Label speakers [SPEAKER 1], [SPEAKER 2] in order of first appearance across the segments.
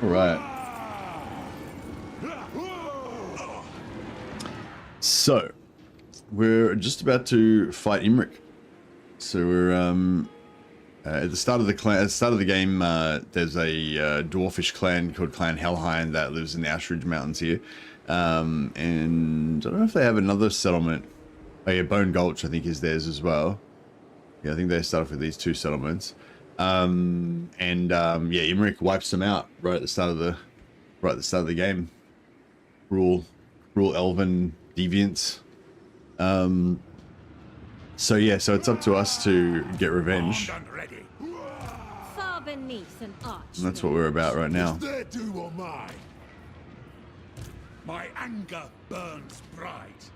[SPEAKER 1] All right. So, we're just about to fight Imric. So we're at the start of the game. There's a dwarfish clan called Clan Hellhind that lives in the Ashridge Mountains here, and I don't know if they have another settlement. Oh yeah, Bone Gulch I think is theirs as well. Yeah, I think they start off with these two settlements, yeah, Imric wipes them out right at the start of the game. Cruel elven deviants. So yeah, so it's up to us to get revenge.
[SPEAKER 2] Far beneath an arch.
[SPEAKER 1] And that's what we're about right now.
[SPEAKER 3] Is their due or mine? My anger burns bright.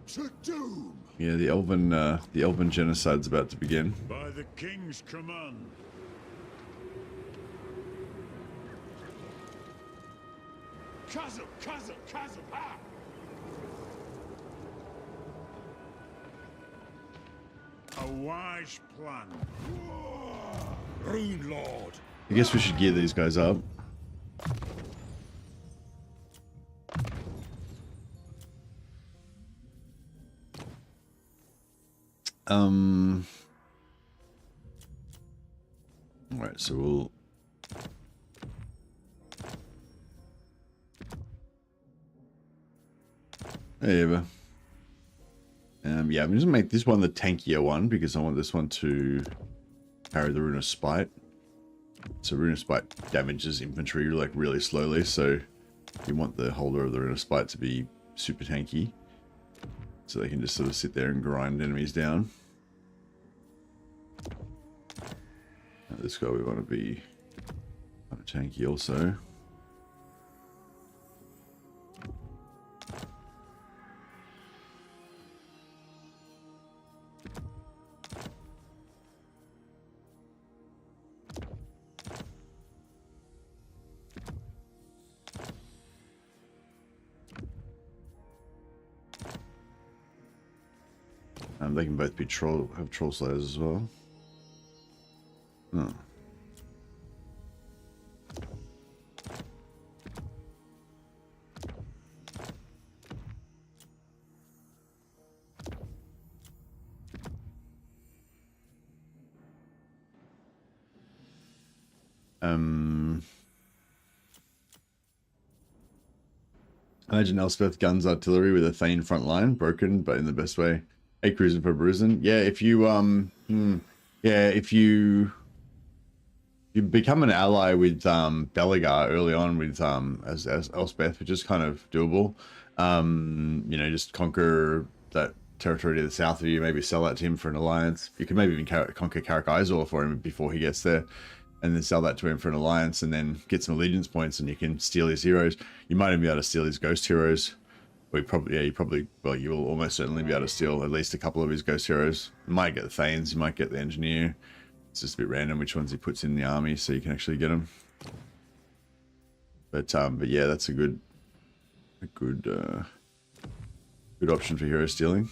[SPEAKER 3] To doom.
[SPEAKER 1] Yeah, the elven genocide's about to begin.
[SPEAKER 3] By the king's command. Chasm, ha! A wise plan. Rune Lord.
[SPEAKER 1] I guess we should gear these guys up. Alright, so we'll... There you go. Yeah, I'm just gonna make this one the tankier one because I want this one to carry the Rune of Spite. So Rune of Spite damages infantry like really slowly, so you want the holder of the Rune of Spite to be super tanky. So they can just sort of sit there and grind enemies down. Now this guy we want to be kind of tanky also. They can both be have troll slayers as well. Oh. Imagine Elspeth guns artillery with a Thane front line, broken but in the best way. Hey, cruising for bruising. Yeah, if you if you become an ally with Belegar early on with as Elspeth, which is kind of doable. You know, just conquer that territory to the south of you, maybe sell that to him for an alliance. You could maybe even conquer Karak Izor for him before he gets there, and then sell that to him for an alliance, and then get some allegiance points, and you can steal his heroes. You might even be able to steal his ghost heroes. You will almost certainly be able to steal at least a couple of his ghost heroes. You might get the Thanes, you might get the engineer. It's just a bit random which ones he puts in the army, so you can actually get them. But yeah, that's a good option for hero stealing.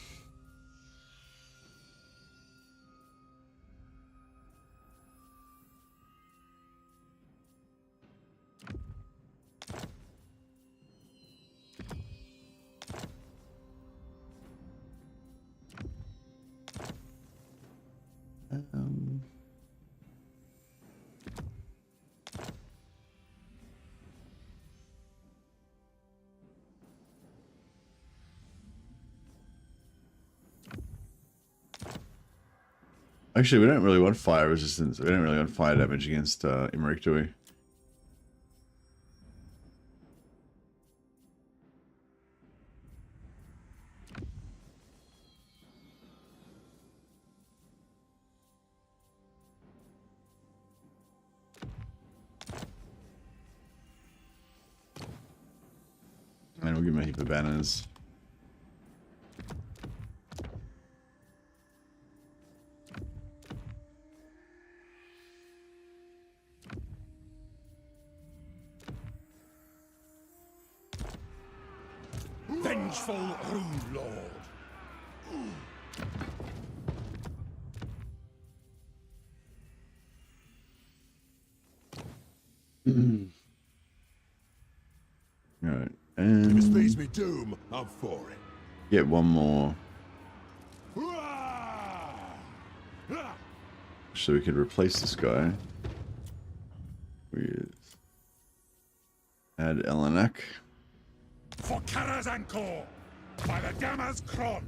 [SPEAKER 1] Actually, we don't really want fire resistance. We don't really want fire damage against Imric, do we? And we'll give him a heap of banners.
[SPEAKER 3] The vengeful rune lord.
[SPEAKER 1] All right,
[SPEAKER 3] If it speeds
[SPEAKER 1] and
[SPEAKER 3] me doom, I'm for it.
[SPEAKER 1] get one more, so we could replace this guy with add Elenak.
[SPEAKER 3] For Karazankor, by the Dammers Kron.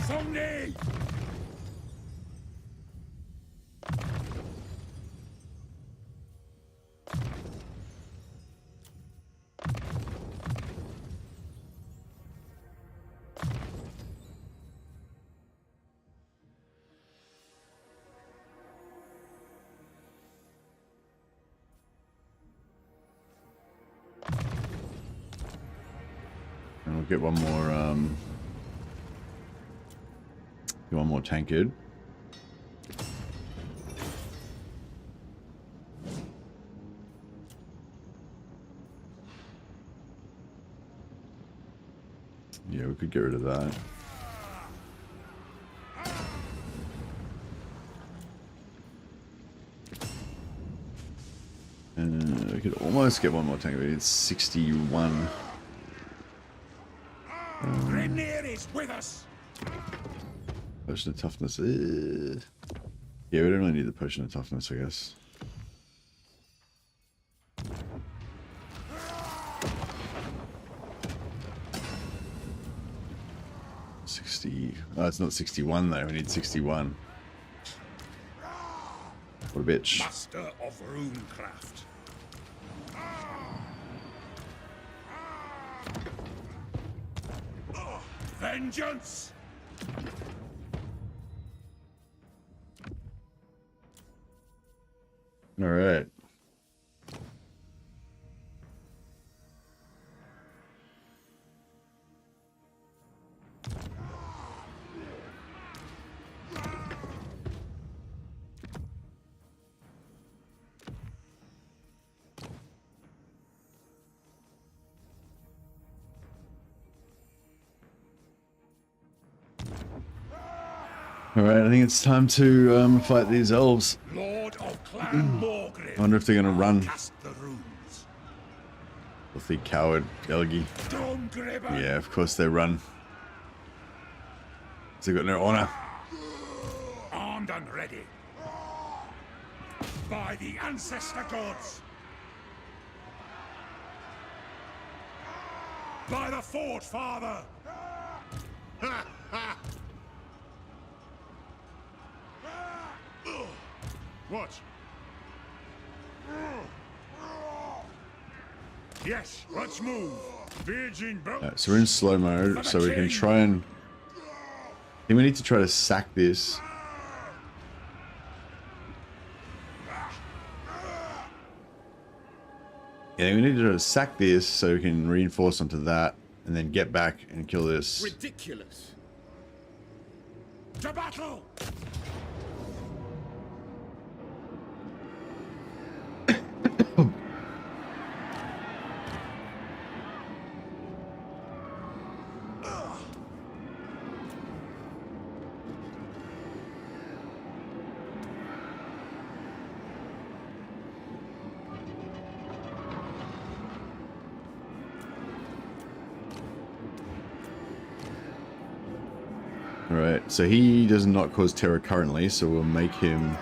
[SPEAKER 3] Songni!
[SPEAKER 1] And we'll get one more tankard. Yeah, we could get rid of that. And we could almost get one more tankard. It's 61.
[SPEAKER 3] Grimnir is with us!
[SPEAKER 1] Potion of toughness. Yeah, we don't really need the potion of toughness, I guess. Oh, it's not 61 though. We need 61. What a bitch.
[SPEAKER 3] Master of runecraft. Vengeance!
[SPEAKER 1] All right. All right, I think it's time to fight these elves.
[SPEAKER 3] Lord of Clan Morgrim.
[SPEAKER 1] I wonder if they're gonna run.
[SPEAKER 3] Cast the runes.
[SPEAKER 1] Filthy coward, Elgi.
[SPEAKER 3] Stormgribber.
[SPEAKER 1] Yeah, of course they run. They've got no honor.
[SPEAKER 3] Armed and ready. By the ancestor gods. By the Forge Father. What? Yes, let's move. Virgin boat.
[SPEAKER 1] So we're in slow mode, so we can try and... I think we need to try to sack this. Yeah, we need to try to sack this so we can reinforce onto that, and then get back and kill this.
[SPEAKER 3] Ridiculous. To battle!
[SPEAKER 1] Alright, so he does not cause terror currently, so we'll make him...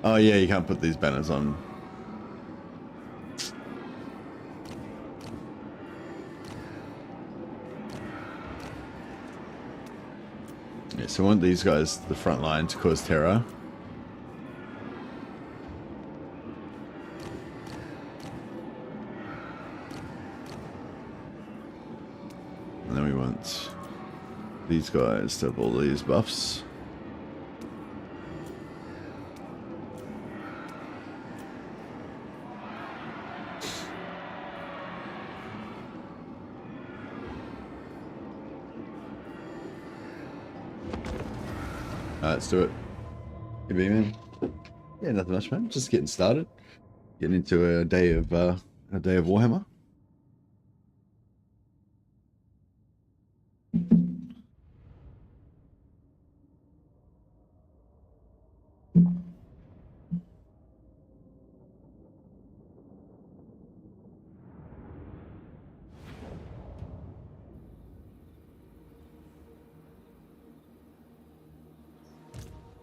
[SPEAKER 1] Oh yeah, you can't put these banners on. Yeah, so we want these guys, the front line, to cause terror. And then we want these guys to have all these buffs. Let's do it. Good evening. Yeah, nothing much, man. Just getting started. Getting into a day of Warhammer.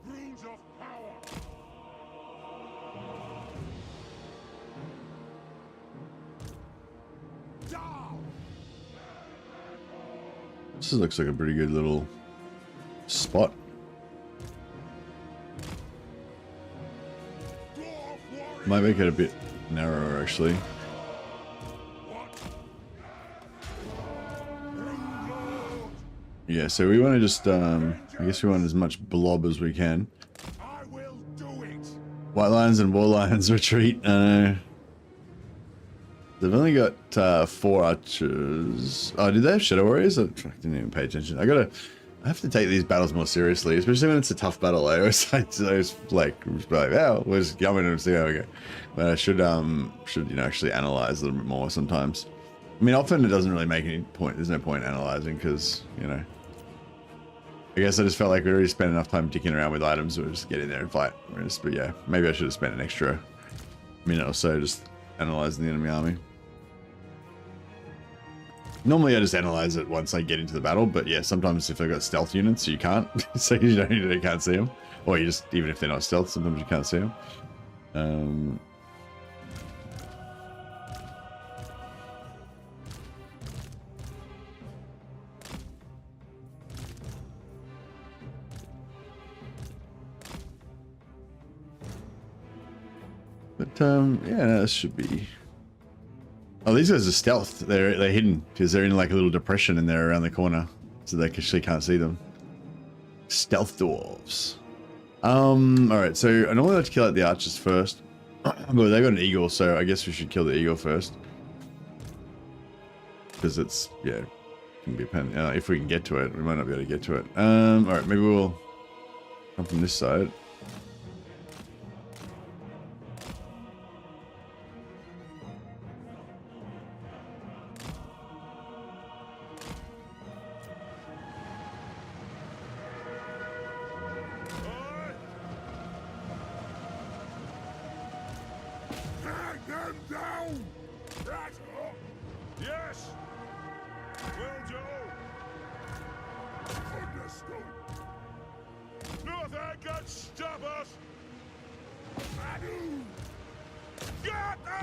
[SPEAKER 3] Rules of power. Down.
[SPEAKER 1] This looks like a pretty good little spot. Might make it a bit narrower, actually. Yeah, so we want to just, I guess we want as much blob as we can.
[SPEAKER 3] I will do it.
[SPEAKER 1] White lions and war lions retreat. They've only got 4 archers. Oh, did they have shadow warriors? I didn't even pay attention. I have to take these battles more seriously, especially when it's a tough battle. I always like, oh, we'll just go in and see how we go. But I should actually analyze a little bit more sometimes. I mean, often it doesn't really make any point. There's no point analyzing because, I guess I just felt like we already spent enough time dicking around with items. We'll just get in there and fight. But yeah, maybe I should have spent an extra minute or so just analyzing the enemy army. Normally I just analyze it once I get into the battle, but yeah, sometimes if I've got stealth units, you can't. So you can't see them. Or you just, even if they're not stealth, sometimes you can't see them. But yeah, no, this should be. Oh, these guys are stealth. They're hidden because they're in like a little depression and they're around the corner, so they actually can't see them. Stealth dwarves. All right. So I normally like to kill out the archers first, but they got an eagle, so I guess we should kill the eagle first because it's can be a pain. If we can get to it, we might not be able to get to it. All right. Maybe we'll come from this side.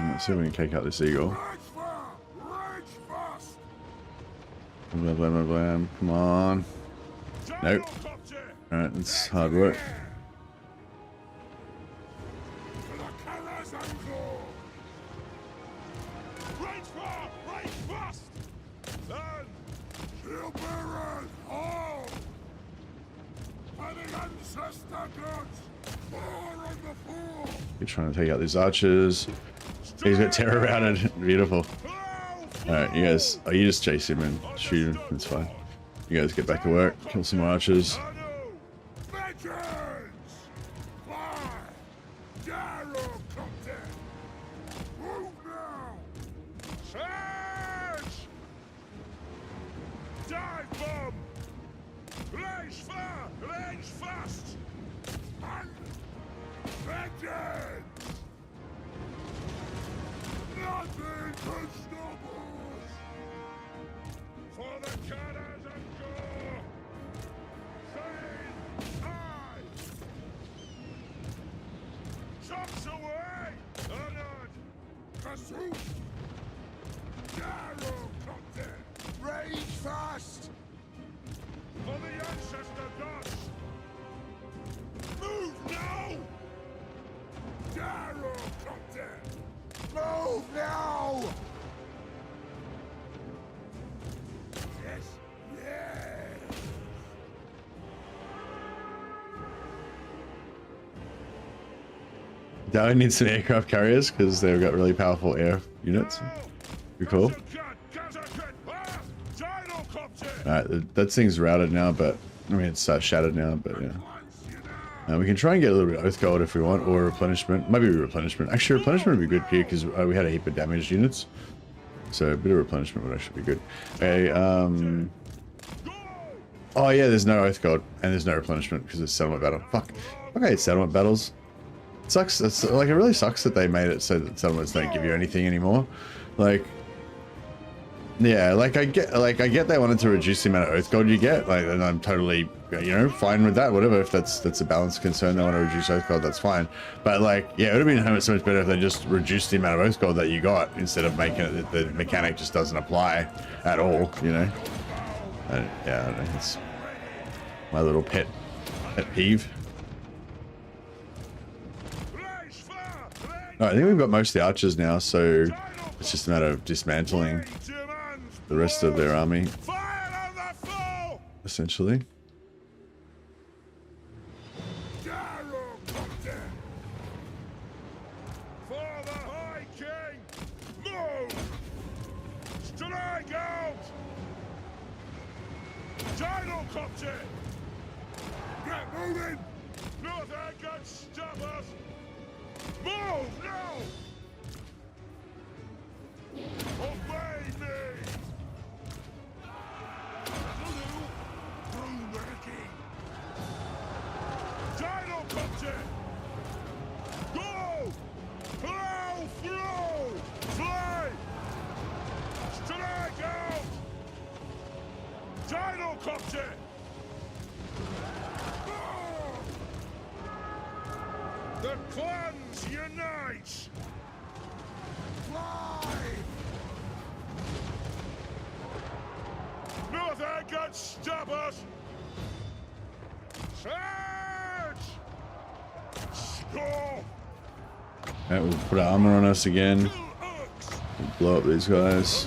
[SPEAKER 1] Let's see if we can take out this eagle. Blam, blam, blam. Come on. Nope. Alright, it's hard work. You're trying to take out these archers. He's got terror routed. Beautiful. Alright, you guys. Oh, you just chase him and shoot him. That's fine. You guys get back to work. Kill some more archers. Darwin needs some aircraft carriers because they've got really powerful air units. Pretty cool. Alright, that thing's routed now, but I mean it's shattered now, but yeah. We can try and get a little bit of Oath Gold if we want, or replenishment. Maybe replenishment. Actually, replenishment would be good here because we had a heap of damaged units. So a bit of replenishment would actually be good. Okay, oh yeah, there's no Oath Gold and there's no replenishment because it's settlement battle. Fuck. I hate settlement battles. It sucks. It's like, it really sucks that they made it so that settlements don't give you anything anymore. Like, yeah, like I get they wanted to reduce the amount of Oath Gold you get, like, and I'm totally, you know, fine with that. Whatever, if that's a balanced concern, they want to reduce Oath Gold, that's fine. But like, yeah, it would have been so much better if they just reduced the amount of Oath Gold that you got instead of making it that the mechanic just doesn't apply at all, you know. Yeah, I don't know, it's my little pet peeve. All right, I think we've got most of the archers now, so it's just a matter of dismantling the rest of their army, essentially.
[SPEAKER 3] Get moving! Nothing can stop us! Move now! Obey me! Gyrocopter! Go! Plow through! Fly! Strike out! Gyrocopter! The clans unite! Fly! Nothing can stop us! Charge! Score!
[SPEAKER 1] Alright, we'll put armor on us again. We'll blow up these guys.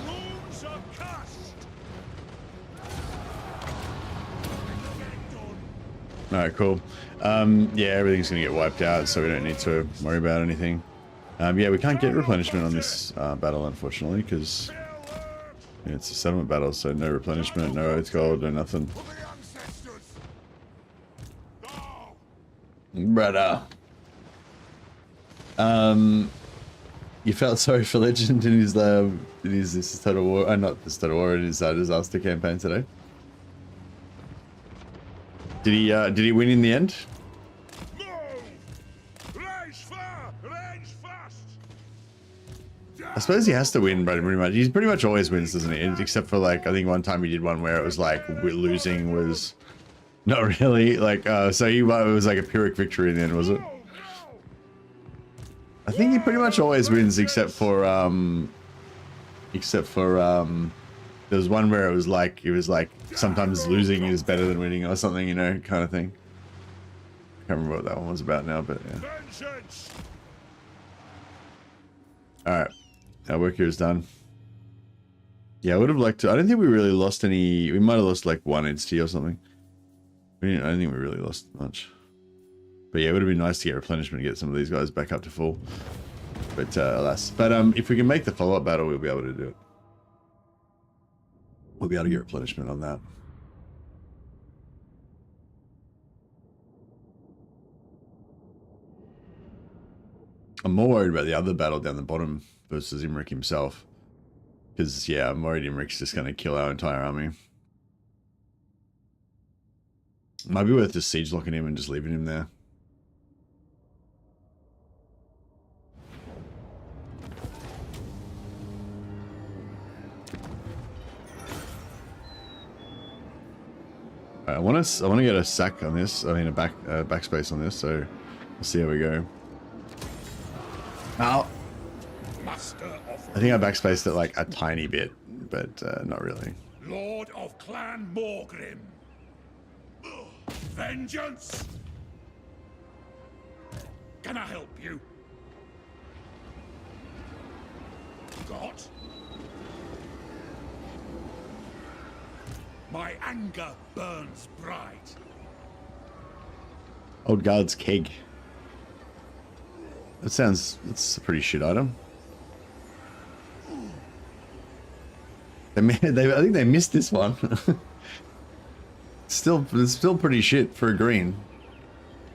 [SPEAKER 1] Alright, cool. Yeah, everything's gonna get wiped out, so we don't need to worry about anything. Yeah, we can't get replenishment on this battle, unfortunately, because it's a settlement battle, so no replenishment, no Oath Gold, no nothing. Brother. You felt sorry for Legend in his this Total War, not this Total War, in his disaster campaign today. Did he win in the end? I suppose he has to win, but pretty much he pretty much always wins, doesn't he? Except for, like, I think one time he did one where it was like losing was not really like so it was like a Pyrrhic victory in the end, was it? I think he pretty much always wins except for there was one where it was like sometimes losing is better than winning or something, you know, kind of thing. I can't remember what that one was about now, but yeah. Alright. Our work here is done. Yeah, I would have liked to. I don't think we really lost any. We might have lost like one entity or something. I don't think we really lost much. But yeah, it would have been nice to get replenishment and get some of these guys back up to full. But alas. But if we can make the follow-up battle, we'll be able to do it. We'll be able to get replenishment on that. I'm more worried about the other battle down the bottom versus Imric himself. Because, yeah, I'm worried Imric's just going to kill our entire army. Might be worth just siege locking him and just leaving him there. I want to get a sack on this. I mean, a backspace on this. So we'll see how we go. Ow. I think I backspaced it like a tiny bit, but not really.
[SPEAKER 3] Lord of Clan Morgrim. Vengeance. Can I help you? Got? My anger burns bright.
[SPEAKER 1] Old Guard's keg. That's a pretty shit item. I think they missed this one. It's still pretty shit for a green.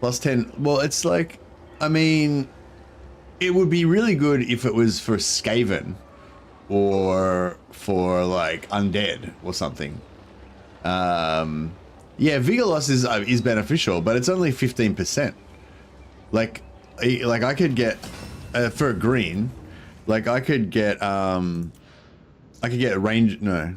[SPEAKER 1] Plus 10. Well, it's like, I mean, it would be really good if it was for Skaven or for like undead or something. Yeah, Vigor loss is beneficial, but it's only 15%. Like I could get for a green, like I could get range. No.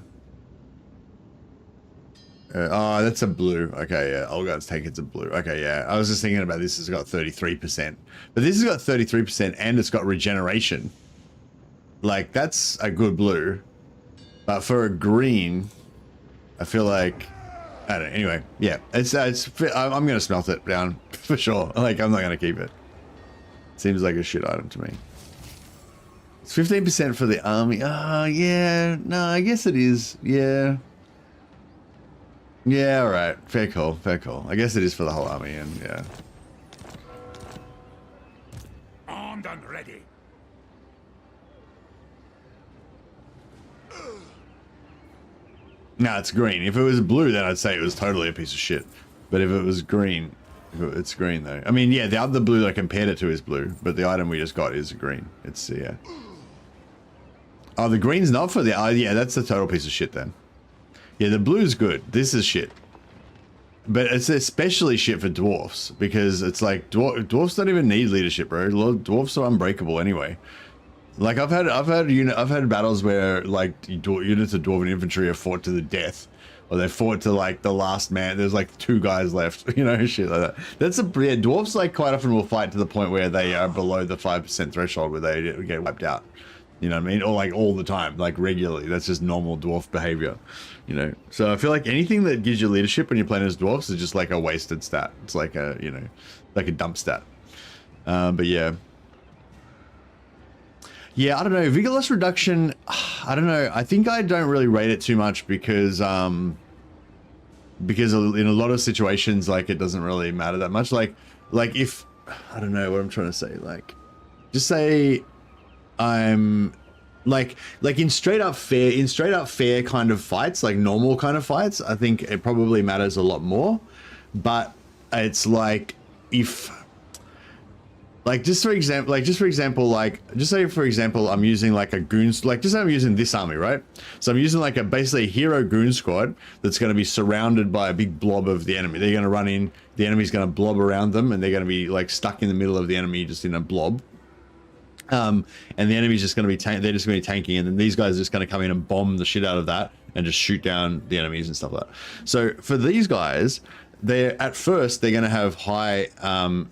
[SPEAKER 1] Oh, that's a blue. Okay, yeah. Olga's take it's a blue. Okay, yeah. I was just thinking about this. It's got 33%, but this has got 33% and it's got regeneration. Like that's a good blue, but for a green, I feel like I don't know. Anyway, yeah. I'm gonna smelt it down for sure. Like I'm not gonna keep it. Seems like a shit item to me. It's 15% for the army. Oh yeah. No, I guess it is. Yeah. Yeah, all right. Fair call, fair call. I guess it is for the whole army, and yeah.
[SPEAKER 3] Armed and ready.
[SPEAKER 1] No, it's green. If it was blue, then I'd say it was totally a piece of shit. But if it was green, it's green though. I mean, yeah, the other blue I compared it to is blue, but the item we just got is green. It's, yeah. Oh, the green's not for the, yeah, that's a total piece of shit then. Yeah, the blue's good. This is shit. But it's especially shit for dwarfs because it's like dwarfs don't even need leadership, bro. Dwarfs are unbreakable anyway. Like I've had battles where like units of dwarven infantry have fought to the death, or they fought to like the last man. There's like 2 guys left, you know, shit like that. That's a yeah, dwarfs like quite often will fight to the point where they are below the 5% threshold where they get wiped out. You know what I mean? Or like all the time, like regularly. That's just normal dwarf behavior, you know? So I feel like anything that gives you leadership when you're playing as dwarfs is just like a wasted stat. It's like a, you know, like a dump stat. But yeah. Yeah, I don't know. Vigor loss reduction, I don't know. I think I don't really rate it too much because in a lot of situations, like it doesn't really matter that much. Like if, I don't know what I'm trying to say. Like, just say I'm like in straight up fair kind of fights, like normal kind of fights, I think it probably matters a lot more. But it's like if just say for example I'm using like a goons, like just say I'm using this army, right? So I'm using like a basically a hero goon squad that's going to be surrounded by a big blob of the enemy. They're going to run in, the enemy's going to blob around them, and they're going to be like stuck in the middle of the enemy just in a blob. And the enemy's just going to be they're just going to be tanking, and then these guys are just going to come in and bomb the shit out of that and just shoot down the enemies and stuff like that. So for these guys, at first they're going to have high,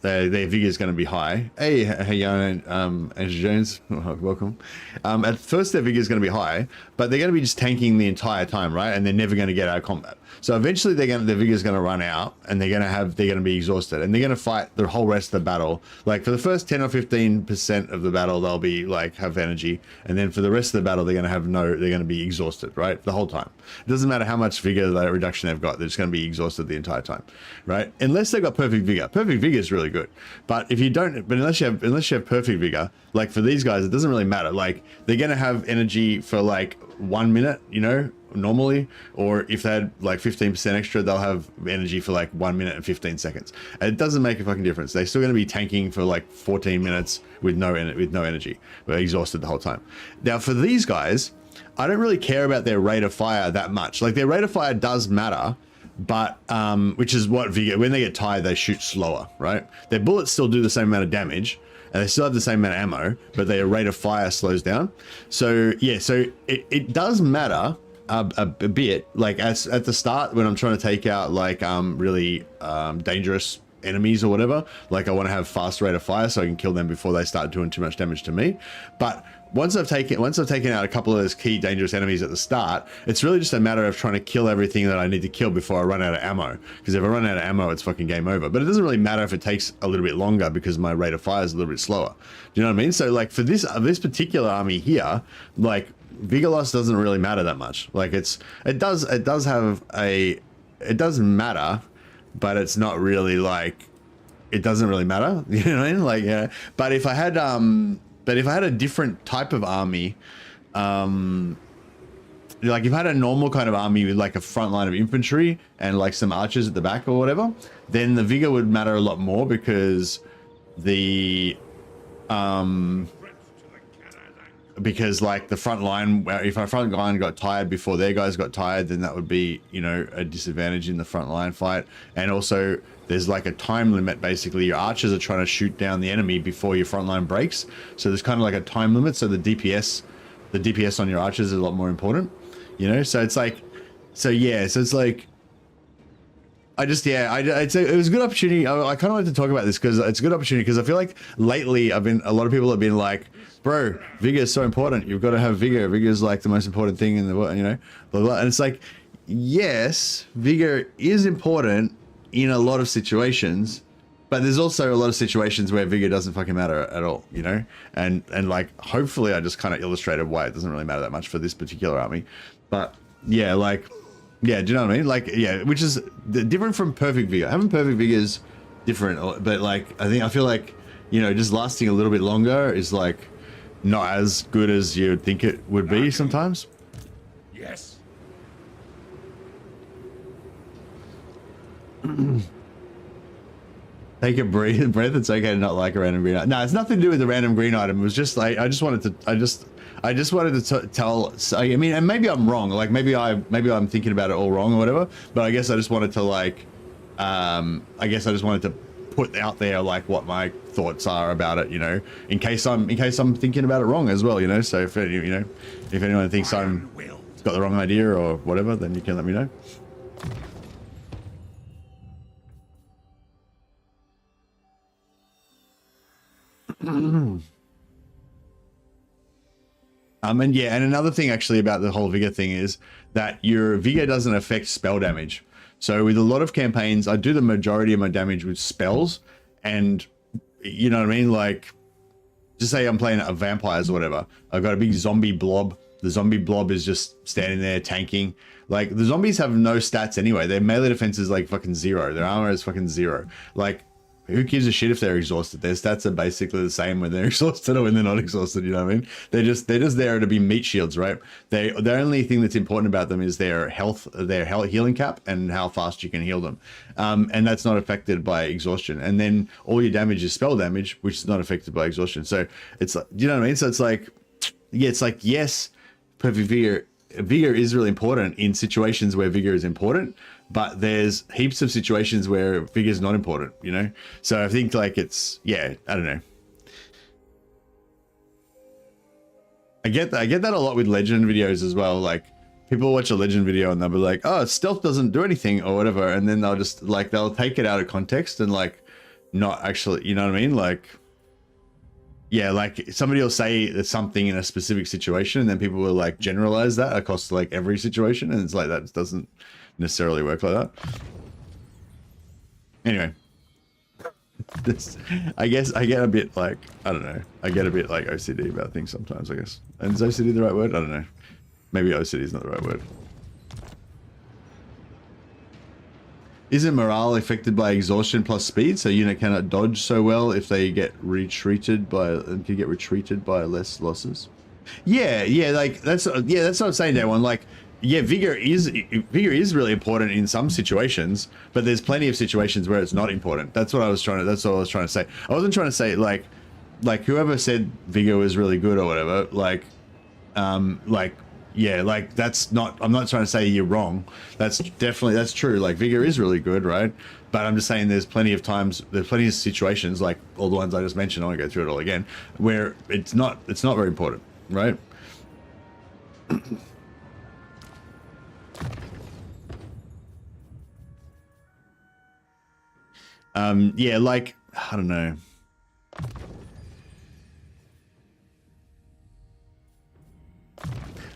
[SPEAKER 1] their vigor is going to be high. Hey Jan, Andrew Jones, welcome. At first their vigor is going to be high, but they're going to be just tanking the entire time, right? And they're never going to get out of combat. So eventually their vigor is going to run out, and they're going to be exhausted, and they're going to fight the whole rest of the battle. Like for the first 10 or 15% of the battle, they'll be like have energy, and then for the rest of the battle, they're going to be exhausted, right? The whole time. It doesn't matter how much vigor reduction they've got; they're just going to be exhausted the entire time, right? Unless they've got perfect vigor. Perfect vigor is really good, but if you don't, but unless you have perfect vigor, like for these guys, it doesn't really matter. Like they're going to have energy for like 1 minute, you know, normally, or if they had like 15% extra, they'll have energy for like 1 minute and 15 seconds. And it doesn't make a fucking difference. They're still going to be tanking for like 14 minutes with no energy. They're exhausted the whole time. Now for these guys, I don't really care about their rate of fire that much. Like their rate of fire does matter, but which is what Vigor, when they get tired, they shoot slower, right? Their bullets still do the same amount of damage, and they still have the same amount of ammo, but their rate of fire slows down. So yeah, so it does matter a bit. Like at the start when I'm trying to take out like really dangerous enemies or whatever, like I want to have fast rate of fire so I can kill them before they start doing too much damage to me. But once I've taken out a couple of those key dangerous enemies at the start, it's really just a matter of trying to kill everything that I need to kill before I run out of ammo. Because if I run out of ammo, it's fucking game over. But it doesn't really matter if it takes a little bit longer because my rate of fire is a little bit slower. Do you know what I mean? So like for this particular army here, like vigor loss doesn't really matter that much. Like it does matter, but it's not really like, it doesn't really matter. You know what I mean? Like, yeah. But if I had a different type of army, like if I had a normal kind of army with like a front line of infantry and like some archers at the back or whatever, then the vigor would matter a lot more because the because like the front line, if our front line got tired before their guys got tired, then that would be, you know, a disadvantage in the front line fight. And also there's like a time limit. Basically your archers are trying to shoot down the enemy before your front line breaks, so there's kind of like a time limit. So the DPS on your archers is a lot more important, you know. So it's like, so yeah, so it's like, I just, yeah, it was a good opportunity. I kind of wanted to talk about this because it's a good opportunity, because I feel like lately a lot of people have been like, bro, vigor is so important. You've got to have vigor. Vigor is like the most important thing in the world, you know, blah, blah. And it's like, yes, vigor is important in a lot of situations, but there's also a lot of situations where vigor doesn't fucking matter at all, you know? And like, hopefully I just kind of illustrated why it doesn't really matter that much for this particular army. But yeah, like, yeah, do you know what I mean? Like, yeah, which is different from perfect vigor. Having perfect vigor is different, but like, I feel like, you know, just lasting a little bit longer is like not as good as you'd think it would be sometimes.
[SPEAKER 3] Yes.
[SPEAKER 1] Take a breath. It's okay to not like a random green item. No, it's nothing to do with the random green item. It was just like, I just wanted to tell. I mean, and maybe I'm wrong. Like maybe I'm thinking about it all wrong or whatever. But I guess I just wanted to like, I guess I just wanted to put out there like what my thoughts are about it, you know, in case I'm thinking about it wrong as well, you know. So if if anyone thinks I'm got the wrong idea or whatever, then you can let me know. And yeah, and another thing actually about the whole vigor thing is that your vigor doesn't affect spell damage. So with a lot of campaigns, I do the majority of my damage with spells, and you know what I mean? Like, just say I'm playing a vampires or whatever. I've got a big zombie blob. The zombie blob is just standing there tanking. Like, the zombies have no stats anyway. Their melee defense is like fucking 0. Their armor is fucking 0. Like, who gives a shit if they're exhausted? Their stats are basically the same when they're exhausted or when they're not exhausted, you know what I mean? They're just there to be meat shields, right? The only thing that's important about them is their health healing cap and how fast you can heal them. And that's not affected by exhaustion. And then all your damage is spell damage, which is not affected by exhaustion. So it's like, you know what I mean? So it's like, yeah, it's like, yes, perfect vigor is really important in situations where vigor is important, but there's heaps of situations where vigor is not important, you know? So I think like it's, yeah, I don't know. I get that a lot with legend videos as well. Like people watch a legend video and they'll be like, oh, stealth doesn't do anything or whatever. And then they'll just like, they'll take it out of context and like not actually, you know what I mean? Like, yeah, like somebody will say something in a specific situation and then people will like generalize that across like every situation. And it's like, that doesn't necessarily work like that. Anyway, I guess I get a bit like, I don't know. I get a bit like OCD about things sometimes, I guess. And is OCD the right word? I don't know. Maybe OCD is not the right word. Isn't morale affected by exhaustion plus speed? So unit cannot dodge so well if they get retreated by less losses. Yeah, like that's what I'm saying, day one. Like, yeah, vigor is really important in some situations, but there's plenty of situations where it's not important. That's what I was trying to say. I wasn't trying to say like whoever said vigor was really good or whatever, yeah, like that's not, I'm not trying to say you're wrong. That's true. Like vigor is really good, right? But I'm just saying there's plenty of situations, like all the ones I just mentioned, I won't go through it all again, where it's not very important, right? Yeah, like, I don't know.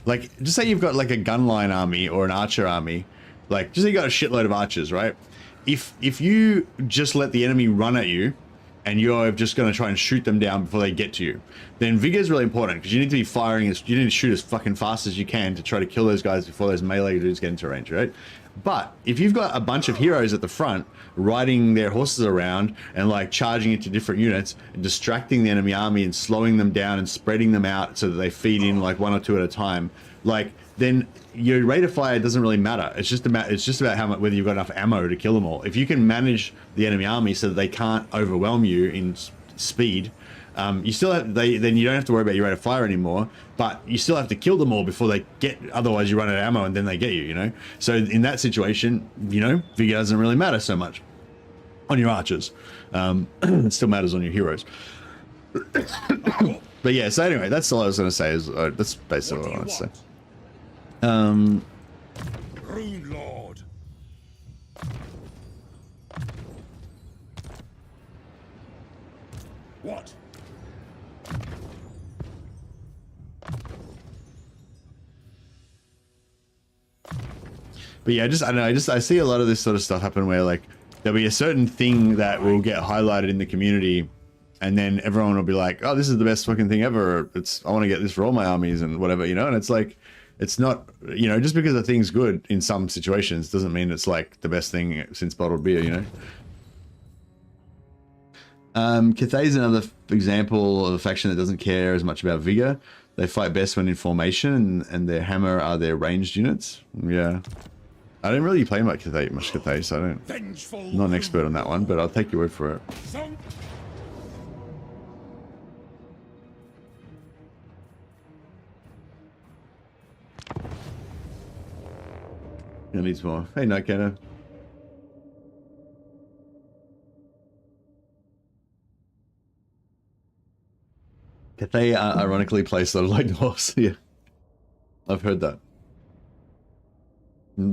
[SPEAKER 1] Like, just say you've got like a gunline army or an archer army, like just say you got a shitload of archers, right? If you just let the enemy run at you and you're just going to try and shoot them down before they get to you, then vigor is really important because you need to be firing, you need to shoot as fucking fast as you can to try to kill those guys before those melee dudes get into range, right? But if you've got a bunch of heroes at the front riding their horses around and like charging into different units and distracting the enemy army and slowing them down and spreading them out so that they feed in like 1 or 2 at a time, like then your rate of fire doesn't really matter. It's just about how much, whether you've got enough ammo to kill them all. If you can manage the enemy army so that they can't overwhelm you in speed, you still have, then you don't have to worry about your rate of fire anymore, but you still have to kill them all before they get, otherwise you run out of ammo and then they get you, you know? So in that situation, you know, Vigor doesn't really matter so much on your archers. It still matters on your heroes. But yeah, so anyway, that's all I was going to say is, that's basically what I want to say.
[SPEAKER 3] Rune Lord. What?
[SPEAKER 1] But yeah, I don't know, I see a lot of this sort of stuff happen where like there'll be a certain thing that will get highlighted in the community and then everyone will be like, oh, this is the best fucking thing ever. I want to get this for all my armies and whatever, you know? And it's like, it's not, you know, just because a thing's good in some situations doesn't mean it's like the best thing since bottled beer, you know? Cathay is another example of a faction that doesn't care as much about Vigor. They fight best when in formation and their hammer are their ranged units. Yeah. I don't really play much Cathay, so I'm not an expert on that one, but I'll take your word for it. It needs more. Hey, Nightgainer. Cathay ironically plays sort of like dwarfs. Yeah, I've heard that.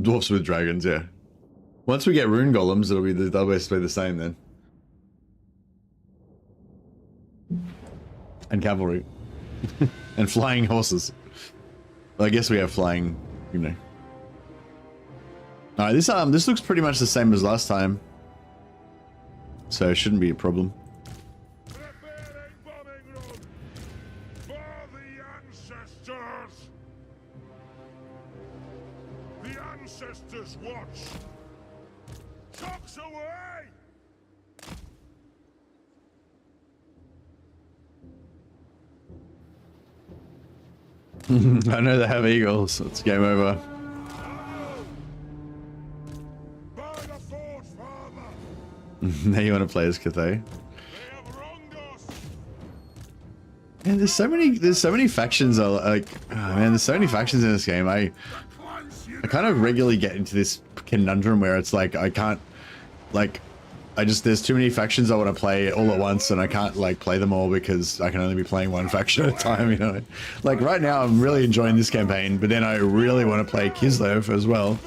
[SPEAKER 1] Dwarfs with dragons, yeah. Once we get rune golems, they'll basically be the same then. And cavalry. And flying horses. Well, I guess we have flying, you know. Alright, this looks pretty much the same as last time. So it shouldn't be a problem.
[SPEAKER 3] Watch! Cocks away!
[SPEAKER 1] I know they have eagles. It's game over.
[SPEAKER 3] By the forge, father!
[SPEAKER 1] Now you want to play as Cathay?
[SPEAKER 3] They have wronged us!
[SPEAKER 1] Man, there's so many factions. Like, oh man, there's so many factions in this game. I kind of regularly get into this conundrum where it's like I can't, like, there's too many factions I want to play all at once and I can't like play them all because I can only be playing one faction at a time, you know. Like right now I'm really enjoying this campaign, but then I really want to play Kislev as well.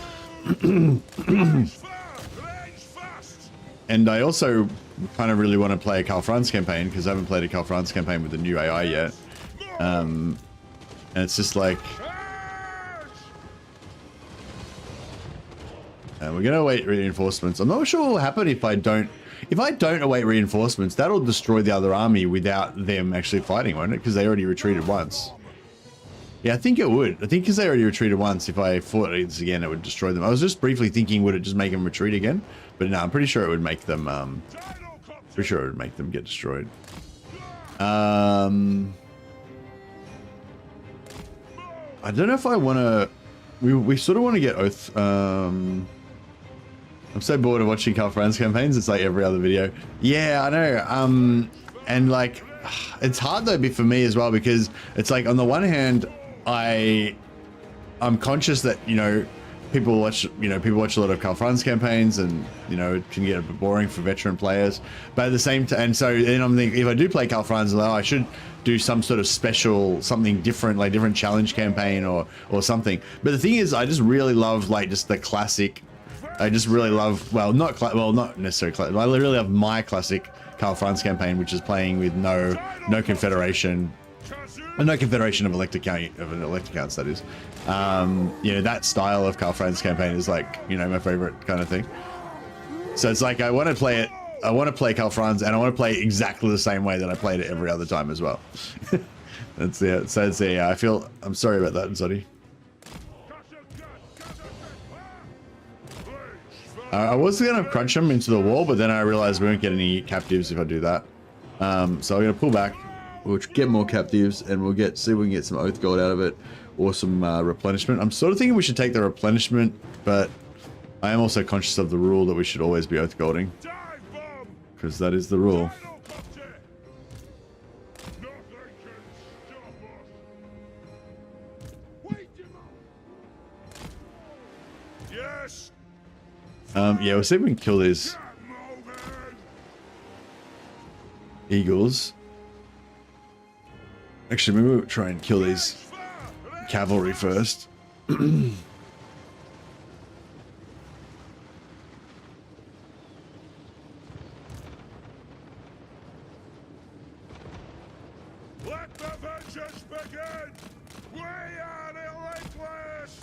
[SPEAKER 1] And I also kind of really want to play a Karl Franz campaign because I haven't played a Karl Franz campaign with the new AI yet. And it's just like, we're gonna await reinforcements. I'm not sure what will happen if I don't await reinforcements. That'll destroy the other army without them actually fighting, won't it? Because they already retreated once. Yeah, I think it would. I think because they already retreated once, if I fought this again, it would destroy them. I was just briefly thinking, would it just make them retreat again? But no, I'm pretty sure it would make them. Pretty sure it would make them get destroyed. I don't know if I want to. We sort of want to get Oath. I'm so bored of watching Karl Franz campaigns. It's like every other video. Yeah, I know. And like, it's hard though for me as well because it's like on the one hand, I'm conscious that, you know, people watch a lot of Karl Franz campaigns and, you know, it can get a bit boring for veteran players. But at the same time, and so then I'm thinking if I do play Karl Franz, I should do some sort of special, something different, like different challenge campaign or something. But the thing is, I just really love like just the classic. I just really love, well, not necessarily classic. I really love my classic Karl Franz campaign, which is playing with no Confederation, no Confederation of electric counts. That is, you know, that style of Karl Franz campaign is like, you know, my favorite kind of thing. So it's like I want to play it. I want to play Karl Franz, and I want to play it exactly the same way that I played it every other time as well. That's it. So it's I'm sorry about that, Zoddy. I was gonna crunch them into the wall, but then I realized we won't get any captives if I do that. So I'm gonna pull back. We'll get more captives, and we'll see if we can get some oath gold out of it, or some replenishment. I'm sort of thinking we should take the replenishment, but I am also conscious of the rule that we should always be oath golding, because that is the rule. Yeah, we'll see if we can kill these eagles. Actually, maybe we'll try and kill these cavalry first.
[SPEAKER 3] Let the vengeance begin! We are relentless!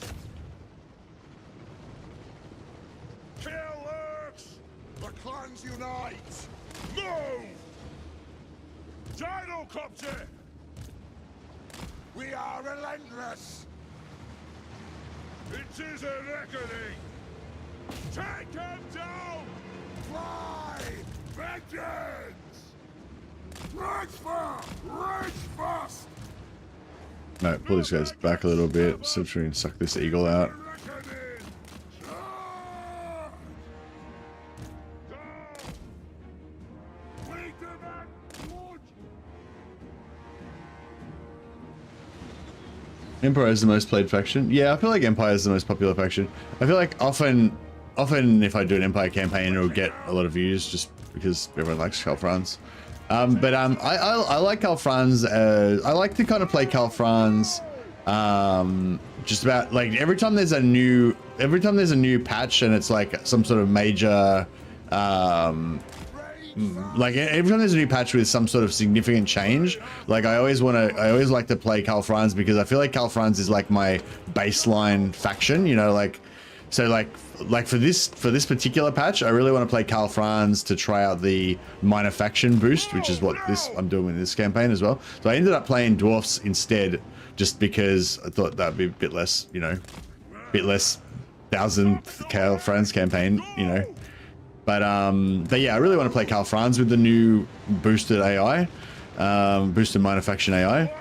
[SPEAKER 3] Kill Lurks! The clans unite! Move! Gyrocopter! We are relentless! It is a reckoning! Take him down! Fly! Vengeance! Rage fast! Rage fast!
[SPEAKER 1] No, pull these guys back a little bit, so we can suck this eagle out. Empire is the most played faction. Yeah, I feel like Empire is the most popular faction. I feel like often if I do an Empire campaign, it'll get a lot of views just because everyone likes Calfrans. I like Calfrans. I like to kind of play Calfrans. Just about like every time there's a new patch and it's like some sort of major. Like every time there's a new patch with some sort of significant change, like I always like to play Calfrans, because I feel like Calfrans is like my baseline faction, you know, like for this particular patch, I really want to play Calfrans to try out the minor faction boost, which is what I'm doing in this campaign as well. So I ended up playing dwarfs instead, just because I thought that'd be a bit less, you know, thousand Calfrans campaign, you know. But yeah, I really want to play Calfrans with the new boosted AI, boosted minor faction AI.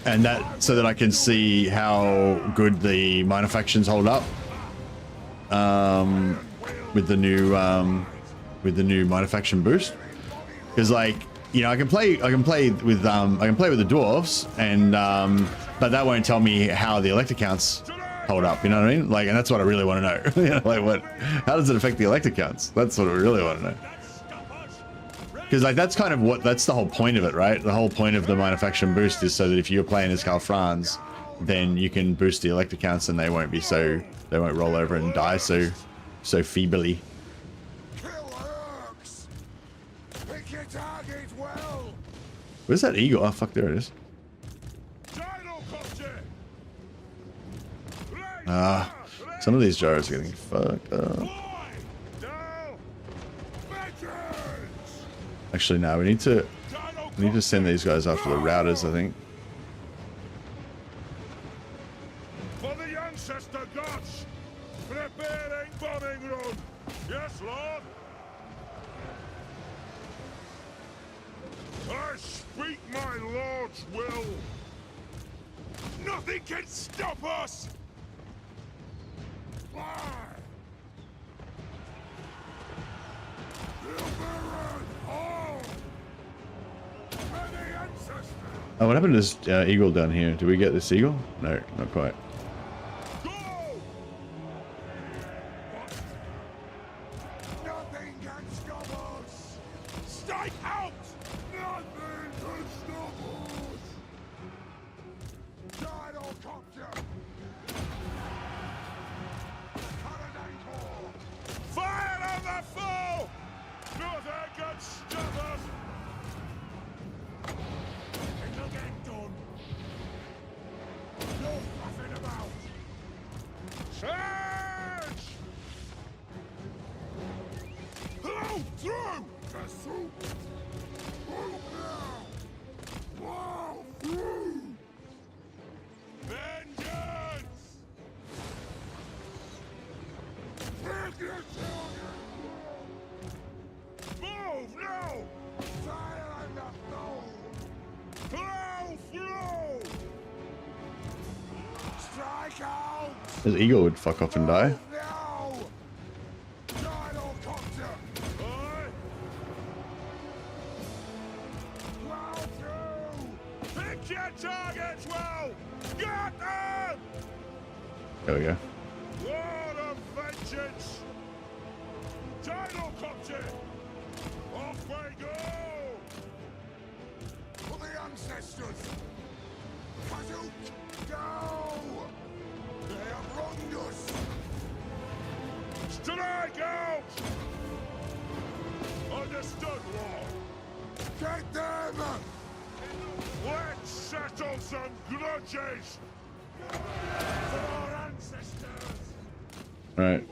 [SPEAKER 1] And that, so that I can see how good the minor factions hold up with the new minor faction boost. Because, like, you know, I can play with the dwarves, and but that won't tell me how the elector counts hold up, you know what I mean? Like, and that's what I really want to know. You know, like, how does it affect the elector counts? That's what I really want to know. Because, like, that's the whole point of it, right? The whole point of the minor faction boost is so that if you're playing as Calfrans, then you can boost the elector counts, and they won't roll over and die so feebly. Where's that eagle? Oh fuck, there it is. Some of these gyros are getting fucked up. Actually, no, we need to send these guys after the routers, I think.
[SPEAKER 3] For the ancestor gods, preparing bombing run. Yes, Lord. I speak my Lord's will. Nothing can stop us.
[SPEAKER 1] Oh, what happened to this eagle down here? Did we get this eagle? No, not quite.
[SPEAKER 3] Nothing can stop us. Strike out. Nothing can stop us. Gyrocopter. Fire on the foe! Nothing can stop us! It'll get done! No fussing about! Charge! Hello! Through! The soup! Through now! Wow! Through! Vengeance! Move now! Fire on the foe! Plow through! Strike out!
[SPEAKER 1] His eagle would fuck off and die.
[SPEAKER 3] Move now! Gyrocopter! Aye! Plow through! Pick your targets well! Get them!
[SPEAKER 1] There we go.
[SPEAKER 3] War of vengeance! Gyrocopter! Off we go! For the ancestors! Kazook! Go! They have wronged us! Strike out! Understood, Lord! Get them! Let's settle some grudges! For our ancestors!
[SPEAKER 1] Alright.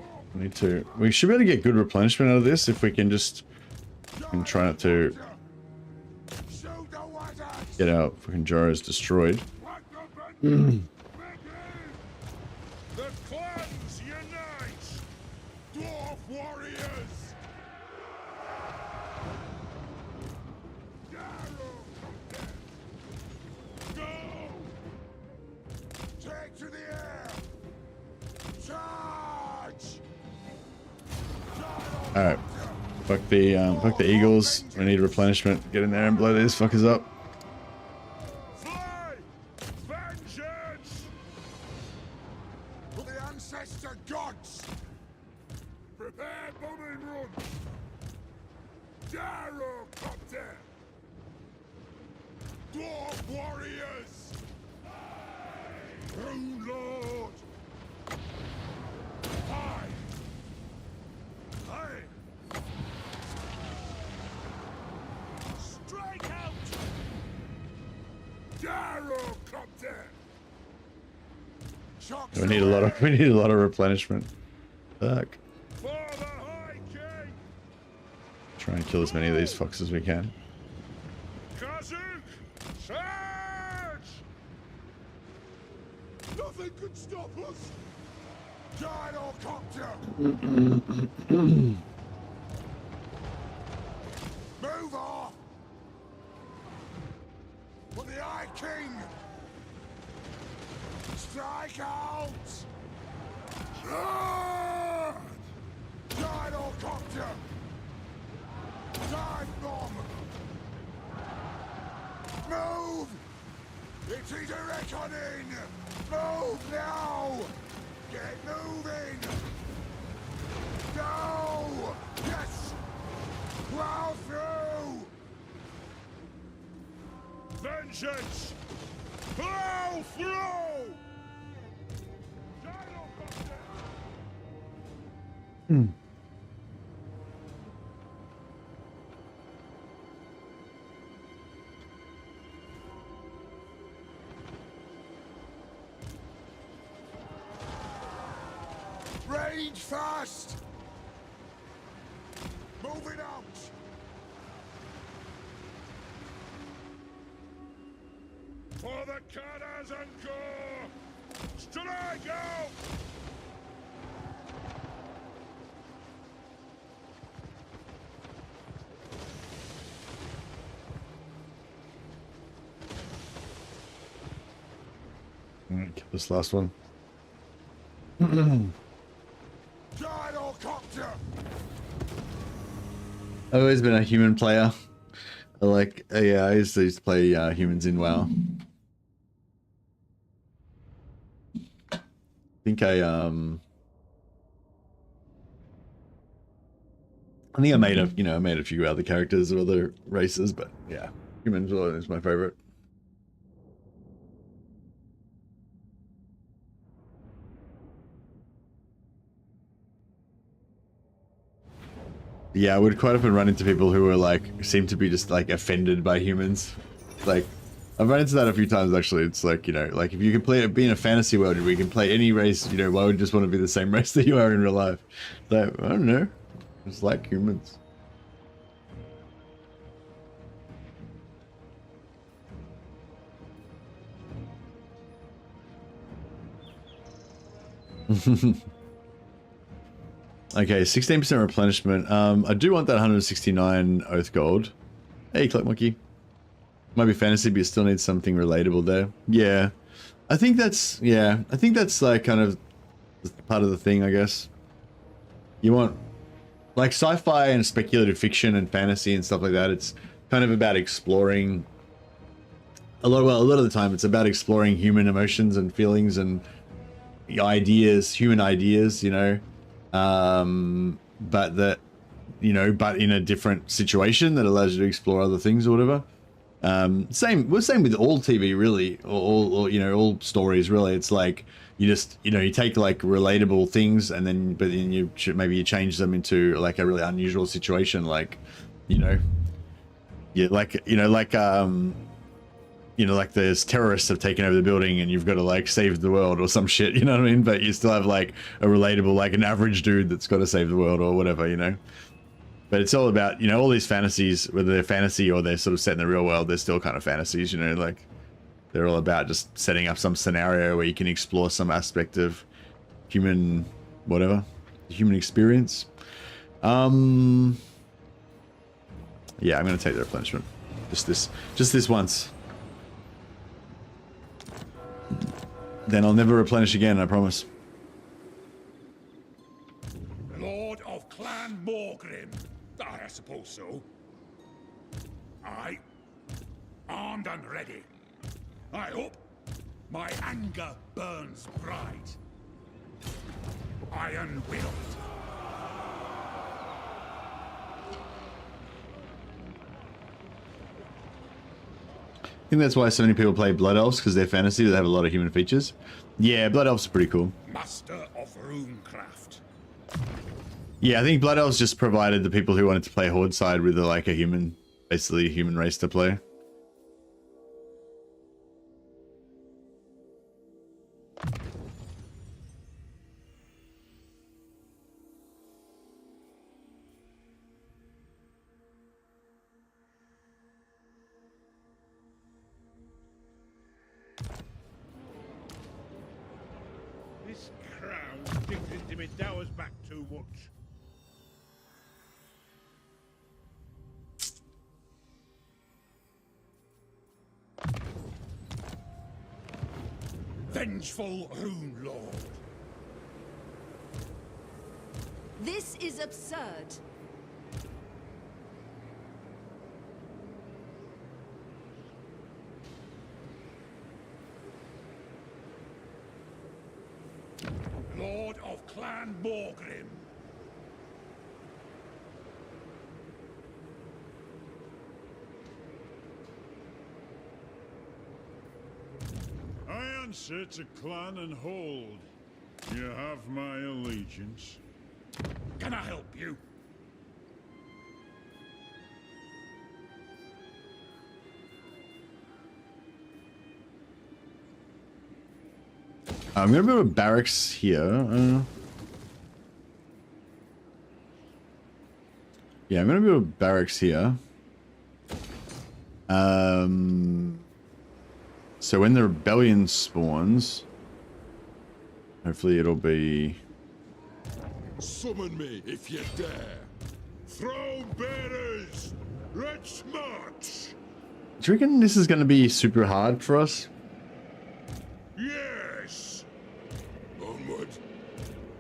[SPEAKER 1] We should be able to get good replenishment out of this if we can just try not to get our fucking jars destroyed.
[SPEAKER 3] The clans unite! Dwarf warriors! Go! Take to the air! Charge!
[SPEAKER 1] Alright. Fuck the eagles. We need replenishment. Get in there and blow these fuckers up.
[SPEAKER 3] Fly! Vengeance! For the ancestor gods! Prepare bombing run! Gyrocopter! Dwarf warriors! True Lord! Aye! Aye! Strike out! Gyrocopter!
[SPEAKER 1] We need a lot of replenishment. Fuck.
[SPEAKER 3] For the High King!
[SPEAKER 1] Try and kill as many of these fucks as we can.
[SPEAKER 3] Kazook! Charge! Nothing could stop us! Gyrocopter! Move off! For the High King! Strike out! Charge! Gyrocopter! Dive bomb! Move! It is a reckoning! Move now! Get moving! Go! Yes! Plow through! Vengeance! Plow through! Rage fast! Moving out! For the cannons and gore! Strike out!
[SPEAKER 1] Alright, kill this last one.
[SPEAKER 3] Gyrocopter!
[SPEAKER 1] I've always been a human player. I used to play humans in WoW. I think I made a few other characters or other races, but yeah, humans is my favorite. Yeah, I would quite often run into people who were seem to be just offended by humans. I've run into that a few times actually. It's if you can be in a fantasy world where you can play any race, why would you just want to be the same race that you are in real life? I don't know. Just like humans. Okay, 16% replenishment. I do want that 169 oath gold. Hey, Cloak Monkey. Might be fantasy, but you still need something relatable there. Yeah. I think that's like kind of part of the thing, I guess. You want like sci-fi and speculative fiction and fantasy and stuff like that. It's kind of about exploring a lot of the time it's about exploring human emotions and feelings and ideas, human ideas, you know. But that, you know, but in a different situation that allows you to explore other things or whatever. Same with all TV really, or you know, all stories really. It's like you just, you know, you take like relatable things and then, but then you maybe you change them into like a really unusual situation, like, you know, yeah, like, like there's terrorists have taken over the building and you've got to like save the world or some shit, you know what I mean? But you still have like a relatable, like an average dude that's got to save the world or whatever, you know? But it's all about, you know, all these fantasies, whether they're fantasy or they're sort of set in the real world, they're still kind of fantasies, you know, like they're all about just setting up some scenario where you can explore some aspect of human, whatever, human experience. Yeah, I'm going to take the replenishment. Just this once. Then I'll never replenish again, I promise.
[SPEAKER 3] Lord of Clan Thorgrim. I suppose so. Aye. Armed and ready. I hope my anger burns bright. Iron-willed.
[SPEAKER 1] I think that's why so many people play Blood Elves, because they're fantasy, they have a lot of human features. Yeah, Blood Elves are pretty cool.
[SPEAKER 3] Master of runecraft.
[SPEAKER 1] Yeah, I think Blood Elves just provided the people who wanted to play Horde side with like a human, basically a human race to play.
[SPEAKER 3] This crown digs into me dowers back too much. Vengeful Rune Lord.
[SPEAKER 2] This is absurd.
[SPEAKER 3] Lord of Clan Thorgrim.
[SPEAKER 4] I answer to clan and hold. You have my allegiance.
[SPEAKER 3] Can I help you?
[SPEAKER 1] I'm gonna build a barracks here. Yeah, I'm gonna build a barracks here. So when the rebellion spawns, hopefully it'll be.
[SPEAKER 3] Summon me if you dare. Throne bearers, let's march.
[SPEAKER 1] Do you reckon this is gonna be super hard for us?
[SPEAKER 3] Yes. Onward.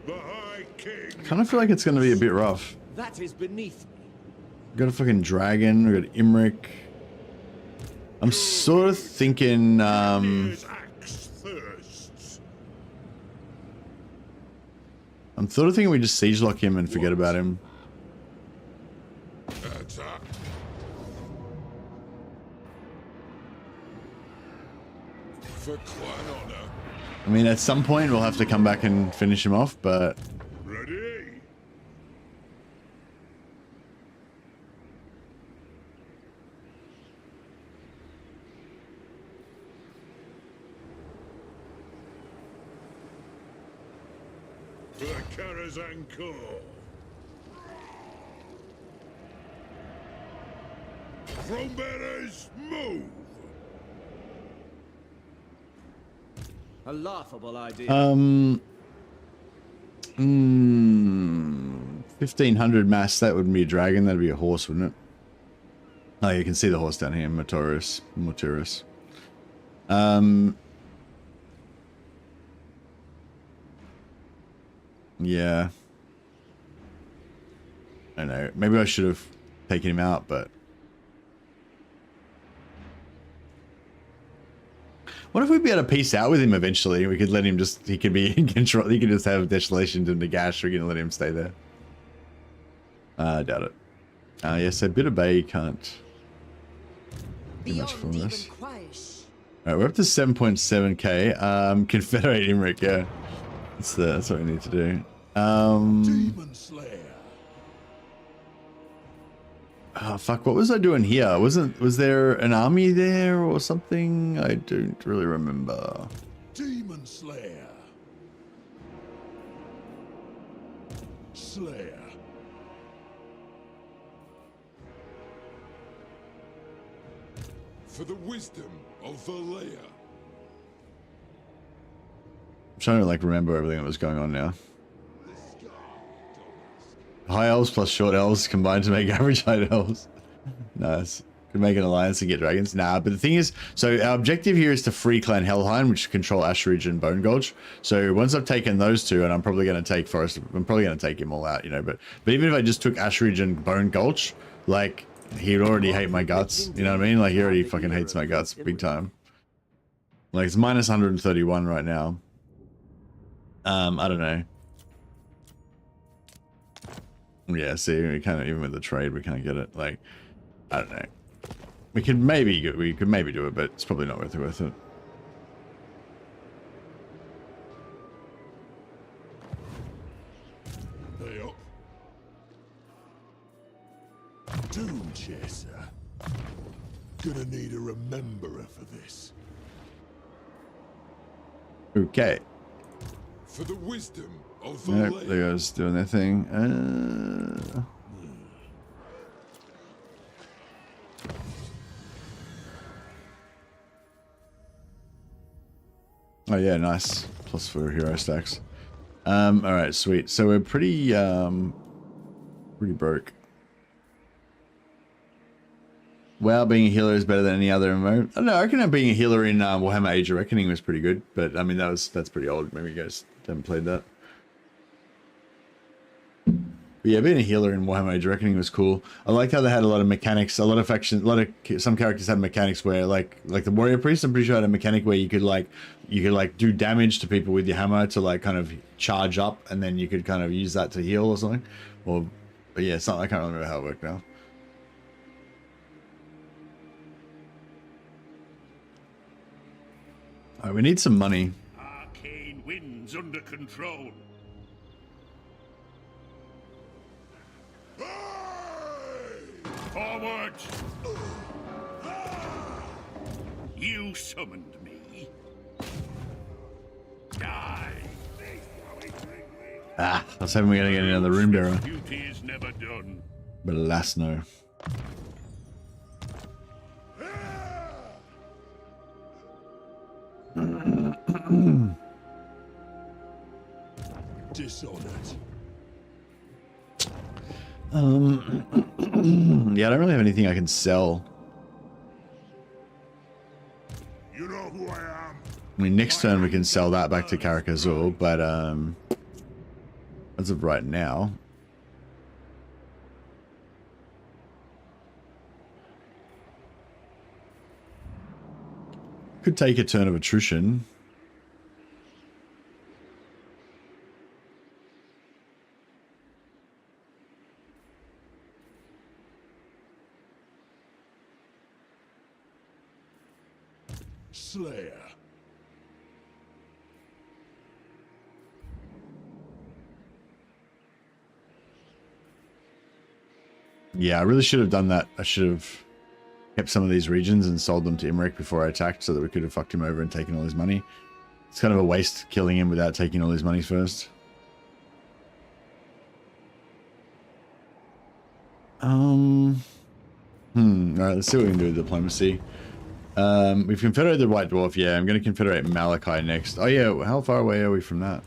[SPEAKER 3] The High King.
[SPEAKER 1] I kind of feel like it's gonna be a bit rough.
[SPEAKER 5] That is beneath me.
[SPEAKER 1] We got a fucking dragon. We got Imric. I'm sort of thinking.
[SPEAKER 3] His axe thirsts.
[SPEAKER 1] I'm sort of thinking we just siege lock him and forget about him.
[SPEAKER 3] Attack. For clan honor.
[SPEAKER 1] I mean, at some point we'll have to come back and finish him off, but
[SPEAKER 3] Ready? For the Karazhan Corps. Throne bearers, move!
[SPEAKER 5] A laughable idea.
[SPEAKER 1] 1500 mass, that wouldn't be a dragon, that'd be a horse, wouldn't it? Oh, you can see the horse down here, Motorus. Yeah. I don't know. Maybe I should have taken him out, but... What if we'd be able to peace out with him eventually? We could let him just... He could be in control. He could just have Desolation to Nagash. We're going to let him stay there. I doubt it. Yeah, so Bitter Bay can't do much from this. Alright, we're up to 7.7k. Confederate Imric, yeah. That's what we need to do.
[SPEAKER 3] Demon Slayer.
[SPEAKER 1] Oh, fuck, what was I doing here? Was there an army there or something? I don't really remember.
[SPEAKER 3] Demon Slayer. Slayer. For the wisdom of Valea.
[SPEAKER 1] I'm trying to like remember everything that was going on now. High elves plus short elves combined to make average height elves. Nice. Could make an alliance and get dragons. Nah, but the thing is, so our objective here is to free Clan Helheim, which control Ashridge and Bone Gulch. So once I've taken those two, and I'm probably going to take Forest, I'm probably going to take him all out, you know. But even if I just took Ashridge and Bone Gulch, like he'd already hate my guts. You know what I mean? Like he already fucking hates my guts big time. Like it's minus 131 right now. I don't know. Yeah, see, we kind of, even with the trade, we can't get it. Like, I don't know. We could maybe do it, but it's probably not worth it.
[SPEAKER 3] They up. Doom Chaser. Gonna need a rememberer for this.
[SPEAKER 1] Okay.
[SPEAKER 3] For the wisdom of
[SPEAKER 1] Yep,
[SPEAKER 3] Valea.
[SPEAKER 1] there goes doing their thing. Oh yeah, nice. Plus 4 hero stacks. Alright, sweet. So we're pretty broke. Well, being a healer is better than any other MMO. I don't know, I reckon being a healer in Warhammer Age of Reckoning was pretty good, but I mean that's pretty old. Maybe you guys haven't played that. But yeah, being a healer in Warhammer Age of Reckoning was cool. I liked how they had a lot of mechanics, a lot of factions, some characters had mechanics where like the warrior priest, I'm pretty sure had a mechanic where you could do damage to people with your hammer to like kind of charge up, and then you could kind of use that to heal or something. But yeah, something I can't remember how it worked now. All right, we need some money.
[SPEAKER 4] Arcane winds under control. Forward! You summoned me. Die!
[SPEAKER 1] Ah, I was hoping we were gonna get another room bearer,
[SPEAKER 4] Duty is never done.
[SPEAKER 1] but alas no.
[SPEAKER 3] Dishonored.
[SPEAKER 1] Yeah, I don't really have anything I can sell.
[SPEAKER 3] You know who I am.
[SPEAKER 1] I mean, next turn we can sell that back to Karakazul, but as of right now, could take a turn of attrition.
[SPEAKER 3] Slayer.
[SPEAKER 1] Yeah, I really should have done that. I should have kept some of these regions and sold them to Imric before I attacked so that we could have fucked him over and taken all his money. It's kind of a waste killing him without taking all his money first. Alright, let's see what we can do with diplomacy. We've confederated the White Dwarf. Yeah, I'm going to confederate Malachi next. Oh yeah, how far away are we from that?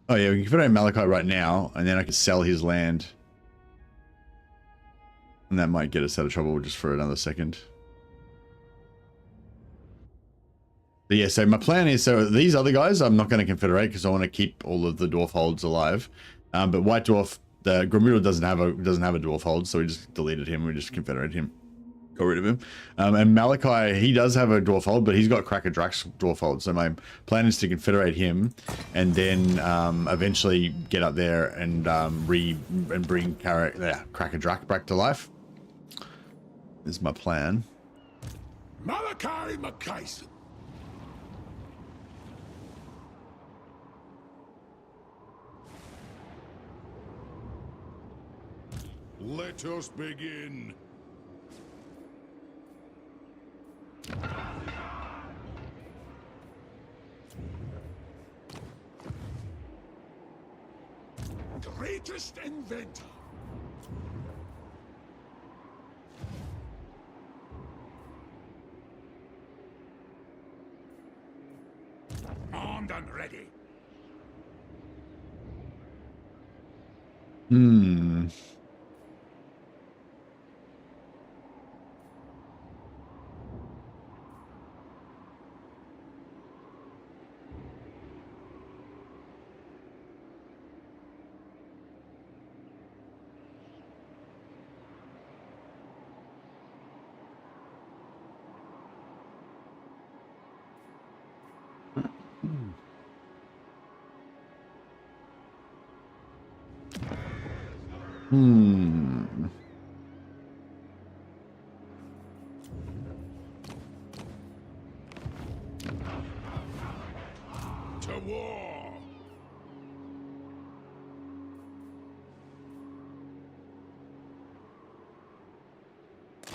[SPEAKER 1] Oh yeah, we can confederate Malachite right now, and then I can sell his land. And that might get us out of trouble just for another second. But yeah, so my plan is, so these other guys, I'm not going to confederate because I want to keep all of the dwarf holds alive. But White Dwarf, the Grimriddle doesn't have a dwarf hold, so we just deleted him. We just confederated him, got rid of him. And Malachi, he does have a dwarf hold, but he's got Cracker Drax dwarf hold. So my plan is to confederate him, and then eventually get up there and bring Cracker Drax back to life. This is my plan.
[SPEAKER 3] Malachi McKayson. Let us begin. Greatest inventor. Armed and ready.
[SPEAKER 1] Hmm. Hmm.
[SPEAKER 3] To war.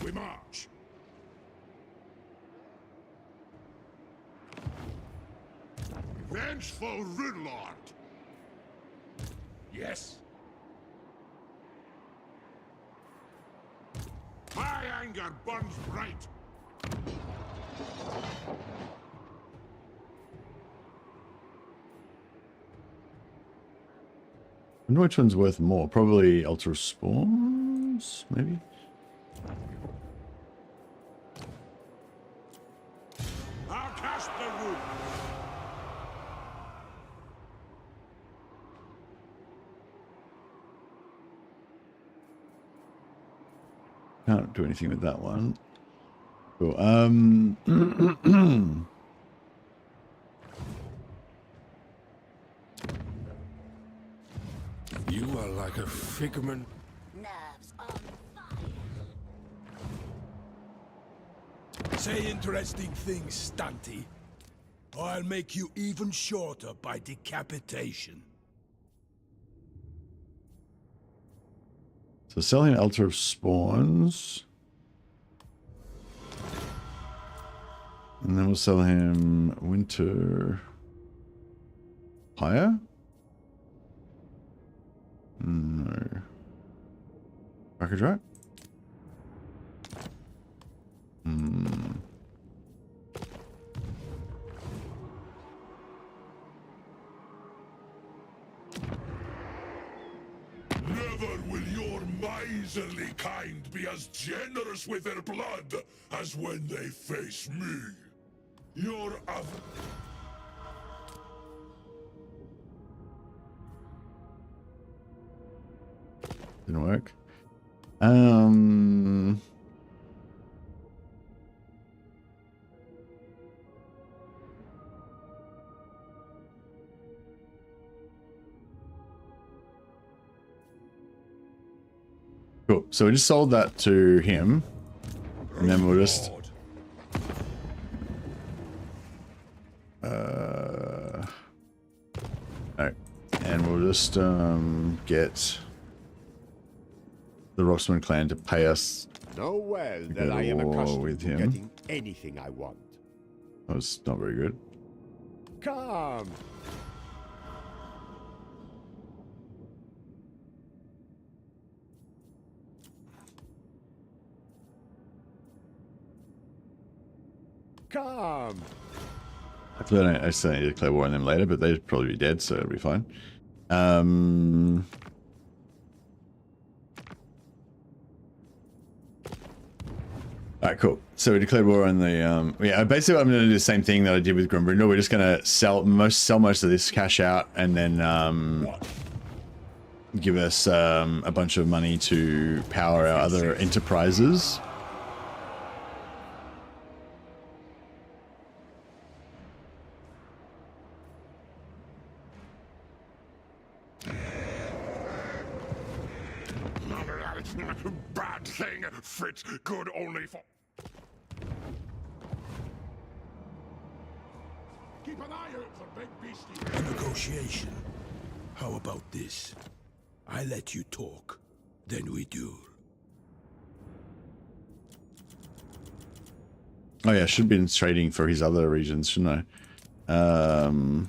[SPEAKER 3] We march. Vengeful Ridlord. Yes. My anger burns bright.
[SPEAKER 1] I wonder which one's worth more. Probably Ultra Spawns, maybe?
[SPEAKER 3] I'll cast the root.
[SPEAKER 1] Can't do anything with that one. Cool.
[SPEAKER 3] You are like a figment.
[SPEAKER 2] Nerves on fire.
[SPEAKER 5] Say interesting things, Stunty, or I'll make you even shorter by decapitation.
[SPEAKER 1] So selling Altar of Spawns. And then we'll sell him Winter Pyre? No. Package right?
[SPEAKER 3] Never will your miserly kind be as generous with their blood as when they face me. Your
[SPEAKER 1] Didn't work. Cool. So we just sold that to him. And then we'll just... no. And we'll just get the Roxman clan to pay us.
[SPEAKER 6] Know well
[SPEAKER 1] go
[SPEAKER 6] that
[SPEAKER 1] to
[SPEAKER 6] I am
[SPEAKER 1] war
[SPEAKER 6] accustomed
[SPEAKER 1] with
[SPEAKER 6] to
[SPEAKER 1] him.
[SPEAKER 6] getting anything I want.
[SPEAKER 1] That was not very good.
[SPEAKER 6] Come. Come.
[SPEAKER 1] Hopefully I still need to declare war on them later, but they'd probably be dead, so it'll be fine. Alright, cool. So we declared war on the, yeah, basically I'm going to do the same thing that I did with Grumbrindle. We're just going to sell most of this cash out and then give us a bunch of money to power our other enterprises.
[SPEAKER 3] Bad thing, fit good only for... Keep an eye out for big beasties.
[SPEAKER 5] A negotiation. How about this? I let you talk, then we duel.
[SPEAKER 1] Oh yeah, should have been trading for his other regions, shouldn't I?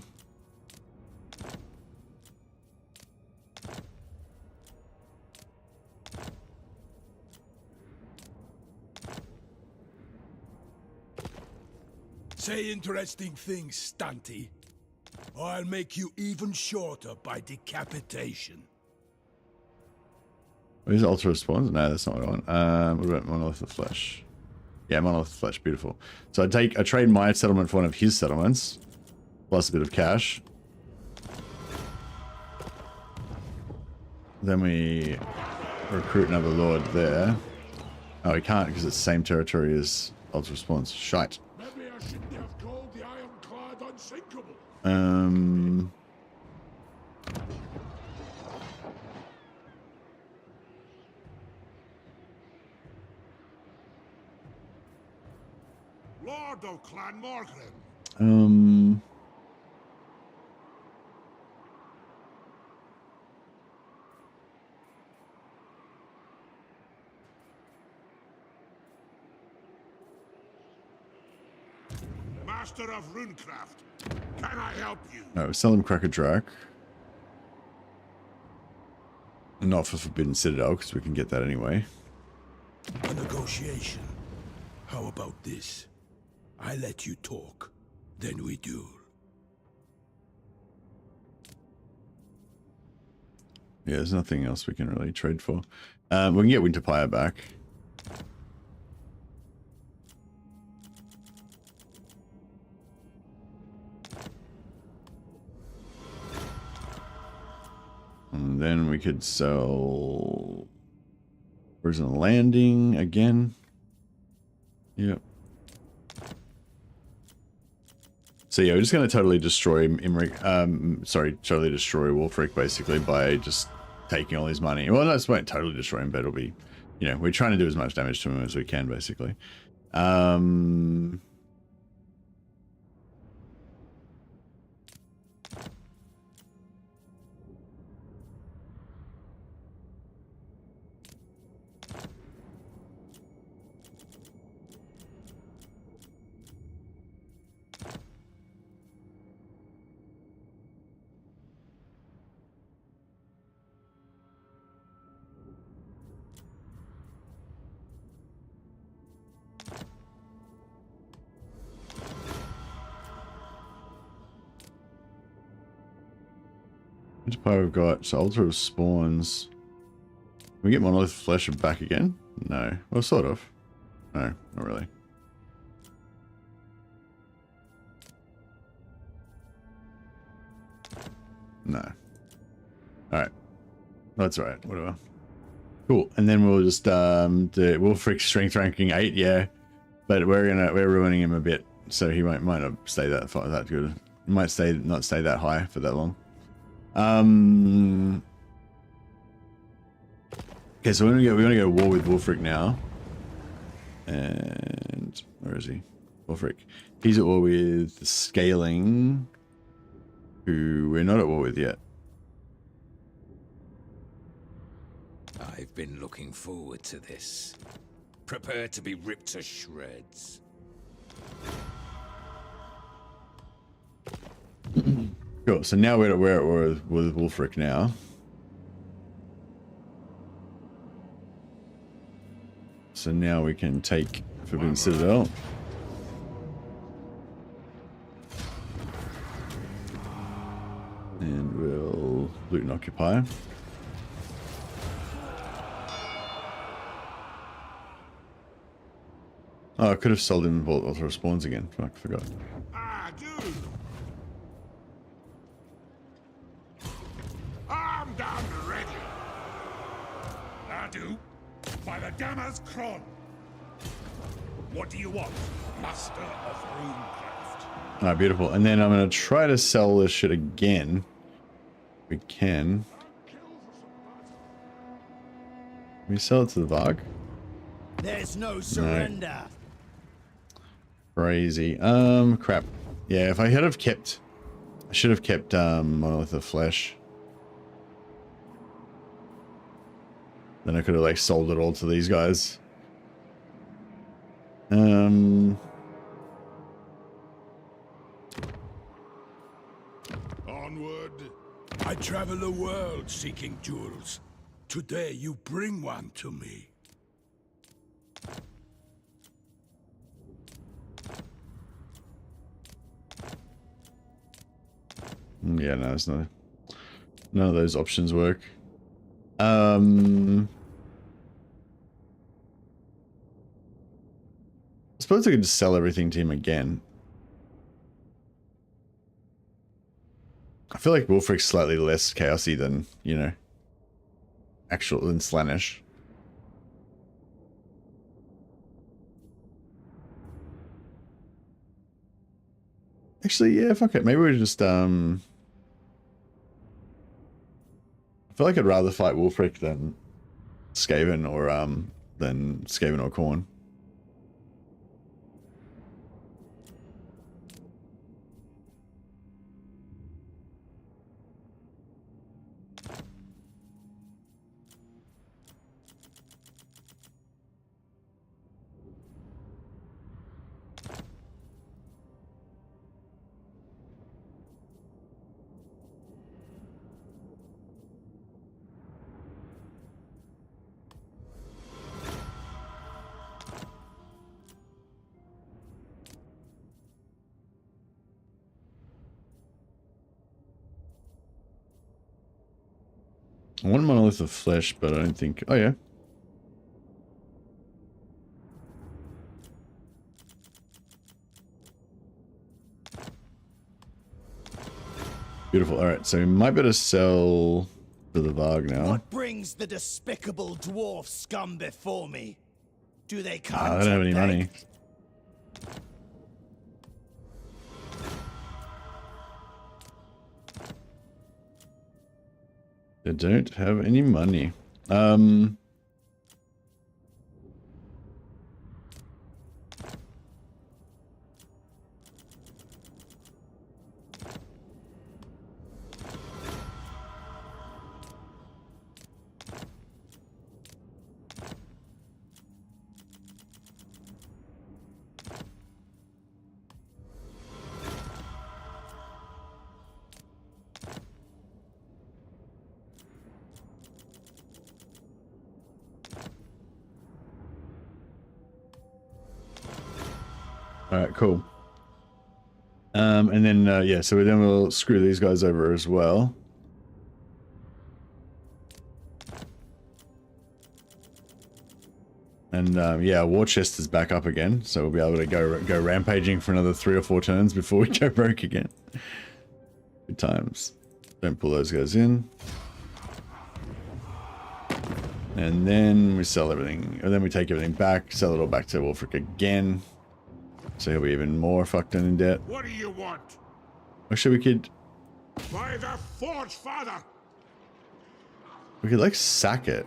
[SPEAKER 5] Say interesting things, Stunty. Or I'll make you even shorter by decapitation.
[SPEAKER 1] Is Ultra Spawns? No, that's not what I want. What about Monolith of Flesh? Yeah, Monolith of Flesh, beautiful. So I trade my settlement for one of his settlements, plus a bit of cash. Then we recruit another lord there. Oh, we can't because it's the same territory as Ultra Spawns. Shite.
[SPEAKER 3] Maybe I shouldn't have called the ironclad unsinkable. Lord of Clan Morgrim. Master of Runecraft, can I help you?
[SPEAKER 1] No, sell him Cracker Drac. Not for Forbidden Citadel, because we can get that anyway.
[SPEAKER 5] A negotiation. How about this? I let you talk, then we duel.
[SPEAKER 1] Yeah, there's nothing else we can really trade for. We can get Winterpire back. And then we could sell Prison Landing again. Yep. So yeah, we're just going to totally destroy totally destroy Wulfric basically by just taking all his money. Well, no, it won't totally destroy him, but it'll be, you know, we're trying to do as much damage to him as we can basically. Empire we've got, so Altar of Spawns. Can we get Monolith Flesh back again? No. Well, sort of. No, not really. No. Alright. That's alright, whatever. Cool. And then we'll just do Wulfric strength ranking 8, yeah. But we're ruining him a bit, so he might not stay that good. He might not stay that high for that long. Okay, so we're gonna go war with Wulfric now. And where is he? Wulfric. He's at war with Scaling, who we're not at war with yet.
[SPEAKER 5] I've been looking forward to this. Prepare to be ripped to shreds.
[SPEAKER 1] Cool. So now we're at war with Wulfric now. So now we can take Forbidden Citadel. And we'll Loot and occupy. Oh, I could have sold him Vault Author Spawns again. Fuck, forgot.
[SPEAKER 3] I do. I'm down ready. I do. By the Gamma's Cron. What do you want, Master of Runecraft?
[SPEAKER 1] Ah, beautiful. And then I'm going to try to sell this shit again. We can. Can we sell it to the Varg?
[SPEAKER 7] There's no surrender.
[SPEAKER 1] Crazy. Crap. Yeah, if I had have kept... I should have kept, Monolith of Flesh. Then I could have, like, sold it all to these guys.
[SPEAKER 3] Onward.
[SPEAKER 5] I travel the world seeking jewels. Today you bring one to me.
[SPEAKER 1] Yeah, no, it's not. None of those options work. I suppose I could just sell everything to him again. I feel like Wolfric's slightly less chaosy than, you know, than Slaanesh. Actually, yeah, fuck it. Maybe we just, I feel like I'd rather fight Wolfric than Skaven or Khorne. I want Monolith of Flesh, but I don't think... Oh, yeah. Beautiful. Alright, so we might better sell to the Varg now.
[SPEAKER 7] What brings the despicable dwarf scum before me? Do they come
[SPEAKER 1] I don't have any money. They don't have any money. Alright, cool. And then, yeah, so then we'll screw these guys over as well. And, yeah, War Chest is back up again, so we'll be able to go rampaging for another 3 or 4 turns before we go broke again. Good times. Don't pull those guys in. And then we sell everything, and then we take everything back, sell it all back to Wolfric again. So he'll be even more fucked and in debt.
[SPEAKER 3] What do you want?
[SPEAKER 1] Actually, we could
[SPEAKER 3] By the Forge Father!
[SPEAKER 1] like sack it.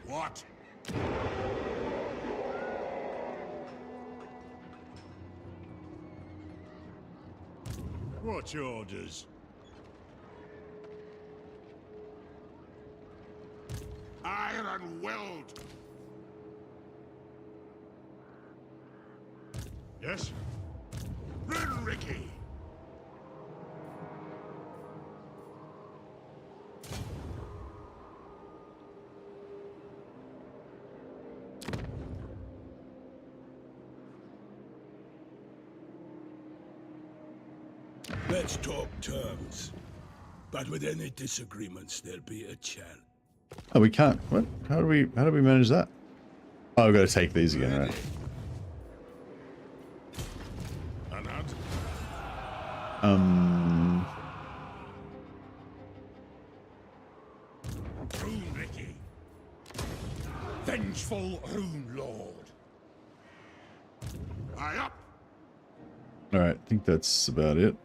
[SPEAKER 3] What? What's your orders? Iron Weld! Yes? Ricky!
[SPEAKER 5] Let's talk terms. But with any disagreements, there'll be a challenge.
[SPEAKER 1] Oh, we can't. What? How do we manage that? Oh, I've got to take these again, right?
[SPEAKER 3] Rune Ricky. Vengeful Rune Lord. Aye up.
[SPEAKER 1] All right, I think that's about it.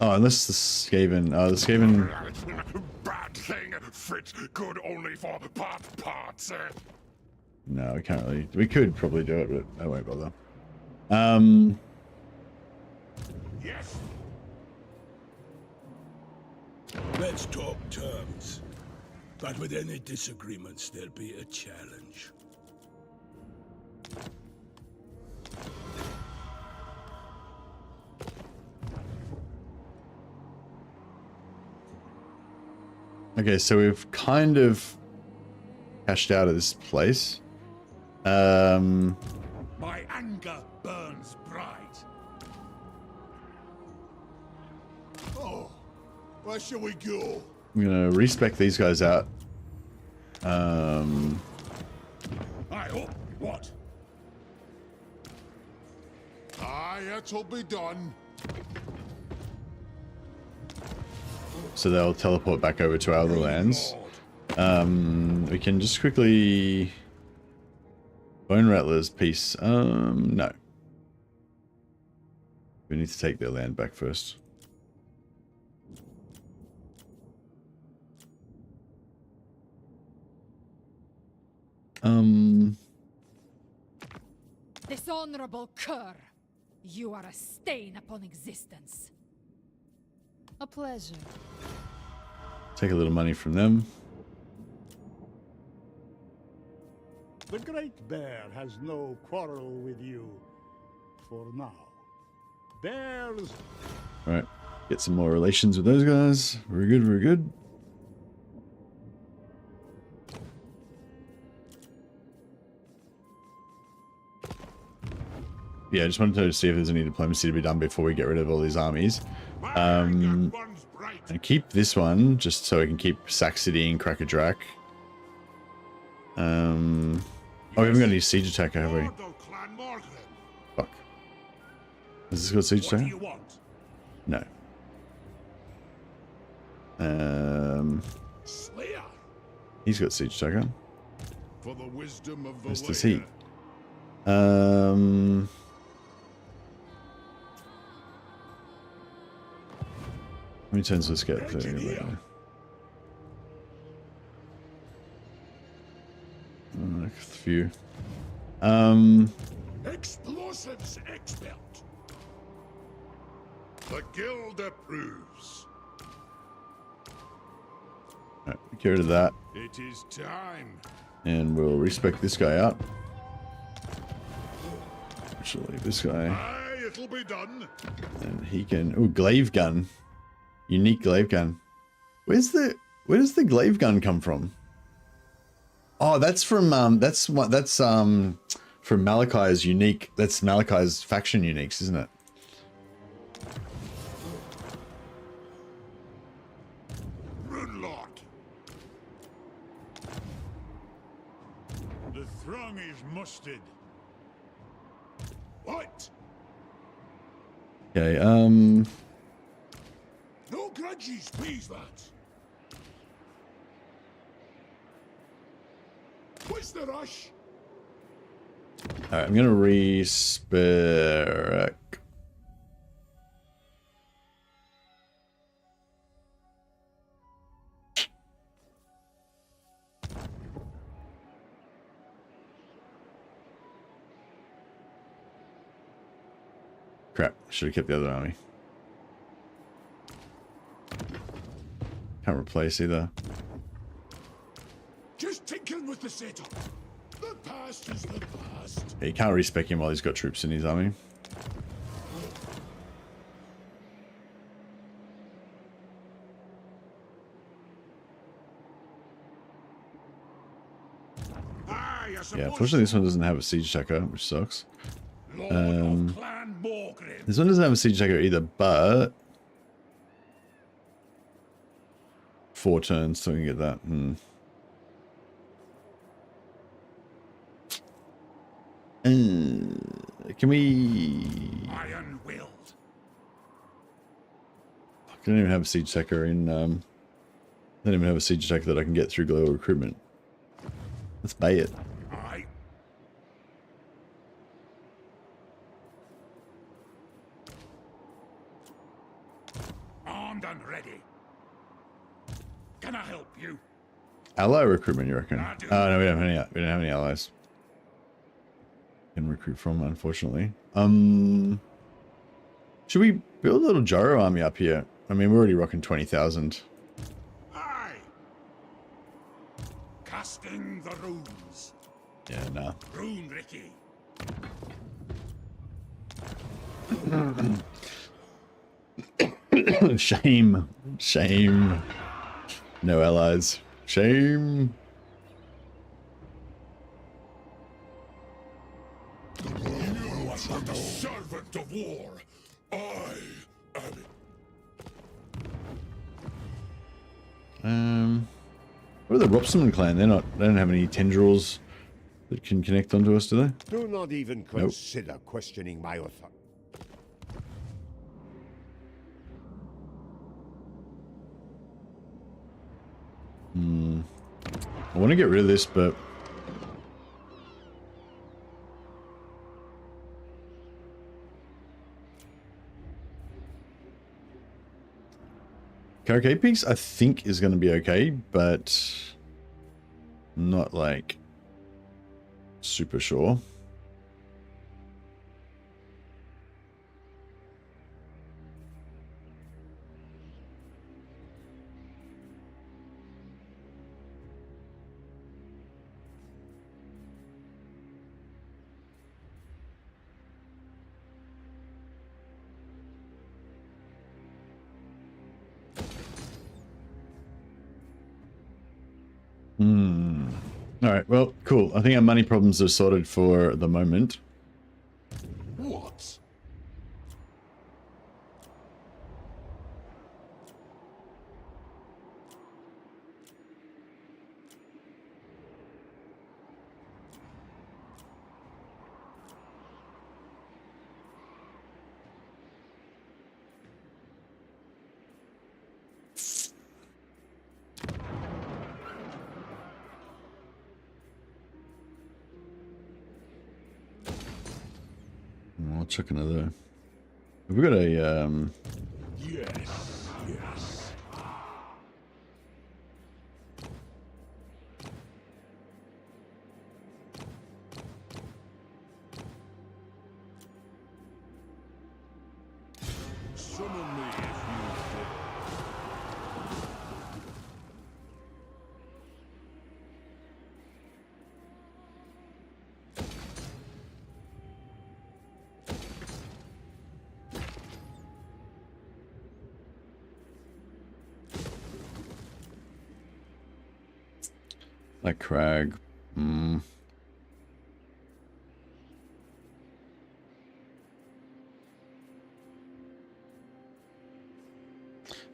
[SPEAKER 1] Oh, unless the Skaven. The Skaven.
[SPEAKER 3] Bad thing fit good only for parts.
[SPEAKER 1] No, we can't really. We could probably do it, but I won't bother.
[SPEAKER 3] Yes.
[SPEAKER 5] Let's talk terms. But with any disagreements, there'll be a challenge.
[SPEAKER 1] Okay, so we've kind of cashed out of this place.
[SPEAKER 3] My anger burns bright.
[SPEAKER 5] Oh, where shall we go?
[SPEAKER 1] I'm gonna respec these guys out.
[SPEAKER 3] I hope. What?
[SPEAKER 5] Aye, it'll be done.
[SPEAKER 1] So they'll teleport back over to our other lands.
[SPEAKER 3] Lord.
[SPEAKER 1] We can just quickly Bone Rattler's piece. No. We need to take their land back first.
[SPEAKER 8] Dishonorable cur! You are a stain upon existence. A pleasure.
[SPEAKER 1] Take a little money from them.
[SPEAKER 6] The Great Bear has no quarrel with you. For now. Bears...
[SPEAKER 1] Alright. Get some more relations with those guys. Very good, very good. Yeah, I just wanted to see if there's any diplomacy to be done before we get rid of all these armies. And keep this one, just so I can keep Sack City and Cracker-Drac. Oh, we haven't got any siege attacker, have we? Fuck. Has this got siege
[SPEAKER 3] What do
[SPEAKER 1] attacker?
[SPEAKER 3] you want?
[SPEAKER 1] No.
[SPEAKER 3] Slayer.
[SPEAKER 1] He's got siege attacker.
[SPEAKER 3] For the wisdom of the
[SPEAKER 1] Where's the heat? How many turns does this get? A few.
[SPEAKER 3] Explosives expert. The guild approves.
[SPEAKER 1] Alright, get rid of that.
[SPEAKER 3] It is time.
[SPEAKER 1] And we'll respec this guy out. Actually, this guy.
[SPEAKER 3] Aye, it'll be done.
[SPEAKER 1] And he can... Oh, glaive gun. Unique glaive gun. Where does the glaive gun come from? Oh, that's from from Malachi's unique. That's Malachi's faction uniques, isn't it?
[SPEAKER 3] Rune Lord. The throng is mustered. What?
[SPEAKER 1] Okay,
[SPEAKER 3] No grudges, please, that. What's the rush?
[SPEAKER 1] alright, I'm gonna respec. Crap, should have kept the other army. Can't replace either.
[SPEAKER 3] Just tinkering with the setup. The past is the past.
[SPEAKER 1] Yeah, you can't respec him while he's got troops in his army.
[SPEAKER 3] Aye, I suppose.
[SPEAKER 1] Yeah, unfortunately this one doesn't have a siege attacker, which sucks.
[SPEAKER 3] Lord of Clan more grim.
[SPEAKER 1] This one doesn't have a siege checker either, but 4 turns, so we can get that. Can we?
[SPEAKER 3] Iron-willed.
[SPEAKER 1] I don't even have a siege checker in. I don't even have a siege checker that I can get through global recruitment. Let's buy it.
[SPEAKER 3] Aye. Armed and ready. Can I help you?
[SPEAKER 1] Ally recruitment, you reckon?
[SPEAKER 3] I do.
[SPEAKER 1] Oh no, we don't have any allies. Can recruit from, unfortunately. Should we build a little Jaro army up here? I mean, we're already rocking 20,000.
[SPEAKER 3] Aye. Casting the runes.
[SPEAKER 1] Yeah, nah.
[SPEAKER 3] Rune Ricky.
[SPEAKER 1] Shame. Shame. No allies. Shame.
[SPEAKER 3] You are the servant of war. I am it.
[SPEAKER 1] What are the Robson clan? They don't have any tendrils that can connect onto us, do they?
[SPEAKER 9] Do not even consider questioning my authority.
[SPEAKER 1] I want to get rid of this, but Cavalcade Peaks, I think, is going to be okay, but not like super sure. All right, well, cool. I think our money problems are sorted for the moment.
[SPEAKER 3] What?
[SPEAKER 1] I'll check another. Have we got a
[SPEAKER 3] Yes, yes.
[SPEAKER 5] Summon me if you dare.
[SPEAKER 1] like crag?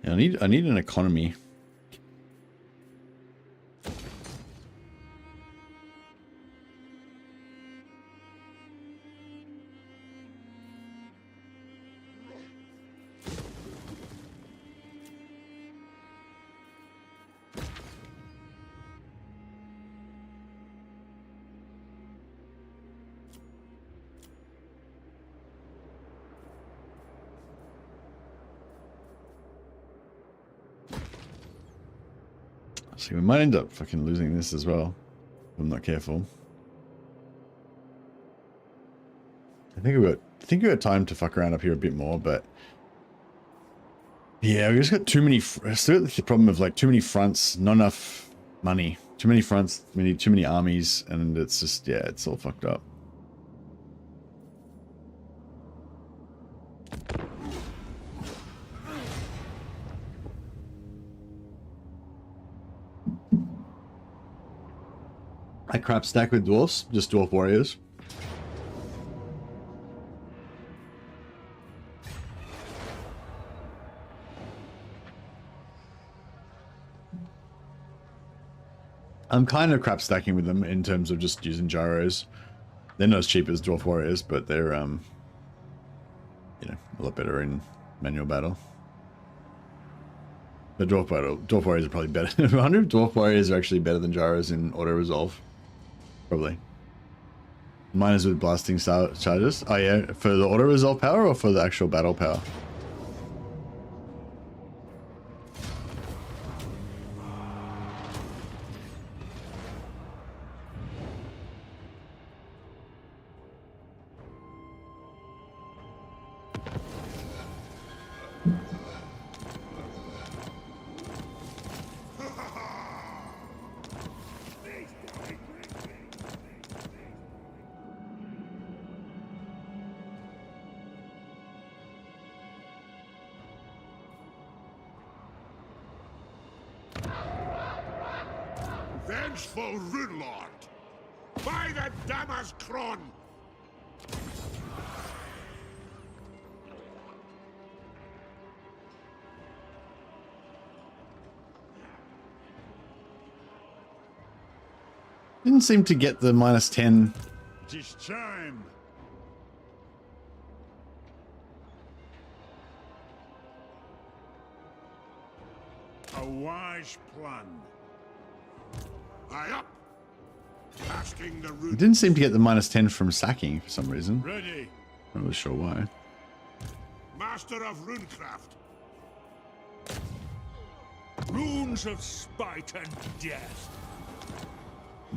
[SPEAKER 1] Yeah, I need an economy. See, we might end up fucking losing this as well if I'm not careful. I think we got time to fuck around up here a bit more, but yeah, we just got too many. Still got the problem of like too many fronts, not enough money. Too many fronts, we need too many armies, and it's just, yeah, it's all fucked up. I crap stack with dwarfs, just dwarf warriors. I'm kind of crap stacking with them in terms of just using gyros. They're not as cheap as Dwarf Warriors, but they're, you know, a lot better in manual battle. The Dwarf Warriors are probably better. I wonder if Dwarf Warriors are actually better than gyros in auto-resolve. Probably. Mine is with blasting charges. Oh yeah, for the auto-resolve power or for the actual battle power?
[SPEAKER 3] Vengeful Runelord! By the Dammer's Cron!
[SPEAKER 1] Didn't seem to get the -10.
[SPEAKER 6] It is time. A wise plan.
[SPEAKER 3] Aye up! Casting the
[SPEAKER 1] It
[SPEAKER 3] root.
[SPEAKER 1] didn't seem to get the -10 from sacking for some reason.
[SPEAKER 6] Ready.
[SPEAKER 1] I'm not sure why.
[SPEAKER 3] Master of Runecraft.
[SPEAKER 6] Runes of spite and death.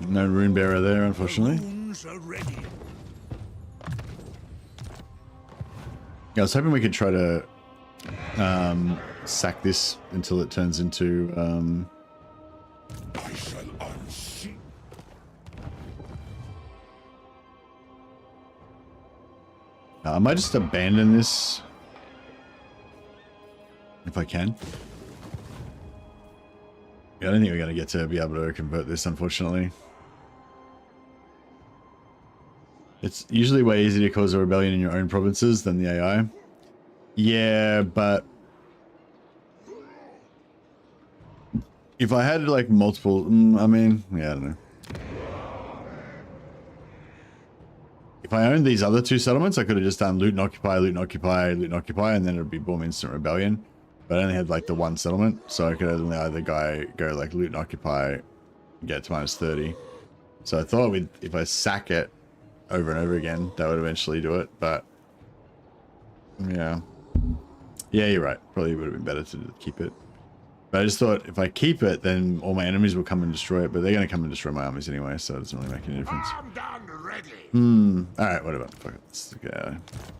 [SPEAKER 1] No rune bearer there, unfortunately.
[SPEAKER 6] Runes are ready.
[SPEAKER 1] Yeah, I was hoping we could try to sack this until it turns into
[SPEAKER 3] I shall unsee.
[SPEAKER 1] I might just abandon this if I can. Yeah, I don't think we're going to get to be able to convert this, unfortunately. It's usually way easier to cause a rebellion in your own provinces than the AI. Yeah, but if I had like multiple, I mean, yeah, I don't know. If I owned these other two settlements, I could have just done loot and occupy, loot and occupy, loot and occupy, and then it would be boom, instant rebellion. But I only had like the one settlement, so I could only either go like loot and occupy, get to -30. So I thought if I sack it over and over again, that would eventually do it. But yeah, you're right. Probably would have been better to keep it. But I just thought if I keep it, then all my enemies will come and destroy it. But they're going to come and destroy my armies anyway, so it doesn't really make any difference.
[SPEAKER 3] Armed and ready.
[SPEAKER 1] All right, whatever. Fuck it.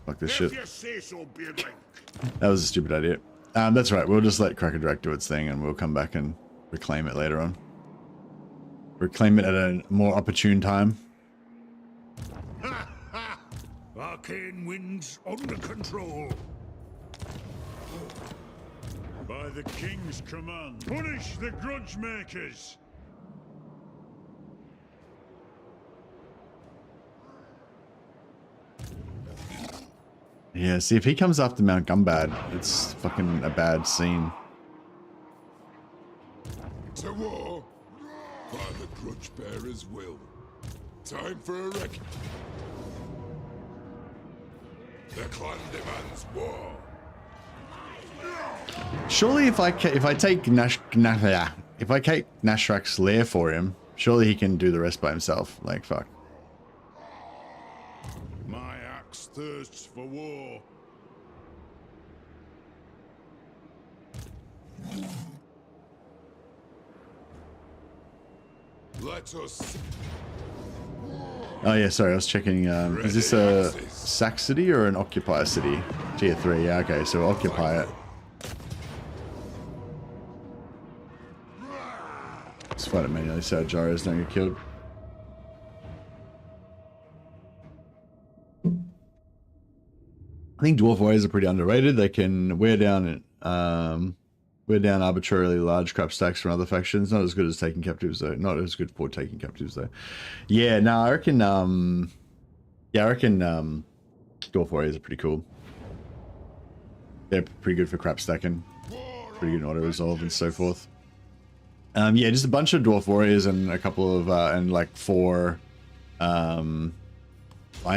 [SPEAKER 1] Fuck this shit.
[SPEAKER 3] If you say so, beardling.
[SPEAKER 1] That was a stupid idea. That's right. We'll just let Cracker do its thing, and we'll come back and reclaim it later on. Reclaim it at a more opportune time.
[SPEAKER 6] Arcane winds under control. By the king's command, punish the grudge makers.
[SPEAKER 1] Yeah, see, if he comes after Mount Gumbad, it's fucking a bad scene.
[SPEAKER 3] To war, by the grudge bearer's will. Time for a wreck. The clan demands war.
[SPEAKER 1] Surely, if I take Nashrak's lair for him, surely he can do the rest by himself. Like, fuck.
[SPEAKER 6] My axe thirsts for war.
[SPEAKER 3] Let us.
[SPEAKER 1] Oh yeah, sorry, I was checking. Is this a sack city or an occupier city? Tier 3, yeah, okay, so occupy it. Let's fight it manually so gyros don't get killed. I think Dwarf Warriors are pretty underrated. They can wear down arbitrarily large crap stacks from other factions. Not as good as taking captives though. Not as good for taking captives though. Yeah, no, I reckon Dwarf Warriors are pretty cool. They're pretty good for crap stacking. Pretty good in auto resolve and so forth. Yeah, just a bunch of dwarf warriors and a couple of and like 4 iron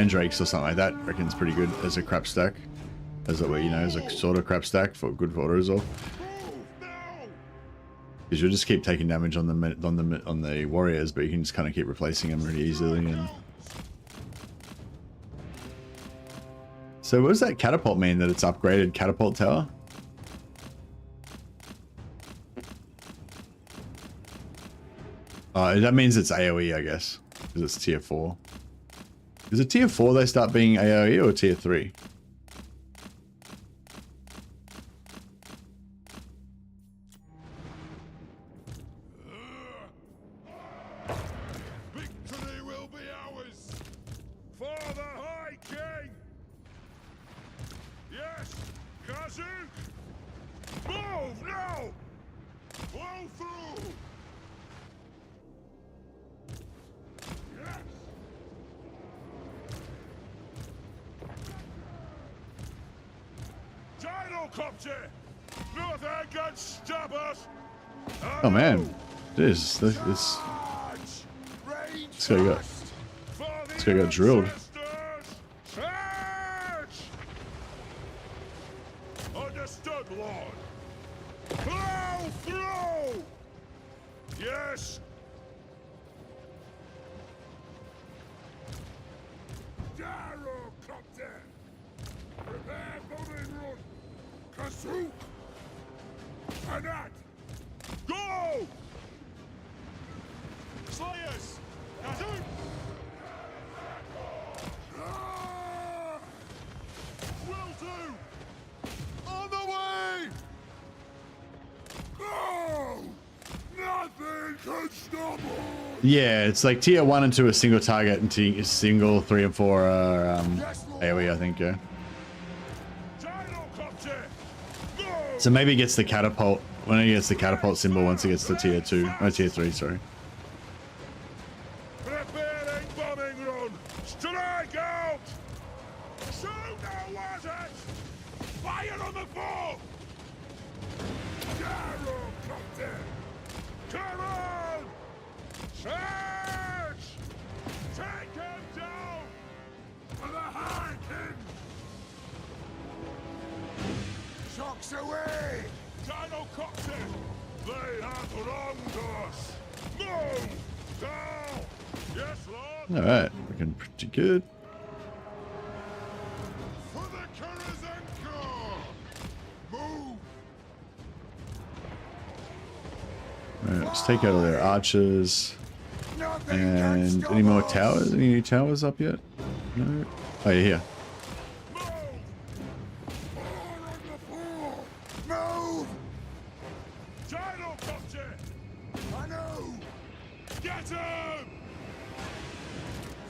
[SPEAKER 1] drakes or something like that. I reckon it's pretty good as a crap stack. As a, you know, as a sort of crap stack for good auto resolve. Because you'll just keep taking damage on the warriors, but you can just kind of keep replacing them really easily. And so, what does that catapult mean? That it's upgraded catapult tower? That means it's AoE, I guess, because it's tier 4. Is it tier 4 they start being AoE or tier 3?
[SPEAKER 6] Victory will be ours! For the High King! Yes, Kazuk! Move now! Blow through! Yes! Gyrocopter! Nothing can stop us!
[SPEAKER 1] Oh man, this guy got drilled.
[SPEAKER 6] Understood, Lord. Plow through. Yes. Gyrocopter. Prepare bombing run. Kazuk. Anat. Go. Slayers. Kazuk. Will do! On the way! Oh! Nothing can stop us!
[SPEAKER 1] Yeah, it's like tier 1 and 2 are single target, and single 3 and 4 are AoE, I think. Yeah. So maybe it gets the catapult when it gets the catapult symbol once it gets to tier 2, or tier 3. Sorry.
[SPEAKER 6] Preparing bombing run! Strike out! Shoot now, was it? Fire on the fort! Gyrocopter! Come on! Charge! Take him down! For the High King! Shocks away! Gyrocopter! They have wronged us! Move! Down! Yes, Lord!
[SPEAKER 1] Alright, looking pretty good.
[SPEAKER 6] For the Karazenko! Move!
[SPEAKER 1] Alright, let's take out all their archers. And any more towers? Any new towers up yet? No? Oh, yeah, here.
[SPEAKER 6] Move! More on the floor! Move! Gyrocopter! I know! Get him!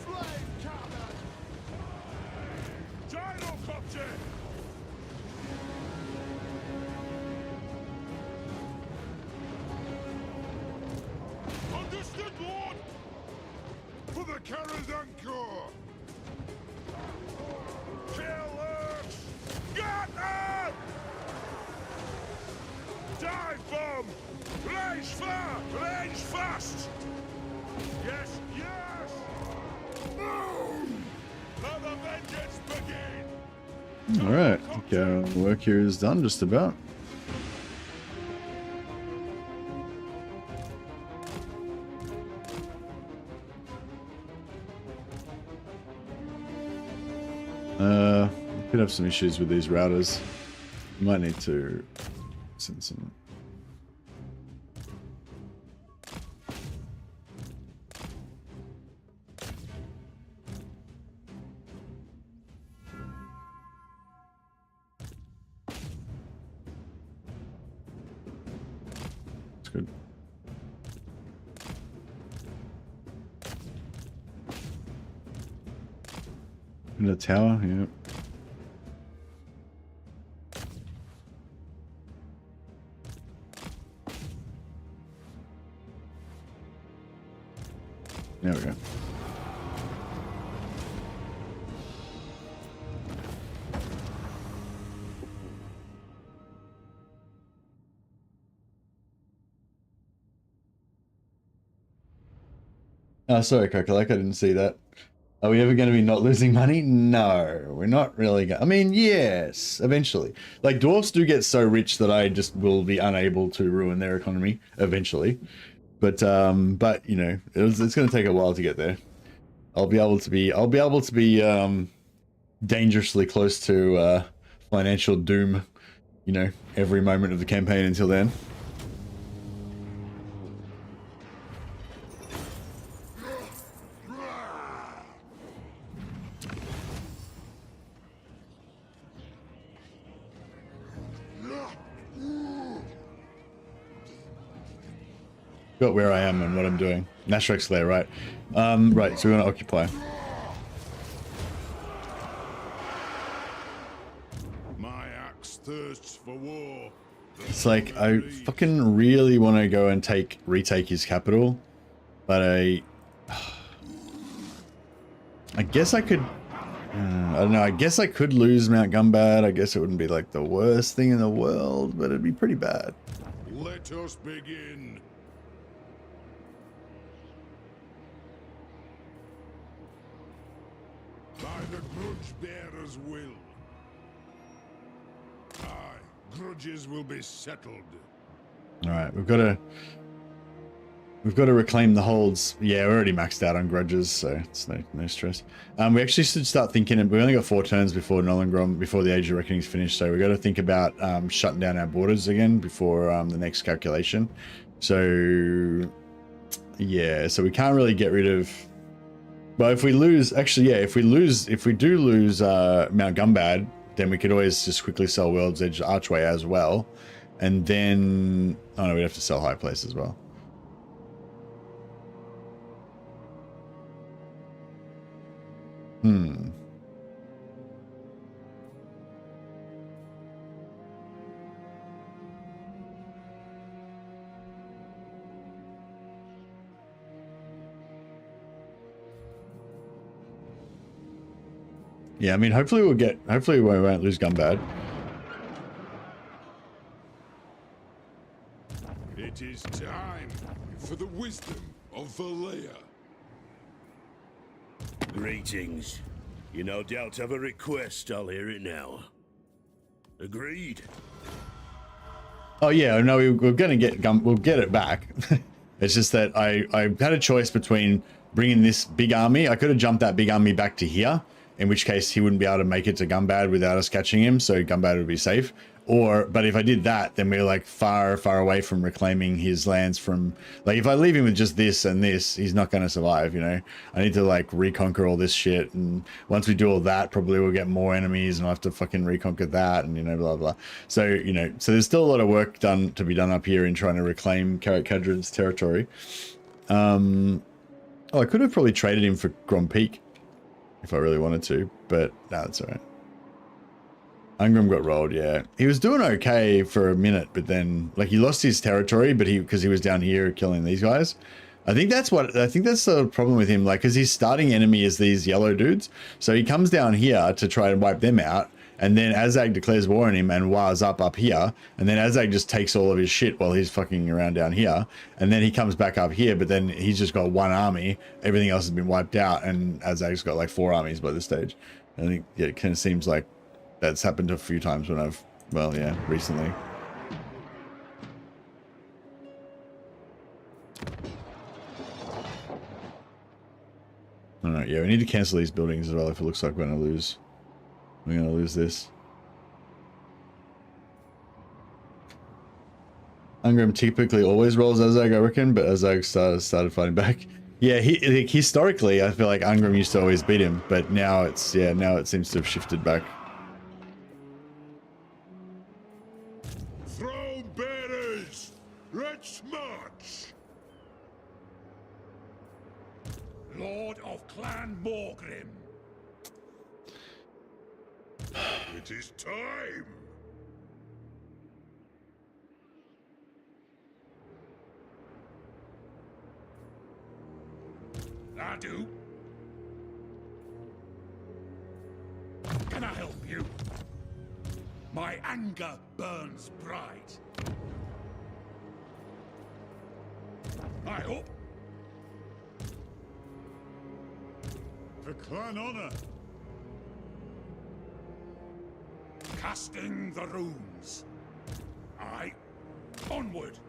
[SPEAKER 6] Flame cannon! Gyrocopter! Understood, Lord! For the Karazenko! Killers! Got them! Dive bomb! Range far! Range fast! Yes, yes! Move! Let the vengeance begin!
[SPEAKER 1] Alright, okay, work here is done just about. We could have some issues with these routers. We might need to send some. It's good. In the tower, yeah. There we go. Oh, sorry, Kokolak, I didn't see that. Are we ever going to be not losing money? No, we're not really going. I mean, yes, eventually. Like, dwarfs do get so rich that I just will be unable to ruin their economy eventually. But you know, it's going to take a while to get there. I'll be able to be dangerously close to financial doom, you know, every moment of the campaign until then. Got where I am and what I'm doing. Nashrek's there, right? Right, so we're gonna occupy.
[SPEAKER 6] My axe thirsts for war.
[SPEAKER 1] It's like, I fucking really want to go and retake his capital, but I guess I could, I don't know, I guess I could lose Mount Gumbad. I guess it wouldn't be like the worst thing in the world, but it'd be pretty bad.
[SPEAKER 6] Let us begin. By the grudge bearer's will. Aye, grudges will be settled.
[SPEAKER 1] Alright, we've got to reclaim the holds. Yeah, we're already maxed out on grudges, so it's no stress. We actually should start thinking, we only got 4 turns before Nollengrom, before the Age of Reckoning's finished, so we've got to think about shutting down our borders again before the next calculation. So yeah, so we can't really get rid of. But if we lose, actually, yeah, if we do lose Mount Gumbad, then we could always just quickly sell World's Edge Archway as well. And then, oh no, we'd have to sell High Place as well. Yeah, I mean, hopefully we won't lose Gumbad.
[SPEAKER 6] It is time for the wisdom of Valea.
[SPEAKER 4] Greetings. You no doubt have a request, I'll hear it now. Agreed.
[SPEAKER 1] Oh yeah, no, we're gonna we'll get it back. It's just that I had a choice between bringing this big army. I could have jumped that big army back to here, in which case he wouldn't be able to make it to Gumbad without us catching him, so Gumbad would be safe. But if I did that, then we're like far away from reclaiming his lands from, like, if I leave him with just this and this, he's not going to survive, you know? I need to like reconquer all this shit, and once we do all that, probably we'll get more enemies and I'll have to fucking reconquer that, and, you know, blah, blah. So, you know, so there's still a lot of work to be done up here in trying to reclaim Carrot Cadron's territory. Oh, I could have probably traded him for Grom Peak if I really wanted to, but no, that's all right. Ungrim got rolled, yeah. He was doing okay for a minute, but then, like, he lost his territory, but because he was down here killing these guys. I think that's the problem with him, like, because his starting enemy is these yellow dudes. So he comes down here to try and wipe them out, and then Azag declares war on him and wars up here, and then Azag just takes all of his shit while he's fucking around down here, and then he comes back up here, but then he's just got 1 army, everything else has been wiped out, and Azag's got like 4 armies by this stage. I think, yeah, it kind of seems like that's happened a few times when recently. Alright, yeah, we need to cancel these buildings as well if it looks like we're gonna lose this. Ungrim typically always rolls Azag, I reckon, but Azag started fighting back. Yeah, historically, I feel like Ungrim used to always beat him, but now it seems to have shifted back.
[SPEAKER 6] Throne bearers, let's march.
[SPEAKER 3] Lord of Clan Morgrim.
[SPEAKER 6] It is time.
[SPEAKER 3] I do. Can I help you? My anger burns bright. I hope.
[SPEAKER 6] For clan honor.
[SPEAKER 3] Casting the runes. Aye. Onward.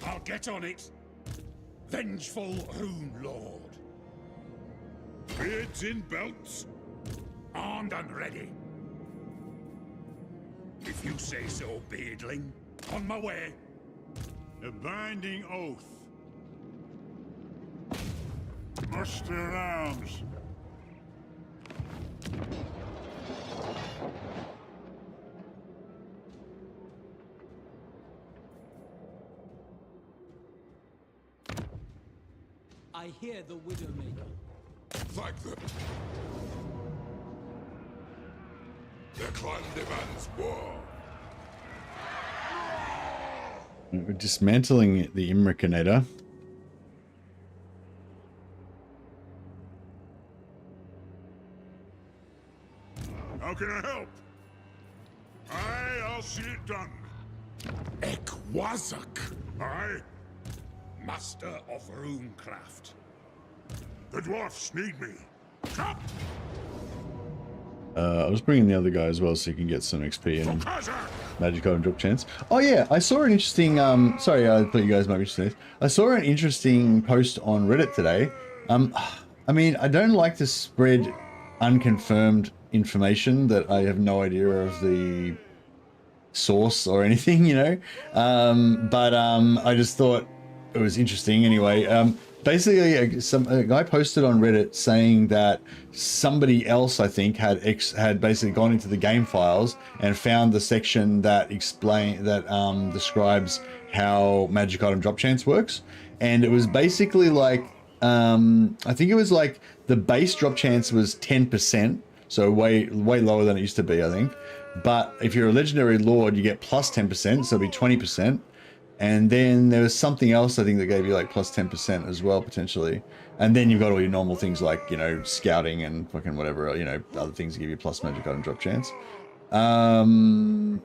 [SPEAKER 3] I'll get on it. Vengeful Rune Lord.
[SPEAKER 6] Beards in belts.
[SPEAKER 3] Armed and ready. If you say so, Beardling. On my way.
[SPEAKER 6] A binding oath. Muster arms.
[SPEAKER 7] I hear the Widowmaker.
[SPEAKER 6] Like them. The clan demands war.
[SPEAKER 1] We're dismantling the Imricanator.
[SPEAKER 6] How can I help? Aye, I'll see it done.
[SPEAKER 3] Ekwazak.
[SPEAKER 6] Aye,
[SPEAKER 3] Master of Runecraft.
[SPEAKER 6] the dwarfs need me. Come,
[SPEAKER 1] I was bringing the other guy as well so you can get some XP and
[SPEAKER 6] Kazak!
[SPEAKER 1] magic item drop chance. Oh yeah, I saw an interesting, sorry, I thought you guys might be interested in this. I saw an interesting post on Reddit today. I mean, I don't like to spread unconfirmed information that I have no idea of the source or anything, you know? I just thought it was interesting anyway. Basically, a guy posted on Reddit saying that somebody else, I think, had basically gone into the game files and found the section that describes how magic item drop chance works, and it was basically like I think it was like the base drop chance was 10%, so way lower than it used to be, I think. But if you're a legendary lord, you get plus 10%, so it'll be 20%. And then there was something else I think that gave you like plus 10% as well, potentially. And then you've got all your normal things like, you know, scouting and fucking whatever, you know, other things that give you plus magic item drop chance. Oh,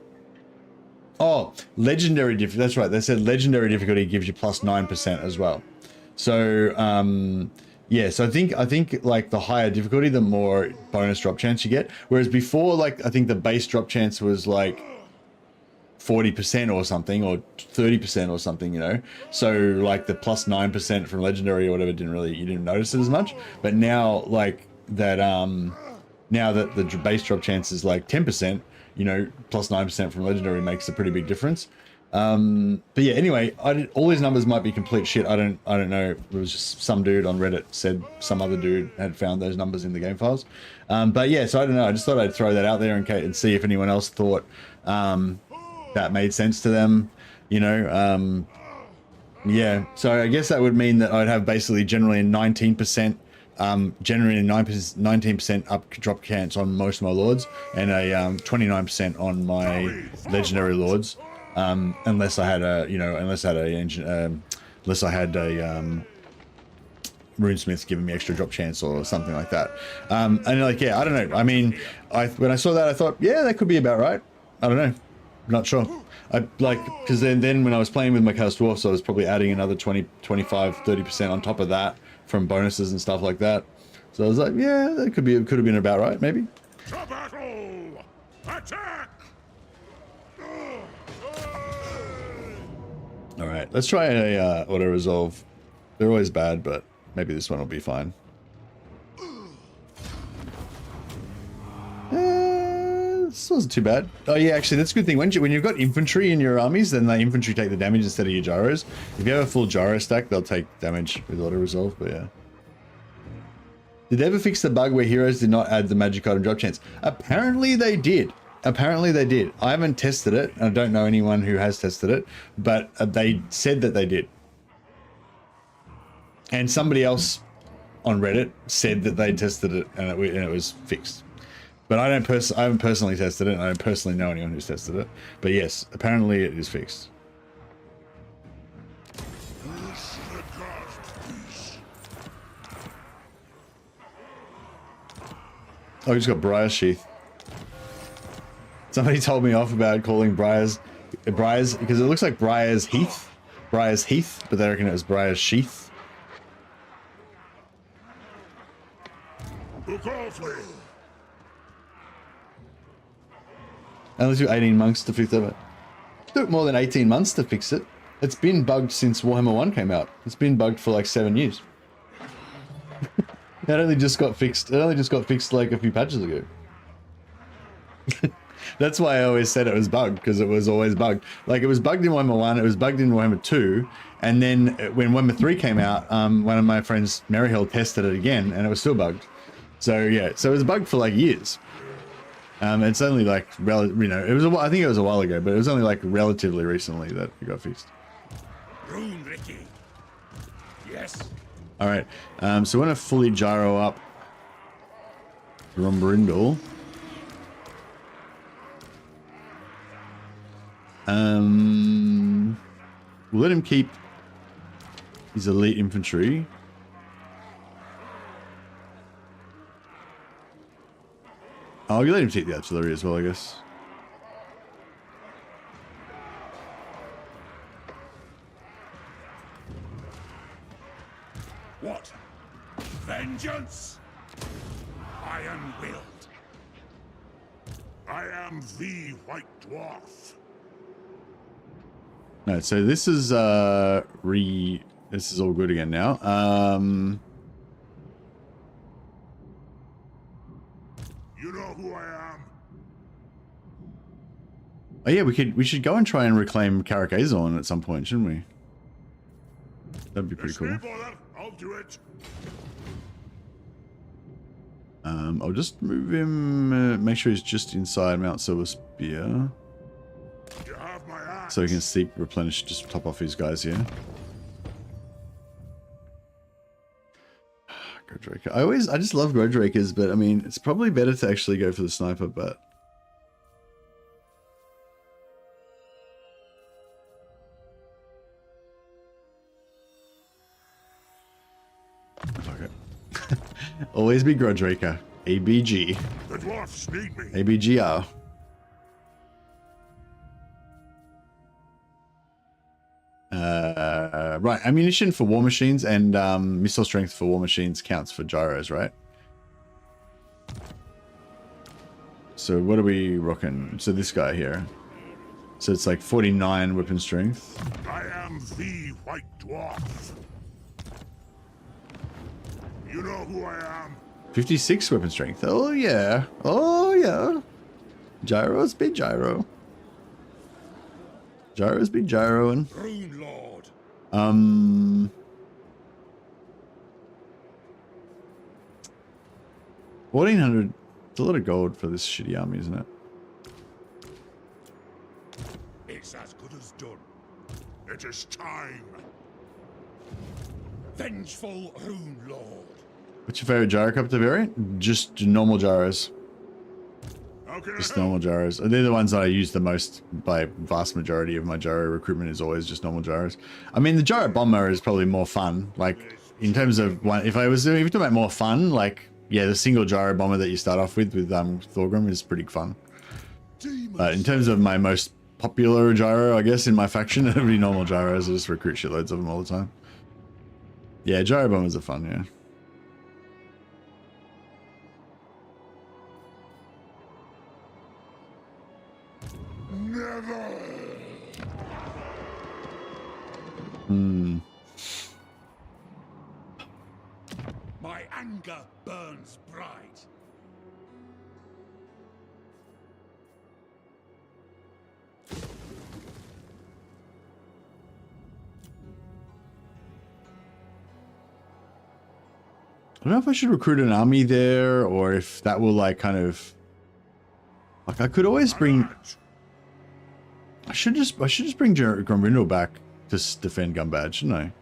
[SPEAKER 1] legendary difficulty. That's right. They said legendary difficulty gives you plus 9% as well. So, yeah, so I think like the higher difficulty, the more bonus drop chance you get. Whereas before, like, I think the base drop chance was like 40% or something, or 30% or something, you know. So like the plus 9% from legendary or whatever you didn't notice it as much. But now like that now that the base drop chance is like 10%, you know, plus 9% from legendary makes a pretty big difference. But yeah, anyway, all these numbers might be complete shit. I don't know. It was just some dude on Reddit said some other dude had found those numbers in the game files. But yeah, so I don't know. I just thought I'd throw that out there and see if anyone else thought that made sense to them, you know. Yeah, so I guess that would mean that I'd have basically generally a 19%, generally a 19% up drop chance on most of my lords, and a 29% on my legendary lords, unless I had a, you know, unless I had a runesmiths giving me extra drop chance or something like that. And like, yeah, I don't know. I mean, when I saw that, I thought, yeah, that could be about right. I don't know. I'm not sure. I like, because then when I was playing with my Chaos Dwarfs, I was probably adding another 20, 25, 30% on top of that from bonuses and stuff like that. So I was like, yeah, that could have been about right, maybe.
[SPEAKER 6] To battle! Attack!
[SPEAKER 1] All right, let's try a auto resolve. They're always bad, but maybe this one will be fine. This wasn't too bad. Oh yeah, actually that's a good thing. When you've got infantry in your armies, then the infantry take the damage instead of your gyros. If you have a full gyro stack, they'll take damage with auto resolve, but yeah. Did they ever fix the bug where heroes did not add the magic item drop chance? Apparently they did. Apparently they did. I haven't tested it, and I don't know anyone who has tested it, but they said that they did. And somebody else on Reddit said that they tested it and it was fixed. But I haven't personally tested it, and I don't personally know anyone who's tested it. But yes, apparently it is fixed. Oh, he's got Briar's Sheath. Somebody told me off about calling Briar's because it looks like Briar's Heath, Briar's Heath, but they reckon it was Briar's Sheath.
[SPEAKER 6] Who calls me?
[SPEAKER 1] Only took 18 months to fix it. Took more than 18 months to fix it. It's been bugged since Warhammer 1 came out. It's been bugged for like 7 years. It only just got fixed. It only just got fixed like a few patches ago. That's why I always said it was bugged, because it was always bugged. Like, it was bugged in Warhammer 1, it was bugged in Warhammer 2, and then when Warhammer 3 came out, one of my friends, Maryhill, tested it again, and it was still bugged. So yeah, so it was bugged for like years. It's only like, you know, it was I think it was a while ago, but it was only like relatively recently that it got fixed.
[SPEAKER 3] Rune, Ricky. Yes.
[SPEAKER 1] All right, so we're gonna fully gyro up Grombrindle. We'll let him keep his elite infantry. Oh, you let him take the artillery as well, I guess.
[SPEAKER 3] What? Vengeance? Iron-willed.
[SPEAKER 6] I am the White Dwarf.
[SPEAKER 1] No, so this is this is all good again now.
[SPEAKER 6] You know who I am?
[SPEAKER 1] Oh yeah, we should go and try and reclaim Caracazon at some point, shouldn't we? That'd be pretty cool.
[SPEAKER 6] Bother. I'll do it.
[SPEAKER 1] I'll just move him, make sure he's just inside Mount Silver Spear.
[SPEAKER 6] You have my axe.
[SPEAKER 1] So he can sleep, replenish, just top off his guys here. Grudge Raker. I just love Grudge Rakers, but I mean, it's probably better to actually go for the sniper, but... Fuck it. Always be Grudge Raker. ABG.
[SPEAKER 6] The dwarfs need me.
[SPEAKER 1] ABGR. Right, ammunition for war machines and missile strength for war machines counts for gyros, right? So what are we rocking? So this guy here. So it's like 49 weapon strength.
[SPEAKER 6] I am the White Dwarf. You know who I am?
[SPEAKER 1] 56 weapon strength. Oh yeah. Oh yeah. Gyros be gyro. Gyros be gyroing.
[SPEAKER 3] Rune Lord.
[SPEAKER 1] 1400. It's a lot of gold for this shitty army, isn't it?
[SPEAKER 3] It's as good as done.
[SPEAKER 6] It is time.
[SPEAKER 3] Vengeful Rune Lord.
[SPEAKER 1] What's your favorite gyrocopter variant? Just normal gyros.
[SPEAKER 6] Okay.
[SPEAKER 1] Just normal gyros. They're the ones that I use the most by vast majority of my gyro recruitment is always just normal gyros. I mean, the gyro bomber is probably more fun. Like, in terms of one, if you're talking about more fun, like, yeah, the single gyro bomber that you start off with Thorgrim is pretty fun. But in terms of my most popular gyro, I guess, in my faction, it would be normal gyros. I just recruit shitloads of them all the time. Yeah, gyro bombers are fun, yeah.
[SPEAKER 6] Never.
[SPEAKER 3] My anger burns bright.
[SPEAKER 1] I don't know if I should recruit an army there, or if that will, like, kind of... Like, I could always bring... I should just bring Grombrindle back to defend Gumbad, shouldn't I?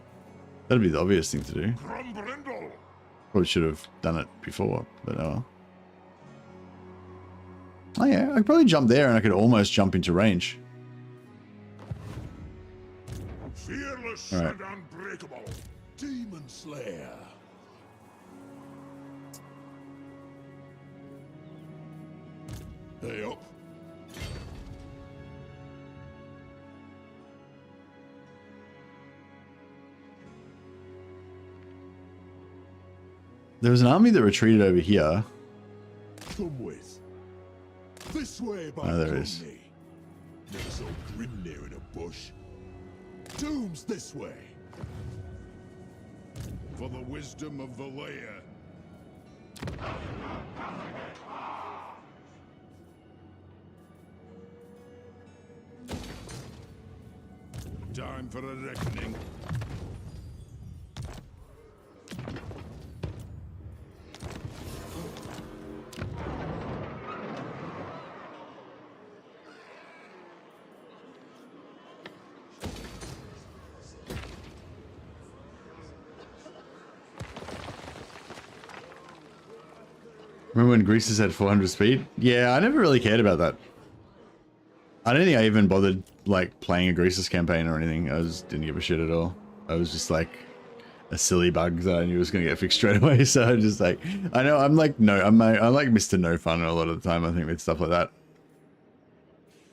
[SPEAKER 1] That'd be the obvious thing to do.
[SPEAKER 6] Grombrindle.
[SPEAKER 1] Probably should have done it before, but oh. Oh yeah, I could probably jump there and I could almost jump into range.
[SPEAKER 6] Fearless
[SPEAKER 1] All right.
[SPEAKER 6] and unbreakable.
[SPEAKER 5] Demon Slayer.
[SPEAKER 6] Hey up.
[SPEAKER 1] There was an army that retreated over here.
[SPEAKER 6] Come with. This way, by
[SPEAKER 1] Oh, there it is.
[SPEAKER 6] Tony. Never so grim near in a bush. Doom's this way. For the wisdom of the lair. Time for a reckoning.
[SPEAKER 1] Remember when Greece had 400 speed? Yeah, I never really cared about that. I don't think I even bothered like playing a Greece's campaign or anything. I just didn't give a shit at all. I was just like a silly bug that I knew was gonna get fixed straight away. So I just like, I know I'm like I'm like Mr. No Fun a lot of the time. I think with stuff like that.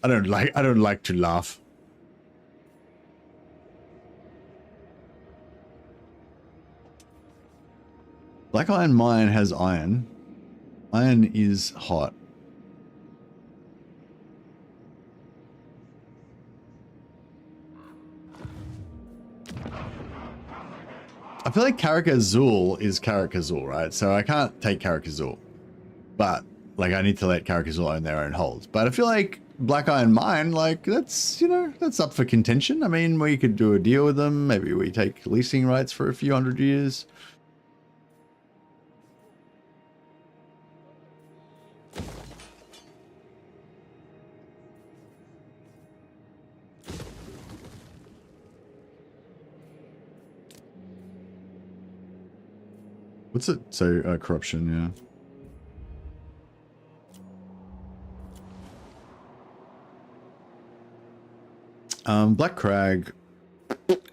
[SPEAKER 1] I don't like to laugh. Black Iron Mine has iron. Iron is hot. I feel like Karak Azul is Karak Azul, right? So I can't take Karak Azul. But, like, I need to let Karak Azul own their own holds. But I feel like Black Iron Mine, like, that's, you know, that's up for contention. I mean, we could do a deal with them. Maybe we take leasing rights for a few hundred years. What's it? So, corruption, yeah. Black Crag.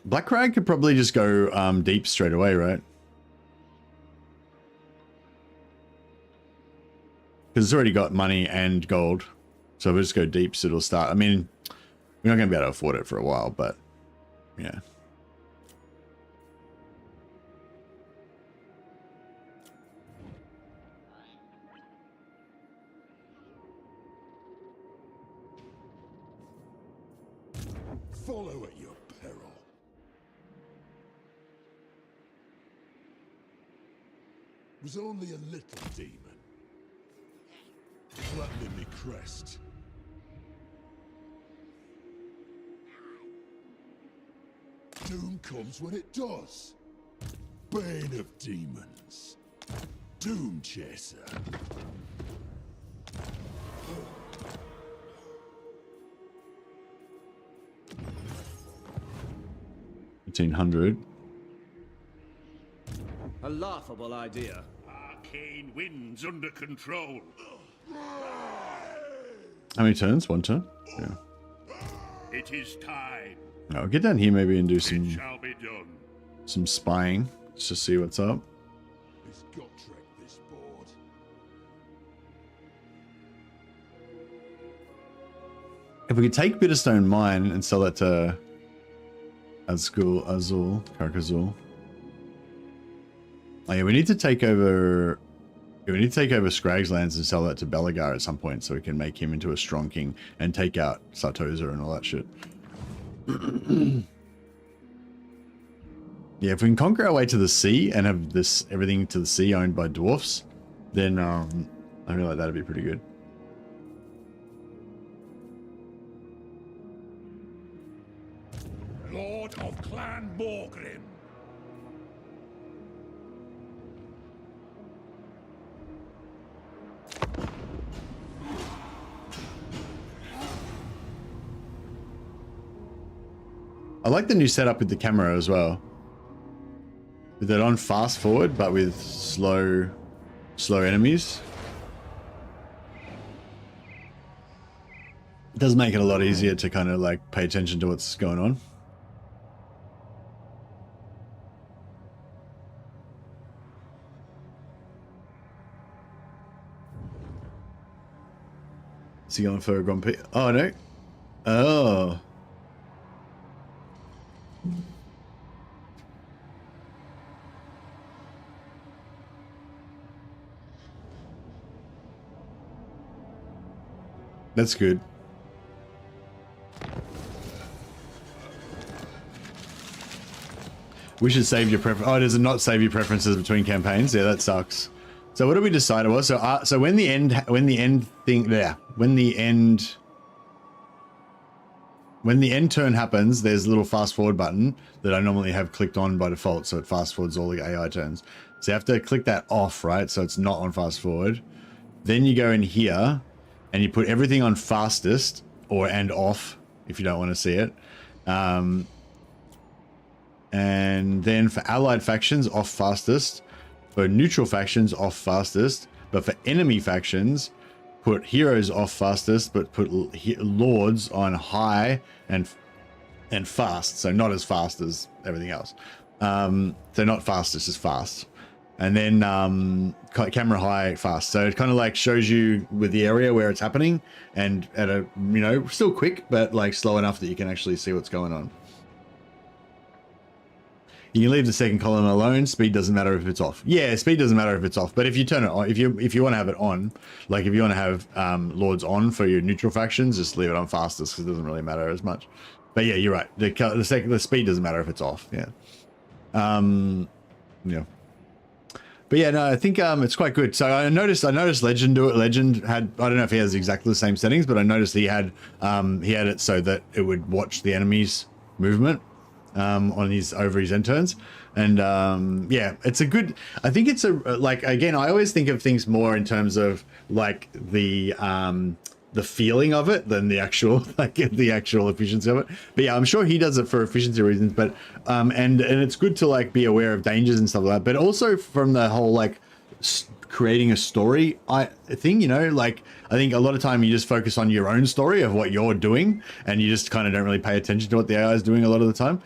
[SPEAKER 1] Black Crag could probably just go deep straight away, right? Because it's already got money and gold. So if we just go deep, so it'll start. I mean, we're not going to be able to afford it for a while, but yeah.
[SPEAKER 6] Follow at your peril. Was only a little demon. Flattening me crest. Doom comes when it does. Bane of demons. Doom chaser.
[SPEAKER 1] 1500.
[SPEAKER 7] A laughable idea.
[SPEAKER 4] Arcane winds under control.
[SPEAKER 1] How many turns? One turn? Yeah.
[SPEAKER 4] It is time.
[SPEAKER 1] I'll get down here maybe and do
[SPEAKER 4] It
[SPEAKER 1] some
[SPEAKER 4] shall be done.
[SPEAKER 1] spying just to see what's up.
[SPEAKER 6] It's got Trek this board.
[SPEAKER 1] If we could take Bitterstone Mine and sell that to Azul, Karak-Azul. Oh yeah, we need to take over. Yeah, we need to take over Scragg's lands and sell that to Belagar at some point, so we can make him into a strong king and take out Sartosa and all that shit. Yeah, if we can conquer our way to the sea and have this everything to the sea owned by dwarfs, then I feel like that'd be pretty good.
[SPEAKER 3] Lord of Clan Morgrim.
[SPEAKER 1] I like the new setup with the camera as well. With it on fast forward, but with slow enemies. It does make it a lot easier to kind of like pay attention to what's going on. Is he going for a Grand Prix? Oh no. Oh. That's good. We should save your preference. Oh, does it not save your preferences between campaigns? Yeah, that sucks. So what did we decide it was? So when the end turn happens, there's a little fast forward button that I normally have clicked on by default, so it fast forwards all the AI turns. So you have to click that off, right? So it's not on fast forward. Then you go in here and you put everything on fastest and off if you don't want to see it. And then for allied factions, off fastest. For neutral factions, off fastest. But for enemy factions, put heroes off fastest, but put lords on high and fast. So not as fast as everything else. So not fastest, just fast. And then camera high, fast. So it kind of like shows you with the area where it's happening, and at a, you know, still quick, but like slow enough that you can actually see what's going on. You can leave the second column alone. Speed doesn't matter if it's off. Yeah, speed doesn't matter if it's off. But if you turn it on, if you want to have it on, like if you want to have lords on for your neutral factions, just leave it on fastest because it doesn't really matter as much. But yeah, you're right. The speed doesn't matter if it's off. Yeah. Yeah. But yeah, no, I think it's quite good. So I noticed Legend do it. Legend had, I don't know if he has exactly the same settings, but I noticed he had it so that it would watch the enemy's movement on over his end turns. And yeah, it's a good, I think it's like, again, I always think of things more in terms of like the feeling of it than the actual efficiency of it. But yeah, I'm sure he does it for efficiency reasons, but and it's good to like be aware of dangers and stuff like that, but also from the whole like creating a story thing, you know, like I think a lot of time you just focus on your own story of what you're doing and you just kind of don't really pay attention to what the AI is doing a lot of the time.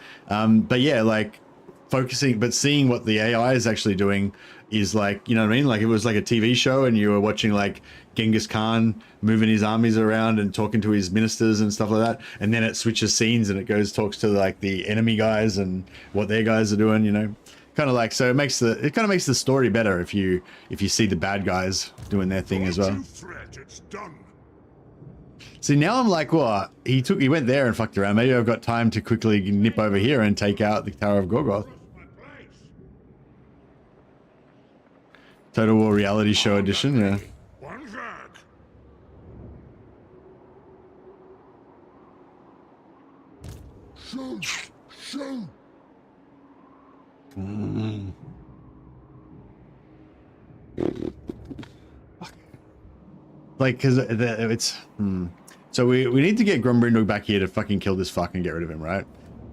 [SPEAKER 1] But yeah, like focusing, but seeing what the AI is actually doing is like, you know what I mean? Like it was like a TV show and you were watching like Genghis Khan moving his armies around and talking to his ministers and stuff like that. And then it switches scenes and it talks to like the enemy guys and what their guys are doing, you know, kind of like, so it kind of makes the story better if you see the bad guys doing their thing as well. See, now I'm like, well, he went there and fucked around. Maybe I've got time to quickly nip over here and take out the Tower of Gorgoth. Total War reality show edition, yeah. Like, because it's so we need to get Grombrindle back here to fucking kill this fuck and get rid of him, right?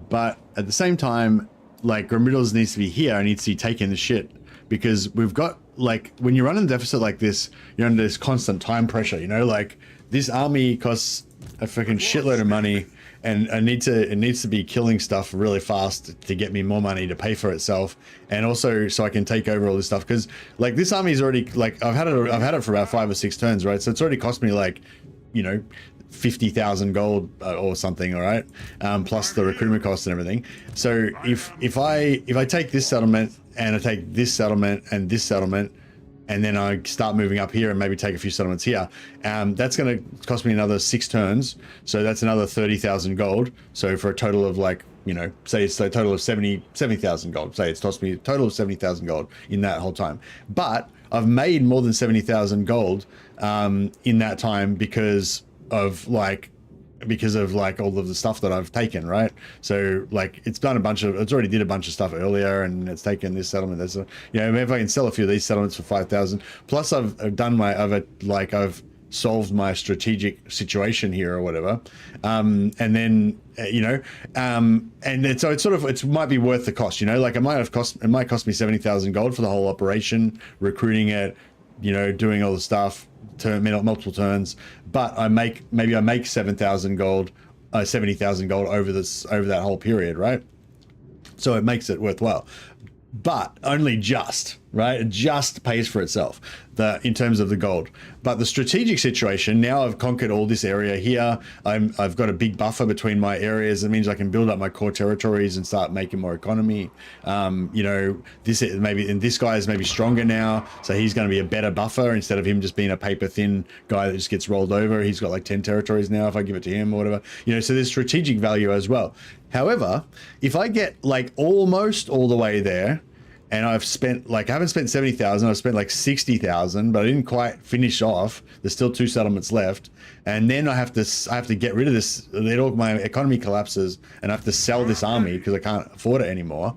[SPEAKER 1] But at the same time, like Grombrindle needs to be here. I need to be taking the shit because we've got, like, when you're running a deficit like this, you're under this constant time pressure, you know, like this army costs a fucking shitload of money. And it needs to be killing stuff really fast to get me more money to pay for itself, and also so I can take over all this stuff. Because like this army is already, like, I've had it for about 5 or 6 turns, right? So it's already cost me like, you know, 50,000 gold or something, all right, plus the recruitment costs and everything. So if I take this settlement and I take this settlement and this settlement, and then I start moving up here and maybe take a few settlements here, that's going to cost me another 6 turns. So that's another 30,000 gold. So for a total of, like, you know, say it's a total of 70,000 gold. Say it's cost me a total of 70,000 gold in that whole time. But I've made more than 70,000 gold in that time because of like all of the stuff that I've taken, right? So like it's already did a bunch of stuff earlier, and it's taken this settlement. That's you know, if I can sell a few of these settlements for 5,000, plus I've solved my strategic situation here or whatever, and then you know, and so it might be worth the cost, you know, like it might cost me 70,000 gold for the whole operation, recruiting it, you know, doing all the stuff, multiple turns, but I make 7,000 gold, 70,000 gold over that whole period, right? So it makes it worthwhile, but only just, right? It just pays for itself in terms of the gold. But the strategic situation, now I've conquered all this area here. I've got a big buffer between my areas. It means I can build up my core territories and start making more economy. You know, this guy is maybe stronger now, so he's going to be a better buffer instead of him just being a paper thin guy that just gets rolled over. He's got like 10 territories now if I give it to him or whatever. You know, so there's strategic value as well. However, if I get like almost all the way there, and I've spent like, I haven't spent 70,000, I've spent like 60,000, but I didn't quite finish off. There's still 2 settlements left. And then I have to get rid of this. My economy collapses and I have to sell this army because I can't afford it anymore.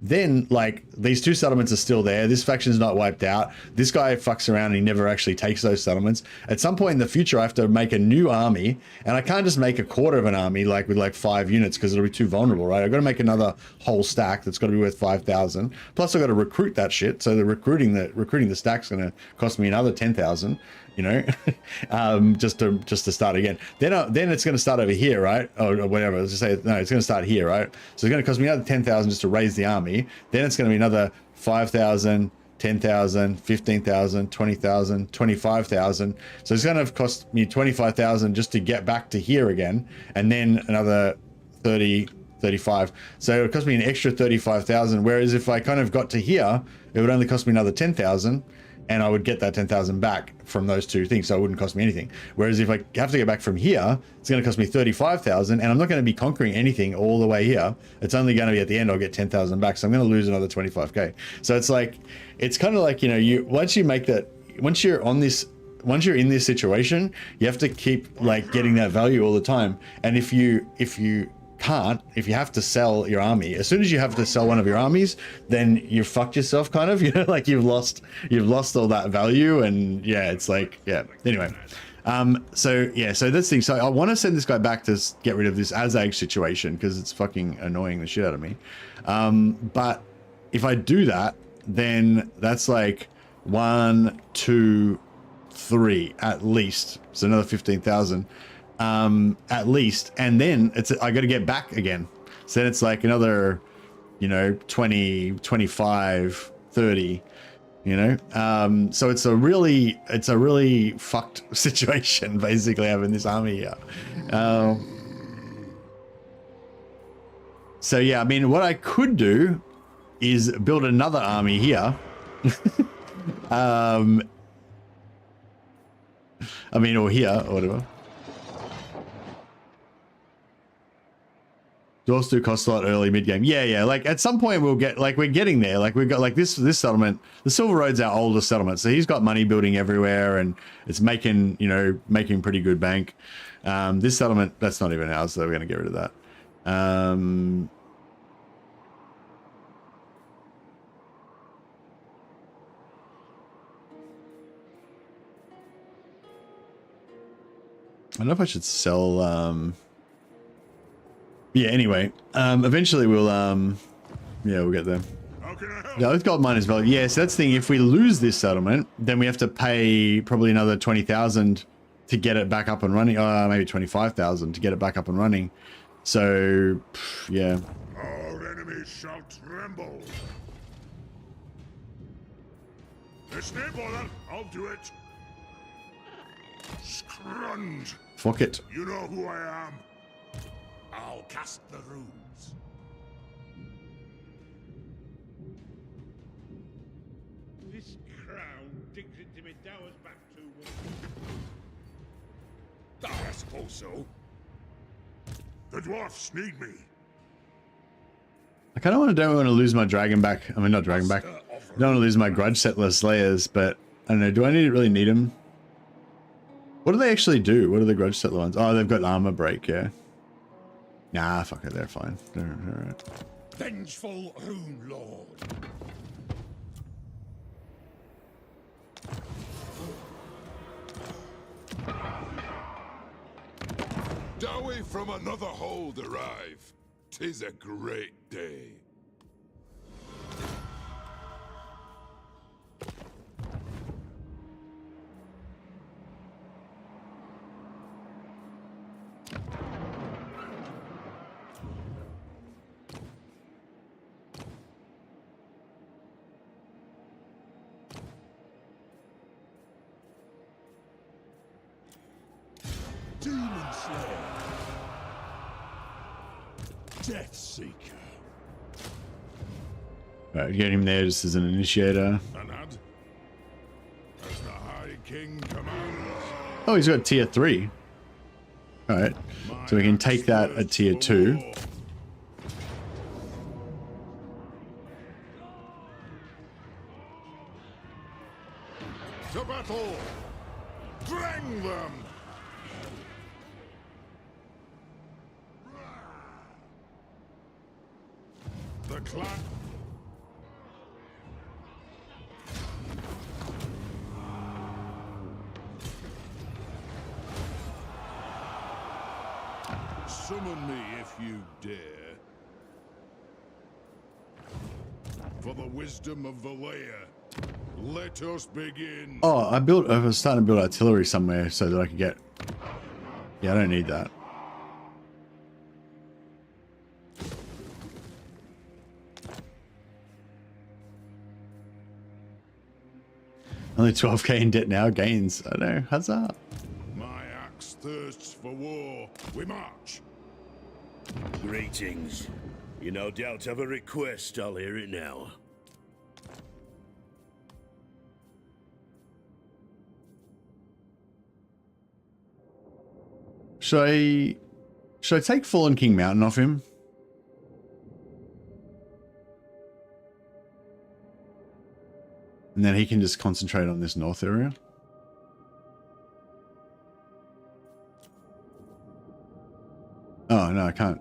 [SPEAKER 1] Then like these 2 settlements are still there. This faction's not wiped out. This guy fucks around and he never actually takes those settlements. At some point in the future, I have to make a new army, and I can't just make a quarter of an army like with like 5 units because it'll be too vulnerable, right? I've got to make another whole stack that's got to be worth 5,000. Plus I've got to recruit that shit. So the recruiting the stack's going to cost me another 10,000. You know, just to start again. Then it's going to start over here, right? Or whatever. Let's just say no. It's going to start here, right? So it's going to cost me another 10,000 just to raise the army. Then it's going to be another 5,000, 10,000, 15,000, 20,000, 25,000. So it's going to cost me 25,000 just to get back to here again, and then another 30, 35. So it cost me an extra 35,000. Whereas if I kind of got to here, it would only cost me another 10,000. And I would get that 10,000 back from those 2 things, so it wouldn't cost me anything. Whereas if I have to get back from here, it's going to cost me 35,000, and I'm not going to be conquering anything all the way here. It's only going to be at the end I'll get 10,000 back, so I'm going to lose another 25k. So it's like, it's kind of like, you know, once you're in this situation, you have to keep like getting that value all the time. And if you have to sell your army, as soon as you have to sell one of your armies, then you fucked yourself kind of, you know, like you've lost all that value. And yeah, it's like, yeah, anyway. So that's the thing. So I want to send this guy back to get rid of this Azag situation because it's fucking annoying the shit out of me. But if I do that, then that's like 1, 2, 3 at least. So another 15,000. At least, and then I got to get back again, so then it's like another, you know, 20, 25, 30, you know. So it's a really fucked situation basically having this army here. So yeah, I mean, what I could do is build another army here. I mean, or here or whatever. Dwarves do cost a lot early mid game. Yeah. Like at some point we'll get, like we're getting there. Like we've got like this settlement. The Silver Road's our oldest settlement, so he's got money building everywhere, and it's making pretty good bank. This settlement, that's not even ours, so we're gonna get rid of that. I don't know if I should sell. Yeah, anyway, eventually we'll get there. Yeah, with gold mine as well. Yeah, so that's the thing. If we lose this settlement, then we have to pay probably another 20,000 to get it back up and running. Maybe 25,000 to get it back up and running. So, yeah.
[SPEAKER 6] Our enemies shall tremble. This name, bother. I'll do it. Scrunge.
[SPEAKER 1] Fuck it.
[SPEAKER 6] You know who I am. I'll cast the runes.
[SPEAKER 3] This crown digs into me dower's back too much.
[SPEAKER 6] I suppose so. The dwarfs need me.
[SPEAKER 1] I kind of don't want to lose my dragon back. I mean, not dragon back. I don't want to lose my grudge settler slayers, but I don't know. Do I really need them? What do they actually do? What are the grudge settler ones? Oh, they've got armor break, yeah. Nah, fuck it, they're fine. They're all right.
[SPEAKER 6] Vengeful Rune Lord.
[SPEAKER 5] Dowie from another hold arrive. 'Tis a great day. Death Seeker.
[SPEAKER 1] Right, get him there just as an initiator.
[SPEAKER 6] Anad, as the High King commands.
[SPEAKER 1] Oh, he's got tier 3. Alright, so we can take that at tier 2.
[SPEAKER 6] To battle! Drang them! The clan. Summon me if you dare. For the wisdom of the layer, let us begin.
[SPEAKER 1] Oh, I was starting to build artillery somewhere so that I could get... Yeah, I don't need that. Only 12k in debt now, gains. I don't know, huzzah.
[SPEAKER 6] My axe thirsts for war. We march.
[SPEAKER 4] Greetings. You no doubt have a request. I'll hear it now.
[SPEAKER 1] Should I take Fallen King Mountain off him? And then he can just concentrate on this north area. Oh, no, I can't.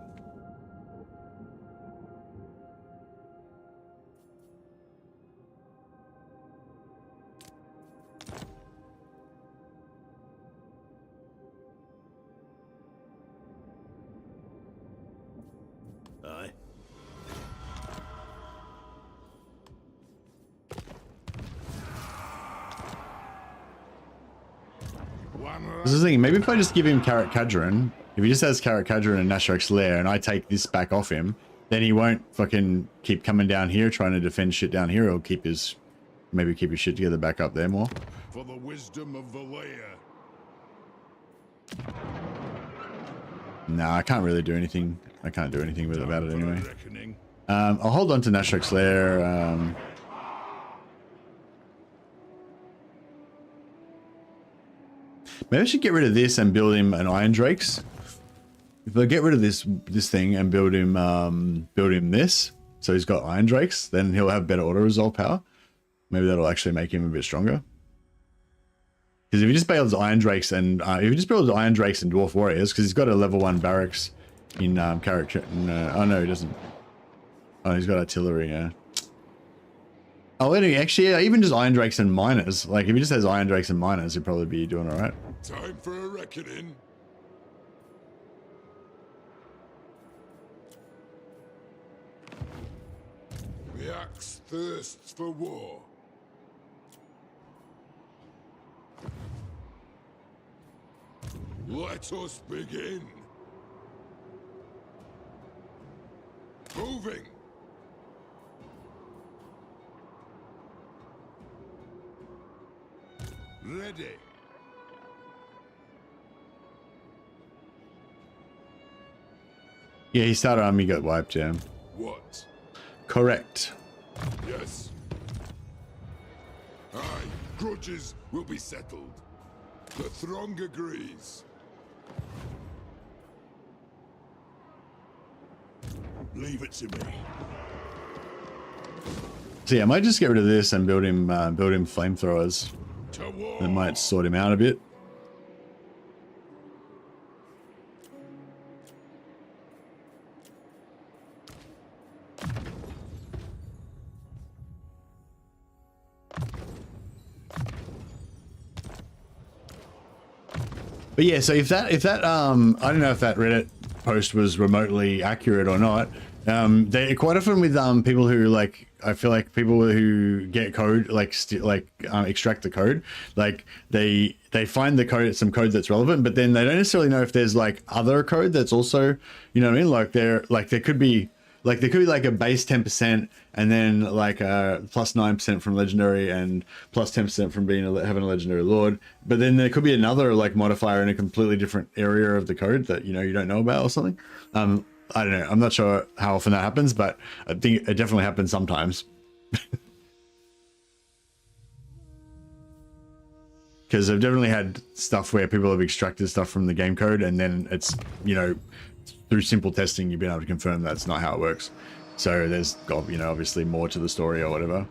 [SPEAKER 4] Aye.
[SPEAKER 1] This is the thing, maybe if I just give him Karak Kadrin, if he just has Karak Kadrin and Nashrek's Lair and I take this back off him, then he won't fucking keep coming down here trying to defend shit down here. He'll keep his, maybe keep his shit together back up there more.
[SPEAKER 6] For the wisdom of the layer.
[SPEAKER 1] Nah, I can't really do anything. I can't do anything with about it anyway.
[SPEAKER 6] Reckoning.
[SPEAKER 1] I'll hold on to Nashrek's Lair. Maybe I should get rid of this and build him an Iron Drakes. If I get rid of this thing and build him this, so he's got Iron Drakes, then he'll have better auto resolve power. Maybe that'll actually make him a bit stronger. Because if he just builds Iron Drakes and Dwarf Warriors, because he's got a level 1 barracks in character. Oh no, he doesn't. Oh, he's got artillery. Yeah. Oh, anyway, actually, yeah, even just Iron Drakes and Miners. Like, if he just has Iron Drakes and Miners, he'd probably be doing all right.
[SPEAKER 6] Time for a reckoning. The axe thirsts for war. Let us begin. Moving. Ready.
[SPEAKER 1] Yeah, he started army, got wiped, yeah.
[SPEAKER 6] What?
[SPEAKER 1] Correct.
[SPEAKER 6] Yes. Aye, grudges will be settled. The throng agrees. Leave it to me.
[SPEAKER 1] So yeah, I might just get rid of this and build him flamethrowers.
[SPEAKER 6] To war.
[SPEAKER 1] That might sort him out a bit. But yeah, so if that I don't know if that Reddit post was remotely accurate or not. They quite often with people who like, I feel like people who get code extract the code, like they find the code, some code that's relevant, but then they don't necessarily know if there's like other code that's also, you know what I mean? Like there could be like a base 10% and then like plus 9% from legendary and plus 10% from having a legendary lord. But then there could be another like modifier in a completely different area of the code that, you know, you don't know about or something. I don't know. I'm not sure how often that happens, but I think it definitely happens sometimes. Because I've definitely had stuff where people have extracted stuff from the game code, and then it's, you know, through simple testing, you've been able to confirm that's not how it works. So there's, you know, obviously more to the story or whatever.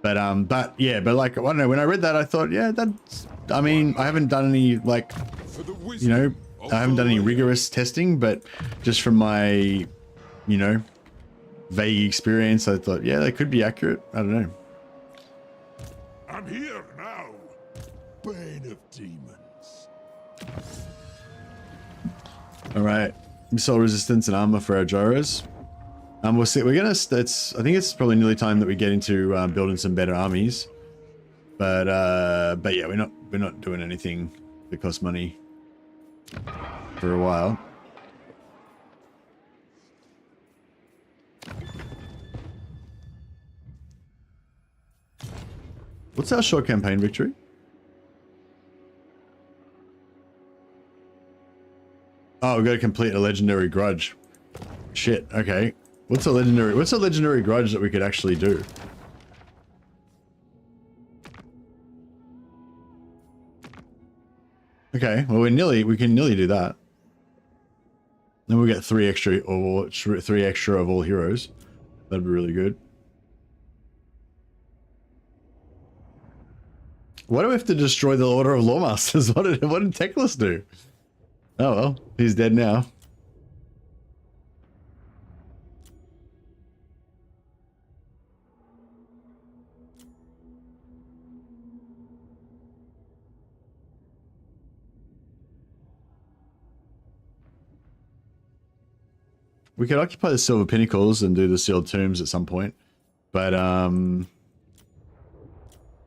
[SPEAKER 1] But yeah, but like, I don't know, when I read that, I thought, yeah, that's, I mean, I haven't done any, like, you know, I haven't done any rigorous testing, but just from my, you know, vague experience, I thought, yeah, they could be accurate. I don't know.
[SPEAKER 6] I'm here now. Bane of demons.
[SPEAKER 1] All right, missile resistance and armor for our gyros. We'll see. We're gonna. I think it's probably nearly time that we get into building some better armies. But yeah, we're not doing anything that costs money for a while. What's our short campaign victory? Oh, we got to complete a legendary grudge. Shit. Okay. What's a legendary grudge that we could actually do? Okay. Well, we can nearly do that. Then we'll get 3 extra of all heroes. That'd be really good. Why do we have to destroy the Order of Lawmasters? What did Teclis do? Oh well, he's dead now. We could occupy the Silver Pinnacles and do the Sealed Tombs at some point, but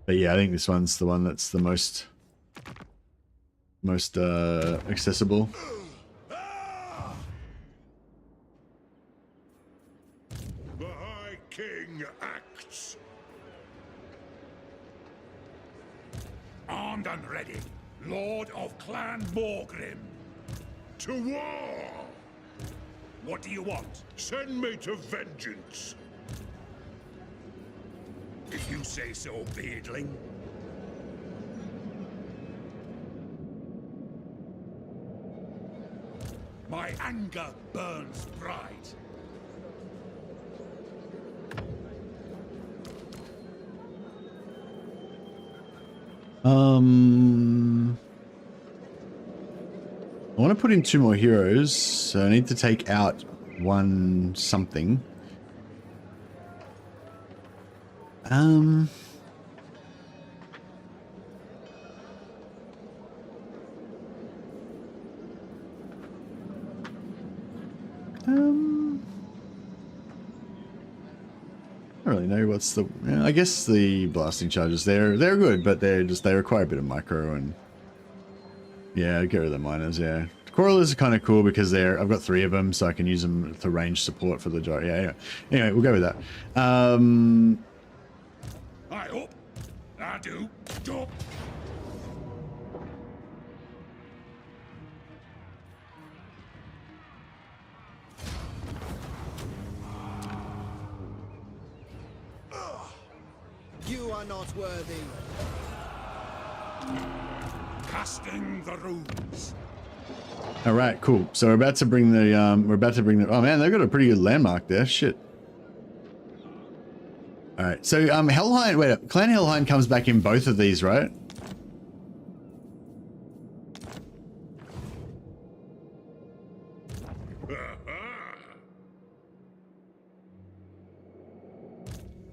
[SPEAKER 1] yeah, I think this one's the one that's the most accessible.
[SPEAKER 6] The High King acts.
[SPEAKER 3] Armed and ready, Lord of Clan Thorgrim.
[SPEAKER 6] To war!
[SPEAKER 3] What do you want?
[SPEAKER 6] Send me to vengeance.
[SPEAKER 3] If you say so, beardling. My anger burns bright.
[SPEAKER 1] I want to put in 2 more heroes, so I need to take out one something. I don't really know what's the. Yeah, I guess the blasting charges they're good, but they require a bit of micro and. Yeah, I'd get rid of the miners. Yeah, Coralers are kind of cool because I've got 3 of them, so I can use them for range support for the jar. Yeah. Anyway, we'll go with that.
[SPEAKER 3] I hope. I do. Stop.
[SPEAKER 7] You are not worthy.
[SPEAKER 3] Casting the runes.
[SPEAKER 1] All right, cool. So we're about to bring the. Oh man, they've got a pretty good landmark there. Shit. All right, so Helheim. Wait, Clan Helheim comes back in both of these, right?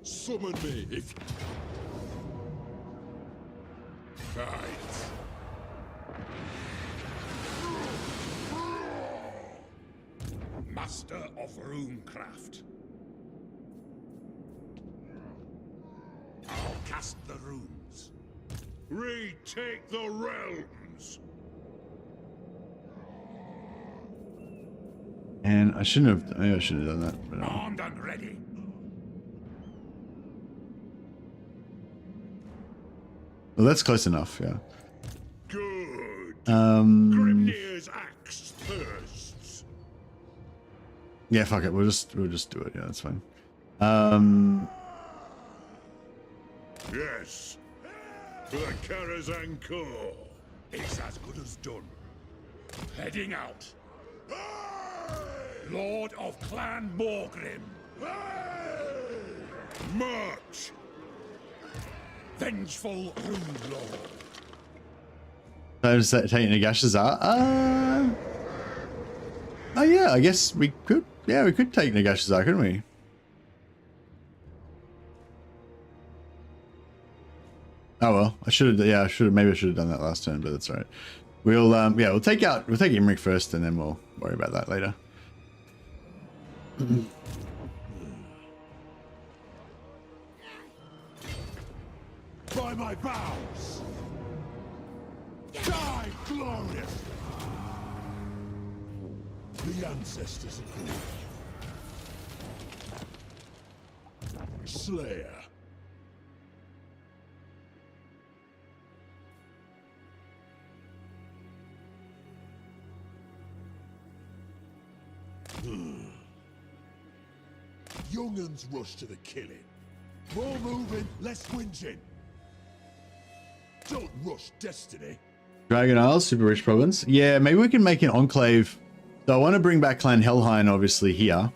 [SPEAKER 6] Summon me if. Fight.
[SPEAKER 3] Master of runecraft. I'll cast the runes.
[SPEAKER 6] Retake the realms.
[SPEAKER 1] And I shouldn't have. Maybe I should have done that. But,
[SPEAKER 3] Armed and ready.
[SPEAKER 1] well, that's close enough. Yeah.
[SPEAKER 6] Good. Grimnir's axe thirsts.
[SPEAKER 1] Yeah, fuck it. We'll just do it. Yeah, that's fine.
[SPEAKER 6] Yes. To the Karazhan Corps.
[SPEAKER 3] It's as good as done. Heading out. Lord of Clan Morgrim.
[SPEAKER 6] March.
[SPEAKER 3] Vengeful Rune Lord.
[SPEAKER 1] So just taking Nagashazar. Oh yeah, I guess we could. Yeah, we could take Nagashazar, couldn't we? Oh well, I should have. Yeah, I should have. Maybe I should have done that last turn, but that's all right. We'll yeah, we'll take Imrik first, and then we'll worry about that later.
[SPEAKER 6] By my vows. Die glorious.
[SPEAKER 5] The ancestors agree. Slayer. Young'uns rush to the killing. More moving, less whinging. Don't rush destiny.
[SPEAKER 1] Dragon Isles, super rich province. Yeah, maybe we can make an enclave. So I want to bring back Clan Helheim, obviously here.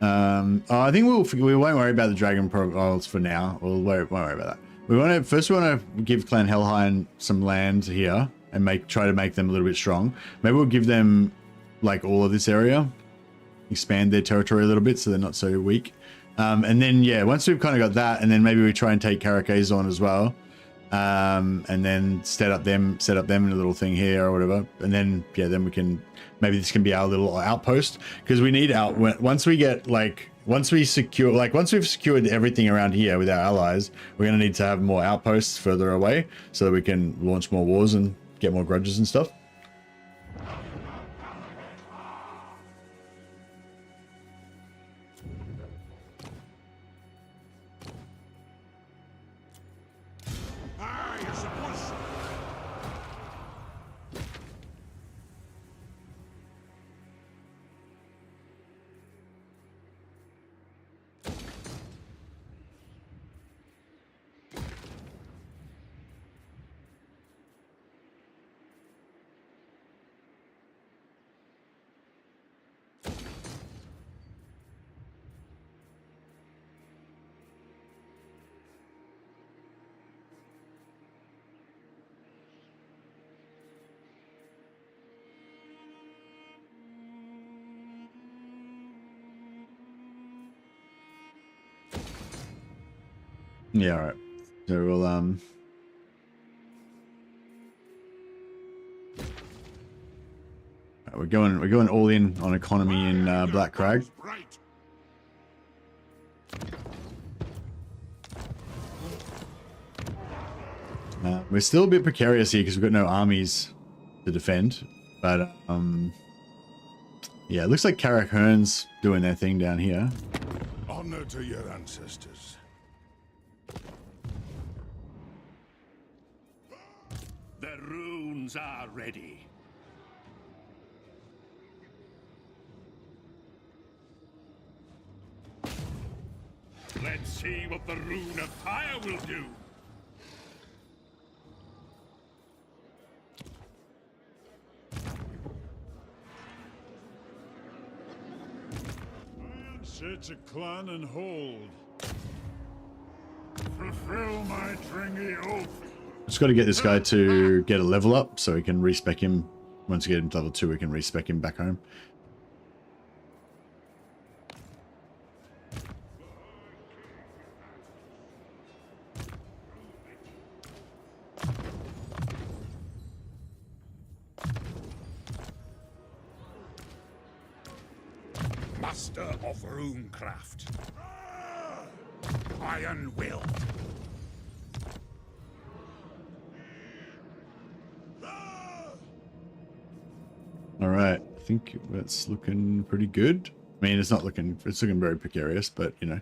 [SPEAKER 1] I think we won't worry about the Dragon Isles for now. Won't worry about that. We want to give Clan Helheim some land here and try to make them a little bit strong. Maybe we'll give them like all of this area, expand their territory a little bit so they're not so weak. And then yeah, once we've kind of got that, and then maybe we try and take Caracazon as well. And then set up them in a little thing here or whatever, and then yeah, then we can, maybe this can be our little outpost, because we need once we've secured everything around here with our allies, we're going to need to have more outposts further away so that we can launch more wars and get more grudges and stuff. Yeah, all right. So we'll we're going all in on economy in Black Crag. We're still a bit precarious here because we've got no armies to defend, but yeah, it looks like Karak Hearn's doing their thing down here.
[SPEAKER 6] Honor to your ancestors.
[SPEAKER 4] The runes are ready. Let's see what the rune of fire will do.
[SPEAKER 6] Sit to clan and hold. Fulfill my dringy oath.
[SPEAKER 1] Just got to get this guy to get a level up so we can respec him. Once we get him to level 2, we can respec him back home.
[SPEAKER 3] Master of runecraft. Iron-willed.
[SPEAKER 1] All right, I think that's looking pretty good. I mean, it's looking very precarious, but you know,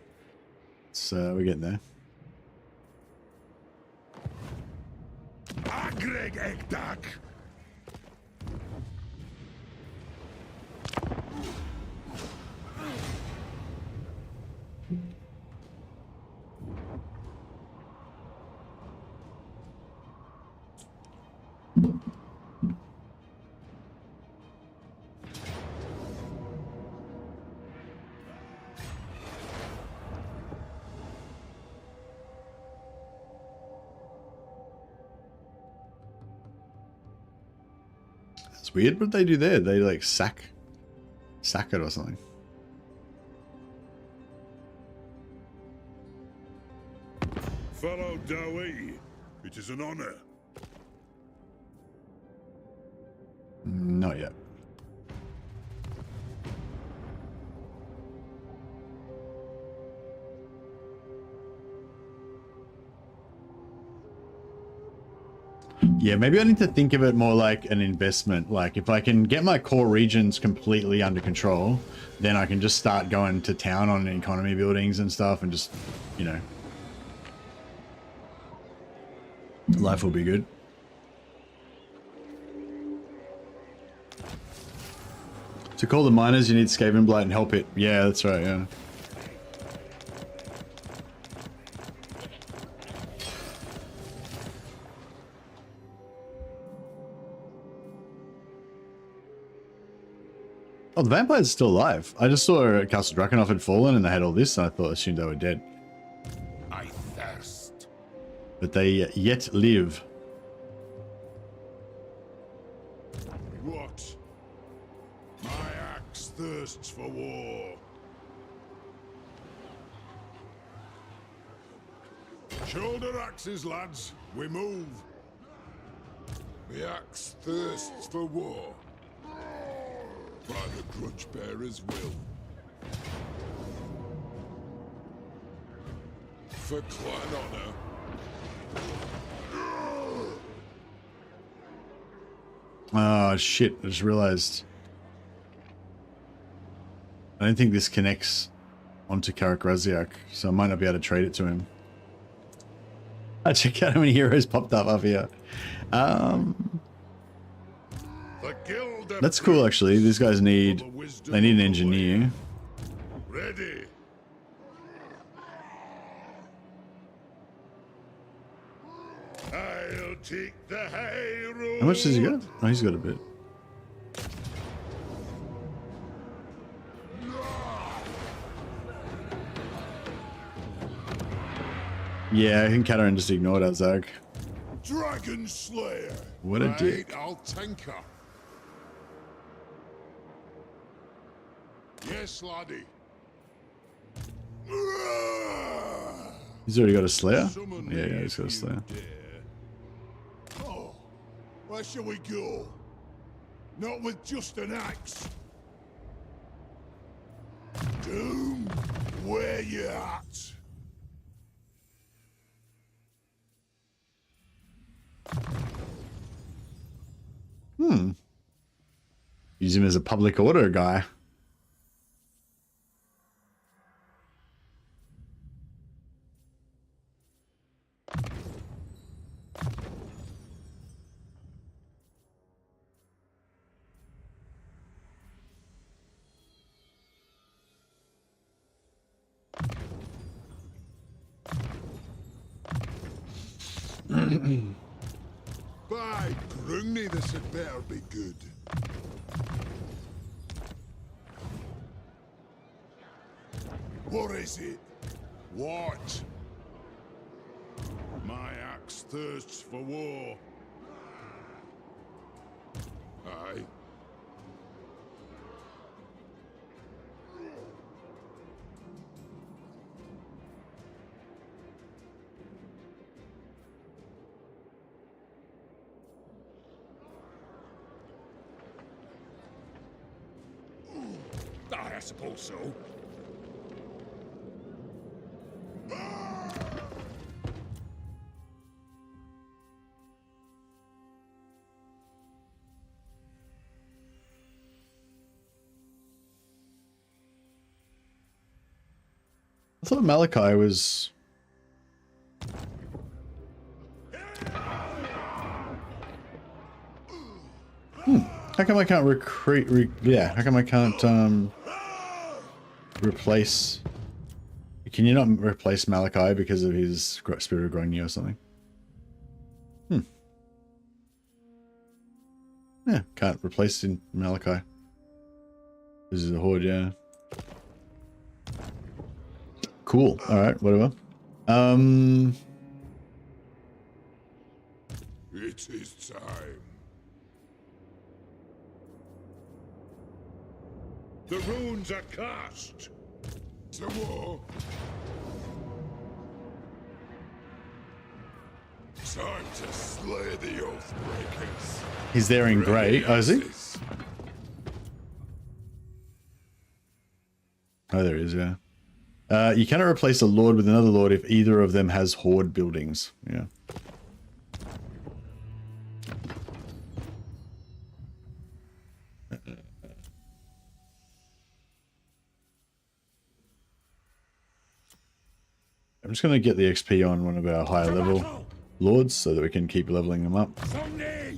[SPEAKER 1] it's we're getting there.
[SPEAKER 6] Agreg Egdag.
[SPEAKER 1] It's weird what they do there. They like sack it or something.
[SPEAKER 6] Fellow Dowie, it is an honor.
[SPEAKER 1] Not yet. Yeah, maybe I need to think of it more like an investment. Like if I can get my core regions completely under control, then I can just start going to town on economy buildings and stuff and just, you know, life will be good. To call the miners, you need Skaven Blight and help it. Yeah, that's right, yeah. Oh, the vampires are still alive. I just saw Castle Drakenhof had fallen and they had all this, and I assumed they were dead.
[SPEAKER 6] I thirst.
[SPEAKER 1] But they yet live.
[SPEAKER 6] What? My axe thirsts for war. Shoulder axes, lads. We move. The axe thirsts for war. By the grudge bearer's will. For clan honor.
[SPEAKER 1] Oh shit, I just realized. I don't think this connects onto Karak Raziak, so I might not be able to trade it to him. I check out how many heroes popped up here. That's cool actually. These guys need an engineer.
[SPEAKER 6] Ready. I'll take the high road.
[SPEAKER 1] How much does he got? Oh, he's got a bit. Yeah, I think Katarin just ignored our Zag.
[SPEAKER 6] Dragon Slayer.
[SPEAKER 1] What a dick.
[SPEAKER 6] I'll tanker. Yes, laddie.
[SPEAKER 1] He's already got a Slayer? Yeah, he's got a Slayer.
[SPEAKER 6] Oh, where shall we go? Not with just an axe. Doom, where you at?
[SPEAKER 1] Use him as a public order guy.
[SPEAKER 6] By Grungni, this had better be good. What is it? What? My axe thirsts for war. Aye. I suppose so.
[SPEAKER 1] I thought Malachi was... How come I can't recruit... yeah, how come I can't replace... Can you not replace Malachi because of his Spirit of Grogny or something? Yeah, can't replace in Malachi. This is a horde, yeah. Cool. All right, whatever.
[SPEAKER 6] It is time.
[SPEAKER 3] The runes are cast.
[SPEAKER 6] To war. Time to slay the Oathbreakers.
[SPEAKER 1] He's there in grey. Oh, is he?
[SPEAKER 6] Axes.
[SPEAKER 1] Oh, there he is, yeah. You cannot replace a lord with another lord if either of them has horde buildings. Yeah. I'm just going to get the XP on one of our higher level lords so that we can keep leveling them up.
[SPEAKER 3] Someday.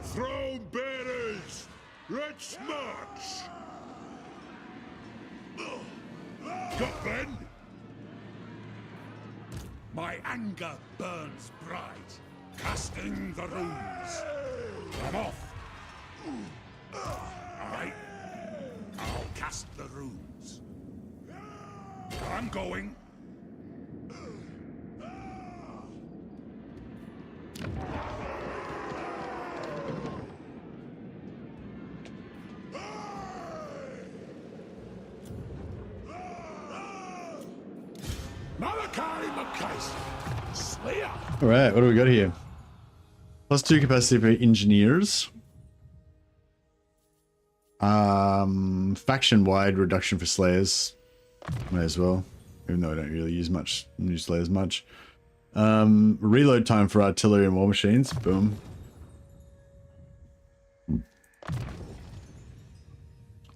[SPEAKER 6] Throne bearers, let's march.
[SPEAKER 3] Goblin! My anger burns bright, casting the runes. I'm off. Alright. I'll cast the runes. I'm going. Malachi McKaiser, Slayer.
[SPEAKER 1] All right, what do we got here? +2 capacity for engineers. Faction-wide reduction for slayers. May as well, even though I don't really use slayers much. Reload time for artillery and war machines. Boom.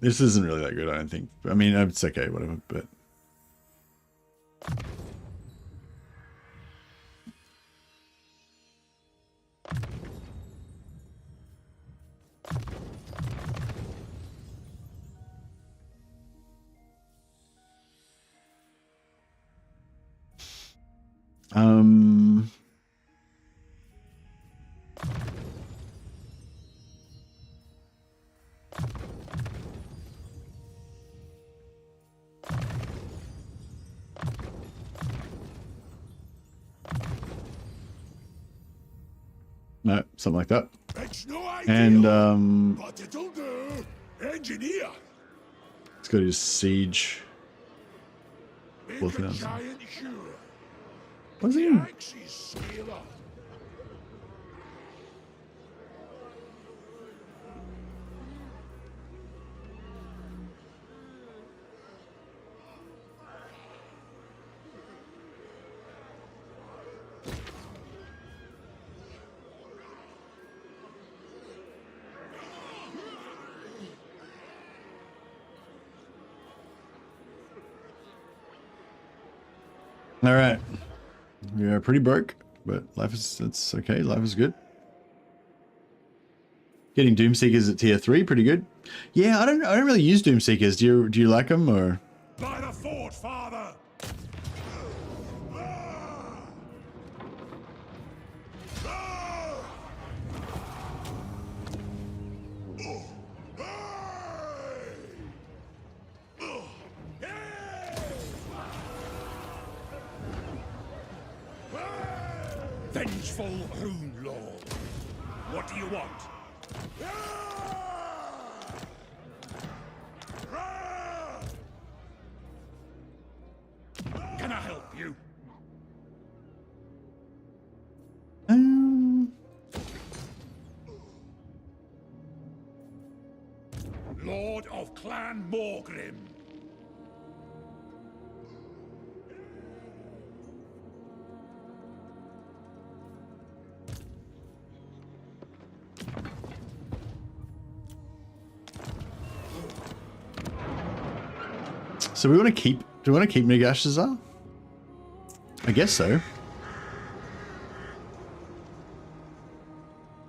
[SPEAKER 1] This isn't really that good, I don't think. I mean, it's okay, whatever, but... No, something like that.
[SPEAKER 6] It's no idea,
[SPEAKER 1] And
[SPEAKER 6] but it'll do. Engineer.
[SPEAKER 1] let's go to siege.
[SPEAKER 6] Make
[SPEAKER 1] Both
[SPEAKER 6] a
[SPEAKER 1] of them.
[SPEAKER 6] giant sure.
[SPEAKER 1] What's
[SPEAKER 6] The
[SPEAKER 1] he?
[SPEAKER 6] axes scale up.
[SPEAKER 1] All right. We are pretty broke, but it's okay. Life is good. Getting Doomseekers at tier 3, pretty good. Yeah, I don't really use Doomseekers. Do you like them or?
[SPEAKER 3] By the fort, father! Vengeful Rune Lord. What do you want? Can I help you? Lord of Clan Morgrim.
[SPEAKER 1] So we want to keep. Do we want to keep Nagashazar? I guess so.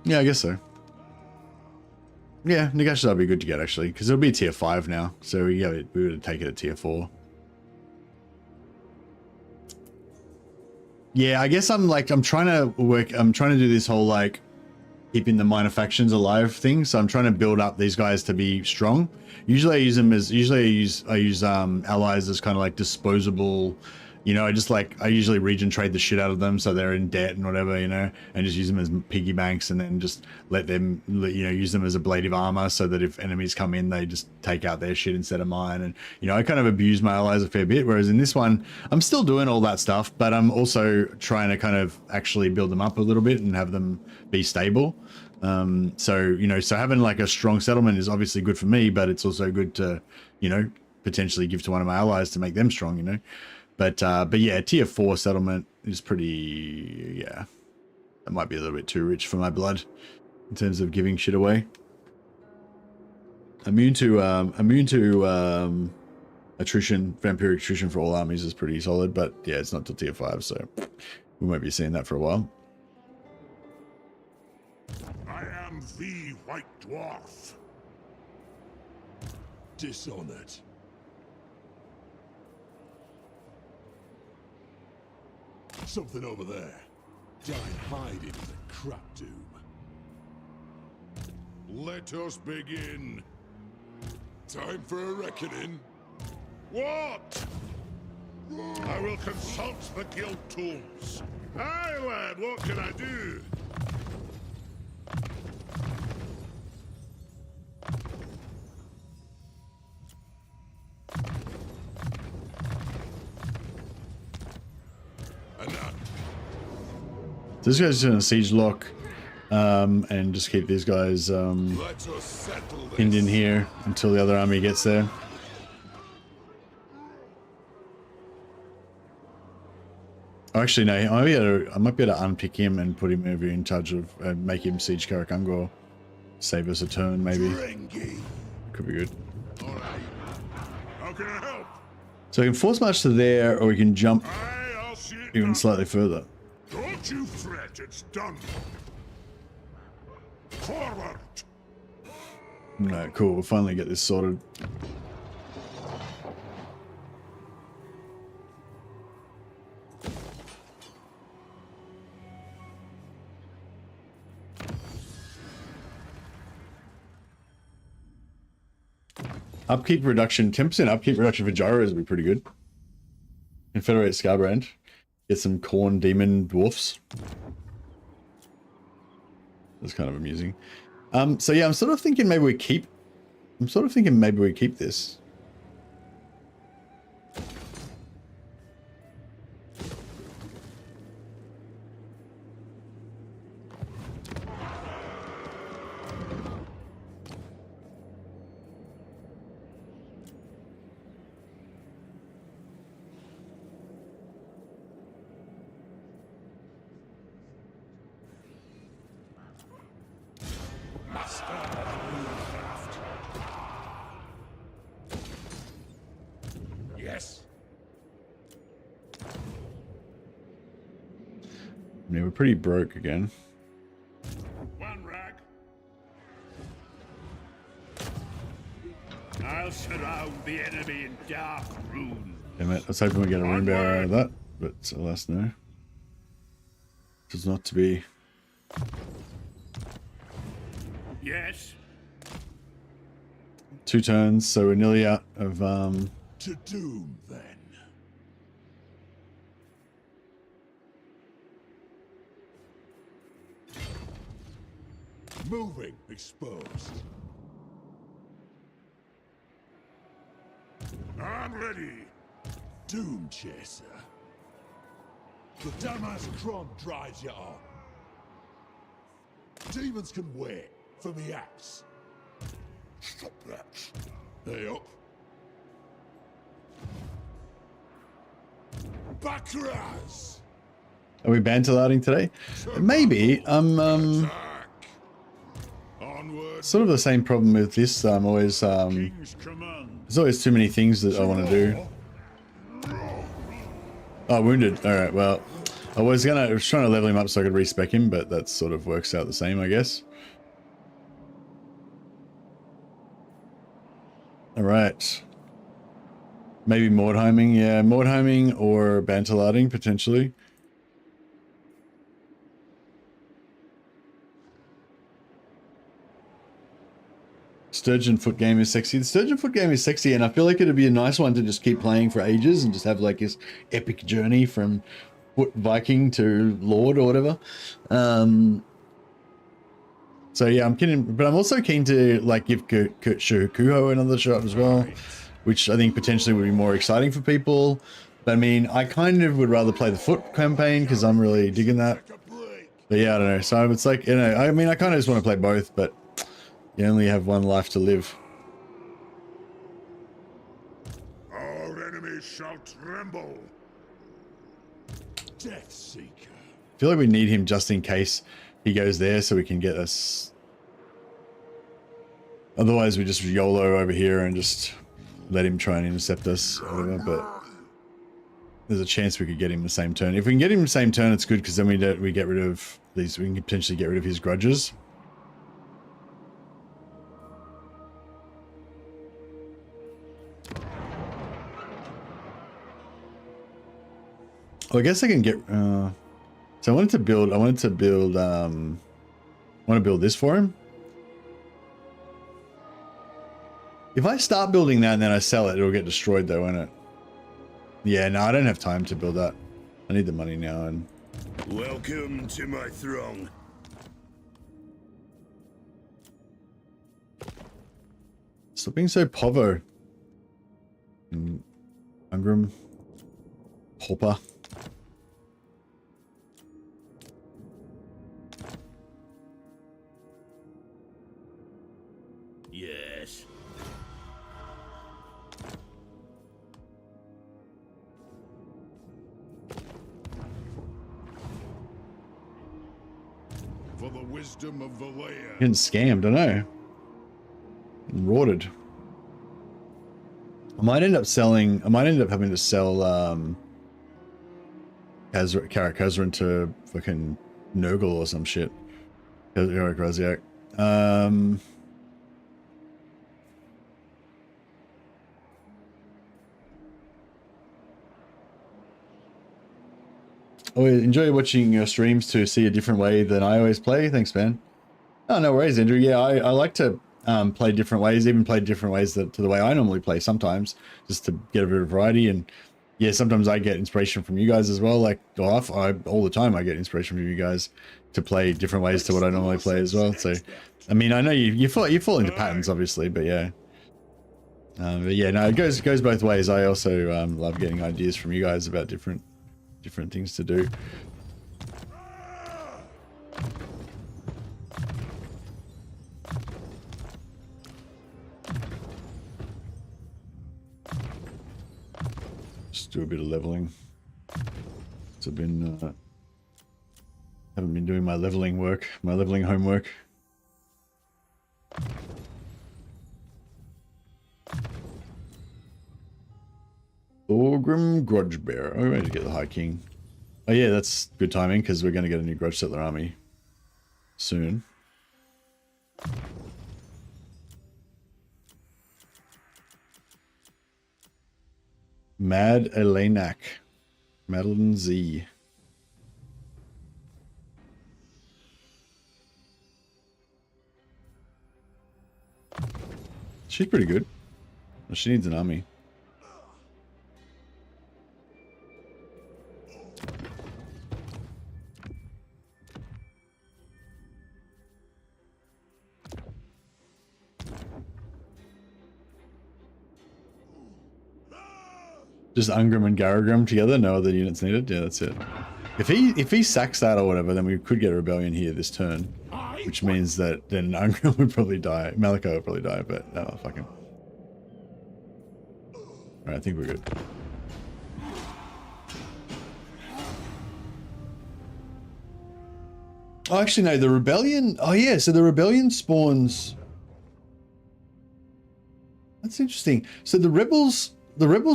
[SPEAKER 1] Yeah, I guess so. Yeah, Nagashazar would be good to get actually, because it'll be tier 5 now. So yeah, we would take it at tier 4. Yeah, I guess I'm trying to do this whole like keeping the minor factions alive thing. So I'm trying to build up these guys to be strong. Usually I use them as I use allies as kind of like disposable, you know, I usually region trade the shit out of them so they're in debt and whatever, you know, and just use them as piggy banks, and then just let them, you know, use them as ablative armor so that if enemies come in, they just take out their shit instead of mine. And, you know, I kind of abuse my allies a fair bit, whereas in this one, I'm still doing all that stuff, but I'm also trying to kind of actually build them up a little bit and have them be stable. So, you know, so having like a strong settlement is obviously good for me, but it's also good to, you know, potentially give to one of my allies to make them strong, you know. But yeah, tier 4 settlement is pretty, yeah, that might be a little bit too rich for my blood in terms of giving shit away. Immune to attrition, vampiric attrition for all armies is pretty solid, but yeah, it's not till tier 5, so we won't be seeing that for a while.
[SPEAKER 6] I am the White Dwarf.
[SPEAKER 5] Dishonored. Something over there. Died hiding in the crap doom.
[SPEAKER 6] Let us begin. Time for a reckoning. What? I will consult the guild tools. Aye, lad, what can I do?
[SPEAKER 1] So this guy's doing a siege lock, and just keep these guys pinned in here until the other army gets there. Oh, actually, no, I might be able to unpick him and put him over in charge of, make him siege Karakangor. Save us a turn, maybe. Could be good.
[SPEAKER 6] All right. How can I help?
[SPEAKER 1] So we can force march to there, or we can jump
[SPEAKER 6] Aye, I'll see it
[SPEAKER 1] even
[SPEAKER 6] done.
[SPEAKER 1] slightly further.
[SPEAKER 6] Don't you fret, it's done. Forward!
[SPEAKER 1] No, cool, we'll finally get this sorted. Upkeep reduction, 10% upkeep reduction for gyros would be pretty good. Confederate Scarbrand. Get some corn demon dwarfs. That's kind of amusing. So yeah, I'm sort of thinking maybe we keep this.
[SPEAKER 6] Yes.
[SPEAKER 1] I mean, we're pretty broke again.
[SPEAKER 6] One rag.
[SPEAKER 4] I'll surround the enemy in dark rune.
[SPEAKER 1] Damn it, I was hoping we get a rune bearer out of that, but alas no. Does not to be.
[SPEAKER 4] Yes.
[SPEAKER 1] 2 turns, so we're nearly out of
[SPEAKER 5] To doom, then. Moving. Exposed.
[SPEAKER 6] I'm ready.
[SPEAKER 5] Doom Chaser. The Damas Kron drives you on. Demons can wait for me axe.
[SPEAKER 6] Stop that.
[SPEAKER 5] Hey up. Bakras!
[SPEAKER 1] Are we bantalarding today? Maybe.
[SPEAKER 6] Attack. Onward.
[SPEAKER 1] Sort of the same problem with this. I'm always
[SPEAKER 6] King's command.
[SPEAKER 1] There's always too many things that I want to do. Oh, wounded. All right. Well, I was trying to level him up so I could respec him, but that sort of works out the same, I guess. All right. Maybe Mordheiming. Yeah, Mordheiming or Bantalarding potentially. Sturgeon foot game is sexy. The Sturgeon foot game is sexy, and I feel like it'd be a nice one to just keep playing for ages and just have like this epic journey from foot Viking to Lord or whatever. So yeah, I'm keen, but I'm also keen to like give Kuho another shot as well, which I think potentially would be more exciting for people. But I mean, I kind of would rather play the foot campaign because I'm really digging that. But yeah, I don't know. So it's like, you know, I mean, I kind of just want to play both, but you only have one life to live.
[SPEAKER 6] Our enemies shall tremble.
[SPEAKER 5] Death Seeker.
[SPEAKER 1] I feel like we need him just in case he goes there so we can get us. Otherwise we just YOLO over here and just let him try and intercept us or whatever, but there's a chance we could get him the same turn. If we can get him the same turn, it's good because then we get rid of these, we can potentially get rid of his grudges. Oh, I guess I can get, so I wanted to build, I want to build this for him. If I start building that and then I sell it, it'll get destroyed though, won't it? Yeah, no, I don't have time to build that. I need the money now. And
[SPEAKER 4] welcome to my throng.
[SPEAKER 1] Stop being so povo. Thorgrim. Hopper.
[SPEAKER 4] Yes.
[SPEAKER 6] For the wisdom of Valea.
[SPEAKER 1] Getting scammed, I know. Rorted. I might end up having to sell Karak Kazran to fucking Nurgle or some shit. Karak Raziak. I enjoy watching your streams to see a different way than I always play. Thanks, man. Oh, no worries, Andrew. Yeah, I like to play different ways, even play different ways to the way I normally play sometimes, just to get a bit of variety. And yeah, sometimes I get inspiration from you guys as well. Like all the time I get inspiration from you guys to play different ways to what I normally play as well. So, I mean, I know you fall into patterns, obviously, but yeah. But yeah, no, it goes both ways. I also love getting ideas from you guys about different things to do. Just do a bit of leveling. So I've been haven't been doing my leveling homework. Thorgrim Grudgebearer. Oh, we're ready to get the High King. Oh yeah, that's good timing because we're going to get a new Grudge Settler army soon. Mad Elenak. Madeline Z. She's pretty good. Well, she needs an army. Just Ungrim and Garagrim together, no other units needed. Yeah, that's it. If he sacks that or whatever, then we could get a rebellion here this turn, which means that then Ungrim would probably die. Malika would probably die, but no, fuck him. Alright, I think we're good. Oh, actually, no, the rebellion. Oh, yeah, so the rebellion spawns. That's interesting. So the rebels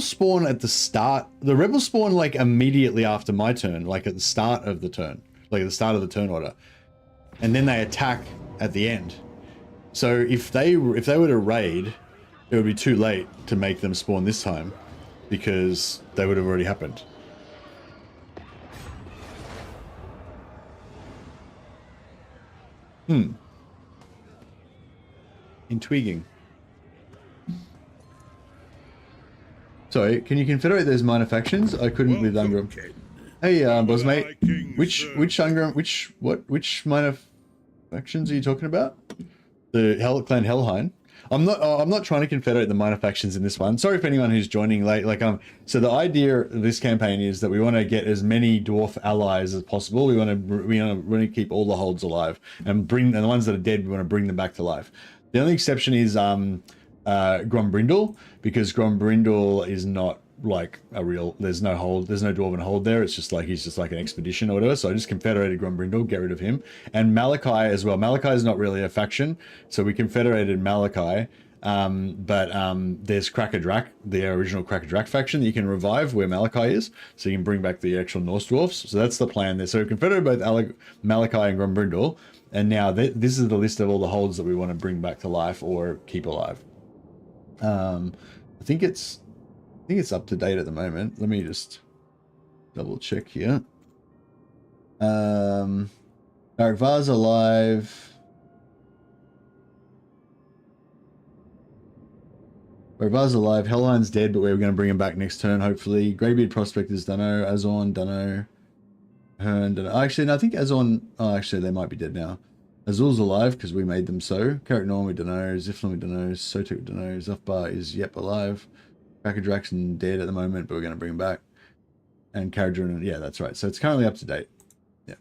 [SPEAKER 1] spawn at the start. The rebels spawn like immediately after my turn, like at the start of the turn, like at the start of the turn order, and then they attack at the end. So if they were to raid, it would be too late to make them spawn this time, because they would have already happened. Intriguing. Sorry, can you confederate those minor factions? I couldn't with Ungrim. Hey, boss mate, which Ungrim, which minor factions are you talking about? The Clan Helheim. I'm not trying to confederate the minor factions in this one. Sorry for anyone who's joining late. So the idea of this campaign is that we want to get as many dwarf allies as possible. We want to keep all the holds alive and the ones that are dead, we want to bring them back to life. The only exception is Grombrindle, because Grombrindle is not like a real, there's no dwarven hold there. It's just like, he's just like an expedition or whatever. So I just confederated Grombrindle, get rid of him. And Malachi as well. Malachi is not really a faction, so we confederated Malachi. But there's Cracker-Drak, the original Cracker-Drak faction that you can revive where Malachi is, so you can bring back the actual Norse dwarfs. So that's the plan there. So we confederated both Malachi and Grombrindle, and now this is the list of all the holds that we want to bring back to life or keep alive. I think it's up to date at the moment. Let me just double check here. Arikvar's alive. Arikvar's alive. Hellheim's dead, but we're going to bring him back next turn, hopefully. Greybeard Prospectors, dunno. Azorn, dunno. Hearn, dunno. Actually, no, I think Azorn... Oh, actually, they might be dead now. Azul's alive, because we made them so. Carrick Norn, we dunno. Ziflin, we dunno. Sotuk, dunno. Zufbar is, yep, alive. Cracker-Drak's dead at the moment, but we're going to bring him back. And Caradron, yeah, that's right. So it's currently up to date. Yeah.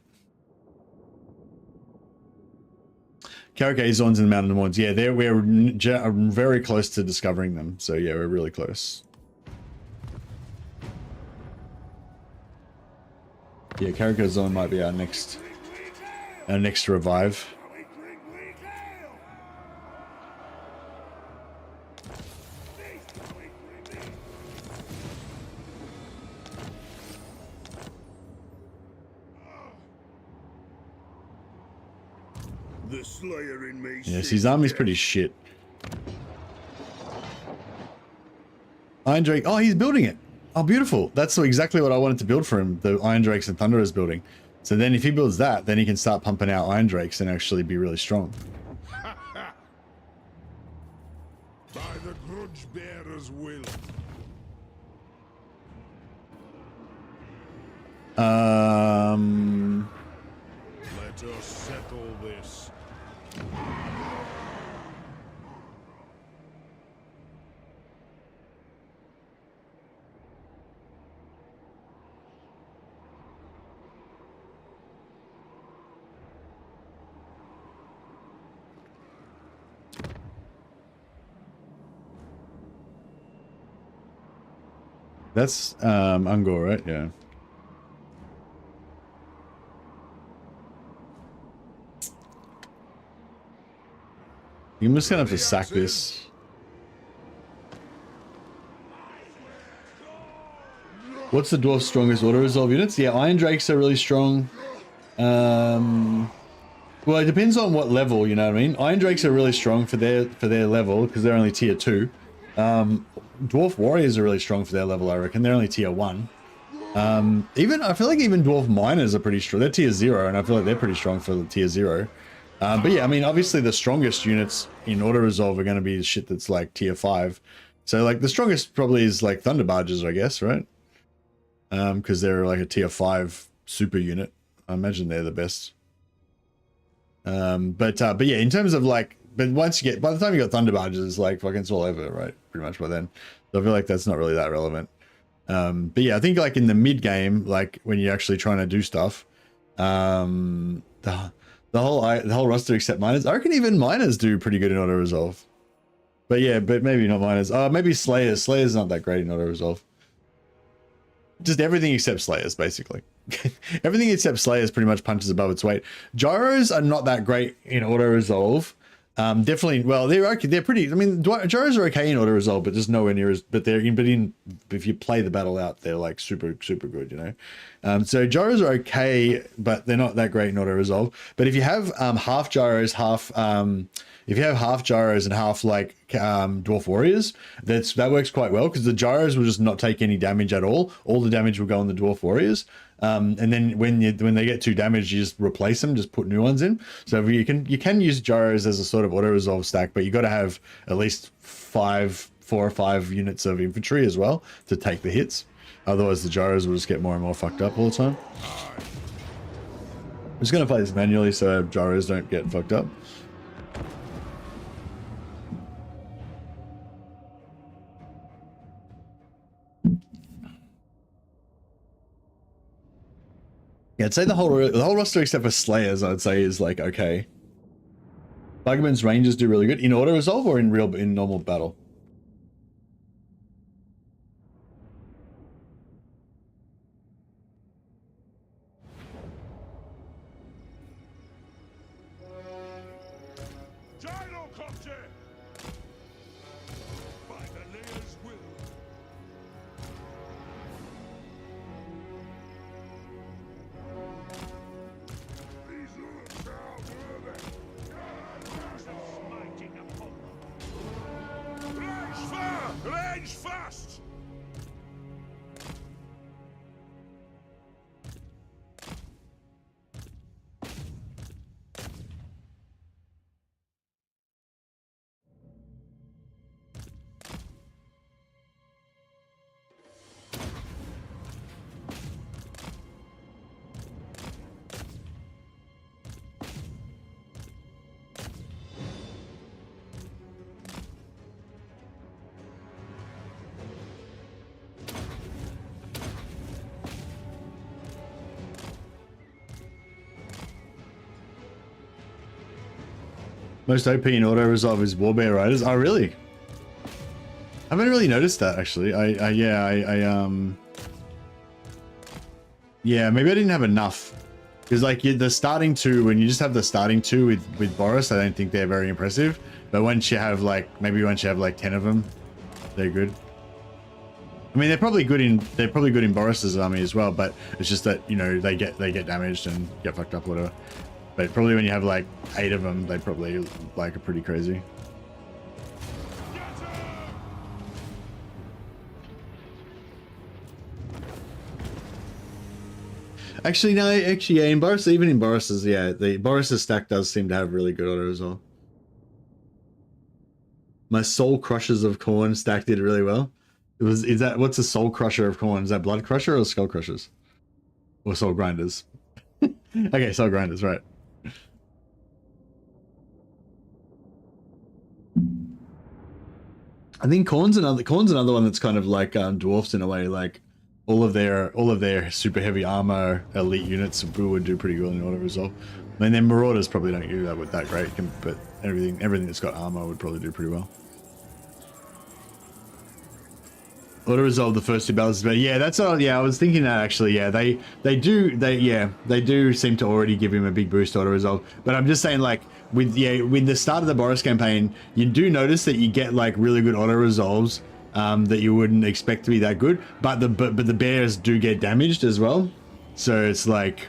[SPEAKER 1] Carrick Azorns and the Mountain Mourns. Yeah, we're very close to discovering them. So yeah, we're really close. Yeah, Carrick Azorn might be our next revive.
[SPEAKER 4] The Slayer in me.
[SPEAKER 1] Yes, his army's pretty shit. Iron Drake. Oh, he's building it. Oh, beautiful. That's exactly what I wanted to build for him. The Iron Drakes and Thunderers building. So then if he builds that, then he can start pumping out Iron Drakes and actually be really strong.
[SPEAKER 6] By the grudge bearer's will. Let us settle this.
[SPEAKER 1] That's Ungor, right? Yeah. I'm just gonna have to sack this. What's the dwarf's strongest auto resolve units? Yeah, Iron Drakes are really strong. Well, it depends on what level, you know what I mean? Iron Drakes are really strong for their level because they're only tier 2. Dwarf Warriors are really strong for their level, I reckon. They're only tier 1. I feel like even Dwarf Miners are pretty strong. They're tier 0, and I feel like they're pretty strong for the tier 0. But yeah, I mean, obviously the strongest units in auto resolve are going to be the shit that's like tier 5. So like the strongest probably is like Thunder Barges, I guess, right? Because they're like a tier 5 super unit. I imagine they're the best. But yeah, in terms of like, but once you get, by the time you got Thunder Barges, it's like fucking it's all over, right? Pretty much by then. So I feel like that's not really that relevant. But yeah, I think like in the mid game, like when you're actually trying to do stuff, the whole roster except miners. I reckon even miners do pretty good in auto resolve. But yeah, but maybe not miners. Maybe Slayers. Slayers not that great in auto resolve. Just everything except Slayers, basically. Everything except Slayers pretty much punches above its weight. Gyros are not that great in auto resolve. Definitely. Well, they're okay. They're pretty. I mean, Gyros are okay in auto resolve, but just nowhere near as. But they're in. But in if you play the battle out, they're like super good. You know. So gyros are okay, but they're not that great in auto resolve. But if you have half gyros, if you have half gyros and half like dwarf warriors, that works quite well because the gyros will just not take any damage at all. All the damage will go on the dwarf warriors. And then when they get too damaged, you just replace them, just put new ones in. So you can use gyros as a sort of auto resolve stack, but you got to have at least 4 or 5 units of infantry as well to take the hits. Otherwise, the gyros will just get more and more fucked up all the time. I'm just gonna play this manually so gyros don't get fucked up. Yeah, I'd say the whole roster except for Slayers, I'd say is like okay. Bugman's Rangers do really good in auto resolve or in normal battle.
[SPEAKER 3] Gyrocopter! By the Lear's will. These lords are worthy. Smiting upon them. Range fire! Range fast!
[SPEAKER 1] Most OP in auto resolve is Warbear Riders. Oh, really? I haven't really noticed that actually. Yeah, maybe I didn't have enough. Because like the starting two, when you just have the starting two with Boris, I don't think they're very impressive. But once you have like, maybe once you have like 10 of them, they're good. I mean, they're probably good in Boris's army as well. But it's just that, you know, they get damaged and get fucked up or whatever. But probably when you have like 8 of them, they probably like are pretty crazy. Actually, no, yeah, in Boris, even in Boris's, yeah, the Boris's stack does seem to have really good auto as well. My Soul Crushers of Khorne stack did really well. What's a Soul Crusher of Khorne? Is that Blood Crusher or Skull Crushers? Or Soul Grinders? Okay, Soul Grinders, right. I think Khorne's another one that's kind of like dwarfs in a way. Like all of their super heavy armor elite units would do pretty well in auto resolve. I mean, then Marauders probably don't do that great, but everything that's got armor would probably do pretty well. Auto resolve the first 2 battles, but yeah, that's all. Yeah, I was thinking that actually. Yeah, they do seem to already give him a big boost to auto resolve. But I'm just saying, like with the start of the Boris campaign, you do notice that you get like really good auto resolves that you wouldn't expect to be that good. But the bears do get damaged as well, so it's like,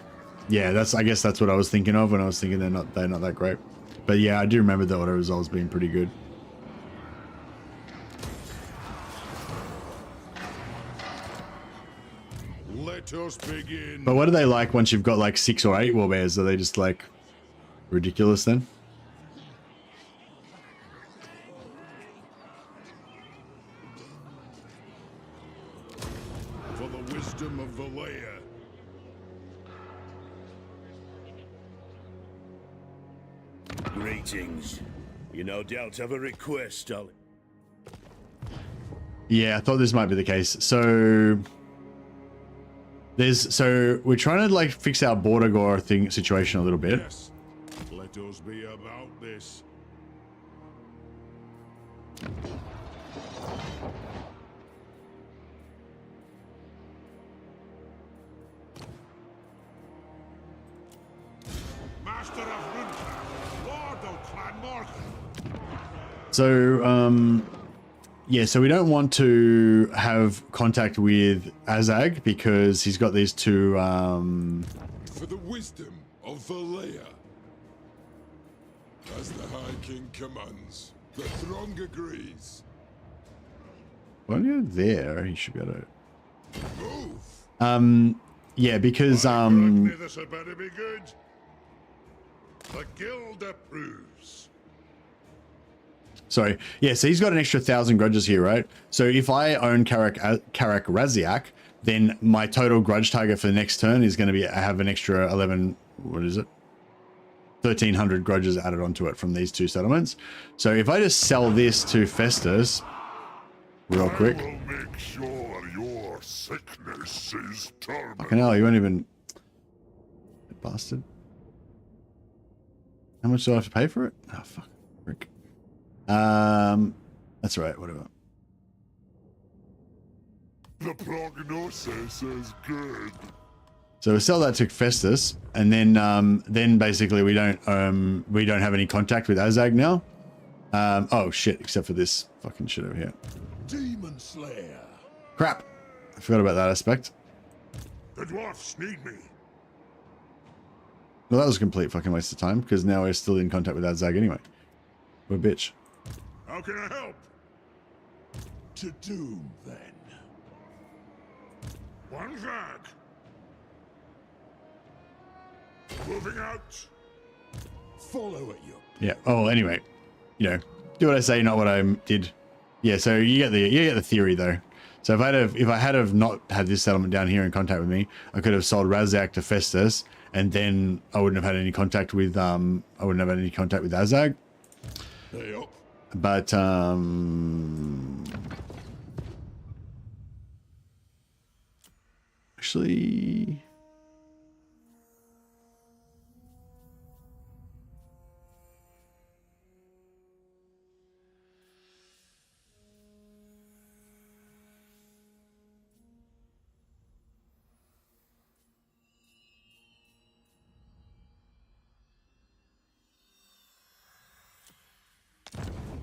[SPEAKER 1] yeah, I guess that's what I was thinking of when I was thinking they're not that great. But yeah, I do remember the auto resolves being pretty good.
[SPEAKER 6] Let us begin.
[SPEAKER 1] But what are they like once you've got like 6 or 8 warbears? Are they just like ridiculous then?
[SPEAKER 6] For the wisdom of the layer.
[SPEAKER 4] Greetings. You no doubt have a request, I'll...
[SPEAKER 1] Yeah, I thought this might be the case. So we're trying to like fix our border gore situation a little bit.
[SPEAKER 6] Yes. Let us be about this. Master of Runecraft, Lord of
[SPEAKER 3] Clan Morgan.
[SPEAKER 1] So, yeah, so we don't want to have contact with Azag because he's got these two,
[SPEAKER 6] For the wisdom of Valea. As the High King commands, the throng agrees.
[SPEAKER 1] well, you're there, he should be able to,
[SPEAKER 6] Move!
[SPEAKER 1] yeah, because,
[SPEAKER 3] This had better be good. The guild approves.
[SPEAKER 1] sorry, yeah, so he's got an extra 1,000 grudges here, right? So if I own Karak Raziak, then my total grudge target for the next turn is going to be, I have an extra 11, what is it? 1,300 grudges added onto it from these two settlements. So if I just sell this to Festus real quick.
[SPEAKER 6] I will make sure your sickness is terminal.
[SPEAKER 1] Fucking hell, you won't even... Bastard. How much do I have to pay for it? Oh, fuck. Frick. That's right, whatever.
[SPEAKER 6] The prognosis is good.
[SPEAKER 1] So we sell that to Festus, and then basically we don't have any contact with Azag now. Oh shit, except for this fucking shit over here.
[SPEAKER 6] Demon Slayer.
[SPEAKER 1] Crap. I forgot about that aspect.
[SPEAKER 3] The dwarfs need me.
[SPEAKER 1] Well, that was a complete fucking waste of time, because now we're still in contact with Azag anyway. We're a bitch.
[SPEAKER 3] How can I help?
[SPEAKER 6] To doom, then.
[SPEAKER 3] One flag. Moving out.
[SPEAKER 6] Follow at your...
[SPEAKER 1] Yeah. Oh, anyway, you know, do what I say, not what I did. Yeah. So you get the theory though. So if I had not had this settlement down here in contact with me, I could have sold Raziak to Festus, and then I wouldn't have had any contact with Azag.
[SPEAKER 6] Hey up.
[SPEAKER 1] But actually.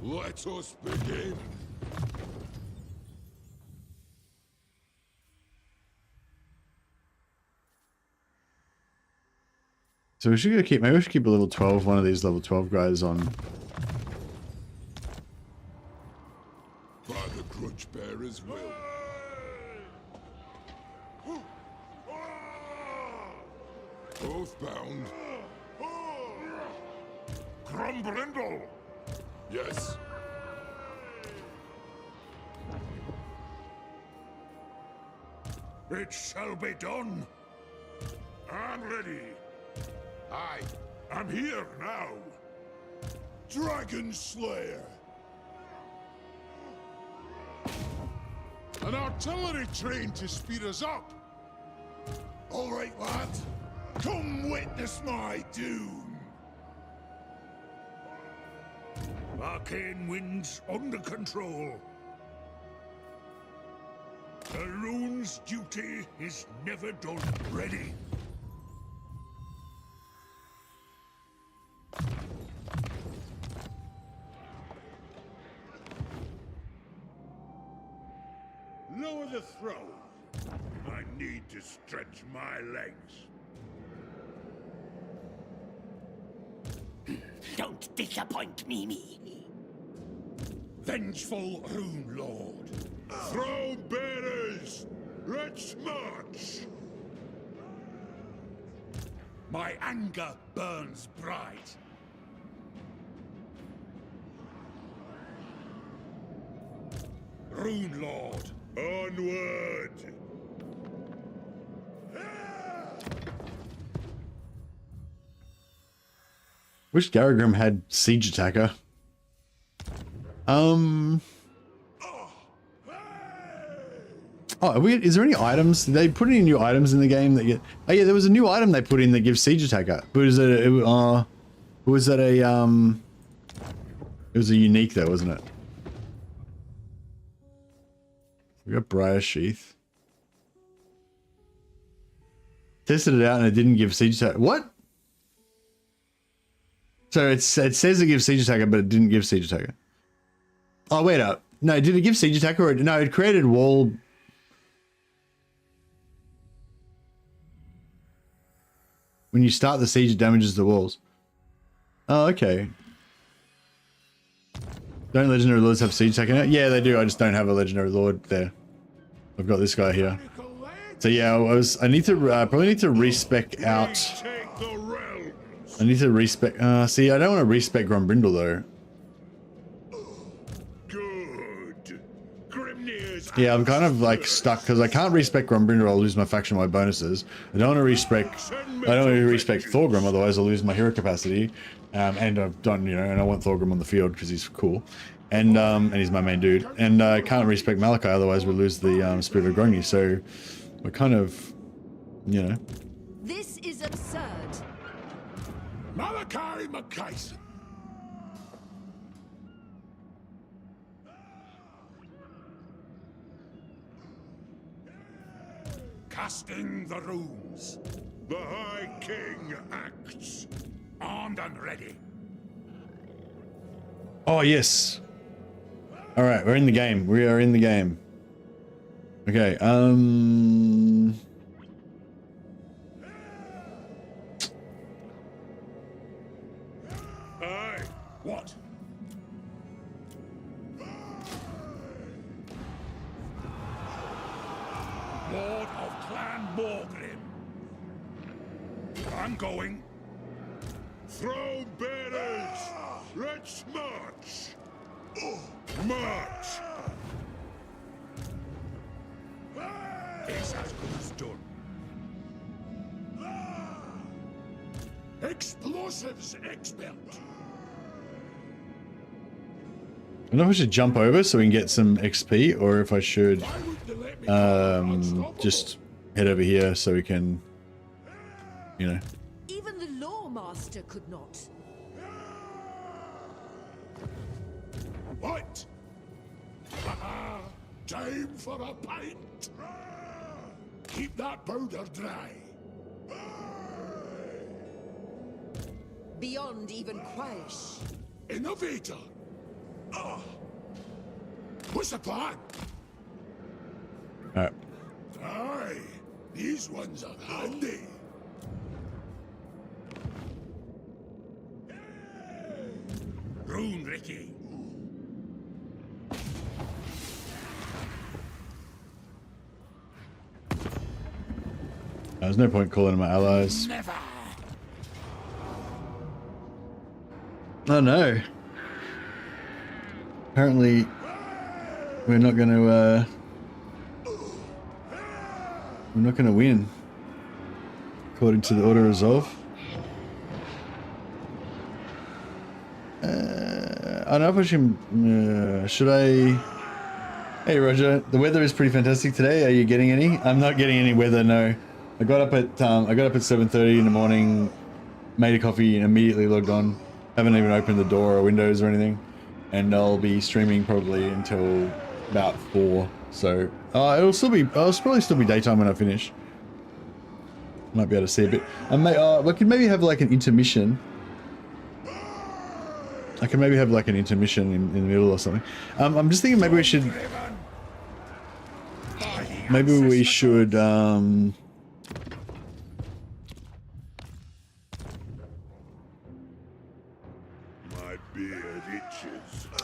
[SPEAKER 6] Let us begin.
[SPEAKER 1] So we should maybe we should keep a level 12, one of these level 12 guys on.
[SPEAKER 6] By the grudge bearer's will. Both bound.
[SPEAKER 3] Grumbrindle.
[SPEAKER 6] Yes.
[SPEAKER 3] It shall be done. I'm ready.
[SPEAKER 6] Aye.
[SPEAKER 3] I'm here now.
[SPEAKER 6] Dragon Slayer. An artillery train to speed us up. All right, lad. Come witness my doom.
[SPEAKER 3] Arcane winds under control. The rune's duty is never done. Ready. Lower the throne. I need to stretch my legs.
[SPEAKER 10] Don't disappoint me.
[SPEAKER 3] Vengeful Rune Lord.
[SPEAKER 6] Throne bearers, let's march.
[SPEAKER 3] My anger burns bright. Rune Lord.
[SPEAKER 6] Onward.
[SPEAKER 1] Wish Garagrim had siege attacker. Oh, is there any items? Did they put any new items in the game that get? Oh yeah, there was a new item they put in that gives siege attacker. But was it? It was a unique though, wasn't it? We got Briar Sheath. Tested it out and it didn't give siege attacker. What? So it says it gives siege attacker, but it didn't give siege attacker. Oh, wait up. No, did it give siege attacker or no, it created wall. When you start the siege, it damages the walls. Oh, okay. Don't legendary lords have siege attacker now? Yeah, they do. I just don't have a legendary lord there. I've got this guy here. So yeah, I need to probably need to respec out. I need to respec. See, I don't want to respec Grombrindle though. Yeah, I'm kind of like stuck because I can't respec Grombrindle. I'll lose my faction wide bonuses. I don't want to respec. I don't want to respec Thorgrim, otherwise I'll lose my hero capacity. And I've done, you know, and I want Thorgrim on the field because he's cool, and he's my main dude. And I can't respec Malachi, otherwise we lose the Spirit of Grogny. So we're kind of, you know.
[SPEAKER 2] This is absurd.
[SPEAKER 5] Malachi McKayson.
[SPEAKER 3] Casting the runes.
[SPEAKER 6] The High King acts.
[SPEAKER 3] Armed and ready.
[SPEAKER 1] Oh yes. All right, we're in the game. We are in the game. Okay.
[SPEAKER 3] Aye. What? Lord of Clan Morgrim. I'm going.
[SPEAKER 6] Throne bearers! Let's march! March!
[SPEAKER 3] It's as good as done.
[SPEAKER 5] Explosives expert.
[SPEAKER 1] I don't know if I should jump over so we can get some XP, or if I should just head over here so we can, you know.
[SPEAKER 2] Even the Lawmaster could not.
[SPEAKER 5] What? Time for a pint. Keep that powder dry.
[SPEAKER 2] Beyond even Quaish.
[SPEAKER 5] Innovator. What's the plan?
[SPEAKER 1] All right.
[SPEAKER 5] Aye, these ones are handy.
[SPEAKER 3] Rune Ricky.
[SPEAKER 1] There's no point calling my allies.
[SPEAKER 3] Never.
[SPEAKER 1] Oh no. Apparently, we're not going to. We're not going to win, according to the auto resolve. I don't know if I should I? Hey Roger, the weather is pretty fantastic today. Are you getting any? I'm not getting any weather. No, I got up at 7:30 in the morning, made a coffee, and immediately logged on. Haven't even opened the door or windows or anything, and I'll be streaming probably until about 4. So I'll probably still be daytime when I finish. Might be able to see a bit. We could maybe have like an intermission. I can maybe have like an intermission in the middle or something. I'm just thinking maybe we should. Maybe we should.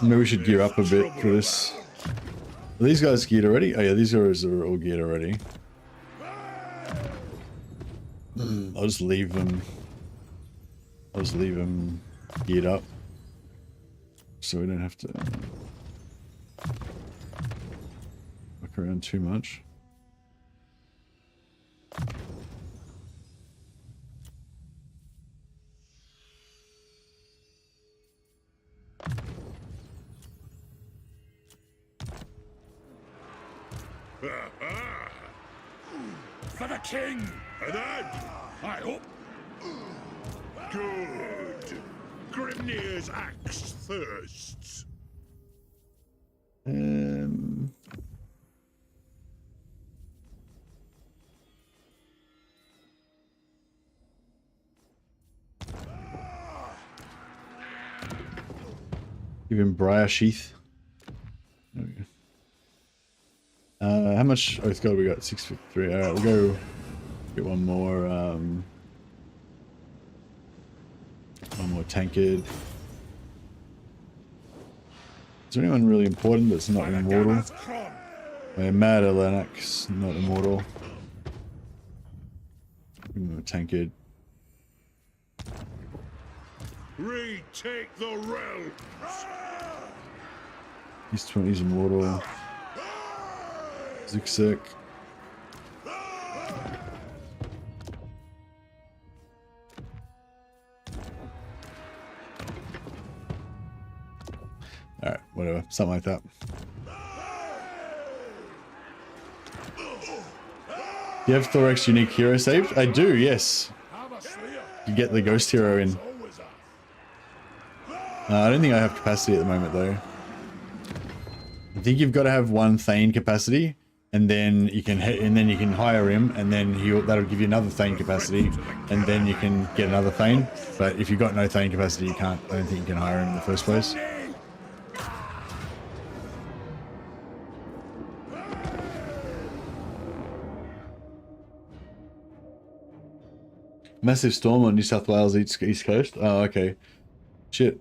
[SPEAKER 1] Maybe we should gear up a bit for this. Are these guys geared already? Oh yeah, these guys are all geared already. I'll just leave them. I'll just leave them geared up, so we don't have to look around too much.
[SPEAKER 3] For the king!
[SPEAKER 6] And then,
[SPEAKER 3] I hope.
[SPEAKER 6] good. Grimnir's axe thirsts.
[SPEAKER 1] Even Briar Sheath. There we go. How much Oath Gold we got? 653. Alright, we'll go get one more tankard. Is there anyone really important that's not immortal? Mad Lennox, not immortal. Give him a tankard.
[SPEAKER 6] Retake the realms.
[SPEAKER 1] He's 20, he's immortal. Zig. Alright, whatever. Something like that. Do you have Thorgrim's unique hero saved? I do, yes. You get the ghost hero in. I don't think I have capacity at the moment though. I think you've got to have one Thane capacity, and then you can hire him, and then that'll give you another Thane capacity, and then you can get another Thane. But if you've got no Thane capacity, you can't. I don't think you can hire him in the first place. Massive storm on New South Wales East Coast. Oh, okay. Shit.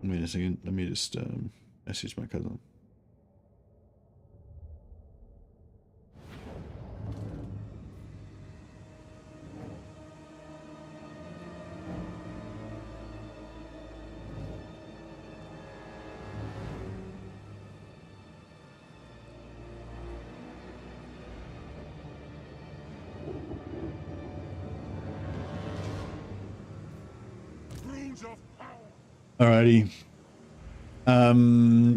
[SPEAKER 1] Wait a second. Let me just message my cousin. Alrighty.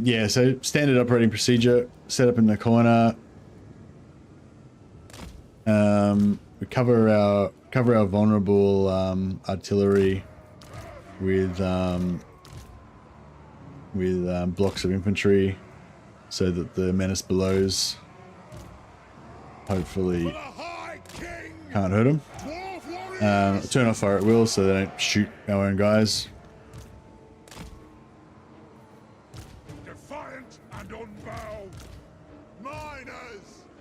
[SPEAKER 1] Yeah, so standard operating procedure, set up in the corner. We cover our vulnerable artillery with blocks of infantry so that the menace below's hopefully can't hurt them. Turn off fire at will so they don't shoot our own guys.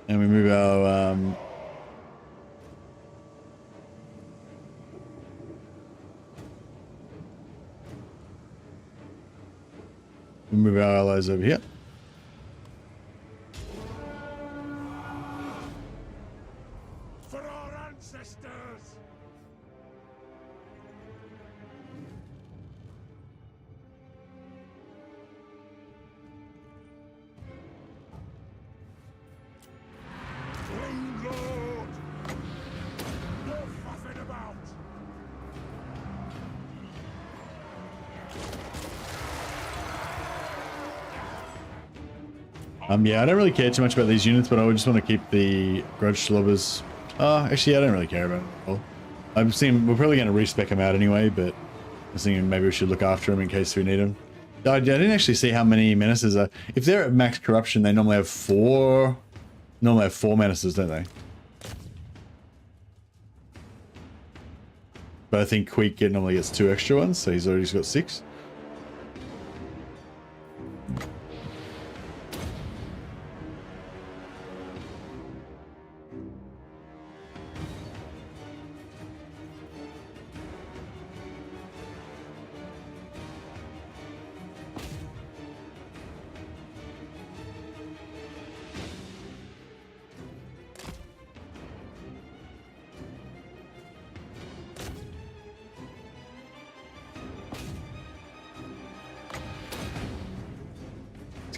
[SPEAKER 1] And we move our allies over here.
[SPEAKER 3] For our ancestors.
[SPEAKER 1] Yeah, I don't really care too much about these units, but I just want to keep the grudge slobbers. Actually, I don't really care about them at all. I'm seeing we're probably going to respec them out anyway, but I was thinking maybe we should look after them in case we need them. I didn't actually see how many menaces are. If they're at max corruption, they normally have four menaces, don't they? But I think Queek normally gets 2 extra ones, so he's already got 6.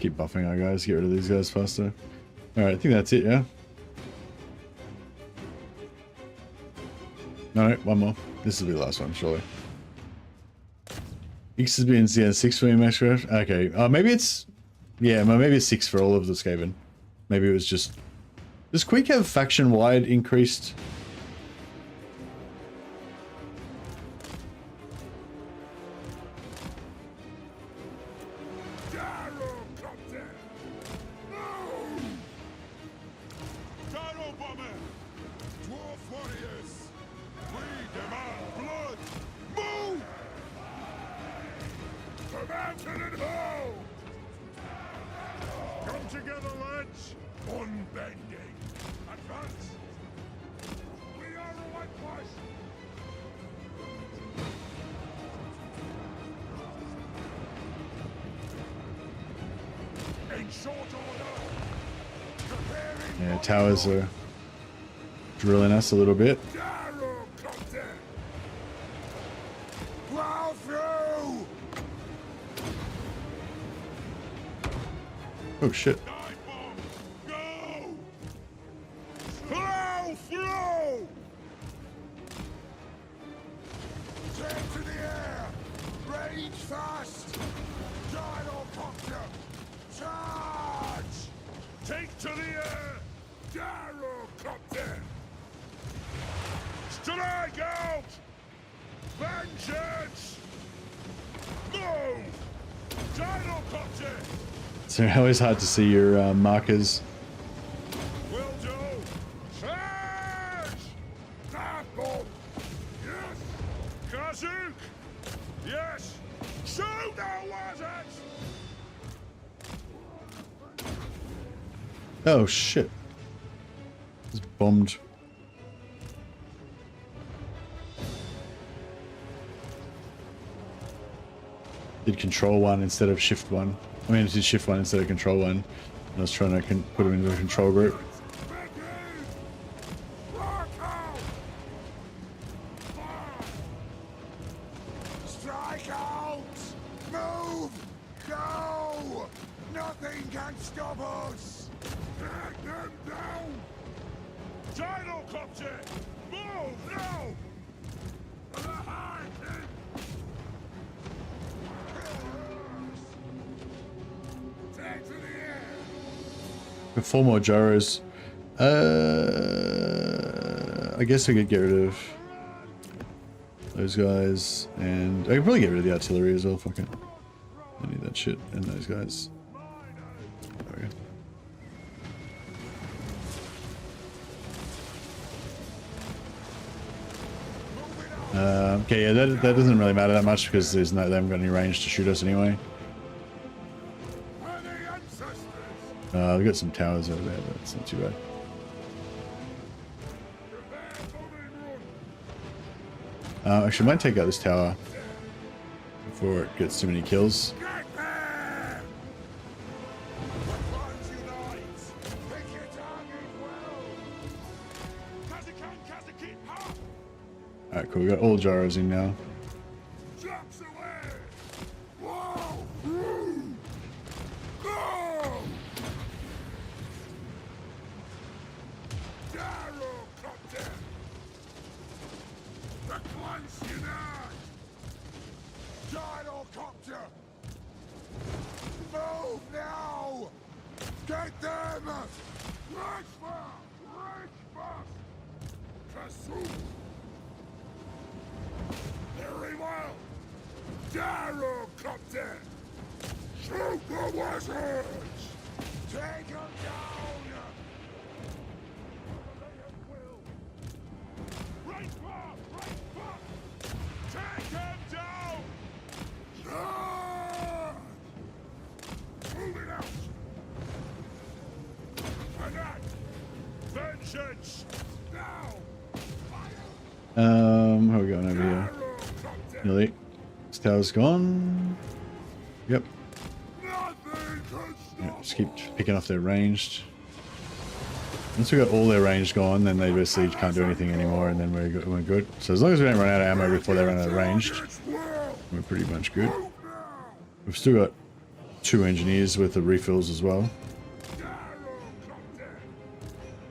[SPEAKER 1] Keep buffing our guys, get rid of these guys faster. Alright, I think that's it, yeah? No, one more. This will be the last one, surely. X has been 6 for me, Maxcraft. Okay, maybe it's... Yeah, maybe it's 6 for all of the Skaven. Maybe it was just... Does Queek have faction-wide increased?
[SPEAKER 6] Dwarf warriors! We demand blood! Move! To mountain and home! Come together, lads! Unbending! Advance! We are a white place! In short order! Preparing
[SPEAKER 1] Yeah, towers are drilling us a little bit.
[SPEAKER 6] Arrow Copter! Plow through!
[SPEAKER 1] Oh shit.
[SPEAKER 6] Dive bomb! Go! Plow through! Take to the air! Range fast! Gyrocopter! Charge! Take to the air! Gyrocopter! Strike out! Vengeance! Move! Gyrocopter!
[SPEAKER 1] So always hard to see your markers.
[SPEAKER 6] Will do! Charge! Dive bomb! Yes! Kazuk! Yes! Shoot our wizards!
[SPEAKER 1] Oh shit. It's bombed. Did control 1 instead of shift 1. I mean, it did shift 1 instead of control 1. I was trying to put him into a control group.
[SPEAKER 6] Strike out! Move! Go! Nothing can stop us! Take them down! Gyrocopter! Move now! Take to the air!
[SPEAKER 1] With 4 more gyros. I guess we could get rid of those guys, and I could probably get rid of the artillery as well. Fuck it. I need that shit and those guys. There we go. Okay, yeah, that doesn't really matter that much because there's no, they haven't got any range to shoot us anyway. We've got some towers over there, but it's not too bad. Actually, I might take out this tower before it gets too many kills. Alright, cool. We got all gyros in now.
[SPEAKER 6] Move now! Get them! Very well! Gyrocopter! Shoot the wizards! Take them down! Right bar! Right bar! Take them down! Charge! Move it out! Attack! Vengeance! Now!
[SPEAKER 1] How are we going over here? Nearly. This tower's gone. Yep. Yeah, just keep picking off their ranged. Once we got all their range gone, then they basically can't do anything anymore, and then we're good. So as long as we don't run out of ammo before they run out of ranged, we're pretty much good. We've still got 2 engineers with the refills as well.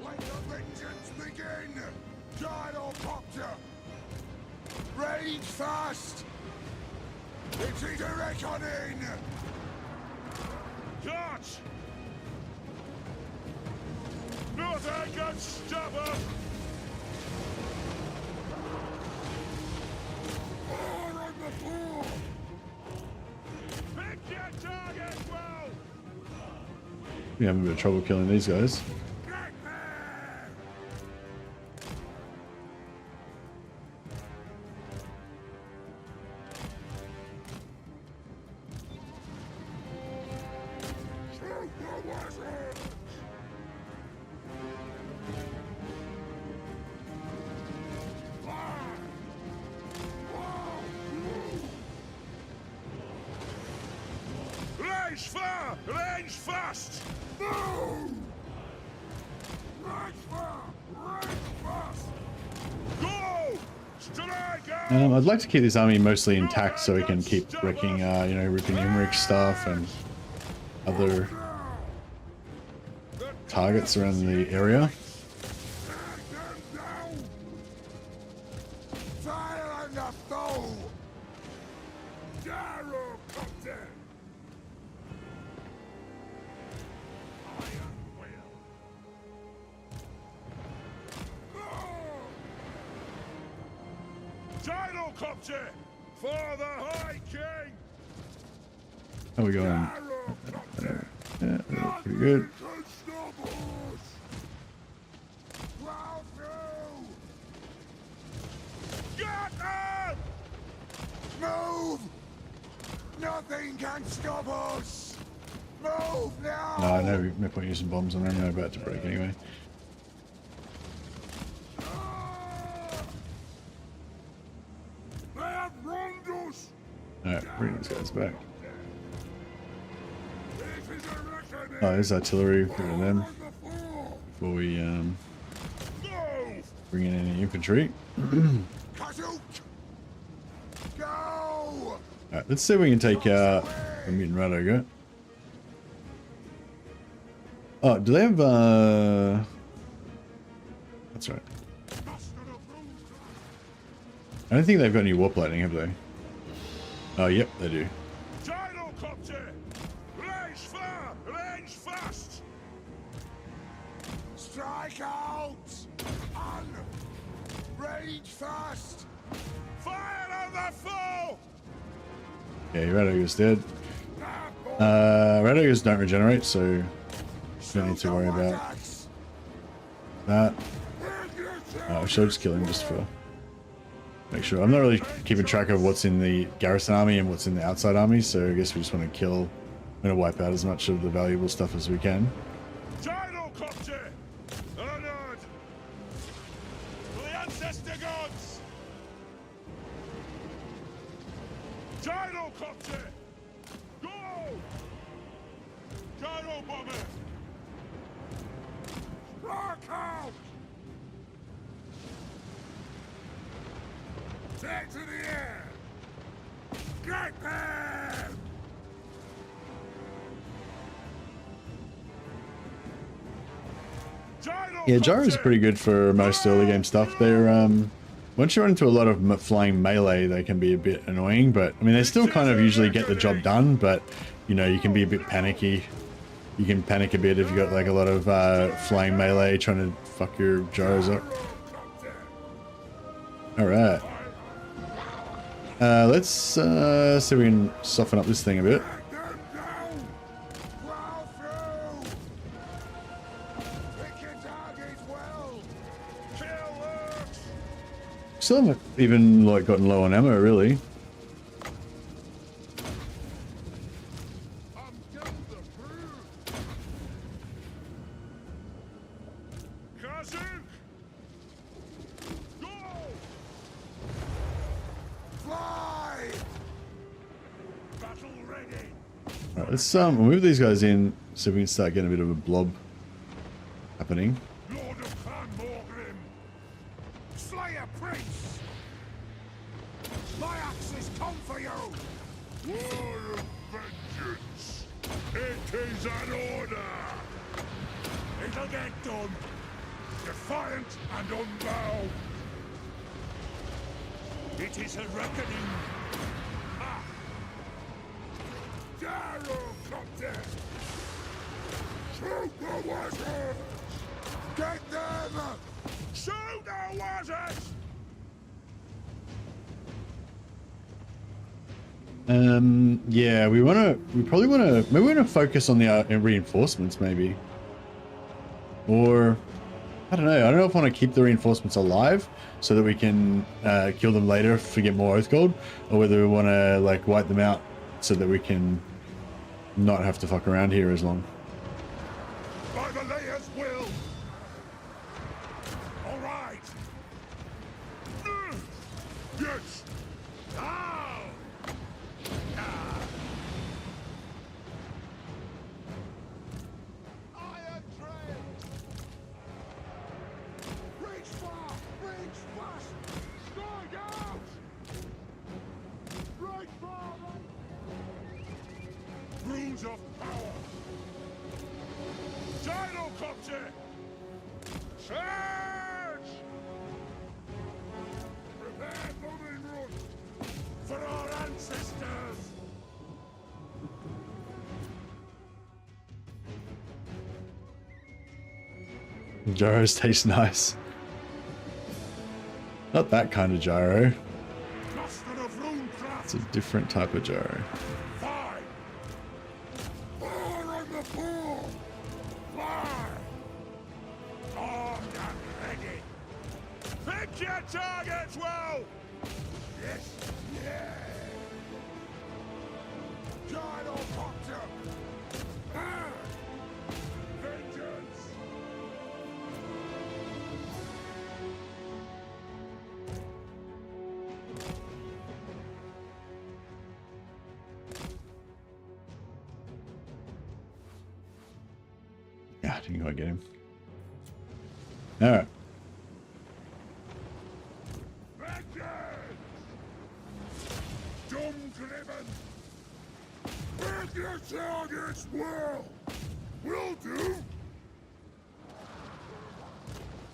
[SPEAKER 6] Let the vengeance begin! Gyrocopter! Rage fast! It's a reckoning! Catch! Nothing can stop us! More on the floor! Pick your target well!
[SPEAKER 1] We're having a bit of trouble killing these guys.
[SPEAKER 3] Race far! Range fast! Move! Race far! Range fast! Go! Strike out!
[SPEAKER 1] I'd like to keep this army mostly intact so we can keep wrecking, you know, ripping Imric stuff and other targets around the area.
[SPEAKER 3] Fire on the foe! Gyro Copter! Iron Will! Gyrocopter! For the High King!
[SPEAKER 1] How are we going?
[SPEAKER 3] Gyrocopter!
[SPEAKER 1] Yeah, pretty good.
[SPEAKER 3] Can stop us! Plow through! Get up! Move! Nothing can stop us! Move now!
[SPEAKER 1] No, I know no point using bombs on them. They're about to break anyway.
[SPEAKER 3] They have wronged us!
[SPEAKER 1] Alright, bring these guys back.
[SPEAKER 3] This is a reckoning!
[SPEAKER 1] Oh, there's artillery. Get rid of them
[SPEAKER 3] Before!
[SPEAKER 1] before we
[SPEAKER 3] Move!
[SPEAKER 1] bring in any infantry.
[SPEAKER 3] Kazoot! Go!
[SPEAKER 1] Alright, let's see if we can take out the mutant Radoga. Oh, do they have that's right. I don't think they've got any warp lightning, have they? Oh, yep, they do.
[SPEAKER 3] Gyrocopter! Range far! Range fast! Strike out! On! Range fast! Fire on the foe!
[SPEAKER 1] Okay, Radoga's dead. Radogas don't regenerate, so don't need to worry about that. Should I just kill him just for make sure? I'm not really keeping track of what's in the garrison army and what's in the outside army, so I guess we just want to kill. I'm going to wipe out as much of the valuable stuff as we can.
[SPEAKER 3] Gyrocopter! Honored! For the ancestor gods! Gyrocopter! Go! Gyro bomber! Rock out! Take to the air! Get them!
[SPEAKER 1] Yeah, gyros are pretty good for most early game stuff. They're once you run into a lot of flying melee, they can be a bit annoying, but I mean they still kind of usually get the job done. But you know, you can be a bit panicky. You can panic a bit if you got like a lot of flying melee trying to fuck your gyros up. All right, let's see if we can soften up this thing a bit. Still haven't even like gotten low on ammo, really. Alright, let's move these guys in so we can start getting a bit of a blob happening.
[SPEAKER 3] Lord of Clan Thorgrim! Slayer Prince! My axes come for you! War of vengeance! It is an order! It'll get done! Defiant and unbound! It is a reckoning! Ah! Gyrocopter! Shoot the wizards! Get them! Shoot the wizards!
[SPEAKER 1] Yeah, we probably wanna focus on the reinforcements maybe. Or I don't know if I want to keep the reinforcements alive so that we can kill them later if we get more oath gold, or whether we want to like wipe them out so that we can not have to fuck around here as long.
[SPEAKER 3] By the layer's will! Alright! Yes! Now!
[SPEAKER 1] Gyros taste nice. Not that kind of gyro.
[SPEAKER 3] Master of Runecraft.
[SPEAKER 1] It's a different type of gyro.
[SPEAKER 3] Fire! Fire on the floor! Fire! Armed and ready! Pick your targets well! Yes! Yeah! Gyrocopter! Ah! Vengeance!
[SPEAKER 1] Yeah, I didn't quite get him. Alright.
[SPEAKER 3] Doom-driven! Pick your targets well! Will do!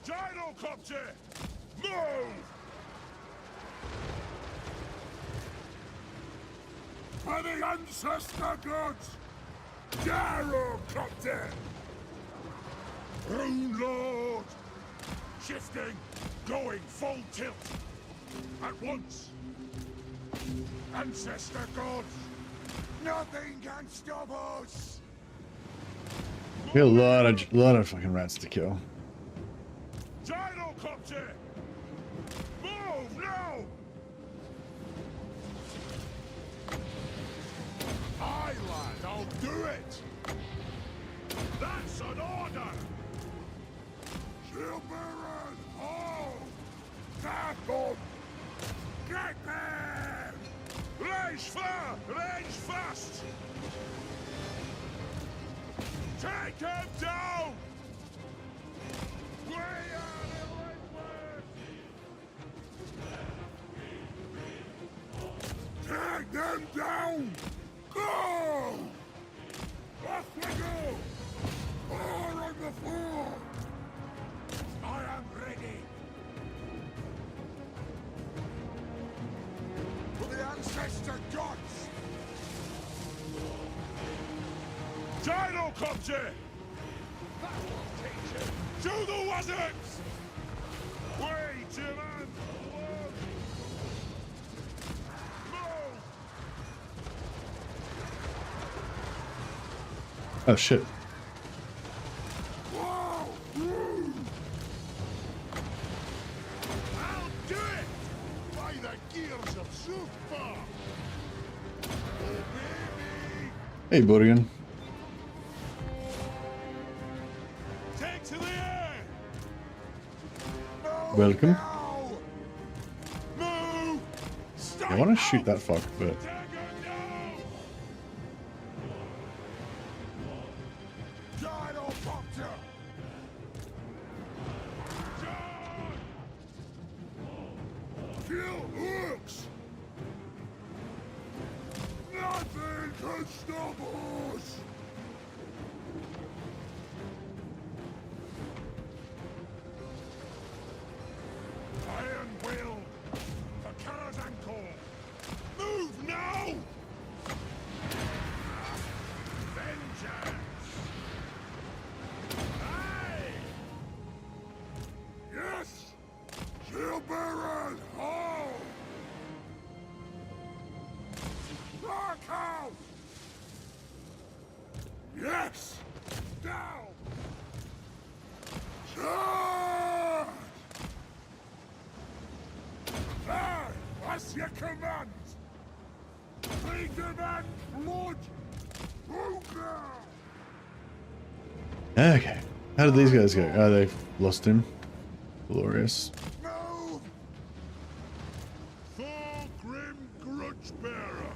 [SPEAKER 3] Gyrocopter! Move! For the ancestor gods! Gyrocopter! Rune Lord! Shifting! Going full tilt! At once! Ancestor gods! Nothing can stop us!
[SPEAKER 1] We got a lot of fucking rats to kill.
[SPEAKER 3] Gyrocopter! Move now! Aye, lad, I'll do it! That's an order! Shieldbearers, hold! Back on! Get them! Range far! Range fast! Take him down! We are the right Take them down! Go! Off we go! Four on the floor! I am ready! For the ancestor gods! Gyrocopter! That will teach him! To the wizards! Wait, man! Move!
[SPEAKER 1] Oh shit.
[SPEAKER 3] Whoa! I'll do it! By the gears of super! Oh, baby!
[SPEAKER 1] Hey, Bordigan.
[SPEAKER 3] Take to the air!
[SPEAKER 1] Welcome.
[SPEAKER 3] Now! Move!
[SPEAKER 1] I want to shoot that fuck, but
[SPEAKER 3] Gyrocopter! Kill hooks! Nothing can stop us! Iron will for Karazanko! Move now! Vengeance! Aye! Yes! Shieldbearers, hold! Dark House! Yes! Down! Charge! Aye! That's your command! We demand blood! Progress!
[SPEAKER 1] okay. How did these guys go? Oh, they've lost him. Glorious.
[SPEAKER 3] Move! Thorgrim Grudgebearer!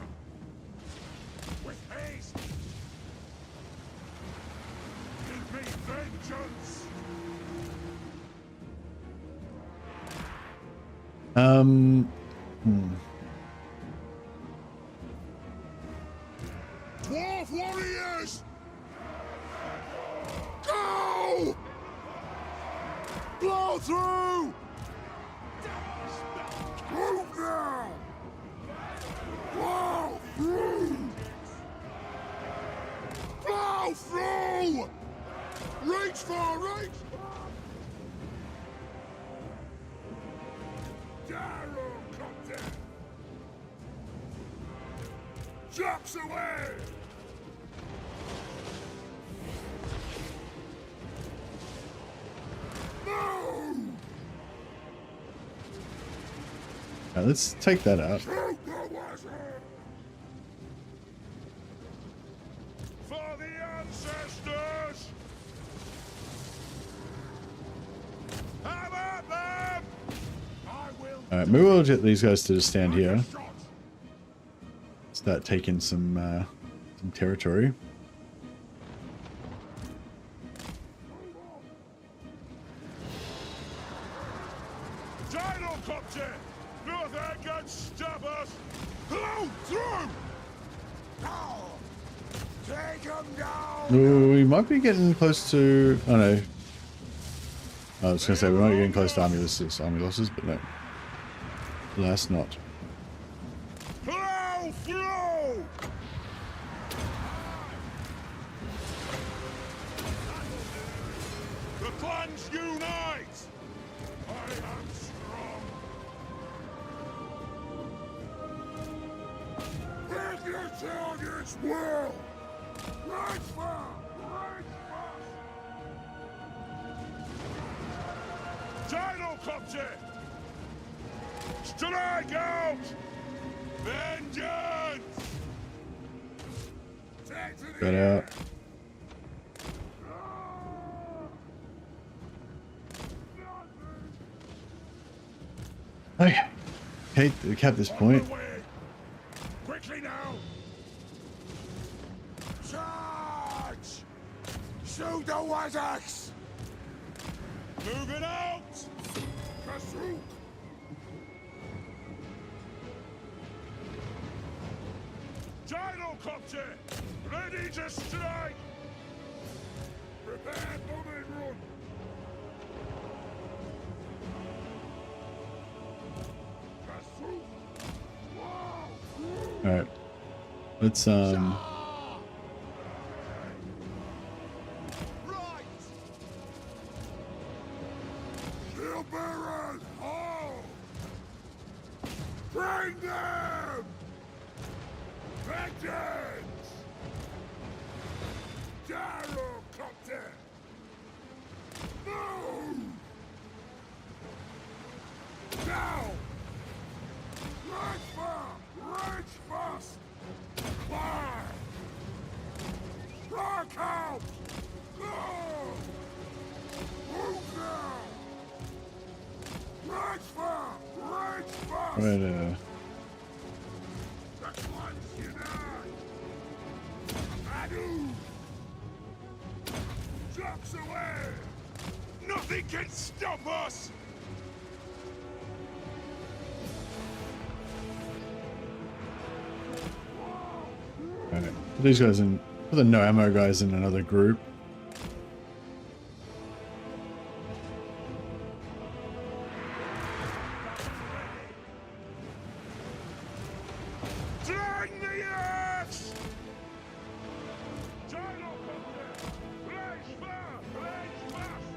[SPEAKER 3] With haste! Give me vengeance! Dwarf warriors! Go! Blow through! Move now! Blow through! Blow through! Reach for! Reach!
[SPEAKER 6] Jumps away! Move!
[SPEAKER 1] Alright, let's take that out.
[SPEAKER 6] Shoot the wizard! For the ancestors! How about them? I will.
[SPEAKER 1] Alright, maybe we'll get these guys to just stand here. Start taking some territory.
[SPEAKER 6] Gyrocopter! Nothing can stop us! Blow through! Now! Take them down!
[SPEAKER 1] Ooh, we might be getting close to... Oh no. I was going to say we might be getting close to army losses, but no. Alas, not.
[SPEAKER 6] Blow through! The clans unite! I am strong! Pick your targets well! Right far! Right fast! Gyrocopter! Strike out! Vengeance! Take to the
[SPEAKER 1] Got
[SPEAKER 6] air!
[SPEAKER 1] out. Okay. Okay, we cap this point.
[SPEAKER 6] Quickly now! Charge! Shoot the wizards! Moving out! Pursuit! Gyrocopter! Ready to strike! Prepare bombing run! Pursuit! Whoa!
[SPEAKER 1] Alright. Let's
[SPEAKER 6] Right! Shield bearers! All! Bring them! Vengeance! Gyrocopter! Move! Now! Right far! Right fast! Fire! Rock out! Go! Move now! Right far! Right fast!
[SPEAKER 1] right,
[SPEAKER 6] The clans unite! Adu! Jumps away! Nothing can stop us!
[SPEAKER 1] alright. Put these guys in. Put the no ammo guys in another group.
[SPEAKER 6] Drag the axe! Gyrocopter! Blaze far! Blaze fast!